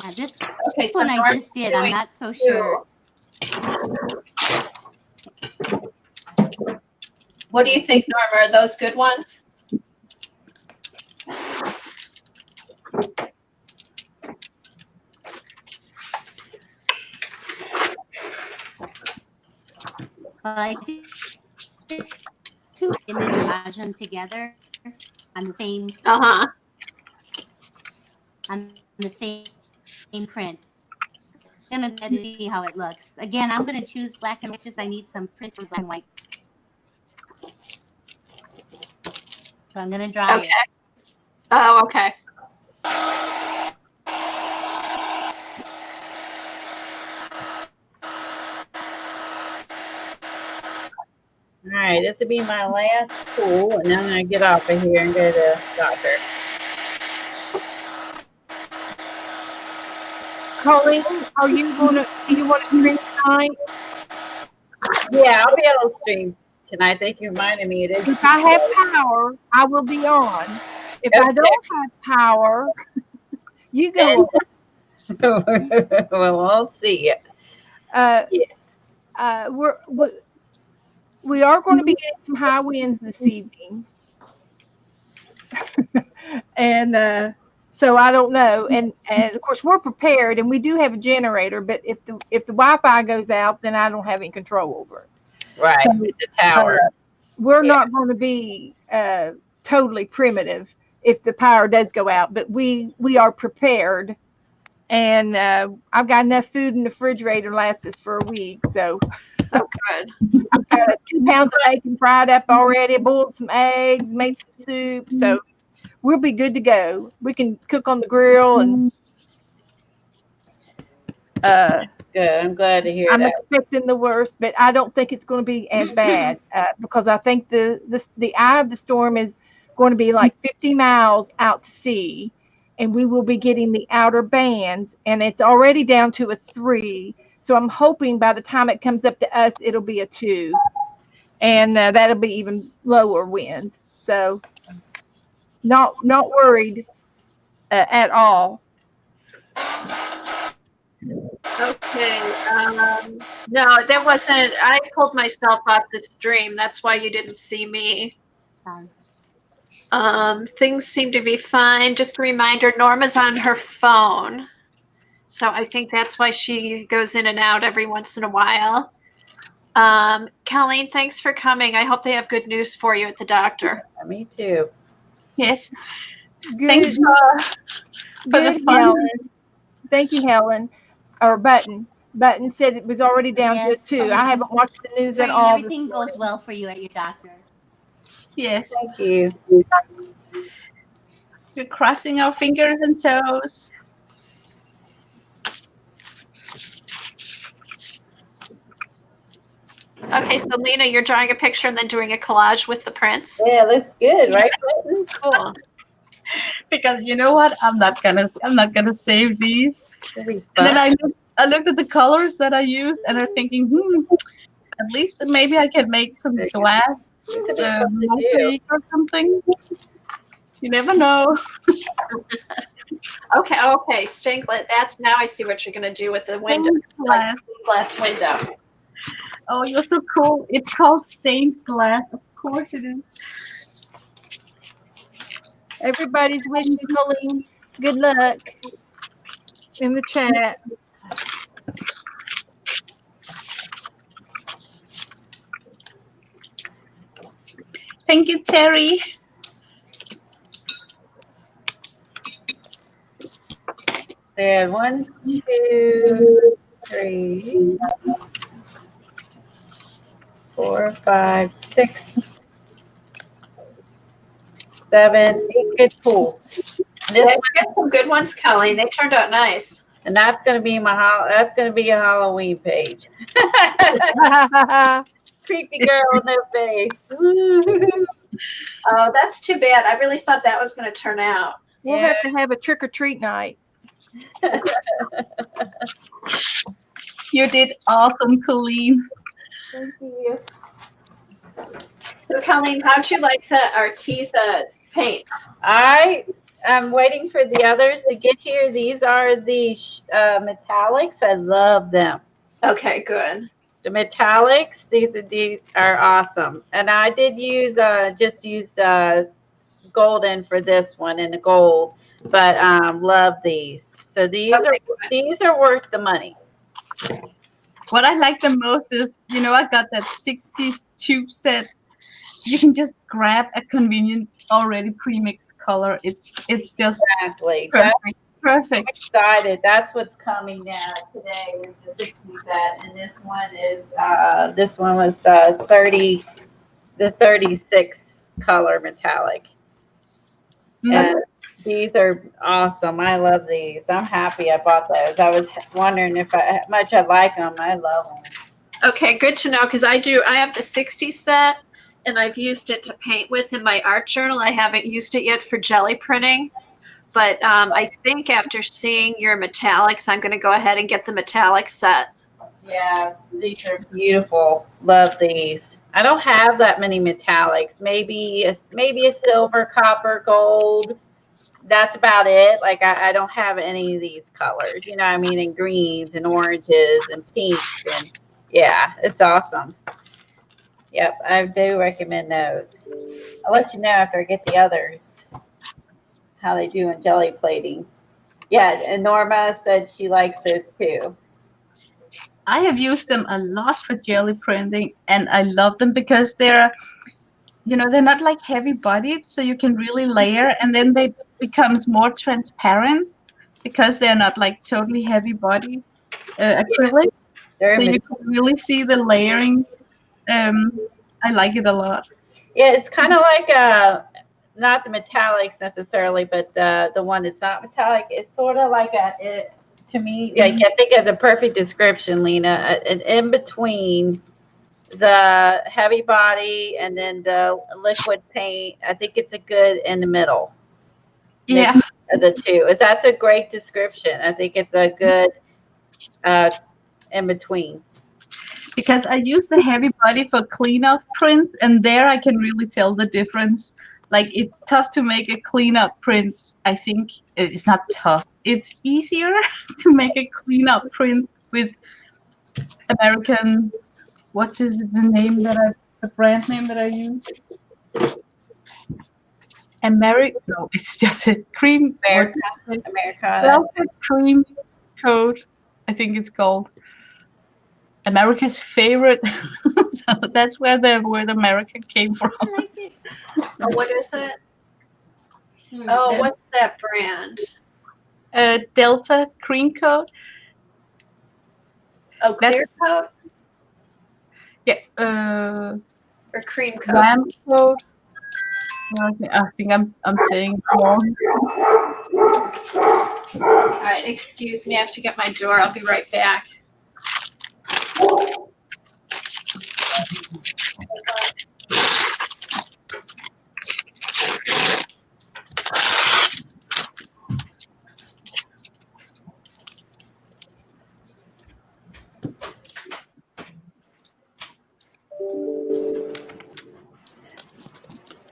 Yeah, this Okay, so one I Norma's just did. I'm doing not so two. sure. What do you think, Norma? Are those good ones? Well, I did two images them together on the same Uh-huh. print. I'm gonna see how it looks. Again, I'm gonna choose black and white. Just I need some prints for black and white. So I'm gonna dry Okay. it. Oh, okay. All right, this will be my last tool, and then I'm gonna get off of here and go to the doctor. Colleen, do you want to stream tonight? Yeah, I'll be able to stream tonight. Thank you for reminding me. It is. If I have power, I will be on. If I don't have power, you go on. Well, we'll see. We are going to be getting some high winds this evening, and so I don't know. And of course we're prepared, and we do have a generator. But if the Wi-Fi goes out, then I don't have any control over it. Right, So, with the tower. We're not going to be totally primitive if the power does go out, but we are prepared. And I've got enough food in the refrigerator to last us for a week. So Oh, good. I've got 2 pounds of bacon fried up already, boiled some eggs, made some soup. So we'll be good to go. We can cook on the grill, and Good. I'm glad to hear I'm that. expecting the worst, but I don't think it's going to be as bad because I think the eye of the storm is going to be like 50 miles out to sea, and we will be getting the outer bands, and it's already down to a 3. So I'm hoping by the time it comes up to us, it'll be a 2, and that'll be even lower winds. So not worried at all. Okay. No, that wasn't. I pulled myself off the stream. That's why you didn't see me. Things seem to be fine. Just a reminder, Norma's on her phone. So I think that's why she goes in and out every once in a while. Colleen, thanks for coming. I hope they have good news for you at the doctor. Me too. Yes. Good. Thanks for Good, the fun. Helen. Thank you, Helen. Or Button. Button said it was already down to a Yes. 2. I haven't watched the news at Praying all. everything goes well for you at your doctor. Yes. Thank you. We're crossing our fingers and toes. Okay, so Lena, you're drawing a picture and then doing a collage with the prints. Yeah, looks good, right, Clinton? Cool. Because you know what? I'm not gonna save these. It'll be And then fun. I looked at the colors that I used and I'm thinking, at least maybe I can make some glass It could be fun to do. mosaic or something. You never know. Okay. Stained glass. That's now I see what you're gonna do with the window. Stained glass. Stained glass window. Oh, you're so cool. It's called stained glass. Of course it is. Everybody's wishing Colleen good luck in the chat. Thank you, Terry. There, 1, 2, 3, 4, 5, 6, 7, 8 good pools. Yeah, you got some good ones, Colleen. They turned out nice. And that's gonna be a Halloween page. Creepy girl in their face. Oh, that's too bad. I really thought that was going to turn out. We'll have to have a trick or treat night. You did awesome, Colleen. Thank you. So, Colleen, how'd you like the Arteza paints? I I'm waiting for the others to get here. These are the metallics. I love them. Okay, good. The metallics, these are awesome. And I did use just used golden for this one in the gold, but love these. So Okay, good. these are worth the money. What I like the most is, I got that 60s tube set. You can just grab a convenient already pre-mixed color. It's just Exactly. That's perfect. excited. That's what's coming now today is the 60 set, and this one was 36 color metallic. And these are awesome. I love these. I'm happy I bought those. I was wondering how much I like them. I love them. Okay, good to know because I have the 60 set and I've used it to paint with in my art journal. I haven't used it yet for jelly printing, but I think after seeing your metallics, I'm going to go ahead and get the metallic set. Yeah, these are beautiful. Love these. I don't have that many metallics. Maybe a silver, copper, gold. That's about it. Like I don't have any of these colors. You know what I mean? And greens and oranges and pinks and yeah, it's awesome. Yep, I do recommend those. I'll let you know after I get the others how they do in jelly plating. Yeah, and Norma said she likes those too. I have used them a lot for jelly printing, and I love them because they're not like heavy bodied, so you can really layer, and then they becomes more transparent because they're not like totally heavy body acrylic, They're so you can really see the layering. I like it a lot. Yeah, it's kind of like not the metallics necessarily, but the one that's not metallic. It's sort of like to me, like I think it's a perfect description, Lena. An in between the heavy body and then the liquid paint. I think it's a good in the middle. Yeah, Mix of the two. That's a great description. I think it's a good in between. because I use the heavy body for clean up prints, and there I can really tell the difference. Like it's tough to make a clean up print. I think it's not tough. It's easier to make a clean up print with American. The brand name that I use? No, it's just a cream. America, What? Americana. Velvet cream coat. I think it's called America's favorite. So that's where the word America came from. I like it. Oh, what is it? Hmm. Oh, what's that brand? Delta cream coat. Oh, clear coat Yeah. or cream coat? Lamb coat. I think I'm saying it wrong. All right, excuse me. I have to get my door. I'll be right back.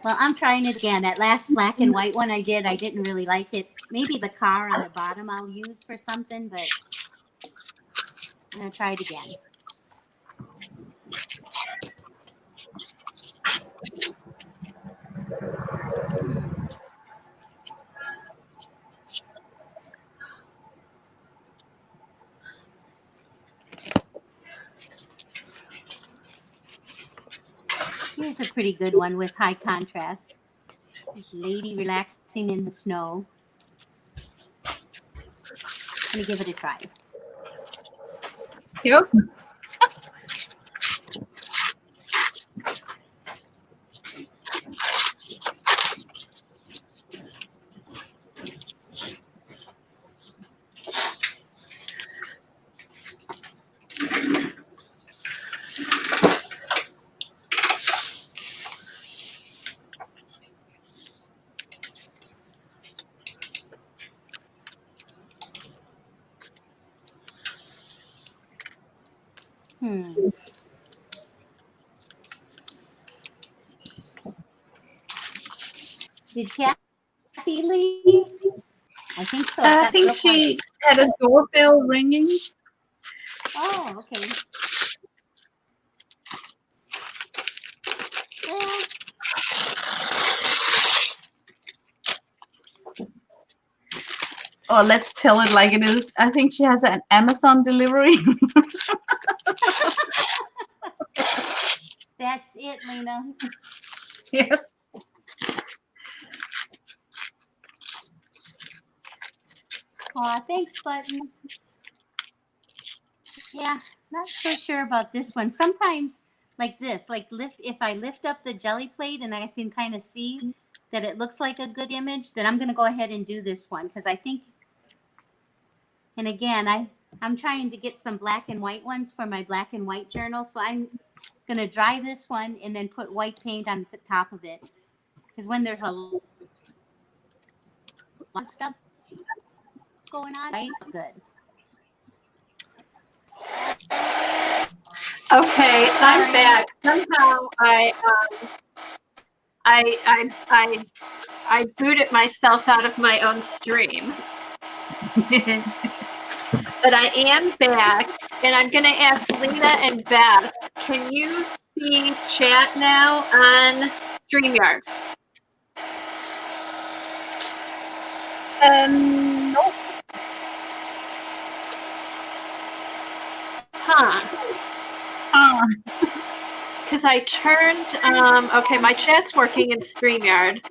Well, I'm trying it again. That last black and white one I didn't really like it. Maybe the car on the bottom I'll use for something, but I'm gonna try it again. Here's a pretty good one with high contrast. There's a lady relaxing in the snow. Let me give it a try. Yep. Did Kathy Kathy leave? I think so. It I got think real quiet. she had a doorbell ringing. Oh, okay. Well, Oh, let's tell it like it is. I think she has an Amazon delivery. that's it, Lena. Yes. Aw, thanks, Button. Yeah, not so sure about this one. Sometimes, like this, like if I lift up the jelly plate and I can kind of see that it looks like a good image, then I'm going to go ahead and do this one because I think. And again, I'm trying to get some black and white ones for my black and white journal, so I'm going to dry this one and then put white paint on the top of it because when there's a lot of stuff going on, right? Good. Okay, I'm Sorry. back. Somehow I booted myself out of my own stream. But I am back, and I'm going to ask Lena and Beth, can you see chat now on StreamYard? Nope. Huh. Because I turned, okay, my chat's working in StreamYard,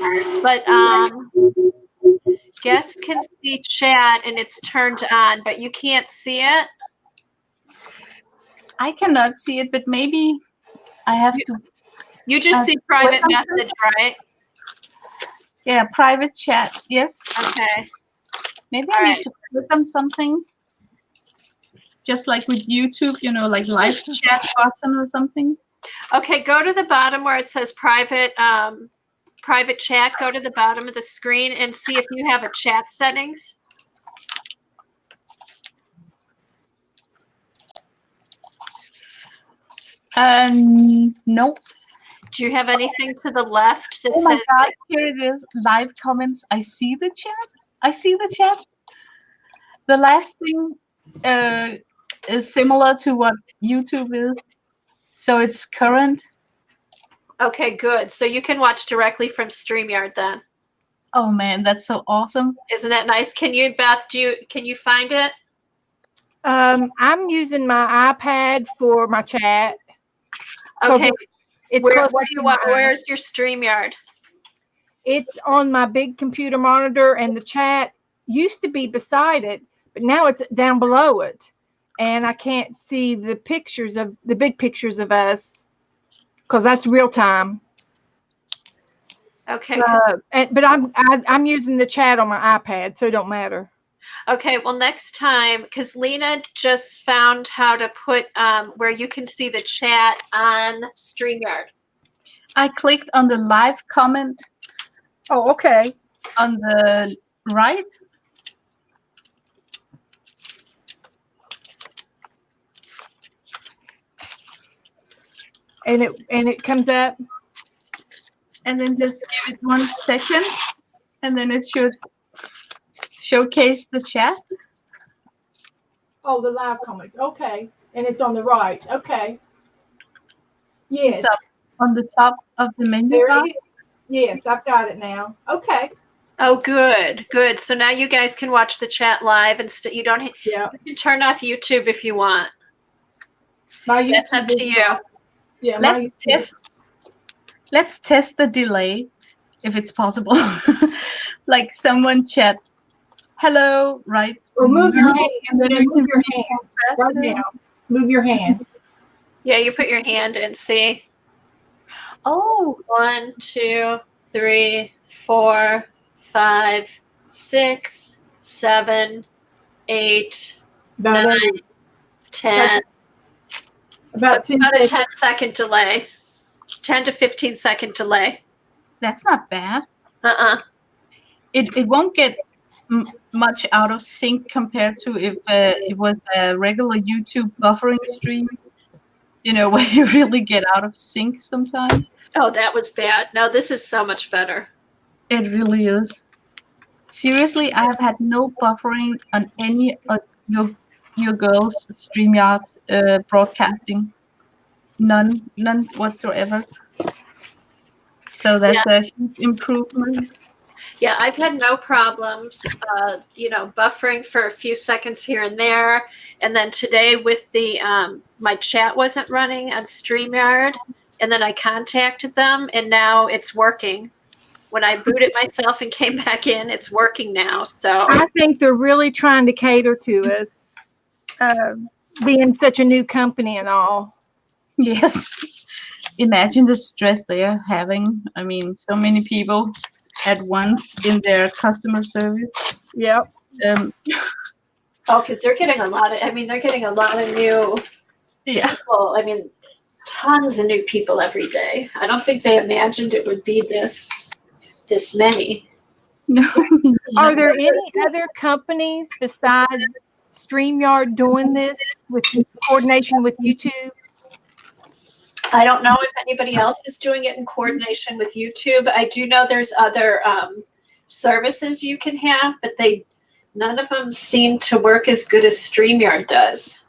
but guests can see chat and it's turned on, but you can't see it. I cannot see it, but maybe I have to. You just see private message, right? Yeah, private chat. Yes. Okay. Maybe All I right. need to click on something. Just like with YouTube, you know, like live chat button or something. Okay, go to the bottom where it says private private chat. Go to the bottom of the screen and see if you have a chat settings. Nope. Do you have anything to the left that Oh my says God, like, here it is. Live comments. I see the chat. I see the chat. The last thing is similar to what YouTube is. So it's current. okay, good. So you can watch directly from StreamYard then. Oh man, that's so awesome. Isn't that nice? Can you, Beth, can you find it? I'm using my iPad for my chat. 'Cause Okay. it's Where, closer what do to you my want? eye. Where's your StreamYard? It's on my big computer monitor, and the chat used to be beside it, but now it's down below it, and I can't see the pictures of the big pictures of us because that's real time. Okay. But I'm using the chat on my iPad, so it don't matter. Okay, well, next time, because Lena just found how to put where you can see the chat on StreamYard. I clicked on the live comment Oh, okay. on the right. And it comes up. And then just give it 1 second. And then it should showcase the chat. Oh, the live comments. Okay. And it's on the right. Okay. Yes. It's up on the top of the menu There bar. it is. Yes, I've got it now. Okay. Oh, good, good. So now you guys can watch the chat live, and you don't. Yeah. You can turn off YouTube if you want. That's up to you. Yeah. Let's test the delay, if it's possible. Like someone chat, hello, right? Well, move your hand. And then Move your hand right now. Move your hand. Yeah, you put your hand in. See. Oh, 1, 2, 3, 4, 5, 6, 7, 8, 9, 10. About So 10 about a seconds. 10-second delay. 10 to 15-second delay. that's not bad. Uh-uh. It won't get much out of sync compared to if it was a regular YouTube buffering stream. You know, where you really get out of sync sometimes. Oh, that was bad. No, this is so much better. It really is. seriously, I have had no buffering on any of your girls' StreamYard broadcasting. None whatsoever. So Yeah, that's a huge improvement. yeah, I've had no problems, buffering for a few seconds here and there. And then today with the, my chat wasn't running on StreamYard, and then I contacted them, and now it's working. When I booted myself and came back in, it's working now. So I think they're really trying to cater to us, being such a new company and all. Yes. Imagine the stress they are having. I mean, so many people at once in their customer service. Yep. oh, because they're getting a lot of, I mean, they're getting a lot of new Yeah. people. I mean, tons of new people every day. I don't think they imagined it would be this many. No. Are there any other companies besides StreamYard doing this with coordination with YouTube? I don't know if anybody else is doing it in coordination with YouTube. I do know there's other services you can have, but none of them seem to work as good as StreamYard does.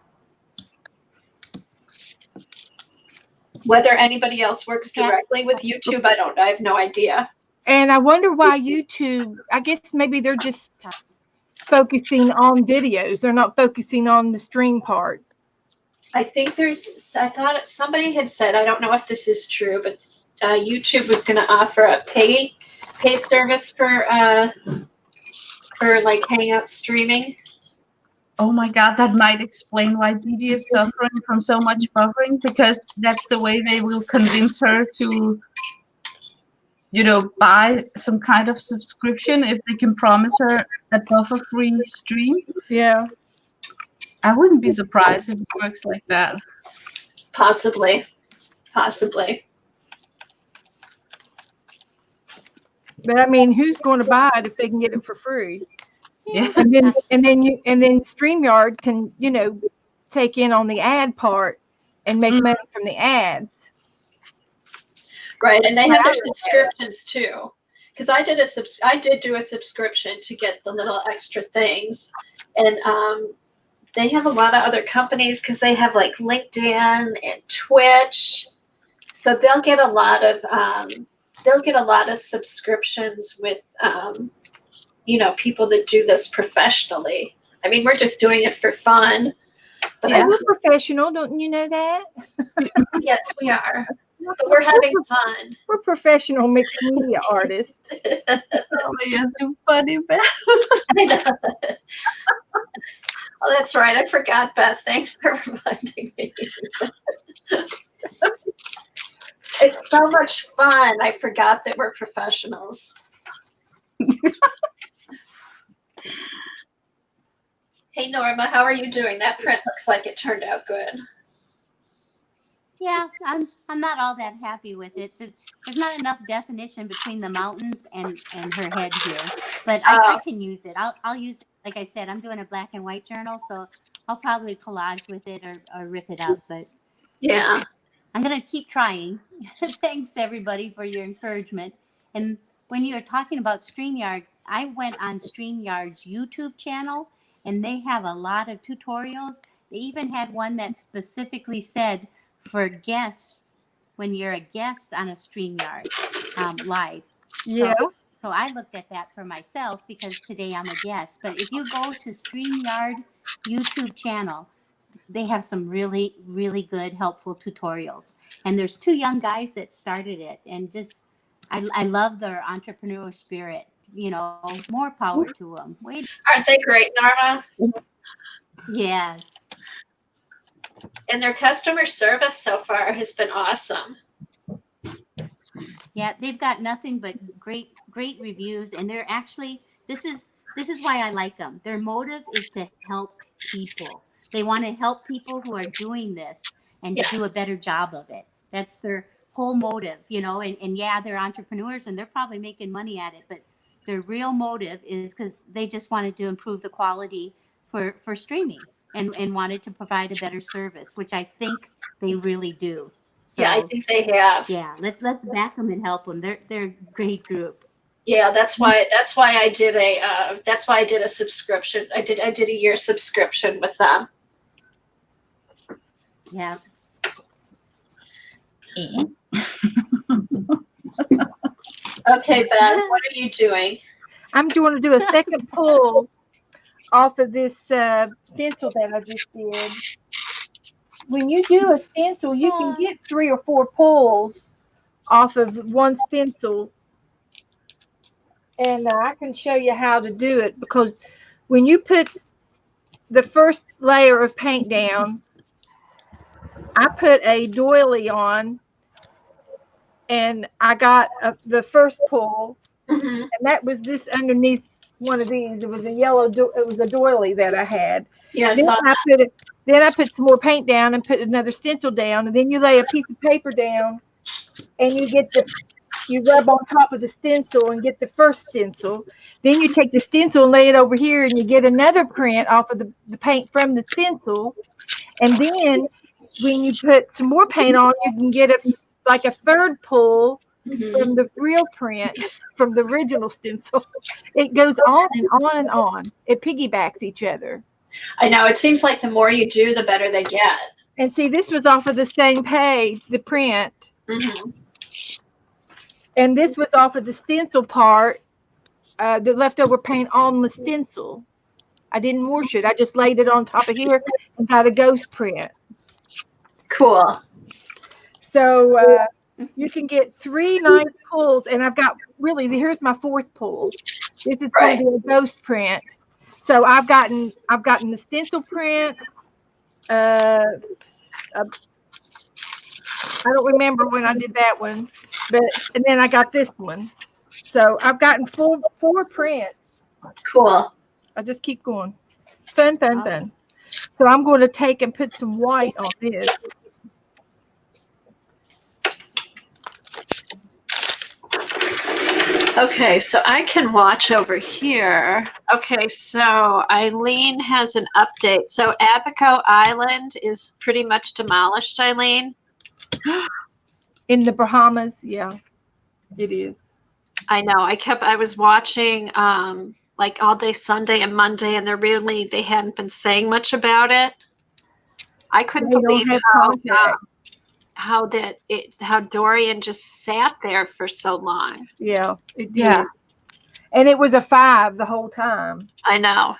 Whether anybody else works directly with YouTube, I don't know. I have no idea. And I wonder why YouTube, I guess maybe they're just focusing on videos. They're not focusing on the stream part. I think I thought somebody had said, I don't know if this is true, but YouTube was going to offer a pay service for like Hangout streaming. Oh my God, that might explain why Didi is suffering from so much buffering, because that's the way they will convince her to, buy some kind of subscription if they can promise her a buffer-free stream. Yeah. I wouldn't be surprised if it works like that. Possibly. But I mean, who's going to buy it if they can get it for free? Yeah. And then StreamYard can, take in on the ad part and make money from the ads. Right, and they have their subscriptions too. Because I did do a subscription to get the little extra things, and they have a lot of other companies because they have like LinkedIn and Twitch, so they'll get a lot of subscriptions with people that do this professionally. I mean, we're just doing it for fun, but Yeah. We're professional, don't you know that? Yes, we are. But we're having fun. We're professional mixed media artists. Oh, you're too funny, Beth. I know. Oh, that's right. I forgot, Beth. Thanks for reminding me. It's so much fun. I forgot that we're professionals. Hey, Norma, how are you doing? That print looks like it turned out good. Yeah, I'm not all that happy with it. There's not enough definition between the mountains and her head here, but I can use it. I'll use it. Like I said, I'm doing a black and white journal, so I'll probably collage with it or rip it up. But yeah, I'm gonna keep trying. Thanks everybody for your encouragement. And when you were talking about StreamYard, I went on StreamYard's YouTube channel, and they have a lot of tutorials. They even had one that specifically said for guests, when you're a guest on a StreamYard live. Yeah. So I looked at that for myself because today I'm a guest. But if you go to StreamYard YouTube channel, they have some really, really good, helpful tutorials. And there's two young guys that started it. And just, I love their entrepreneurial spirit. More power to them. Aren't they great, Norma? Yes. And their customer service so far has been awesome. Yeah, they've got nothing but great reviews, and they're actually this is why I like them. Their motive is to help people. They want to help people who are doing this and to do a better job of it. That's their whole motive, and yeah, they're entrepreneurs and they're probably making money at it, but their real motive is because they just wanted to improve the quality for streaming and wanted to provide a better service, which I think they really do. So, yeah, I think they have. Yeah, let's back them and help them. They're a great group. Yeah, that's why I did a subscription. I did a year subscription with them. Yeah. Okay, Beth, what are you doing? I'm going to do a second pull off of this stencil that I just did. When you do a stencil, you can get 3 or 4 pulls off of one stencil. And I can show you how to do it, because when you put the first layer of paint down, I put a doily on, and I got the first pull, Mm-hmm. and that was this underneath one of these. It was a yellow. It was a doily that I had. Yeah, I Then saw I that. put it. Then I put some more paint down and put another stencil down, and then you lay a piece of paper down, and you rub on top of the stencil and get the first stencil. Then you take the stencil and lay it over here, and you get another print off of the paint from the stencil. And then when you put some more paint on, you can get like a third pull Mm-hmm. from the real print from the original stencil. It goes on and on and on. It piggybacks each other. I know. It seems like the more you do, the better they get. And see, this was off of the same page, the print. Mm-hmm. And this was off of the stencil part, the leftover paint on the stencil. I didn't wash it. I just laid it on top of here and got a ghost print. Cool. So you can get 3 nice pulls, and I've got here's my 4th pull. This is going to be a ghost print. So I've gotten the stencil print. I don't remember when I did that one, and then I got this one. So I've gotten 4 prints. Cool. I'll just keep going. Fun. So I'm going to take and put some white on this. Okay, so I can watch over here. Okay, so Eileen has an update. So Abaco Island is pretty much demolished, Eileen. In the Bahamas, yeah, it is. I know. I was watching like all day Sunday and Monday, and they hadn't been saying much about it. I couldn't believe how Dorian just sat there for so long. Yeah, it did. Yeah. And it was a 5 the whole time. I know.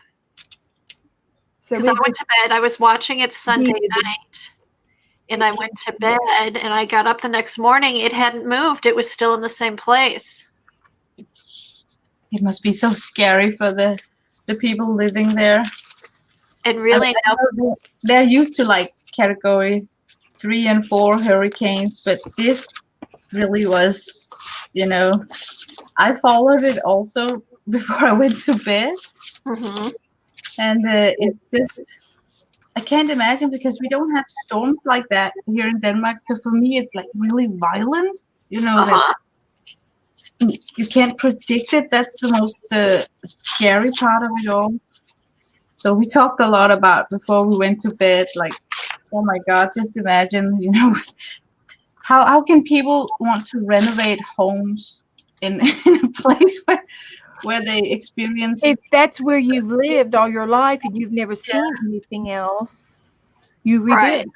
So Because I went to bed. I was watching it Sunday night, and I went to bed, and I got up the next morning. It hadn't moved. It was still in the same place. It must be so scary for the people living there. And really, I know they're used to like category 3 and 4 hurricanes, but this really was, I followed it also before I went to bed. mm-hmm. And it's just, I can't imagine, because we don't have storms like that here in Denmark. So for me, it's like really violent, that you can't predict it. That's the most scary part of it all. So we talked a lot about before we went to bed, like, oh my God, just imagine, how can people want to renovate homes in a place where they experience. If that's where you've lived all your life and you've never seen anything else, you rebuild. Right.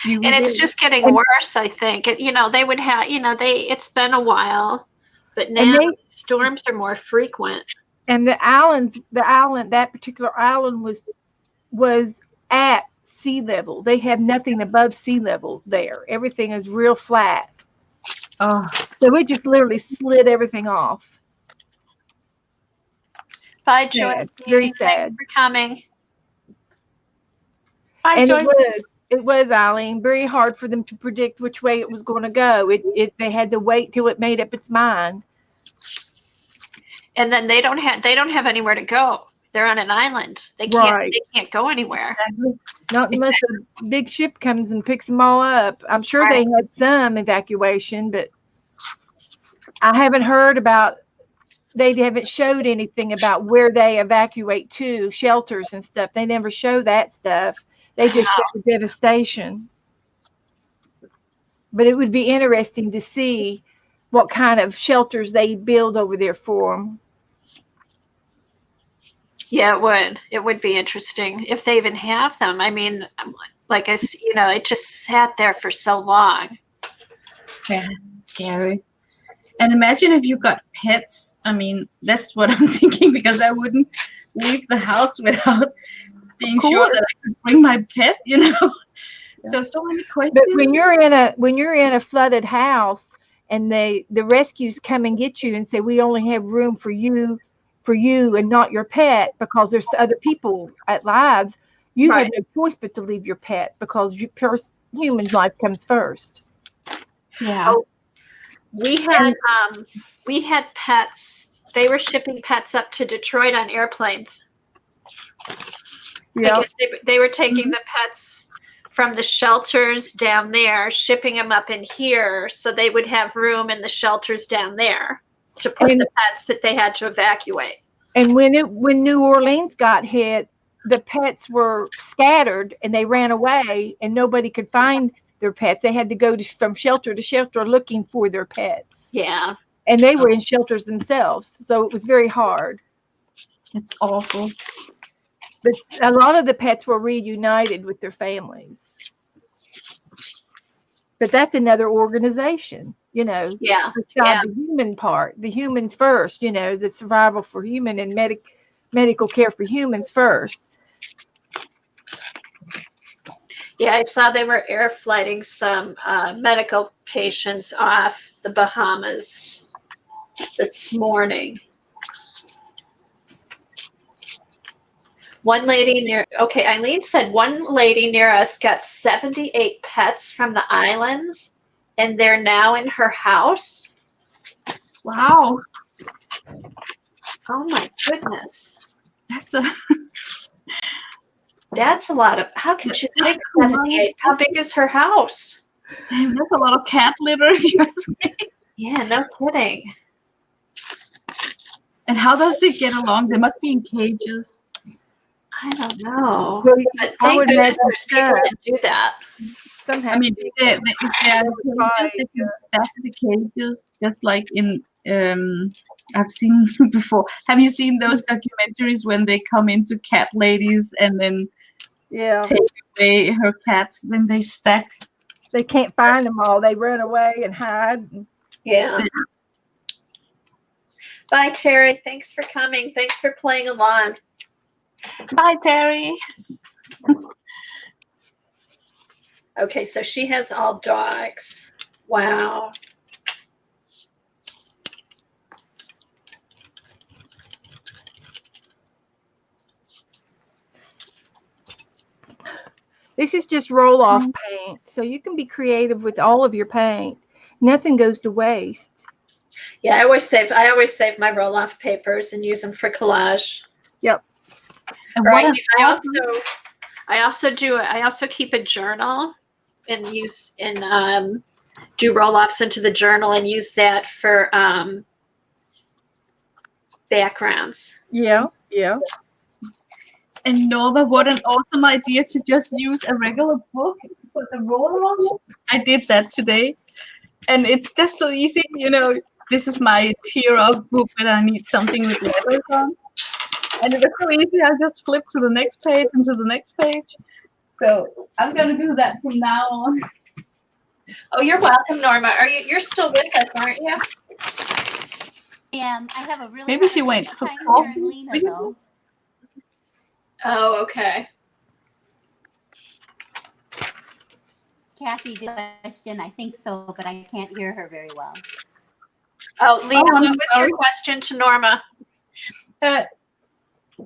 And it's just getting worse, I think. They would have, it's been a while, but now storms are more frequent. And that particular island was at sea level. They have nothing above sea level there. Everything is real flat. Oh. So it just literally slid everything off. Bye, Joy. Very sad. Thanks for coming. Bye, And Joy. it was, Eileen, very hard for them to predict which way it was going to go. They had to wait till it made up its mind. And then they don't have anywhere to go. They're on an island. They can't go anywhere. Not unless a big ship comes and picks them all up. I'm sure they had some evacuation, but I haven't heard about. They haven't showed anything about where they evacuate to, shelters and stuff. They never show that stuff. They just show the devastation. But it would be interesting to see what kind of shelters they build over there for them. Yeah, it would. It would be interesting if they even have them. I mean, like it just sat there for so long. Yeah, scary. And imagine if you got pets. I mean, that's what I'm thinking, because I wouldn't leave the house without being sure that I could bring my pet, So many questions. But when you're in a flooded house and the rescues come and get you and say, we only have room for you and not your pet because there's other people at lives, you have no choice but to leave your pet because human life comes first. Yeah. Oh, we had pets. They were shipping pets up to Detroit on airplanes. Yeah. I guess they were taking the pets from the shelters down there, shipping them up in here so they would have room in the shelters down there to put the pets that they had to evacuate. And when New Orleans got hit, the pets were scattered and they ran away and nobody could find their pets. They had to go from shelter to shelter looking for their pets. Yeah. And they were in shelters themselves. So it was very hard. It's awful. But a lot of the pets were reunited with their families. But that's another organization, Yeah. The human part, the humans first, the survival for human and medical care for humans first. Yeah, I saw they were air flighting some medical patients off the Bahamas this morning. Eileen said one lady near us got 78 pets from the islands, and they're now in her house. Wow. Oh my goodness. That's a lot of, how could you take 78? How big is her house? Damn, that's a lot of cat litter, if you ask me. Yeah, no kidding. And how does it get along? They must be in cages. I don't know. Well, But thank goodness there's people that do that. I mean, if they are cages, they can stack the cages just like in, I've seen before. Have you seen those documentaries when they come into cat ladies and then take away her cats, then they stack? They can't find them all. They run away and hide. Yeah. Bye, Terry. Thanks for coming. Thanks for playing along. Bye, Terry. Okay, so she has all dogs. Wow. This is just roll-off paint, so you can be creative with all of your paint. Nothing goes to waste. Yeah, I always save my roll-off papers and use them for collage. Yep. Right. I also keep a journal and do roll-offs into the journal and use that for backgrounds. Yeah. And Norma, what an awesome idea to just use a regular book for the roll-on. I did that today. And it's just so easy, this is my tier of book that I need something with letters on. And it was so easy, I just flip to the next page and to the next page. So I'm gonna do that from now on. Oh, you're welcome, Norma. You're still with us, aren't you? Yeah, I have a really Maybe she went for coffee. Lena, though. Oh, okay. Kathy did a question. I think so, but I can't hear her very well. Oh, Lena, what was your question to Norma?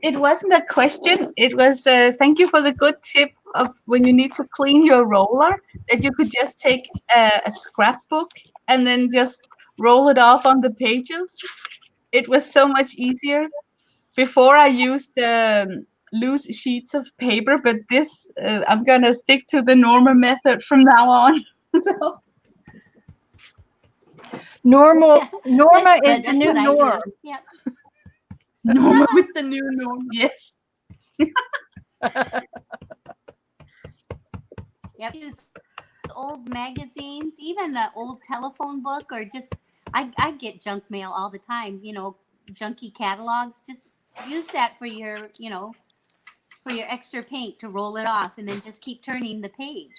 It wasn't a question. It was thank you for the good tip of when you need to clean your roller, that you could just take a scrapbook and then just roll it off on the pages. It was so much easier. Before I used loose sheets of paper, but this I'm gonna stick to the Norma method from now on. Norma is the new norm. Yep. Norma with the new norm, yes. Yep. Use old magazines, even an old telephone book, or just I get junk mail all the time. Junky catalogs. Just use that for your for your extra paint to roll it off, and then just keep turning the page.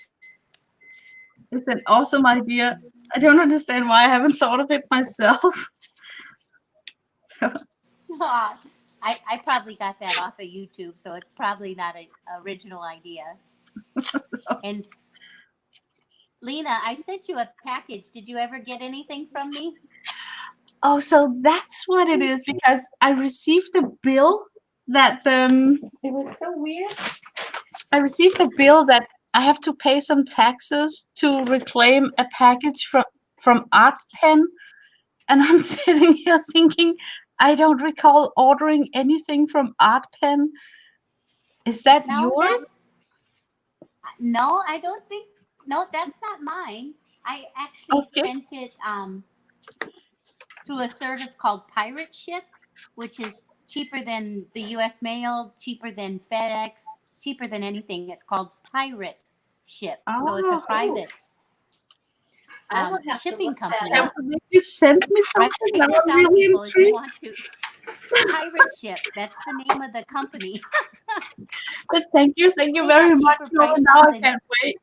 It's an awesome idea. I don't understand why I haven't thought of it myself. I probably got that off of YouTube, so it's probably not an original idea. And Lena, I sent you a package. Did you ever get anything from me? Oh, so that's what it is, because I received a bill that it was so weird. I received a bill that I have to pay some taxes to reclaim a package from Art Pen, and I'm sitting here thinking I don't recall ordering anything from Art Pen. Is that No, yours? no, I don't think. No, that's not mine. I actually Okay. sent it through a service called Pirate Ship, which is cheaper than the U.S. mail, cheaper than FedEx, cheaper than anything. It's called Pirate Ship, so it's a Oh, private I will have to shipping look that company. up. can you send me Write something? Now that I'm down, really people, if you intrigued. want to. Pirate Ship. That's the name of the company. But thank you They very have much. cheaper Norma. prices Now I than can't wait.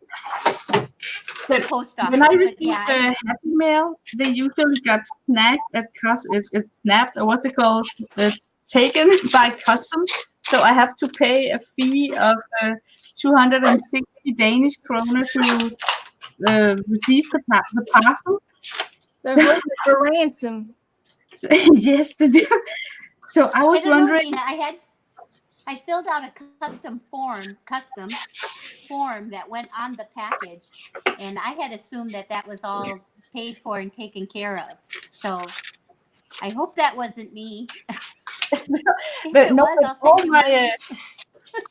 the But post when I office. But receive yeah, the Happy Mail, they usually got snagged at it's snapped, or what's it called? Taken by customs. So I have to pay a fee of 260 Danish kroner to receive the parcel. They're holding it for ransom. Yes, they do. So I I was don't know, wondering. Lena. I filled out a custom form that went on the package, and I had assumed that was all paid for and taken care of. So I hope that wasn't me. If But it no, was, but I'll send you money.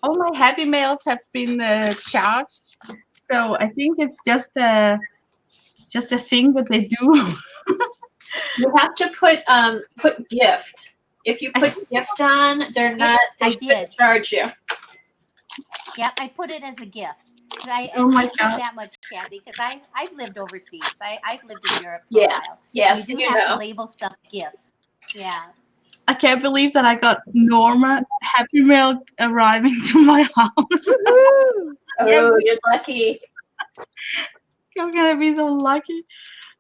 all my Happy Mails have been charged. So I think it's just a thing that they do. You have to put gift. If you put gift on, they're not. They I shouldn't did. charge you. Yep, I put it as a gift. Oh my It's God. not that much, Kathy, because I've lived overseas. I've lived in Europe for Yeah. a while. Yes, You do you have to know. label stuff gifts. Yeah. I can't believe that I got Norma Happy Mail arriving to my house. Woohoo! Yeah, Oh, you're lucky. I'm gonna be so lucky.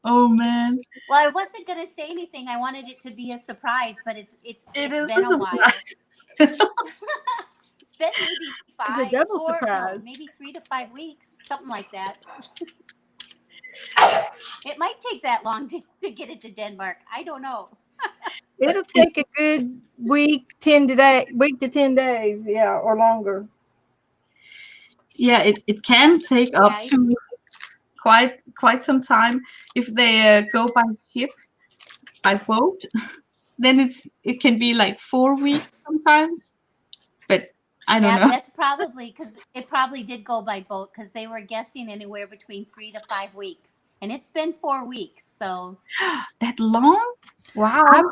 Oh man, Well, I wasn't gonna say anything. I wanted it to be a surprise, but it's it is been a a while. surprise. It's been maybe It's a double surprise. maybe 3 to 5 weeks, something like that. It might take that long to get it to Denmark. I don't know. It'll take a good week to 10 days, yeah, or longer. Yeah, it can take up Yeah, to quite some time if they go by boat. Then it can be like 4 weeks sometimes. But I don't know. that's probably because it probably did go by boat because they were guessing anywhere between 3 to 5 weeks, and it's been 4 weeks. So That long? Wow.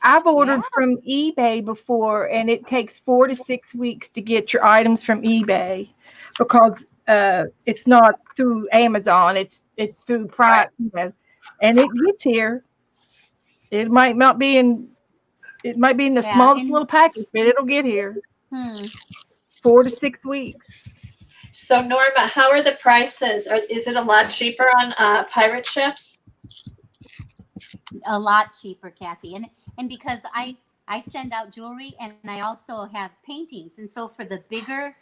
I've ordered Yeah. from eBay before, and it takes 4 to 6 weeks to get your items from eBay because it's not through Amazon. It's through Prime, and it gets here. It might not be in. It might be in the Yeah, smallest and- little package, but it'll get here. hmm. 4 to 6 weeks. So Norma, how are the prices? Is it a lot cheaper on pirate ships? A lot cheaper, Kathy, and because I send out jewelry and I also have paintings, and so for the bigger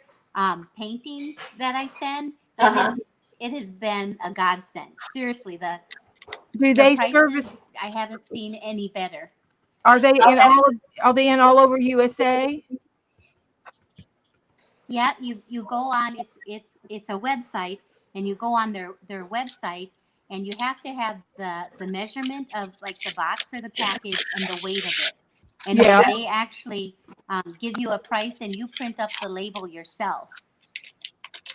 paintings that I send, it has been a godsend. Seriously, the Do they prices service? I haven't seen any better. Are they in all? Are they in all over USA? Yeah, you go on. It's a website, and you go on their website, and you have to have the measurement of like the box or the package and the weight of it, and Yeah. then they actually give you a price, and you print up the label yourself.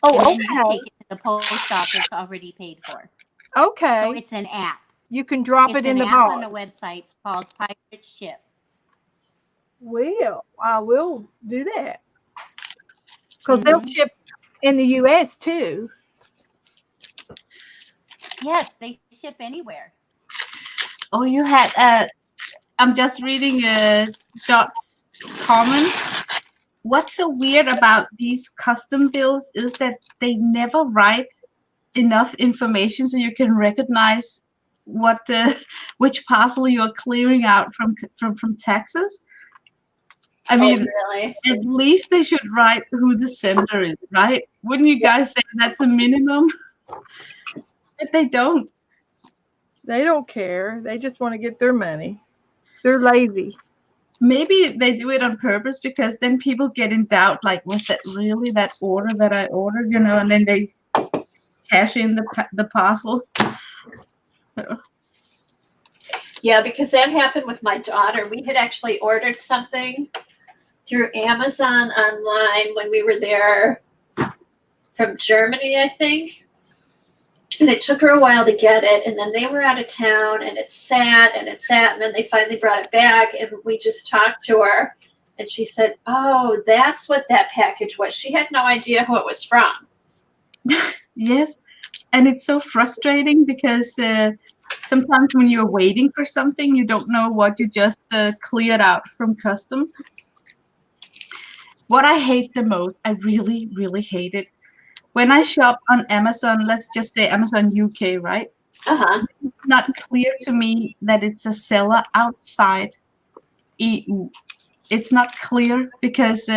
Oh, And then you okay. take it to the post office already paid for. Okay. So it's an app. You can drop It's it in an the app on box. a website called Pirate Ship. I will do that. Because they'll Mhm. ship in the US too. Yes, they ship anywhere. Oh, you had I'm just reading Dot's comment. What's so weird about these custom bills is that they never write enough information so you can recognize what which parcel you are clearing out from taxes. I Oh, mean, really? at least they should write who the sender is, right? Wouldn't you guys say that's a minimum? But they don't. They don't care. They just want to get their money. They're lazy. Maybe they do it on purpose because then people get in doubt, like, was that really that order that I ordered, and then they cash in the parcel. Yeah, because that happened with my daughter. We had actually ordered something through Amazon online when we were there from Germany, I think. And it took her a while to get it, and then they were out of town, and it sat, and then they finally brought it back, and we just talked to her, and she said, "Oh, that's what that package was." She had no idea who it was from. Yes, and it's so frustrating because sometimes when you're waiting for something, you don't know what you just cleared out from custom. What I hate the most, I really, really hate it. When I shop on Amazon, let's just say Amazon UK, right? Uh-huh. It's not clear to me that it's a seller outside EU. It's not clear because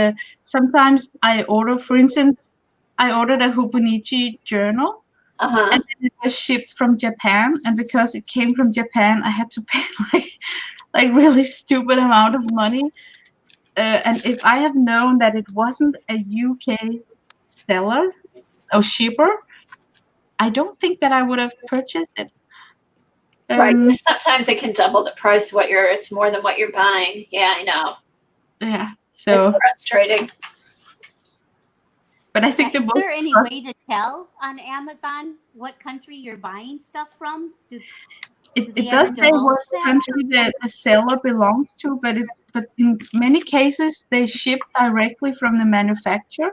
sometimes I order, for instance, I ordered a Hobonichi journal, Uh-huh. and then it was shipped from Japan, and because it came from Japan, I had to pay like really stupid amount of money. And if I have known that it wasn't a UK seller or shipper, I don't think that I would have purchased it. Right. Sometimes it can double the price of it's more than what you're buying. Yeah, I know. Yeah. It's So, frustrating. but I think the Is most there any way to tell on Amazon what country you're buying stuff from? Do they it ever does say divulge what that? country the seller belongs to, but in many cases they ship directly from the manufacturer,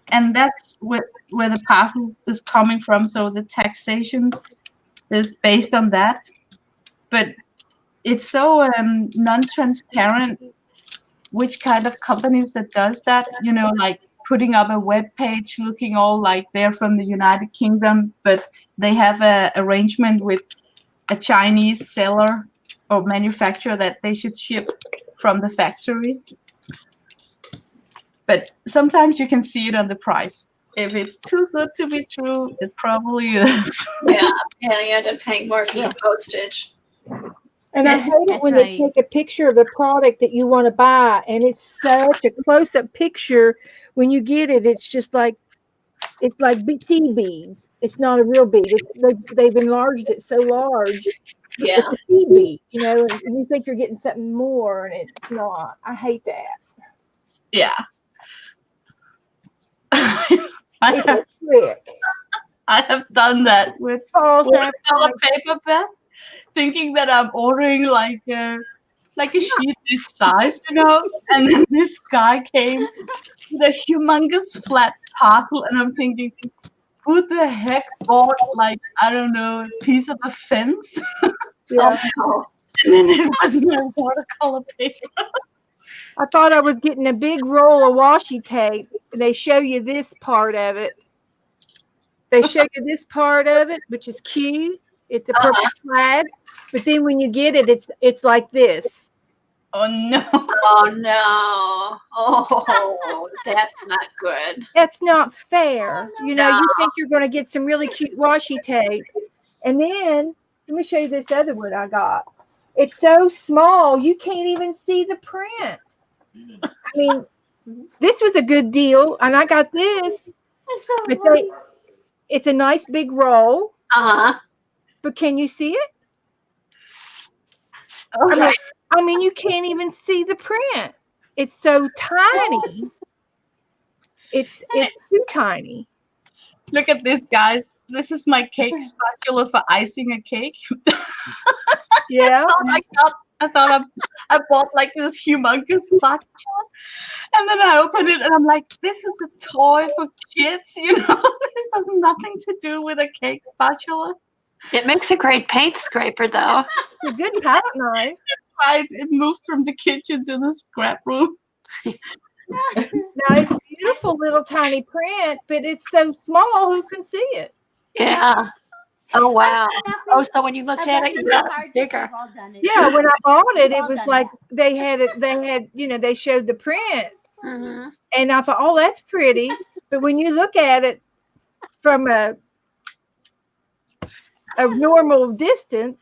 and that's where the parcel is coming from. So the taxation is based on that. But it's so non-transparent which kind of companies that does that, like putting up a web page looking all like they're from the United Kingdom, but they have a arrangement with a Chinese seller or manufacturer that they should ship from the factory. But sometimes you can see it on the price. If it's too good to be true, it probably is. Yeah, you end up paying more for the postage. And I hate it That's when right. they take a picture of the product that you want to buy, and it's such a close-up picture. When you get it, it's like tea beads. It's not a real bead. They've enlarged it so large. Yeah. It's a tea bead, and you think you're getting something more, and it's not. I hate that. Yeah. It's a trick. I have done that with False watercolor advertising. paper pen, thinking that I'm ordering like a sheet this size, and then this guy came with a humongous flat parcel, and I'm thinking, who the heck bought like, I don't know, a piece of a fence? Yeah. Oh, And then it was my watercolor paper. I thought I was getting a big roll of washi tape. They show you this part of it. They show you this part of it, which is cute. It's a purple flag. But then when you get it, it's like this. Oh no. oh no. Oh, that's not good. That's not fair. No. You think you're going to get some really cute washi tape. And then, let me show you this other one I got. It's so small, you can't even see the print. I mean, this was a good deal. And I got this. That's so But funny. it's a nice big roll. Uh-huh. But can you see it? Okay. I mean, you can't even see the print. It's so tiny. It's too tiny. Look at this, guys. This is my cake spatula for icing a cake. Yeah. I thought I bought like this humongous spatula, and then I opened it and I'm like, this is a toy for kids, This has nothing to do with a cake spatula. It makes a great paint scraper, though. It's a good palette knife. Right, it moves from the kitchen to the scrap room. Now it's beautiful little tiny print, but it's so small. Who can see it? Yeah. Oh wow. Oh, so when you I looked at bet it, you it's thought it hard was 'cause bigger. we've all done it. Yeah, when I bought it, We've it all was done like that. they had it. They had, they showed the print, Hmm. and I thought, oh, that's pretty. But when you look at it from a normal distance,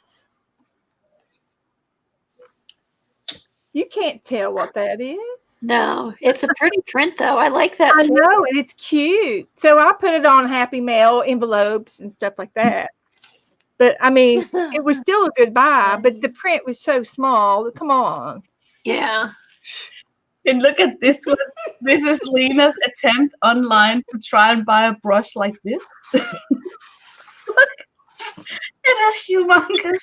you can't tell what that is. No, it's a pretty print, though. I like that I too. know, and it's cute. So I put it on Happy Mail envelopes and stuff like that. But I mean, it was still a good buy, but the print was so small. Come on. Yeah. And look at this one. This is Lena's attempt online to try and buy a brush like this. Look, it is humongous.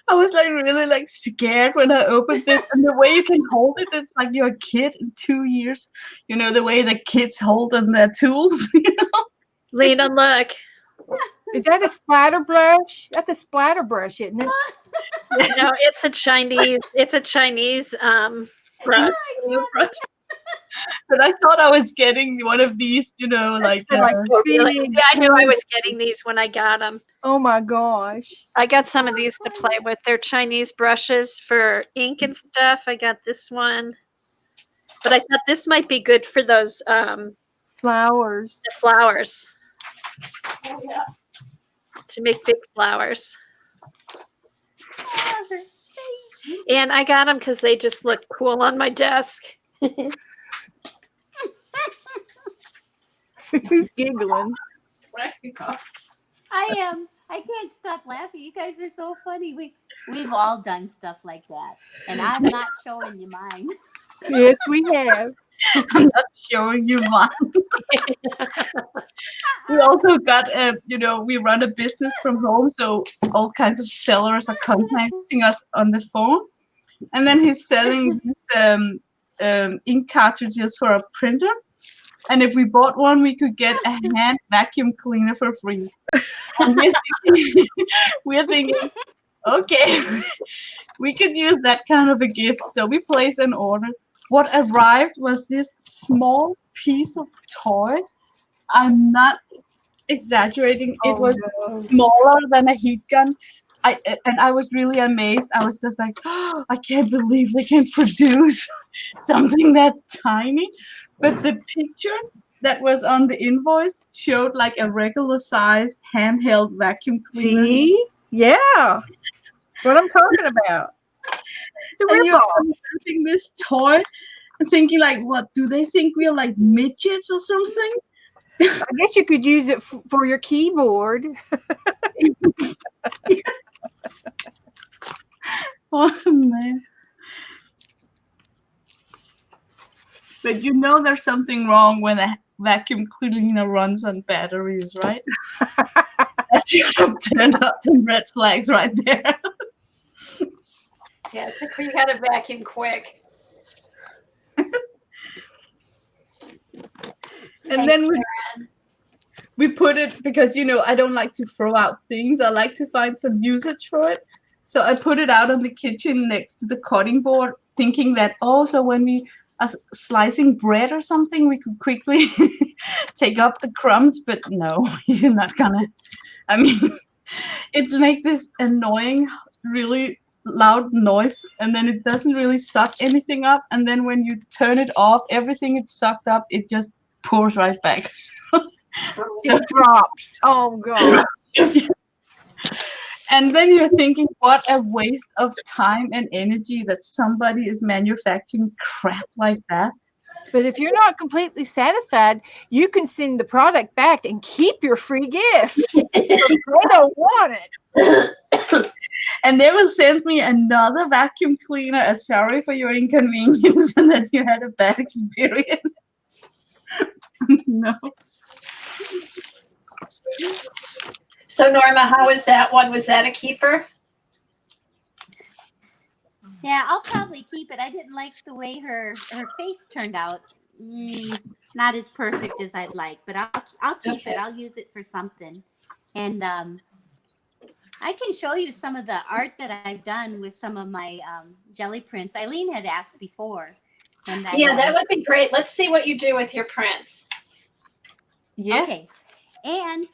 I was like really like scared when I opened it, and the way you can hold it, it's like you're a kid in 2 years. You know the way the kids hold on their tools. Lena, look. Is that a splatter brush? That's a splatter brush, isn't it? No, it's a Chinese. It's a Chinese brush. Brush. But I thought I was getting one of these, like For like Oh, really? big. Yeah, I knew I was getting these when I got them. Oh my gosh. I got some of these to play with. They're Chinese brushes for ink and stuff. I got this one, but I thought this might be good for those Flowers. the flowers. Oh, yeah. To make big flowers. And I got them because they just look cool on my desk. Who's giggling? I am. I can't stop laughing. You guys are so funny. We've all done stuff like that, and I'm not showing you mine. Yes, we have. I'm not showing you mine. We also got we run a business from home, so all kinds of sellers are contacting us on the phone, and then he's selling these ink cartridges for a printer. And if we bought one, we could get a hand vacuum cleaner for free. And we're thinking, okay, we could use that kind of a gift. So we placed an order. What arrived was this small piece of toy. I'm not exaggerating. It was smaller than a heat gun. I was really amazed. I was just like, oh, I can't believe they can produce something that tiny. But the picture that was on the invoice showed like a regular sized handheld vacuum cleaner. See? Yeah. What I'm talking about. The And you're ripoff. unwrapping this toy and thinking like, what, do they think we're like midgets or something? I guess you could use it for your keyboard. Oh man. But there's something wrong when a vacuum cleaner runs on batteries, right? That should have turned up some red flags right there. Yeah, it's like you got to vacuum quick. And then we put it, because I don't like to throw out things. I like to find some usage for it. So I put it out on the kitchen next to the cutting board, thinking that also when we are slicing bread or something, we could quickly take up the crumbs. But no, you're not gonna. I mean, it makes this annoying, really loud noise, and then it doesn't really suck anything up. And then when you turn it off, everything it's sucked up, it just pours right back. It drops. Oh god. And then you're thinking, what a waste of time and energy that somebody is manufacturing crap like that. But if you're not completely satisfied, you can send the product back and keep your free gift. They don't want it. And they will send me another vacuum cleaner as sorry for your inconvenience and that you had a bad experience. No. So Norma, how was that one? Was that a keeper? Yeah, I'll probably keep it. I didn't like the way her face turned out. Not as perfect as I'd like, but I'll keep it. I'll use it for something. And I can show you some of the art that I've done with some of my jelly prints. Eileen had asked before, and Yeah, that would be great. Let's see what you do with your prints. Yes. Okay. And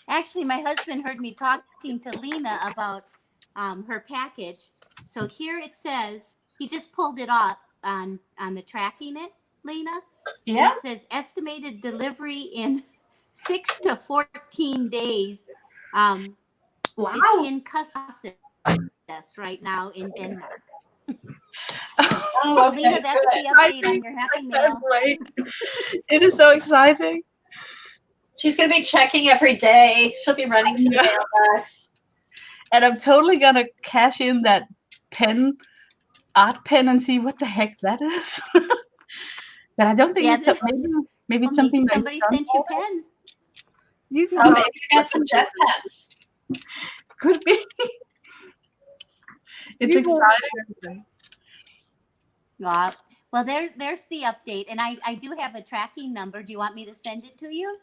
actually, my husband heard me talking to Lena about her package. So here it says he just pulled it up on the tracking it, Lena. Yeah. And it says estimated delivery in 6 to 14 days. Wow. It's in process right now in Denmark. Oh, So okay, Lena, that's good. the update on your Happy Mail. Great. It is so exciting. She's gonna be checking every day. She'll be running to the Yeah. mailbox. And I'm totally gonna cash in that art pen, and see what the heck that is. But I don't think Yeah, it's maybe it's Well, something maybe that somebody sent you pens. You can Oh, go. maybe you got some jet pens. could be. It's You go. exciting. Well, there's the update, and I do have a tracking number. Do you want me to send it to you?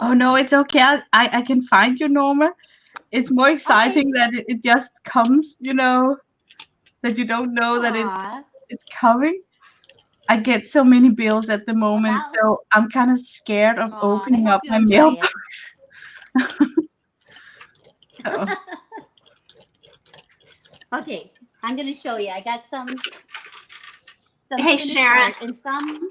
Oh no, it's okay. I can find you, Norma. It's more exciting that it just comes, that you don't know that Aw. it's coming. I get so many bills at the moment, Wow. so I'm kind of scared of Aw, opening I hope up you my enjoy mailbox. So, Okay, I'm gonna show you. I got some Hey, finished Sharon. art, and some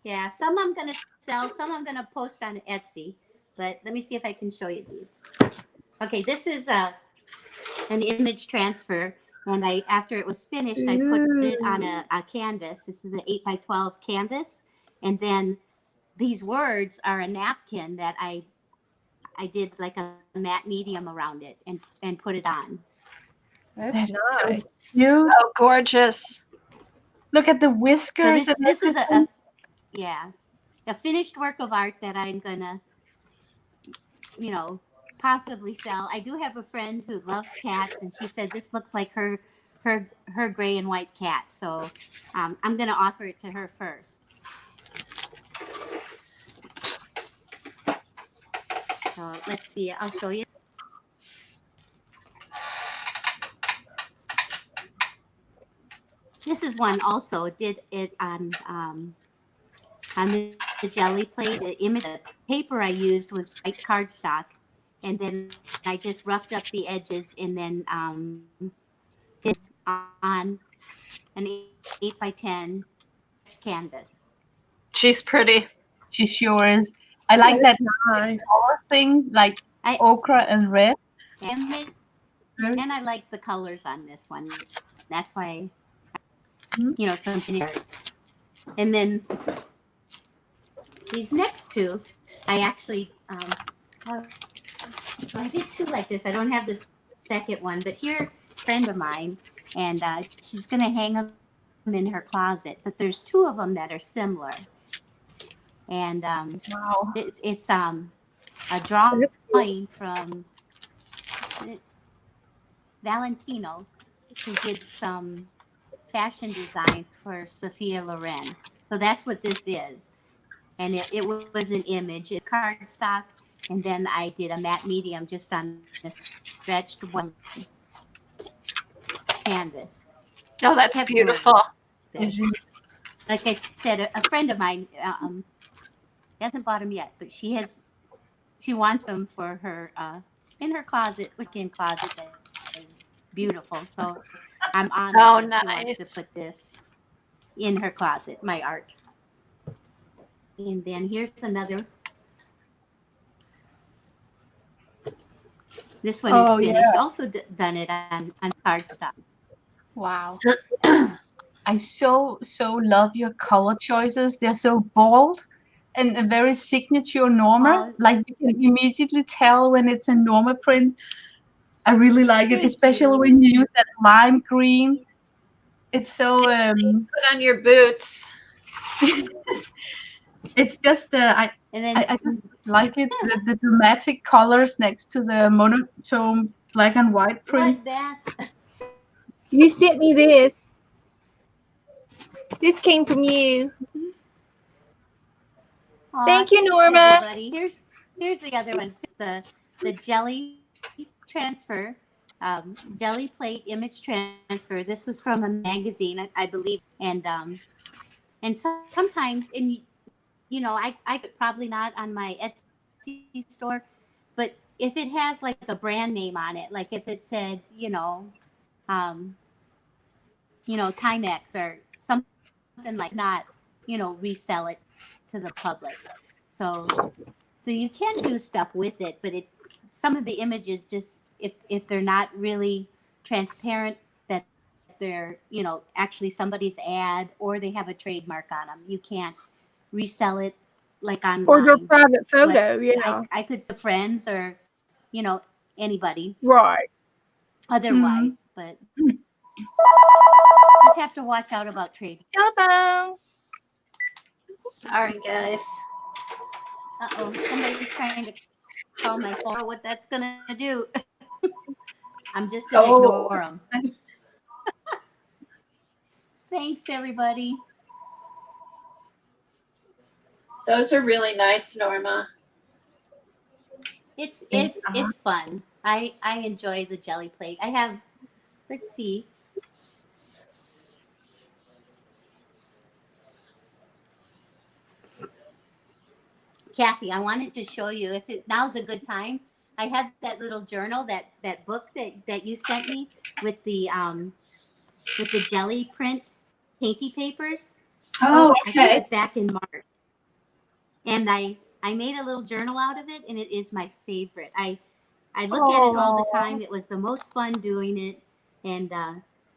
I'm gonna sell, some I'm gonna post on Etsy. But let me see if I can show you these. Okay, this is an image transfer, and after it was finished, I put it on a canvas. This is an 8x12 canvas, and then these words are a napkin that I did like a matte medium around it and put it on. That's so nice. cute. Oh, gorgeous. Look at the So whiskers. this is everything. a finished work of art that I'm gonna possibly sell. I do have a friend who loves cats, and she said this looks like her gray and white cat. So I'm gonna offer it to her first. So let's see. I'll show you. This is one also. Did it on the jelly plate. The image, the paper I used was white cardstock, and then I just roughed up the edges, and then did on an 8x10 canvas. She's pretty. She sure is. I like that Nice. color thing, like I ochre and red. image, Mhm. and I like the colors on this one. That's why, Mhm. something. And then these next two, I actually I did two like this. I don't have the second one, but here, a friend of mine, and she's going to hang them in her closet. But there's two of them that are similar, and Wow. it's a drawing from Valentino, who did some fashion designs for Sophia Loren. So that's what this is, and it was an image, a cardstock, and then I did a matte medium just on a stretched one canvas. Oh, that's Kept doing beautiful. this. Like I said, a friend of mine hasn't bought them yet, but she wants them for her in her closet, weekend closet that is beautiful. So I'm honored Oh, that she wants to nice. put this in her closet, my art. And then here's another. This one is finished. Also done it on cardstock. Wow. I so love your color choices. They're so bold and very signature Norma. Like you can immediately tell when it's a Norma print. I really like it, especially when you use that lime green. It's so Put on your boots. it's just I just like it, the dramatic colors next to the monotone black and white print. What, Beth? You sent me this. This came from you. Aw, Thank you, thanks, Norma. everybody. Here's the other one. The jelly transfer, jelly plate image transfer. This was from a magazine, I believe, and sometimes, and I could probably not on my Etsy store, but if it has like a brand name on it, like if it said, um, Timex or something like that, not, resell it to the public. So you can do stuff with it, but some of the images just, if they're not really transparent that they're, actually somebody's ad or they have a trademark on them, you can't resell it like Or their online. private But photo, yeah. I could sell friends or, anybody Right. Mm. otherwise, but just have to watch out about trade. Telephone. Sorry, guys. Uh-oh, somebody's trying to call my phone. What that's gonna do? I'm just gonna Oh, ignore them. Thanks, everybody. those are really nice, Norma. It's fun. I enjoy the jelly plate. I have. Let's see. Kathy, I wanted to show you if now's a good time. I have that little journal, that book that you sent me with the jelly print painty papers. Oh, I think it okay. was back in March, and I made a little journal out of it, and it is my favorite. I look at it all the time. It was the most fun doing it, and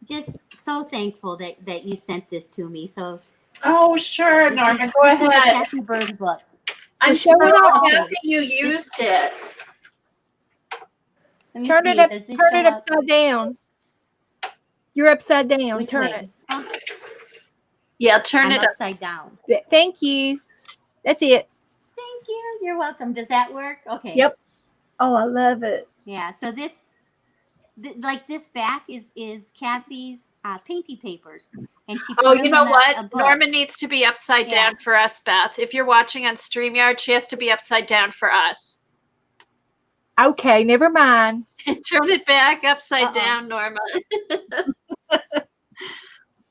just so thankful that you sent this to me. So Oh, sure, Norma. Go this is a ahead. Kathy Berg book. I'm show so it off. happy you used it. Let me Turn see. it up. Does this Turn show it up? upside down. You're upside down. Which Turn way? Oh, Yeah, turn I'm it up. upside down. it. Thank you. That's it. Thank you. You're welcome. Does that work? Okay. Yep. Oh, I love it. Yeah. So this back is Kathy's painty papers, and she put Oh, them you know in what? a book. Norma needs to be upside Yeah. down for us, Beth. If you're watching on StreamYard, she has to be upside down for us. Okay, never mind. Turn it back upside Uh-oh. down, Norma.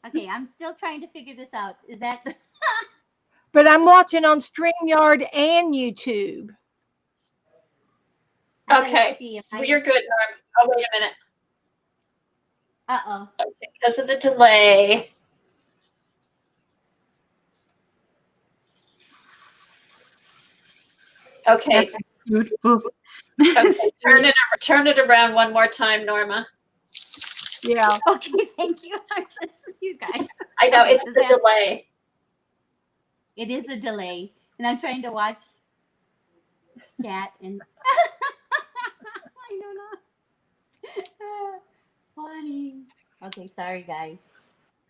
Okay, I'm still trying to figure this out. Is that But I'm watching on StreamYard and YouTube. I gotta Okay, see if so you're good, Norma. Oh, wait a minute. Uh-oh. Okay, because of the delay. Okay, Cute book. okay. Turn it around one more time, Norma. Yeah. Okay, thank you. I'm just you guys. I know Okay, it's the delay. It is a delay, and I'm trying to watch chat and I don't know. Funny. Okay, sorry guys.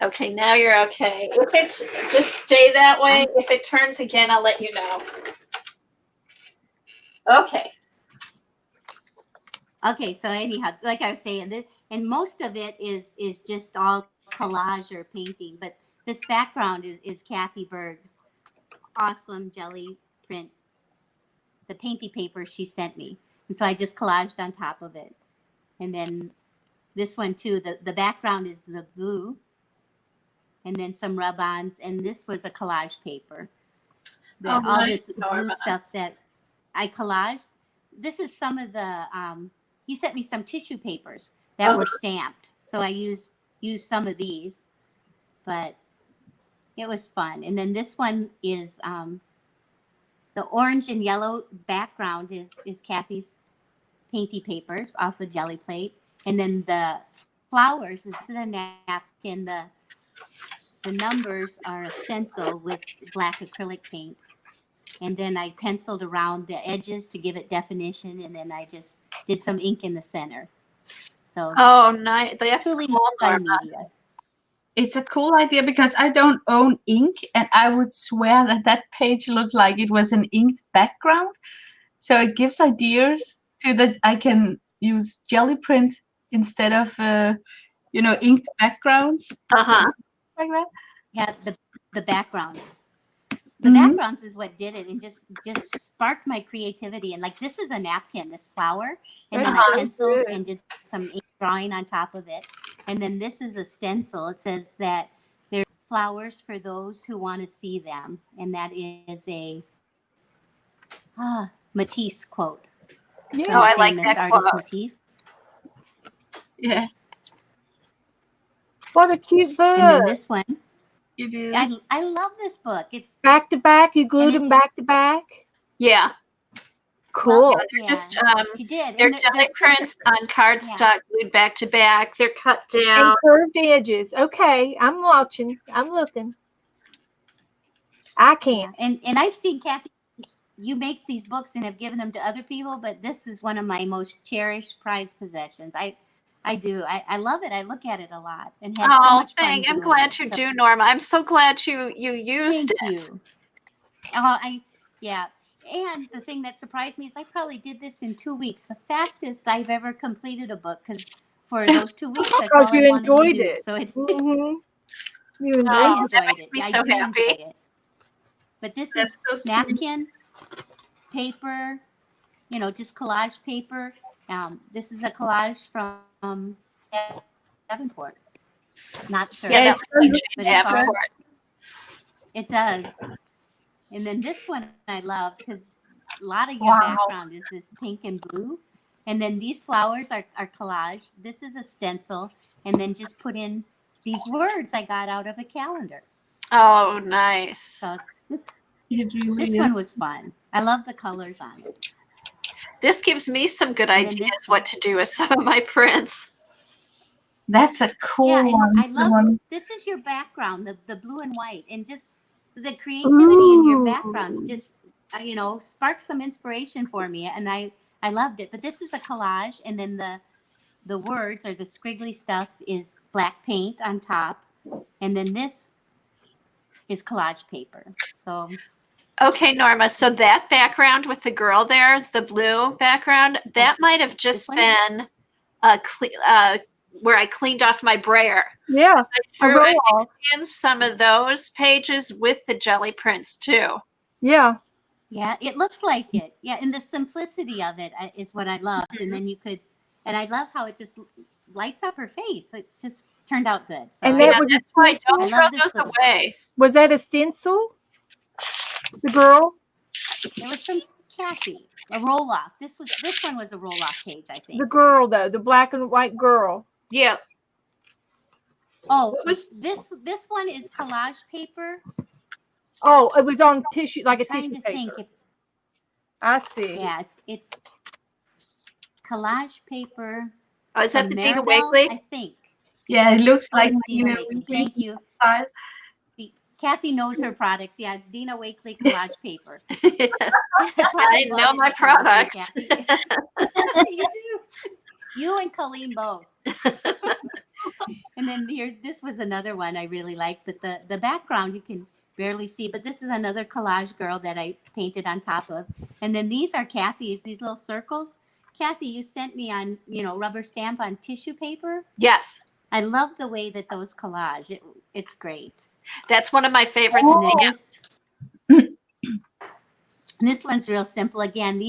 Okay, now you're okay. If it just stay that way. If it turns again, I'll let you know. Okay. Okay, so anyhow, like I was saying, and most of it is just all collage or painting, but this background is Kathy Berg's awesome jelly print, the painty paper she sent me, and so I just collaged on top of it, and then this one too. The background is the blue, and then some rub-ons, and this was a collage paper. All nice, this Norma. blue stuff that I collaged. This is some of the he sent me some tissue papers that were stamped, so I used some of these, but it was fun. And then this one is the orange and yellow background is Kathy's painty papers off a jelly plate, and then the flowers. This is a napkin. The numbers are a stencil with black acrylic paint. And then I penciled around the edges to give it definition, and then I just did some ink in the center. So Oh, nice. That's truly cool, Norma. multimedia. It's a cool idea because I don't own ink, and I would swear that page looked like it was an inked background. So it gives ideas to that I can use jelly print instead of inked backgrounds Uh-huh. like that. Yeah, the backgrounds. the Mhm. backgrounds is what did it, and just sparked my creativity. And like, this is a napkin, this flower, and then I That's so penciled good. and did some ink drawing on top of it. And then this is a stencil. It says that there's flowers for those who want to see them, and that is a Matisse quote Oh, from Yeah. the I like famous that artist quote. Matisse. Yeah, What a cute And book. then this one, it is. I love this book. It's Back to back. You and glued it them back to back. Yeah, well, Cool. they're yeah, just she did, they're and jelly prints on yeah. cardstock glued back to back. They're cut And down. curved edges. Okay, I'm watching. I'm looking. I can't. Yeah, and I've seen Kathy. You make these books and have given them to other people, but this is one of my most cherished prized possessions. I do. I love it. I look at it a lot and had so Oh, much fun I'm doing glad it. you So do, Norma. I'm so glad you used thank it. you. Yeah. And the thing that surprised me is I probably did this in 2 weeks, the fastest I've ever completed a book. Because for those 2 weeks, that's Because all I you wanted to enjoyed do. it. So it, You enjoyed I Oh, it. that enjoyed makes it. me I so do enjoy happy. it. But this That's is so sweet. napkin, paper, just collage paper. This is a collage from Davenport. Not sure, Yeah, Yeah, that it's looks like so Jane but it's all. Davenport. It does. And then this one I love because a lot of your Wow. background is this pink and blue. And then these flowers are collage. This is a stencil. And then just put in these words I got out of a calendar. Oh, nice. So this It really this is. one was fun. I love the colors on it. This gives me some good And then ideas this what one. to do with some of my prints. That's a cool Yeah, and one. I The love one. this is your background, the blue and white, and just the creativity in your backgrounds Ooh. just sparked some inspiration for me, and I loved it. But this is a collage, and then the words or the scriggly stuff is black paint on top, and then this is collage paper. So Okay, Norma. So that background with the girl there, the blue background, that might have this just one, been where I cleaned off my brayer. Yeah. I A roll off. mixed in some of those pages with the jelly prints too. Yeah. yeah, it looks like it. Yeah, and the simplicity of it is what I loved. And then and I love how it just lights up her face. It just turned out good. So And Yeah, that was a that's why I don't stencil? throw love this those book. away. Was that a stencil? The girl? It was from Kathy. A roll off. This one was a roll off page, I think. The girl, though. The black and white girl. Yeah. Oh, What was this one is collage paper. Oh, it was on tissue, like a Trying tissue to think paper. if I see. yeah, it's collage paper oh, is that from the Dina Maribel, Wakely? I think. Yeah, it looks Oh, like it's my Dina Dina Wakely. Wakely Thank you. style. Kathy knows her products. Yeah, it's Dina Wakely collage paper. I know my products. Kathy. You do. You and Colleen both. And then here, this was another one I really liked, but the background you can barely see. But this is another collage girl that I painted on top of. And then these are Kathy's, these little circles. Kathy, you sent me on, rubber stamp on tissue paper. Yes, I love the way that those collage. It's great. that's one of my favorite And then stamps. this one's real simple. Again,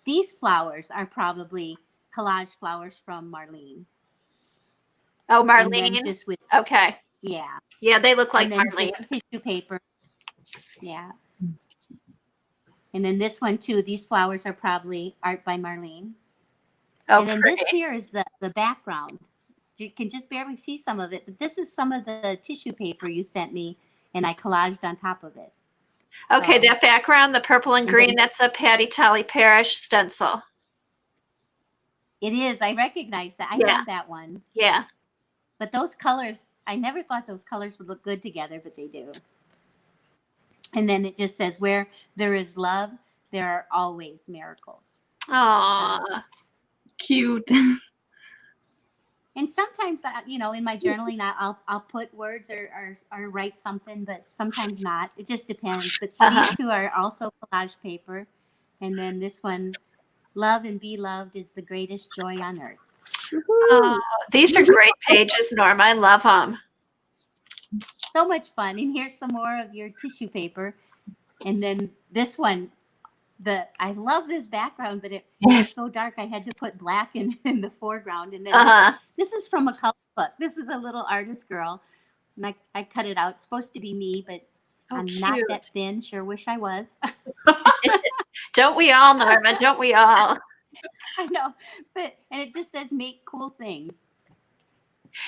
these flowers are probably collage flowers from Marlene. Oh, And then Marlene. just with, Okay. yeah. Yeah, they look like And then Marlene. just tissue paper. Yeah. And then this one too, these flowers are probably art by Marlene. Oh, And then pretty. this here is the background. You can just barely see some of it, but this is some of the tissue paper you sent me, and I collaged on top of it. Okay, So- that background, the purple and And green, then- that's a Patty Tally Parish stencil. It is. I recognize that. I Yeah. have that one. Yeah. But those colors, I never thought those colors would look good together, but they do. And then it just says, where there is love, there are always miracles. Aw. Cute. And sometimes, in my journaling, I'll put words or write something, but sometimes not. It just depends. But these two are also collage paper. And then this one, love and be loved is the greatest joy on earth. Oh, these are great pages, Norma. I love them. So much fun. And here's some more of your tissue paper. And then this one, I love this background, but it Yes. was so dark I had to put black in the foreground. And then Uh-huh. this is from a color book. This is a little artist girl. And I cut it out. It's supposed to be me, but Oh, I'm not cute. that thin. Sure wish I was. Don't we all, Norma? Don't we all? I know. And it just says make cool things.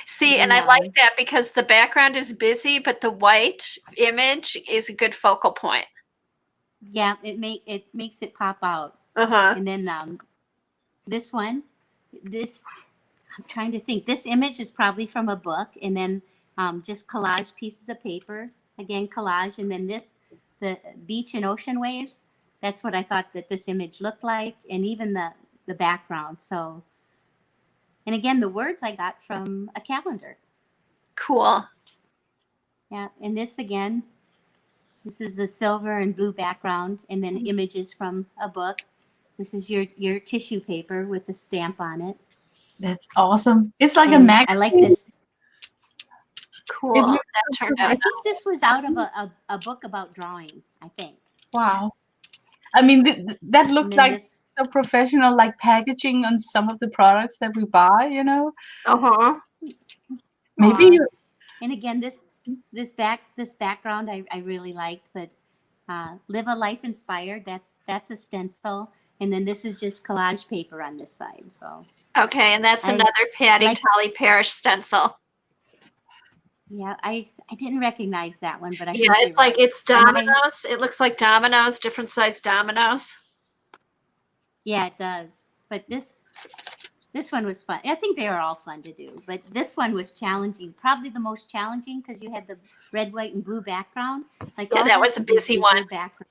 See, And and I like then, that because the background is busy, but the white image is a good focal point. yeah, it makes it pop out. Uh-huh. And then this one, I'm trying to think. This image is probably from a book, and then just collage pieces of paper. Again, collage, and then the beach and ocean waves. That's what I thought that this image looked like, and even the background. So, and again, the words I got from a calendar. Cool. Yeah, and this again, this is the silver and blue background, and then images from a book. This is your tissue paper with the stamp on it. That's awesome. It's like a And magazine. I like this. Cool. It looks That so turned I out. think this was out of a book about drawing, I think. Wow. I mean, that And looks then like this, so professional, like packaging on some of the products that we buy, you know? Uh-huh. Maybe aw. you, And again, this background I really liked, but live a life inspired. That's a stencil, and then this is just collage paper on this side. So Okay, and that's I another Patty like- Tolly Parish stencil. yeah, I didn't recognize that one, but I Yeah, think it's you're like right. it's dominoes. It looks like dominoes, different size dominoes. Yeah, it does. But this one was fun. I think they were all fun to do, but this one was challenging. Probably the most challenging because you had the red, white, and blue background. Like Yeah, all that this was a busy is one. your background.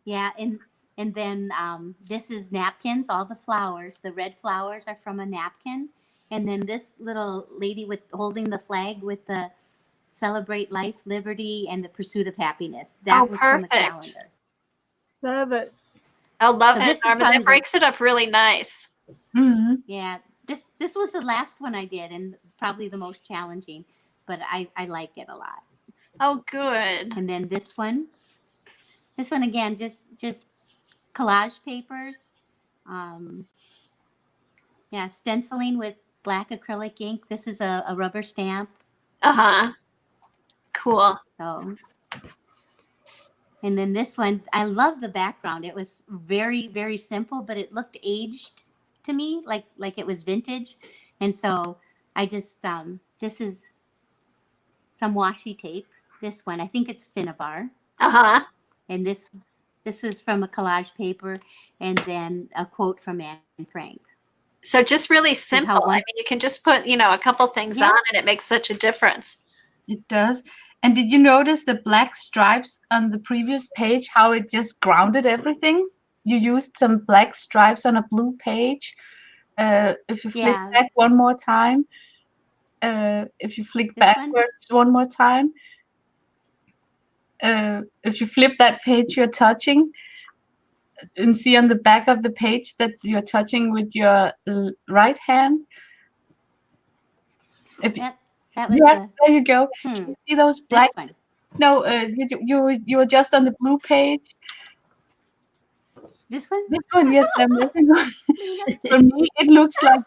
Yeah, and then this is napkins. All the flowers, the red flowers are from a napkin, and then this little lady with holding the flag with the celebrate life, liberty, and the pursuit of happiness. That Oh, was from a perfect. calendar. Love it. I love So it, this is Norma. probably That breaks it up really nice. mhm. Yeah, this was the last one I did, and probably the most challenging, but I like it a lot. Oh, good. And then this one again, just collage papers. Um, yeah, stenciling with black acrylic ink. This is a rubber stamp. Uh-huh. Cool. So, and then this one, I love the background. It was very, very simple, but it looked aged to me, like it was vintage. And so I just this is some washi tape. This one, I think it's Finnabar, Uh-huh. and this is from a collage paper, and then a quote from Anne Frank. So just really how simple. I one- mean, you can just put, a couple things Yeah. on and it makes such a difference. It does. And did you notice the black stripes on the previous page, how it just grounded everything? You used some black stripes on a blue page. If you flip Yeah. back one more time, if you flick This one? backwards one more time, if you flip that page you're touching, and see on the back of the page that you're touching with your right hand. If That was yeah, there you go. You see those this black? one. No, you were just on the blue page. This one? This one, yes, I'm looking on. For me, it looks like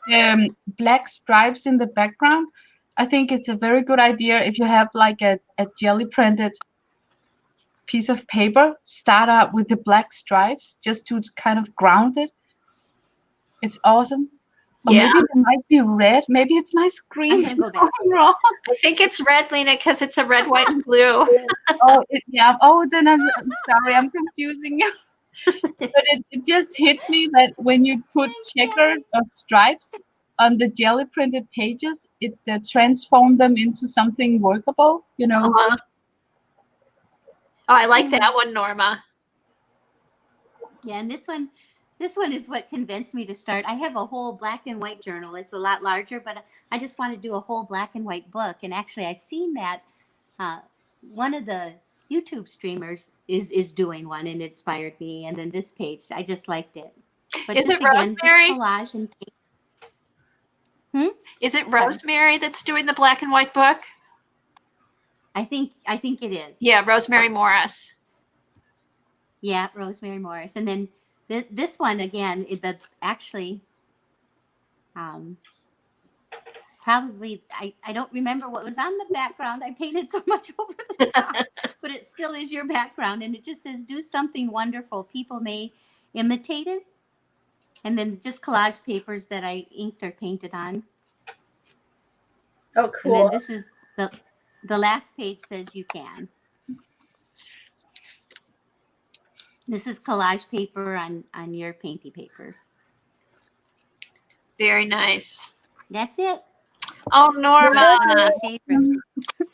black stripes in the background. I think it's a very good idea if you have like a jelly printed piece of paper, start out with the black stripes just to kind of ground it. It's awesome. Or Yeah. maybe it might be red. Maybe it's my screen I'm gonna go back. going wrong. I think it's red, Lena, because it's a red, white, and blue. Oh, yeah. Oh, then I'm sorry. I'm confusing you. But it just hit me that when you put checkered or stripes on the jelly printed pages, it transformed them into something workable. Uh-huh. Oh, I like that one, Norma. Yeah, and this one is what convinced me to start. I have a whole black and white journal. It's a lot larger, but I just want to do a whole black and white book. And actually, I seen that one of the YouTube streamers is doing one, and it inspired me. And then this page, I just liked it. But Is just it again, Rosemary? just collage and paint. Is it Rosemary that's doing the black and white book? I think it is. Yeah, Rosemary Morris. Yeah, Rosemary Morris. And then this one again, actually, um, probably, I don't remember what was on the background. I painted so much over the top, but it still is your background. And it just says, do something wonderful. People may imitate it. And then just collage papers that I inked or painted on. Oh, And cool. then this is the last page says you can. This is collage paper on your painty papers. Very nice. That's it. Oh, Norma. My favorite.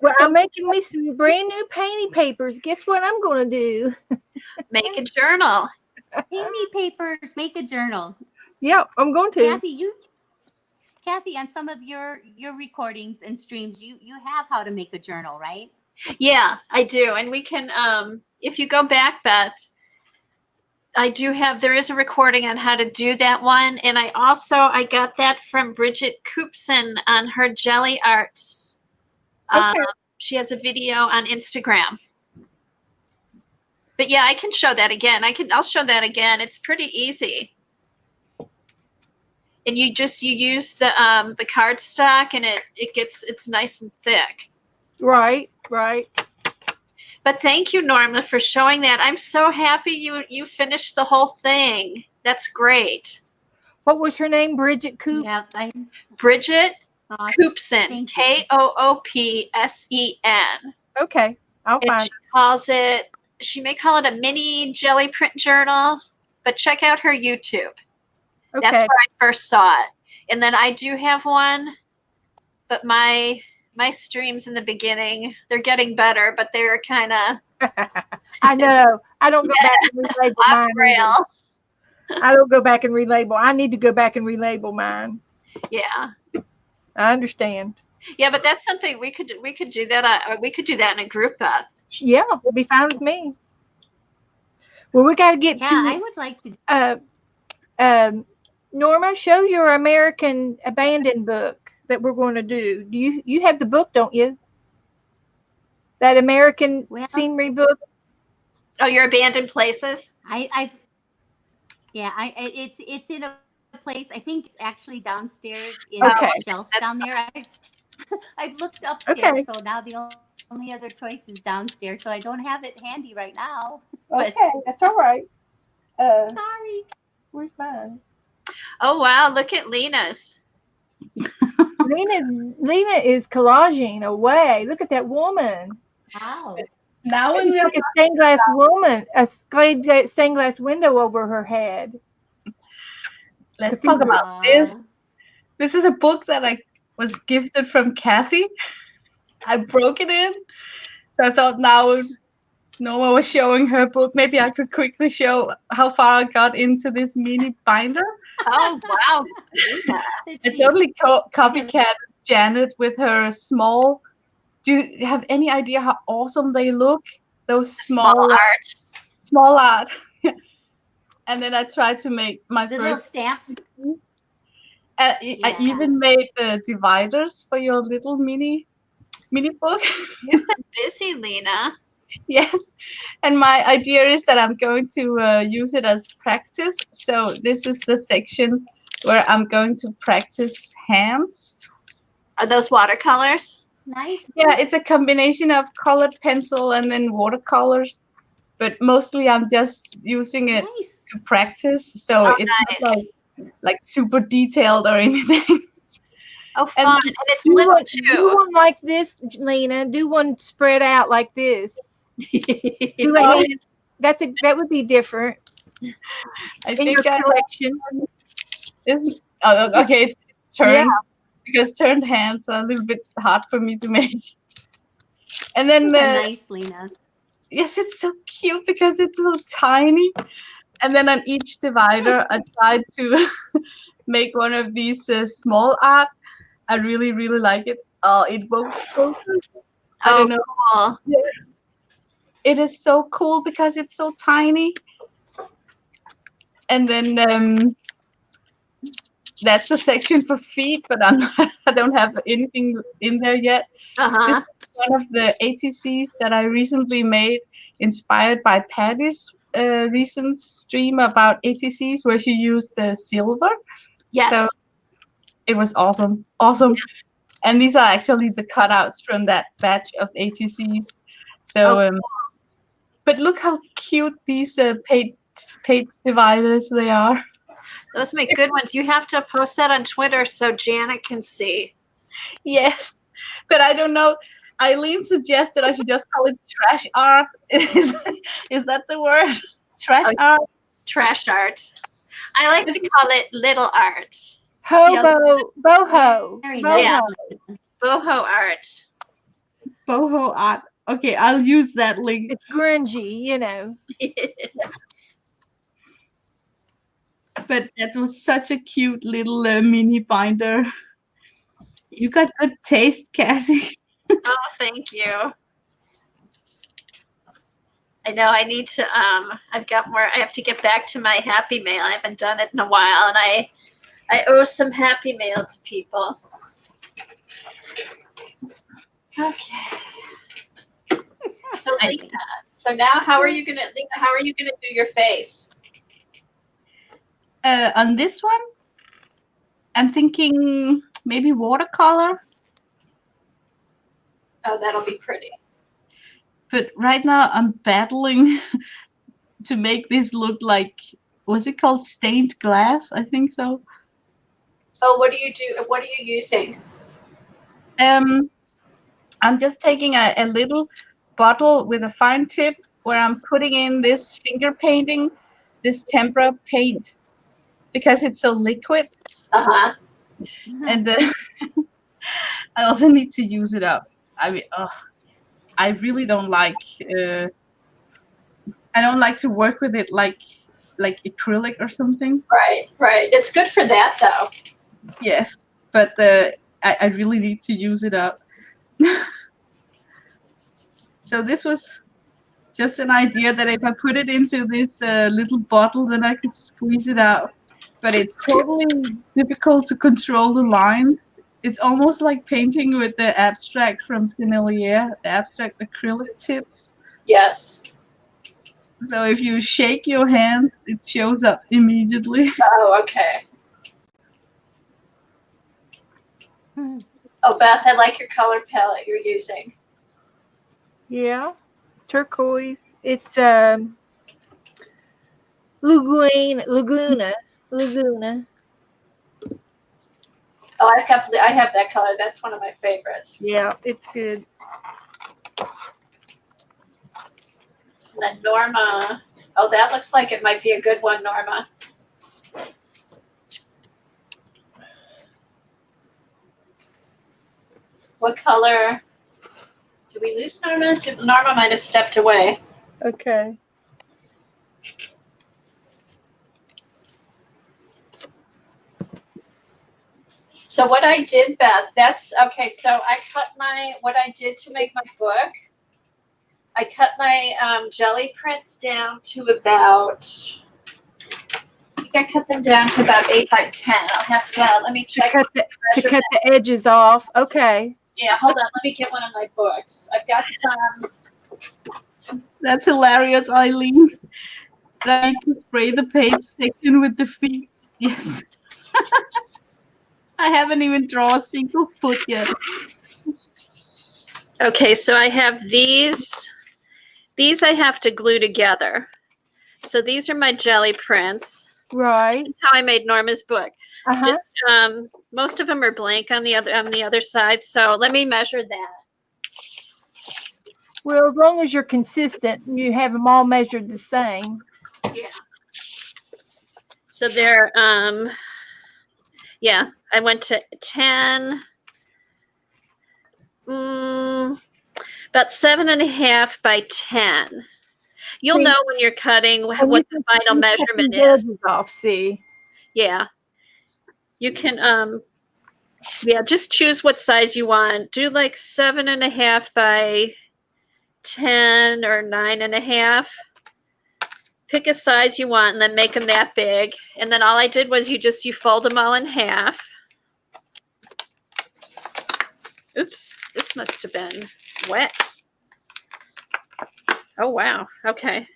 Well, I'm making me some brand new painting papers. Guess what I'm going to do? Make a journal. Painty papers. Make a journal. Yep, I'm going to. Kathy, on some of your recordings and streams, you have how to make a journal, right? Yeah, I do. And we can, if you go back, Beth, there is a recording on how to do that one. And I got that from Bridget Coopson on her Jelly Arts. Okay. She has a video on Instagram. But yeah, I can show that again. I'll show that again. It's pretty easy. And you use the cardstock, and it's nice and thick. Right. But thank you, Norma, for showing that. I'm so happy you finished the whole thing. That's great. What was her name? Bridget Coop? Yeah. Bridget Coopson, Thank you. Koopsen. Okay, I'll And find she may call it a mini jelly print journal, but check out her YouTube. Okay. That's where I first saw it. And then I do have one, but my streams in the beginning, they're getting better, but they're kind of I know. I don't go back and relabel off mine. rail. I don't go back and relabel. I need to go back and relabel mine. Yeah. I understand. Yeah, but that's something we could do that. We could do that in a group, Beth. Yeah, it'll be fine with me. Well, we got to get I would like to. Norma, show your American Abandoned book that we're going to do. Do you have the book, don't you? That American scenery book. Oh, your Abandoned Places. It's in a place. I think it's actually downstairs in Okay. the shelves down there. I've looked upstairs, Okay. so now the only other choice is downstairs. So I don't have it handy right now. Okay, that's all right. Sorry. Where's mine? Oh wow, look at Lena's. Lena is collaging away. Look at that woman. Wow. Now when It's we are like a stained glass woman, a stained glass window over her head. let's talk about this. This is a book that I was gifted from Kathy. I broke it in. So I thought now Norma was showing her book. Maybe I could quickly show how far I got into this mini binder. Oh wow. I totally copycat Janet with her small. Do you have any idea how awesome they look? Those small art. Small art. And then I tried to make my The first little stamp. I even made the dividers for your little mini book. You've been busy, Lena. Yes, and my idea is that I'm going to use it as practice. So this is the section where I'm going to practice hands. Are those watercolors? Nice. Yeah, it's a combination of colored pencil and then watercolors, but mostly I'm just using it to practice. So it's not like super detailed or anything. Oh, fun! And it's little too. Do one like this, Lena. Do one spread out like this. That would be different. I in think your collection. Okay, it's turned because turned hands are a little bit hard for me to make. And then nice, Lena. Yes, it's so cute because it's so tiny. And then on each divider, I tried to make one of these small art. I really, really like it. Oh, it won't focus. I don't know. Cool. Yeah. It is so cool because it's so tiny. And then that's a section for feet, but I don't have anything in there yet. Uh-huh. One of the ATCs that I recently made, inspired by Patty's recent stream about ATCs where she used the silver. Yes. So it was awesome. Awesome. And these are actually the cutouts from that batch of ATCs. So, but look how cute these page dividers they are. Those make good ones. You have to post that on Twitter so Janet can see. Yes, but I don't know. Eileen suggested I should just call it trash art. Is that the word? Trash art? Trash art. I like to call it little art. Hobo, boho, Very boho. nice. Boho art. Boho art. Okay, I'll use that link. It's grungy, you know. But that was such a cute little mini binder. You got good taste, Cassie. Oh, thank you. I know I need to I've got more. I have to get back to my happy mail. I haven't done it in a while, and I owe some happy mail to people. Okay. So Lena, so now how are you gonna do your face? On this one, I'm thinking maybe watercolor. Oh, that'll be pretty. But right now I'm battling to make this look like, was it called stained glass? I think so. Oh, what do you do? What are you using? I'm just taking a little bottle with a fine tip where I'm putting in this finger painting, this tempera paint, because it's so liquid. Uh-huh. And I also need to use it up. I mean, I really don't like. I don't like to work with it like acrylic or something. Right, right. It's good for that though. Yes, but I really need to use it up. So this was just an idea that if I put it into this little bottle, then I could squeeze it out. But it's totally difficult to control the lines. It's almost like painting with the abstract from Sennelier, the abstract acrylic tips. Yes. So if you shake your hand, it shows up immediately. Oh, okay. Oh, Beth, I like your color palette you're using. Yeah, turquoise. It's Laguna. Oh, I have that color. That's one of my favorites. Yeah, it's good. And then Norma. Oh, that looks like it might be a good one, Norma. What color? Did we lose Norma? Norma might have stepped away. Okay. So what I did, Beth, that's okay. So I cut what I did to make my book. I cut my jelly prints down to about, I think I cut them down to about 8 by 10. I'll have to, let me check. To cut the edges off. Okay. Yeah, hold on. Let me get one of my books. I've got some. That's hilarious, Eileen. I need to spray the page section with the feet. Yes. I haven't even drawn a single foot yet. Okay, so I have these. These I have to glue together. So these are my jelly prints. Right. This is how I made Norma's book. Uh-huh. Just most of them are blank on the other side. So let me measure that. Well, as long as you're consistent, you have them all measured the same. Yeah. So they're yeah, I went to 10. About 7.5 by 10. You'll know when you're cutting what the final measurement is. Off, see. Yeah. You can yeah, just choose what size you want. Do like 7.5 by 10 or 9.5. Pick a size you want and then make them that big. And then all I did was you fold them all in half. Oops, this must have been wet. Oh, wow. Okay.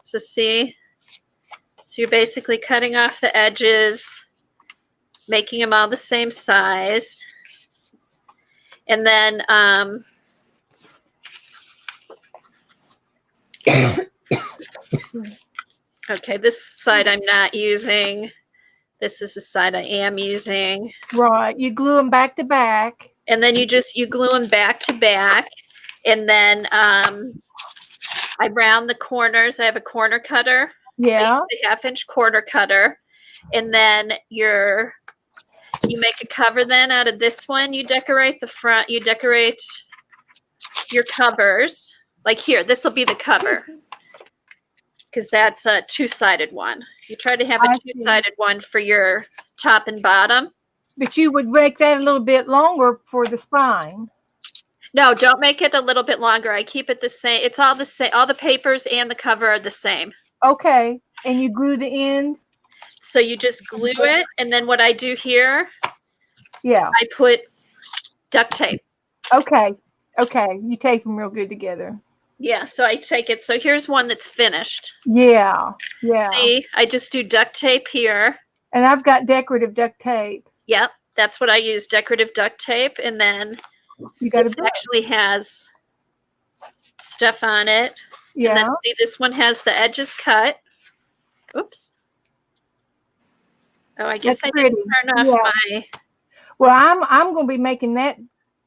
So see? So you're basically cutting off the edges, making them all the same size. And then okay, this side I'm not using. This is the side I am using. Right. You glue them back to back. And then you glue them back to back. And then I round the corners. I have a corner cutter. Yeah. A 1/2-inch corner cutter. And then you make a cover then out of this one. You decorate the front. You decorate your covers. Like here, this will be the cover. Because that's a 2-sided one. You try to have a 2-sided one for your top and bottom. But you would make that a little bit longer for the spine. No, don't make it a little bit longer. I keep it the same. It's all the same. All the papers and the cover are the same. Okay. And you glue the end? So you just glue it. And then what I do here, Yeah. I put duct tape. Okay. Okay. You tape them real good together. Yeah, so I take it. So here's one that's finished. Yeah. Yeah. See, I just do duct tape here. And I've got decorative duct tape. Yep, that's what I use, decorative duct tape. And then You got this actually has stuff on it. Yeah. And then see, this one has the edges cut. Oops. Oh, I guess That's I didn't pretty. turn off my. Well, I'm going to be making that.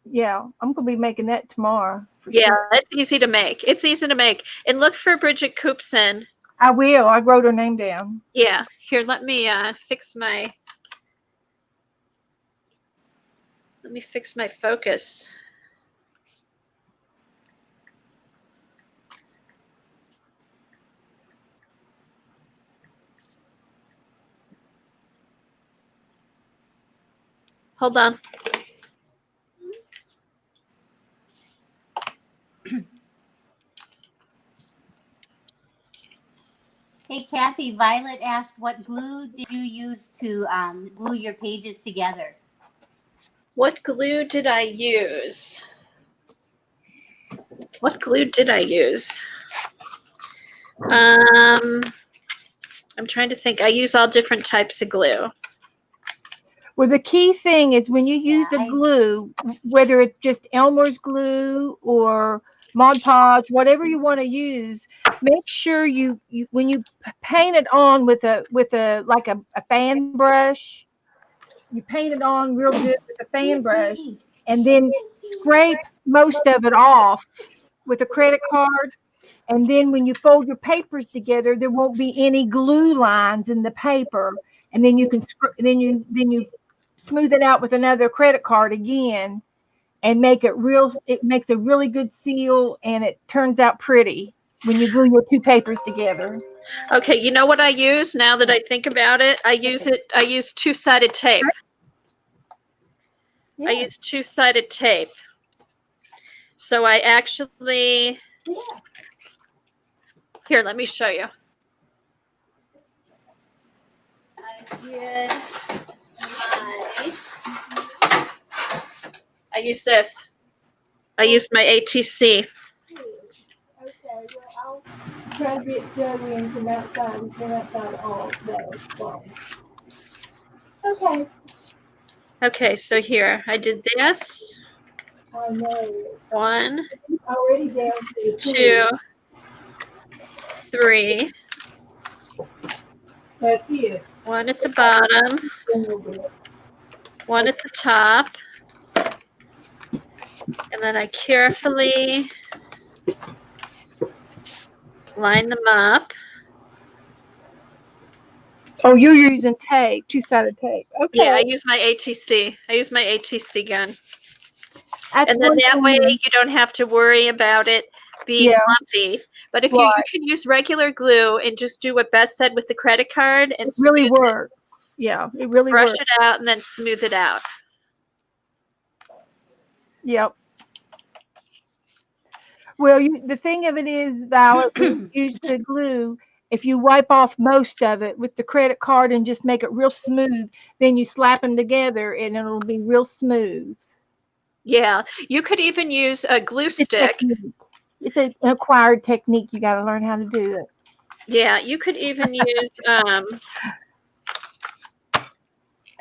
Yeah, I'm going to be making that tomorrow. Yeah, Sure. it's easy to make. It's easy to make. And look for Bridget Coopson. I will. I wrote her name down. Yeah. Here, let me fix my focus. Hold on. Hey, Kathy, Violet asked, what glue did you use to glue your pages together? What glue did I use? What glue did I use? I'm trying to think. I use all different types of glue. Well, the key thing is when you use a glue, whether it's just Elmer's glue or Mod Podge, whatever you want to use, make sure you when you paint it on with a like a fan brush, you paint it on real good with a fan brush, and then scrape most of it off with a credit card. And then when you fold your papers together, there won't be any glue lines in the paper. And then you can then you smooth it out with another credit card again, and make it real. It makes a really good seal, and it turns out pretty when you glue your two papers together. Okay, you know what I use now that I think about it? I use 2-sided tape. Yeah. I use 2-sided tape. So I actually, here, let me show you. I use this. I use my ATC. Okay, well, I'll try to get Joey in from outside. He's been outside all day. So. Okay. Okay, so here, I did this. I know. 1, Already down to 2, 3. That's it. 1 at the bottom, 1 at the top. And then I carefully line them up. Oh, you're using tape, 2-sided tape. Okay. Yeah, I use my ATC. I use my ATC gun. That's And then one that thing way you don't have to worry about it being lumpy. But if you can use regular glue and just do what Beth said with the credit card and it really works. Yeah, it really brush works. it out and then smooth it out. Yep. Well, the thing of it is, Violet, when you use the glue, if you wipe off most of it with the credit card and just make it real smooth, then you slap them together and it'll be real smooth. Yeah, you could even use a glue stick. It's an acquired technique. You got to learn how to do it. Yeah, you could even use I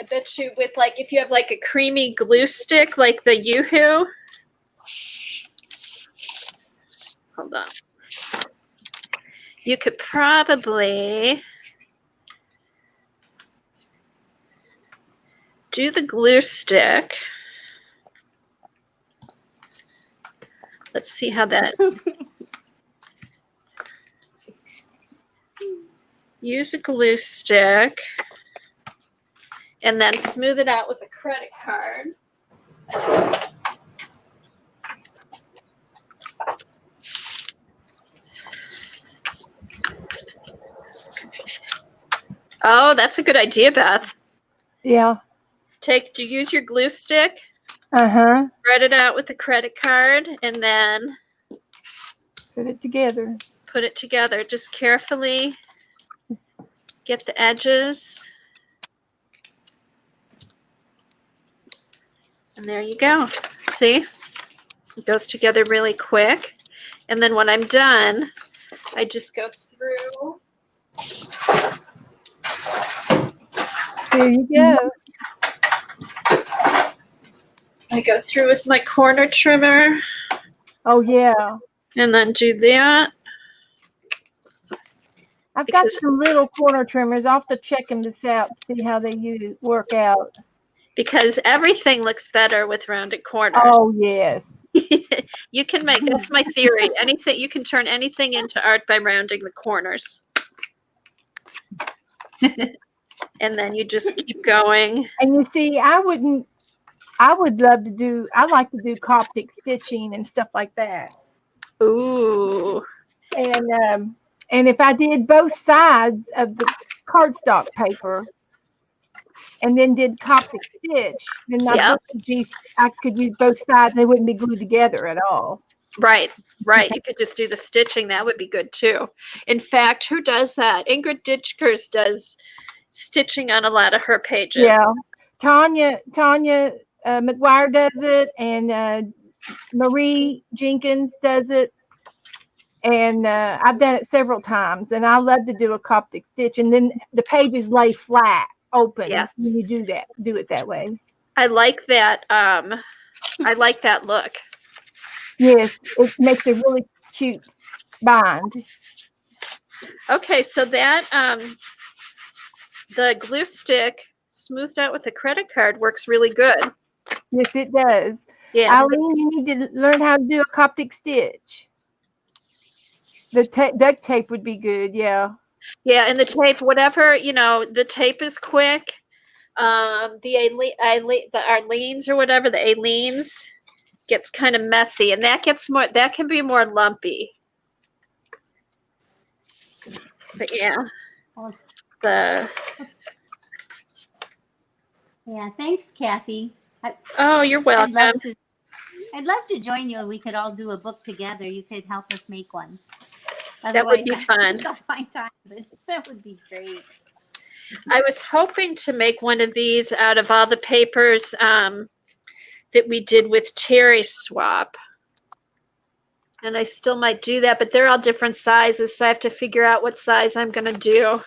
bet you with like if you have like a creamy glue stick like the Yoo-hoo. Hold on. You could probably do the glue stick. Let's see how that. Use a glue stick and then smooth it out with a credit card. Oh, that's a good idea, Beth. Yeah. Use your glue stick, Uh-huh. spread it out with the credit card, and then Put it together. put it together. Just carefully get the edges. And there you go. See? It goes together really quick. And then when I'm done, I just go through. There you go. I go through with my corner trimmer Oh, yeah. and then do that. I've got Because- some little corner trimmers. I'll have to check them this out, see how they work out. Because everything looks better with rounded corners. Oh, yes. You can make, that's my theory. Anything, you can turn anything into art by rounding the corners. And then you just keep going. And you see, I would love to do, I like to do Coptic stitching and stuff like that. Ooh. And if I did both sides of the cardstock paper and then did Coptic stitch, then my Yeah. book would be, I could use both sides. They wouldn't be glued together at all. Right, right. You could just do the stitching. That would be good too. In fact, who does that? Ingrid Ditchkers does stitching on a lot of her pages. Yeah. Tanya McGuire does it, and Marie Jenkins does it. And I've done it several times, and I love to do a Coptic stitch, and then the pages lay flat, open. Yeah. When you do it that way. I like that. I like that look. Yes, it makes a really cute bind. Okay, so that the glue stick smoothed out with a credit card works really good. Yes, it does. Yeah. Eileen, you need to learn how to do a Coptic stitch. The duct tape would be good, yeah. Yeah, and the tape, whatever, the tape is quick. The Arlene's or whatever, the Aleen's gets kind of messy, and that can be more lumpy. But yeah, Yeah, thanks, Kathy. Oh, you're welcome. I'd love to join you. We could all do a book together. You could help us make one. That would be fun. I think I'll find time, but that would be great. I was hoping to make one of these out of all the papers that we did with Terry Swap. And I still might do that, but they're all different sizes, so I have to figure out what size I'm going to do.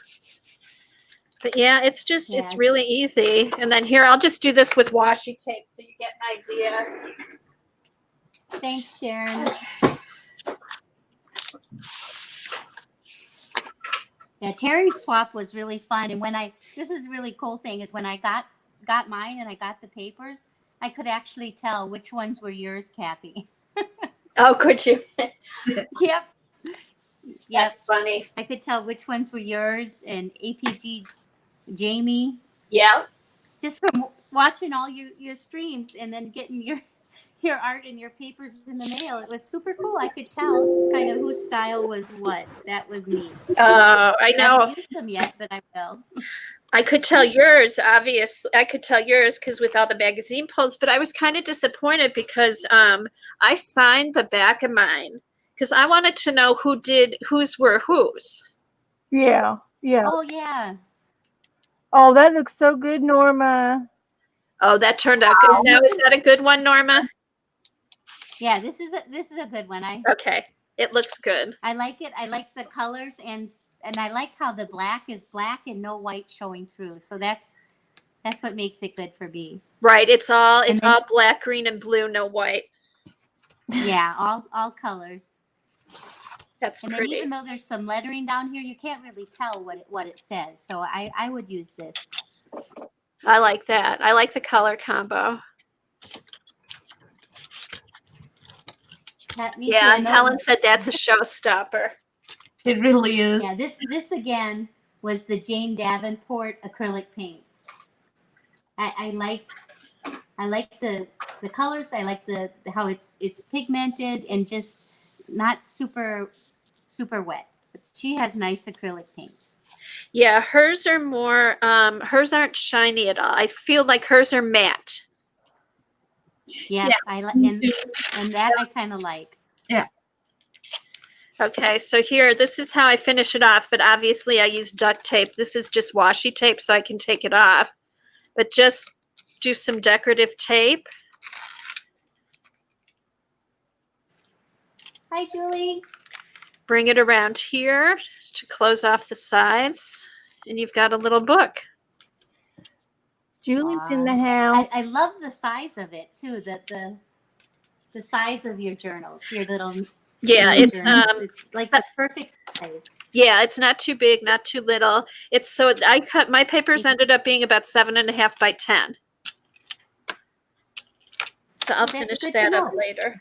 But yeah, it's really easy. And then here, I'll just do this with washi tape so you get an idea. Thanks, Sharon. Yeah, Terry Swap was really fun. And this is a really cool thing is when I got mine and I got the papers, I could actually tell which ones were yours, Kathy. Oh, could you? Yep. That's funny. I could tell which ones were yours and APG Jamie. Yeah. Just from watching all your streams and then getting your art and your papers in the mail. It was super cool. I could tell kind of whose style was what. That was neat. I know. I haven't used them yet, but I will. I could tell yours, obviously. I could tell yours because with all the magazine pulls, but I was kind of disappointed because I signed the back of mine because I wanted to know whose were whose. Yeah, yeah. Oh, yeah. Oh, that looks so good, Norma. Oh, that turned out good. Now, is that a good one, Norma? Yeah, this is a good one. Okay, it looks good. I like it. I like the colors and and I like how the black is black and no white showing through. So that's what makes it good for me. Right. It's all And then- black, green, and blue, no white. Yeah, all colors. That's And then pretty. even though there's some lettering down here, you can't really tell what it says. So I would use this. I like that. I like the color combo. Me too. Yeah, And Helen said that's a showstopper. It really is. Yeah, this again was the Jane Davenport acrylic paints. I like the colors. I like the how it's pigmented and just not super wet. But she has nice acrylic paints. Yeah, hers are more, hers aren't shiny at all. I feel like hers are matte. Yeah, Yeah, I like me and too. that I kind of like. Okay, so here, this is how I finish it off, but obviously I use duct tape. This is just washi tape, so I can take it off. But just do some decorative tape. Hi, Julie. Bring it around here to close off the sides, and you've got a little book. Julie's in the house. I love the size of it too. The size of your journals, your little Yeah, mini it's journals. It's like the perfect size. yeah, it's not too big, not too little. It's so I cut my papers ended up being about 7.5 by 10. So I'll That's finish good to that up know. later.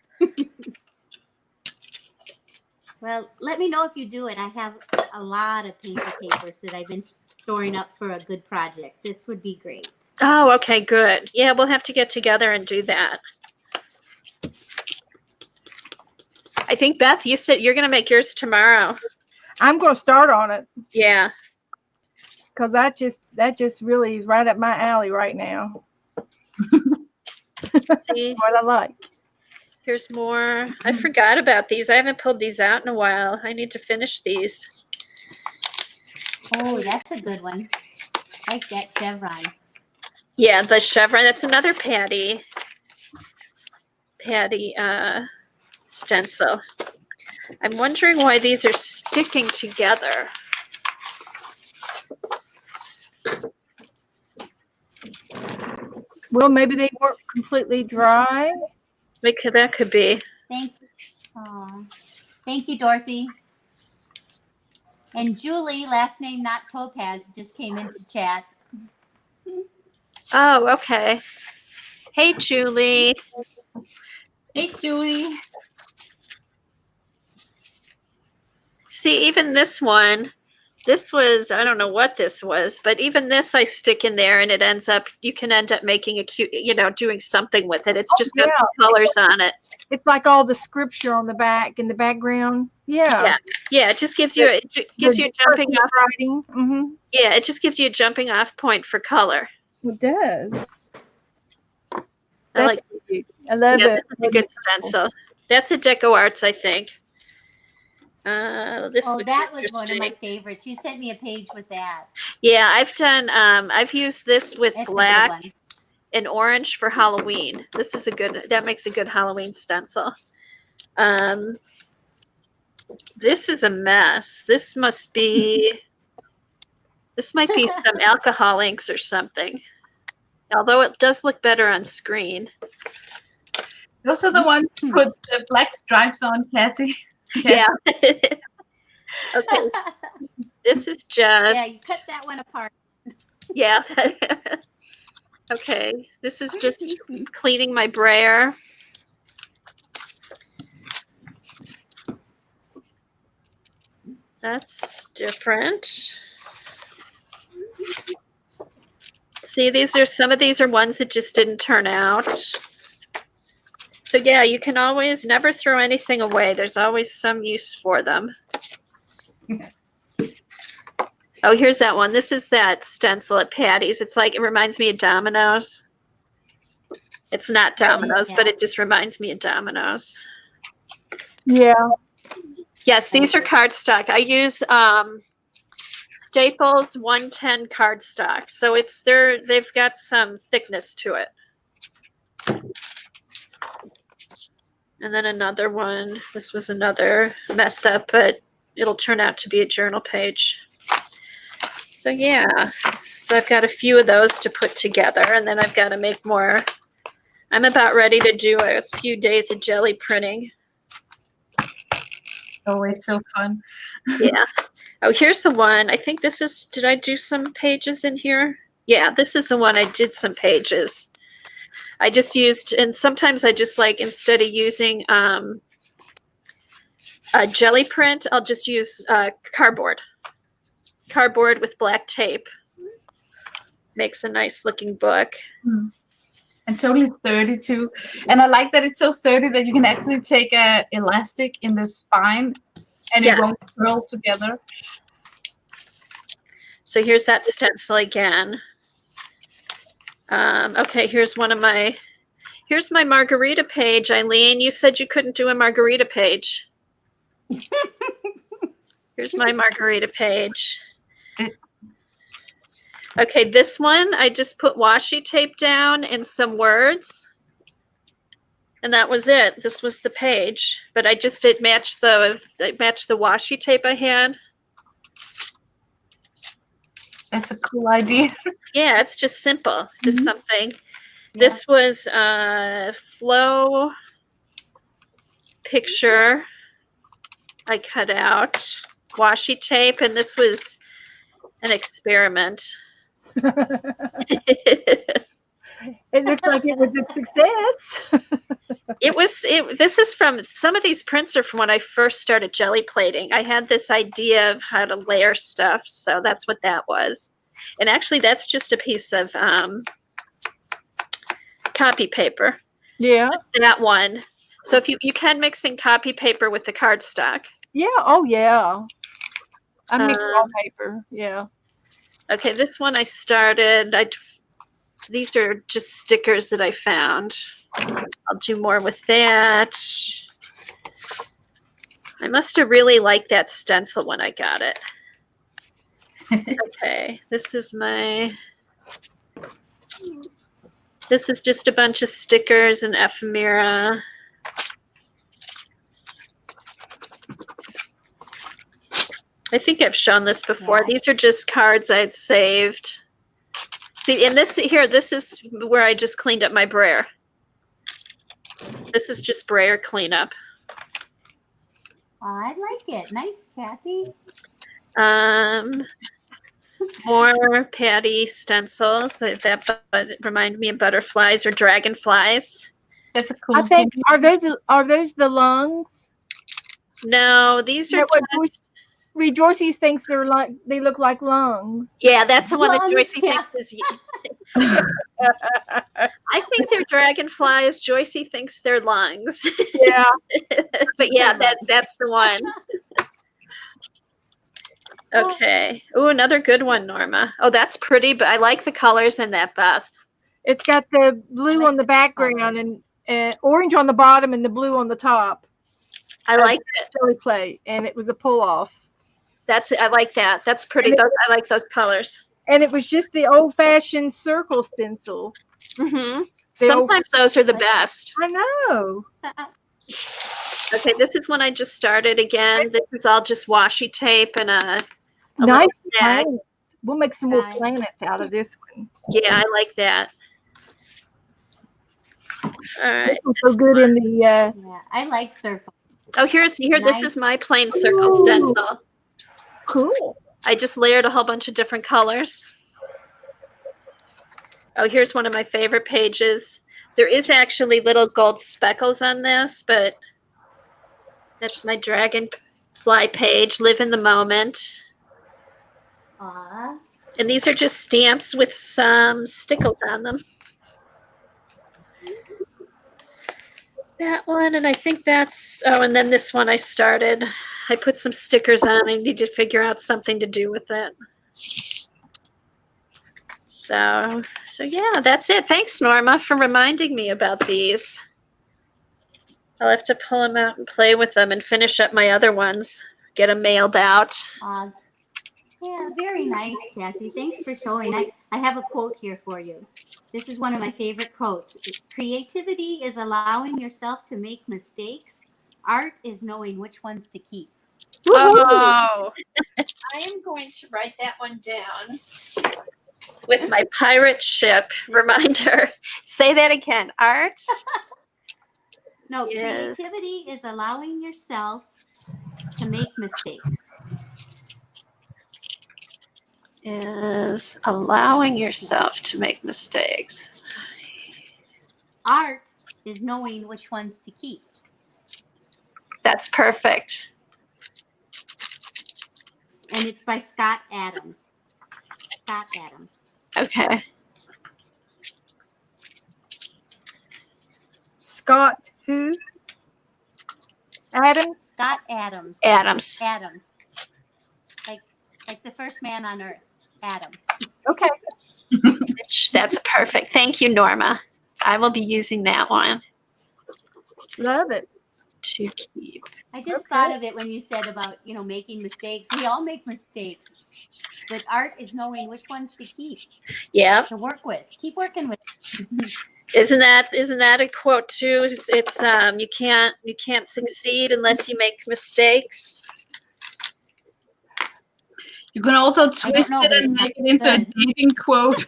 Well, let me know if you do it. I have a lot of paper papers that I've been storing up for a good project. This would be great. Oh, okay, good. Yeah, we'll have to get together and do that. I think, Beth, you said you're going to make yours tomorrow. I'm going to start on it Yeah. because that just really is right up my alley right now. See, What I like. here's more. I forgot about these. I haven't pulled these out in a while. I need to finish these. Oh, that's a good one. I like that chevron. Yeah, the chevron. That's another Patty stencil. I'm wondering why these are sticking together. Well, maybe they weren't completely dry. That could be. Thank you, Dorothy. And Julie, last name not Topaz, just came into chat. Oh, okay. Hey, Julie. Hey, Julie. See, even this one, this was, I don't know what this was, but even this I stick in there and it ends up, you can end up making a cute, doing something with it. It's just got some colors on it. It's like all the scripture on the back in the background. Yeah. Yeah, it just gives you, a jumping off. Writing. Mm-hmm. Yeah, it just gives you a jumping off point for color. It does. I like. Cute. I love it. This is a good stencil. That's a Deco Arts, I think. This looks that was one of interesting. my favorites. You sent me a page with that. Yeah, I've used this with That's black and orange for Halloween. This is that makes a good Halloween stencil. This is a mess. This might be some alcohol inks or something. Although it does look better on screen. Those are the ones you put the black stripes on, Cassie. Yeah. Okay. This is just. Yeah, you cut that one apart. Yeah. Okay. This is just cleaning my brayer. That's different. See, some of these are ones that just didn't turn out. So yeah, you can always never throw anything away. There's always some use for them. Oh, here's that one. This is that stencil at Patty's. It reminds me of Domino's. It's not Domino's, but it just reminds me of Domino's. Yeah. Yes, these are cardstock. I use Staples 110 cardstock. So they've got some thickness to it. And then another one. This was another mess up, but it'll turn out to be a journal page. So yeah, so I've got a few of those to put together, and then I've got to make more. I'm about ready to do a few days of jelly printing. Oh, it's so fun. Yeah. Oh, here's the one. I think this is, did I do some pages in here? Yeah, this is the one I did some pages. I just used, and sometimes I just like, instead of using a jelly print, I'll just use cardboard. Cardboard with black tape. Makes a nice looking book. And totally sturdy too. And I like that it's so sturdy that you can actually take a elastic in the spine and Yes. it won't curl together. So here's that stencil again. Okay, here's my margarita page, Eileen. You said you couldn't do a margarita page. Here's my margarita page. Okay, this one, I just put washi tape down and some words. And that was it. This was the page. But it matched the washi tape I had. That's a cool idea. Yeah, it's just simple. Just something. Yeah. This was a flow picture I cut out. Washi tape, and this was an experiment. It looks like it was a success. This is from, some of these prints are from when I first started jelly plating. I had this idea of how to layer stuff, so that's what that was. And actually that's just a piece of copy paper. Yeah. Just that one. So if you can mix in copy paper with the cardstock. Yeah. Oh, yeah. I mix all paper. Yeah. Okay, this one I started. These are just stickers that I found. I'll do more with that. I must have really liked that stencil when I got it. Okay, this is just a bunch of stickers and ephemera. I think I've shown this before. Yeah. These are just cards I'd saved. See, and this is where I just cleaned up my brayer. This is just brayer cleanup. Oh, I like it. Nice, Kathy. More Patty stencils that remind me of butterflies or dragonflies. That's a cool I think are those the lungs? No, these are No, what just. Joycey thinks they look like lungs. Yeah, that's the one that Lungs, Joycey yeah. thinks is. I think they're dragonflies. Joycey thinks they're lungs. Yeah. But yeah, that's the one. Okay. Oh, another good one, Norma. Oh, that's pretty, but I like the colors in that, Beth. It's got the blue on the background and orange on the bottom and the blue on the top. I like it. Jelly plate, and it was a pull off. I like that. That's pretty. I like those colors. And it was just the old fashioned circle stencil. Mm-hmm. Sometimes those are the best. I know. Okay, this is one I just started again. This is all just washi tape and a Nice little tag. planets. We'll make some more Nice. planets out of this one. Yeah, I like that. All right. This one's so good in the Yeah, I like circle. Oh, this Nice. is my plain circle Ooh. stencil. cool. I just layered a whole bunch of different colors. Oh, here's one of my favorite pages. There is actually little gold speckles on this, but that's my dragonfly page. Live in the moment. Aw. And these are just stamps with some stickles on them. That one, and I think and then this one I started. I put some stickers on. I need to figure out something to do with it. So yeah, that's it. Thanks, Norma, for reminding me about these. I'll have to pull them out and play with them and finish up my other ones. Get them mailed out. Yeah, very nice, Kathy. Thanks for showing. I have a quote here for you. This is one of my favorite quotes. Creativity is allowing yourself to make mistakes. Art is knowing which ones to keep. Oh, I am going to write that one down with my pirate ship reminder. Say that again. Art No, Yes. creativity is allowing yourself to make mistakes. is allowing yourself to make mistakes. Art is knowing which ones to keep. That's perfect. And it's by Scott Adams. Scott Adams. Okay. Scott, who? Adam? Scott Adams. Adams. Adams. Like the first man on earth. Adam. Okay. That's perfect. Thank you, Norma. I will be using that one Love it. to keep. I just Okay. thought of it when you said about, making mistakes. We all make mistakes. But art is knowing which ones to keep, Yep. to work with. Keep working with. Isn't that a quote too? It's you can't succeed unless you make mistakes. You can also I don't twist know, it but and it make it sounds into a good. dating quote.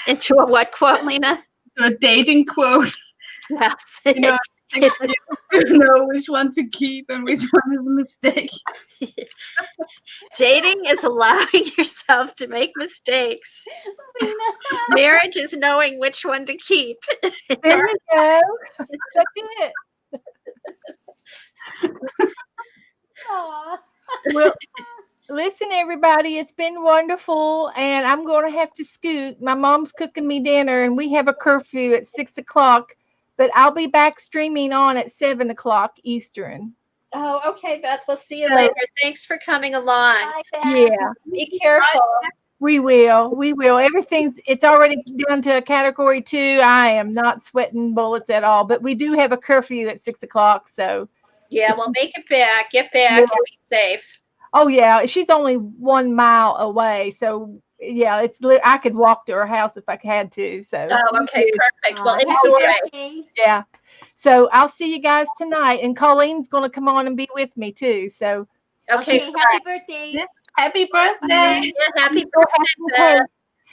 Into a what quote, Lena? A dating quote. Yes. You know, it's to know which one to keep and which one is a mistake. Dating is allowing yourself to make mistakes. Marriage is knowing which one to keep. There you go. That's it. Aw. Well, listen, everybody, it's been wonderful, and I'm going to have to scoot. My mom's cooking me dinner, and we have a curfew at 6 o'clock, but I'll be back streaming on at 7 o'clock Eastern. Oh, okay, Beth. We'll see you So- later. Thanks for coming along. Bye, Beth. Yeah, Be careful. we will. We will. It's already down to category 2. I am not sweating bullets at all, but we do have a curfew at 6 o'clock, so. Yeah, well, make it back. Get back Yeah. and be safe. Oh yeah, she's only 1 mile away, so yeah, I could walk to her house if I had to. So Oh, okay, perfect. Well, Aw, happy enjoy. birthday. yeah, so I'll see you guys tonight, and Colleen's going to come on and be with me too. So Okay, Okay, happy birthday. Happy birthday. yeah, happy Go birthday, have, Beth.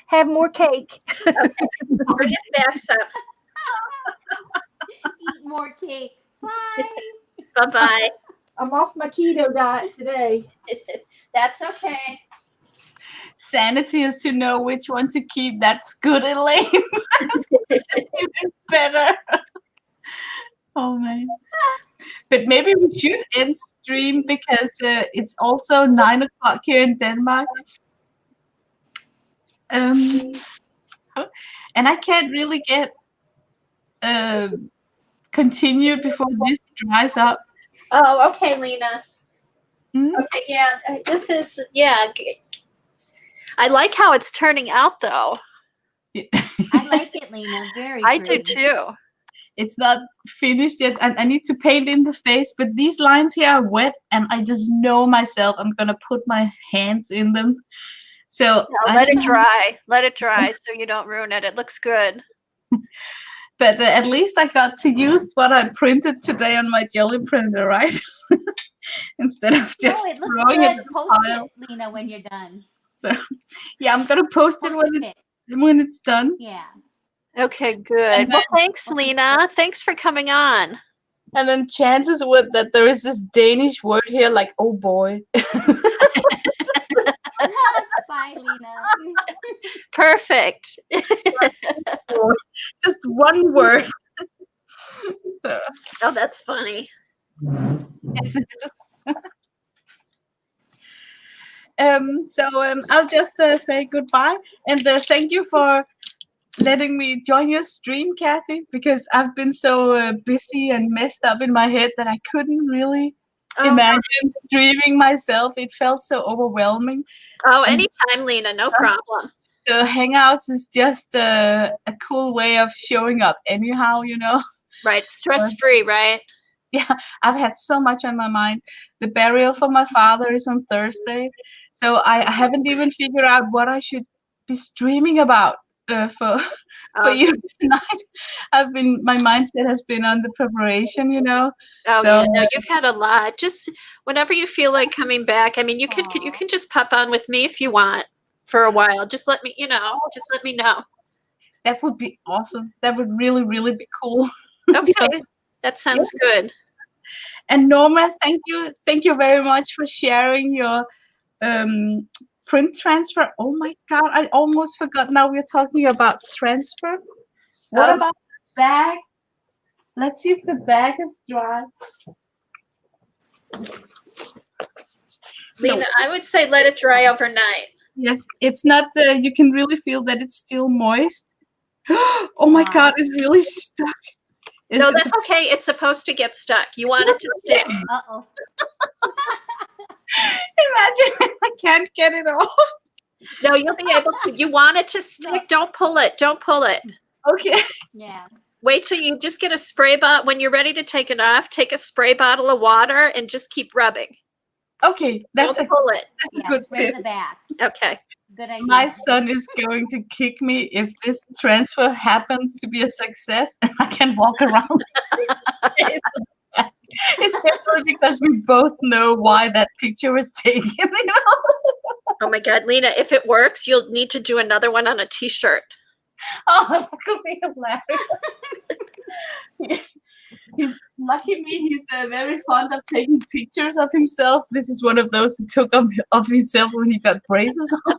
have more cake. Bring us back some. Eat more cake. Bye. Bye-bye. I'm off my keto diet today. That's okay. Sanity is to know which one to keep. That's good, Elaine. Even better. Oh man. But maybe we should end stream because it's also 9 o'clock here in Denmark. And I can't really get continued before this dries up. Oh, okay, Lena. Hmm? Okay, yeah, this is, yeah. I like how it's turning out, though. I like it, Lena. Very I do, pretty. too. It's not finished yet, and I need to paint in the face, but these lines here are wet, and I just know myself I'm gonna put my hands in them. So Now, let it dry. Let it dry so you don't ruin it. It looks good. But at least I got to use what I printed today on my jelly printer, right? Instead of No, just it looks throwing good. it in the Post pile. it, Lena, when you're done. So yeah, I'm gonna post it Post a when pic. it's done. Yeah. Okay, good. Well, thanks, Lena. Thanks for coming on. And then chances would that there is this Danish word here like oh boy. Bye, Lena. Perfect. Just one word. Oh, that's funny. Yes, it is. I'll just say goodbye and thank you for letting me join your stream, Kathy, because I've been so busy and messed up in my head that I couldn't really imagine streaming myself. It felt so overwhelming. Oh, anytime, Lena. No problem. So Hangouts is just a cool way of showing up anyhow, Right. Stress-free, right? Yeah, I've had so much on my mind. The burial for my father is on Thursday. So I haven't even figured out what I should be streaming about. for Oh, you tonight. My mindset has been on the preparation, you know. oh So yeah, no, you've had a lot. Just whenever you feel like coming back. I mean, you Aw. can just pop on with me if you want for a while. Just let me, just let me know. that would be awesome. That would really, really be cool. Okay, So, that sounds good. and Norma, thank you very much for sharing your print transfer. Oh my God, I almost forgot. Now we're talking about transfer. What Oh, about the bag? Let's see if the bag is dry. No. Lena, I would say let it dry overnight. Yes, it's not the. You can really feel that it's still moist. Oh my Wow. God, it's really stuck. No, It's that's okay. It's supposed to get stuck. You want it to stick. Uh-oh. imagine I can't get it off. No, you'll be able to. You want it to stick. Don't pull it. Don't pull it. Okay. Yeah. Wait till you just get a spray bottle. When you're ready to take it off, take a spray bottle of water and just keep rubbing. Okay, that's Don't a pull it. Yeah, good spray tip. the back. Okay. Good idea. My son is going to kick me if this transfer happens to be a success and I can walk around. Especially because we both know why that picture was taken. You know? Oh my God, Lena, if it works, you'll need to do another one on a t-shirt. Oh, that could be hilarious. He's lucky me. He's very fond of taking pictures of himself. This is one of those who took of himself when he got braces on.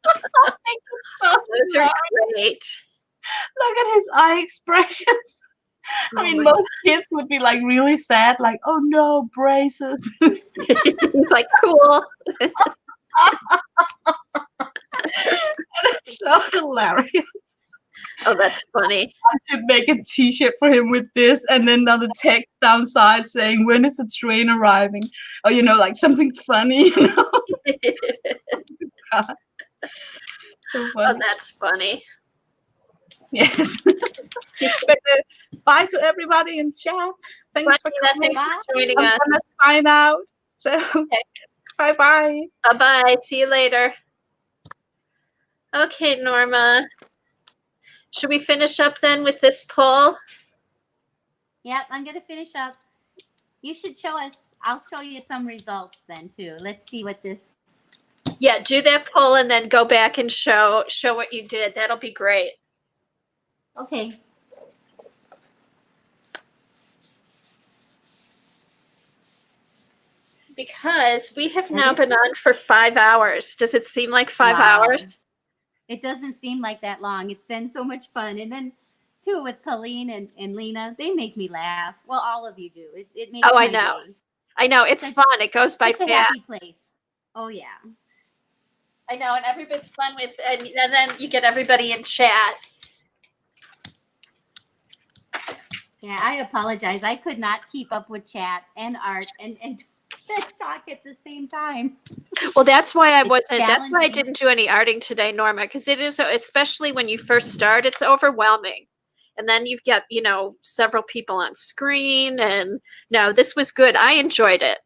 I think it's so Those are hilarious. great. Look at his eye expressions. I Oh mean, my- most kids would be like really sad, like, "Oh no, braces." He's like, cool. It's so hilarious. Oh, that's funny. I should make a T-shirt for him with this, and then another text downside saying, "When is the train arriving?" Or like something funny. God, so Oh, funny. that's funny. Yes. But, bye to everybody in chat. Bye, Thanks for Lena. coming. Thanks for Bye. joining I'm us. gonna sign out. So bye bye. Bye-bye. See you later. Okay, Norma. Should we finish up then with this poll? Yep, I'm gonna finish up. You should show us. I'll show you some results then too. Let's see what this. Yeah, do that poll and then go back and show what you did. That'll be great. Okay. Because we have now been on for 5 hours. Does it seem like 5 Wow. hours? It doesn't seem like that long. It's been so much fun. And then too with Colleen and Lena, they make me laugh. Well, all of you do. It makes Oh, I my know. day. I know. It's Such- fun. It goes by It's a fast. happy place. Oh yeah. I know. And everybody's fun with, and then you get everybody in chat. Yeah, I apologize. I could not keep up with chat and art and talk at the same time. Well, that's why I It's wasn't, that's why I challenging. didn't do any arting today, Norma, because it is, especially when you first start, it's overwhelming. And then you've got, several people on screen. And no, this was good. I enjoyed it.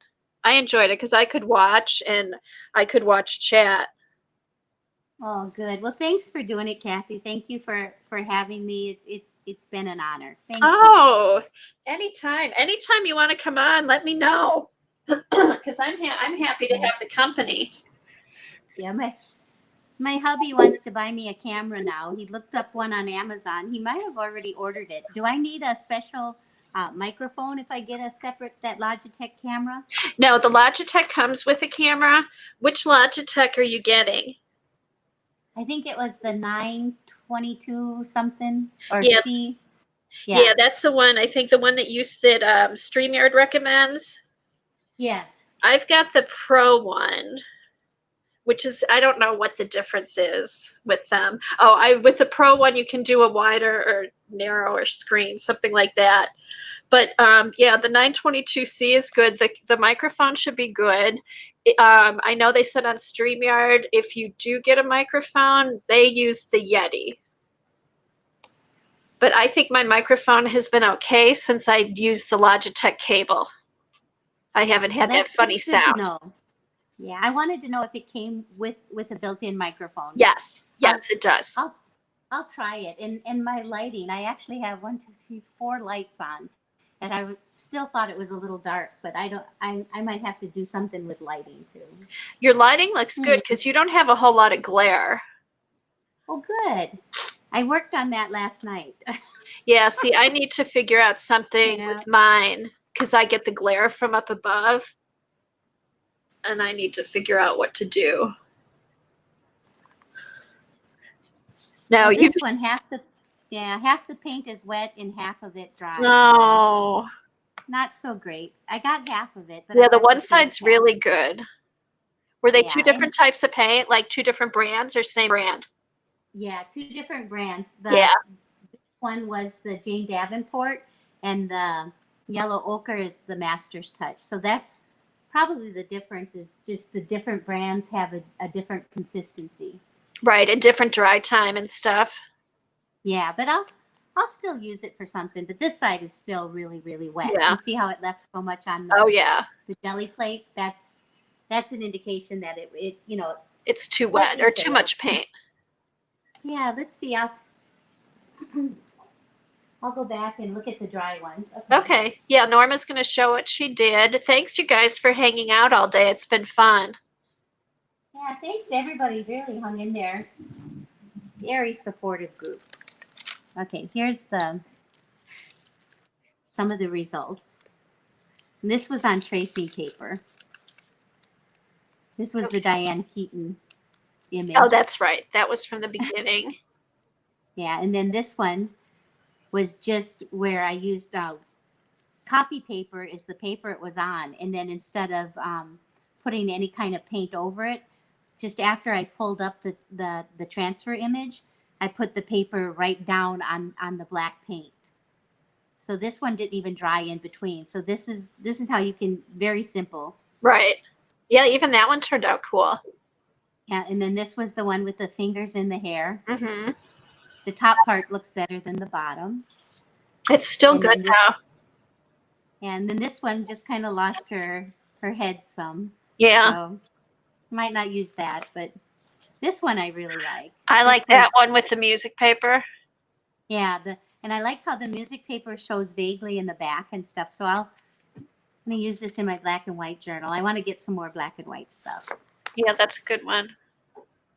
Because I could watch and I could watch chat. Oh, good. Well, thanks for doing it, Kathy. Thank you for having me. It's been an honor. Thank you. Oh, anytime. Anytime you want to come on, let me know. Because I'm happy to have the company. Yeah, my hubby wants to buy me a camera now. He looked up one on Amazon. He might have already ordered it. Do I need a special microphone if I get that Logitech camera? No, the Logitech comes with a camera. Which Logitech are you getting? I think it was the 922 something or Yeah. C. Yeah, that's the one. I think the one that StreamYard recommends. Yes. I've got the Pro one, which is, I don't know what the difference is with them. Oh, with the Pro one, you can do a wider or narrower screen, something like that. But yeah, the 922C is good. The microphone should be good. I know they said on StreamYard, if you do get a microphone, they use the Yeti. But I think my microphone has been okay since I used the Logitech cable. I haven't had that funny That's good to sound. know. Yeah, I wanted to know if it came with a built-in microphone. Yes, it does. I'll try it. And my lighting, I actually have 4 lights on, and still thought it was a little dark. But I don't. I might have to do something with lighting too. Your lighting looks good because you don't have a whole lot of glare. Oh, good. I worked on that last night. Yeah, see, I need to figure out something Yeah. with mine because I get the glare from up above, and I need to figure out what to do. Now Well, you. this one, half the paint is wet and half of it dry. No. Not so great. I got half of it, but Yeah, I the got one finish side's half. really good. Were they Yeah, two different types of paint, like two different brands or same brand? Yeah, 2 different brands. Yeah. One was the Jane Davenport, and the yellow ochre is the Master's Touch. So that's probably the difference. Is just the different brands have a different consistency. Right, a different dry time and stuff. Yeah, but I'll still use it for something. But this side is still really really wet. Yeah. And see how it left so much on Oh yeah. the jelly plate? That's an indication that it It's too Like wet you or say, too much paint. Yeah, let's see. I'll go back and look at the dry ones. Okay. Yeah, Norma's going to show what she did. Thanks, you guys, for hanging out all day. It's been fun. Yeah, thanks. Everybody really hung in there. Very supportive group. Okay, here's some of the results. And this was on tracing paper. This was the Diane Keaton image. Oh, that's right. That was from the beginning. Yeah, and then this one was just where I used copy paper is the paper it was on, and then instead of putting any kind of paint over it, just after I pulled up the transfer image, I put the paper right down on the black paint. So this one didn't even dry in between. So this is how you can, very simple. Right. Yeah, even that one turned out cool. Yeah, and then this was the one with the fingers in the hair. Mm-hmm. The top part looks better than the bottom. It's still And good then though. And then this one just kind of lost her head some. Yeah. So might not use that, but this one I really like. I like that one with the music paper. Yeah, and I like how the music paper shows vaguely in the back and stuff. So I'm gonna use this in my black and white journal. I want to get some more black and white stuff. Yeah, that's a good one.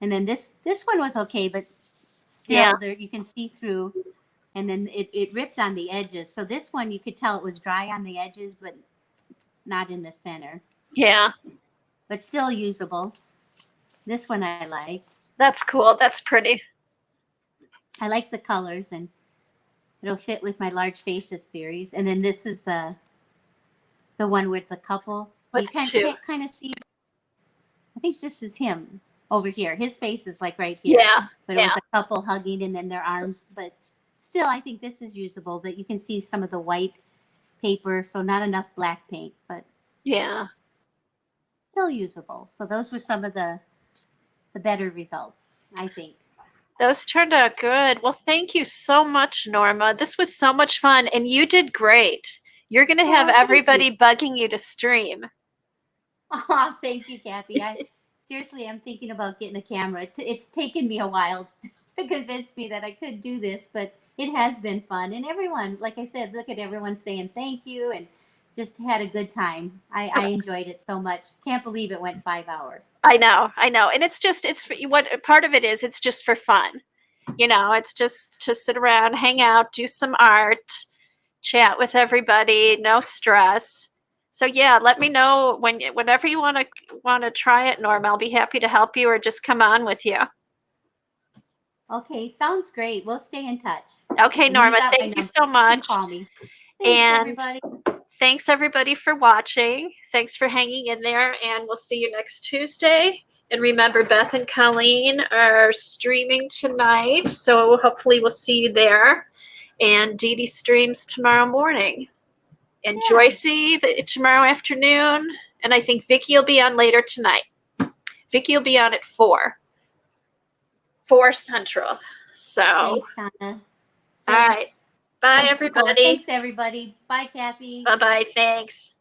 And then this one was okay, but still there you can see through. And then it ripped on the edges. So this one you could tell it was dry on the edges, but not in the center. Yeah. But still usable. This one I like. That's cool. That's pretty. I like the colors, and it'll fit with my large faces series. And then this is the one with the couple. With you can't kind of see. I think this is him over here. His face is like right here. Yeah. But it was a couple hugging and then their arms. But still, I think this is usable. That you can see some of the white paper, so not enough black paint, but yeah, still usable. So those were some of the better results, I think. Those turned out good. Well, thank you so much, Norma. This was so much fun, and you did great. You're going to have everybody bugging you to stream. Oh, thank you, Kathy. Seriously, I'm thinking about getting a camera. It's taken me a while to convince me that I could do this, but it has been fun. And everyone, like I said, look at everyone saying thank you and just had a good time. I enjoyed it so much. Can't believe it went 5 hours. I know. And it's what part of it is, it's just for fun. It's just to sit around, hang out, do some art, chat with everybody, no stress. So yeah, let me know whenever you want to try it, Norma. I'll be happy to help you or just come on with you. Okay, sounds great. We'll stay in touch. Okay, Norma, thank you so much. Call me. Thanks, everybody. Thanks everybody for watching. Thanks for hanging in there, and we'll see you next Tuesday. And remember, Beth and Colleen are streaming tonight, so hopefully we'll see you there. And Dee Dee streams tomorrow morning. And Joycey tomorrow afternoon. And I think Vicki will be on later tonight. Vicki will be on at 4 Central. So, thanks, Shauna. Thanks. All right. Bye, everybody. Thanks, everybody. Bye, Kathy. Bye-bye. Thanks.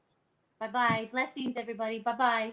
Bye-bye. Blessings, everybody. Bye-bye.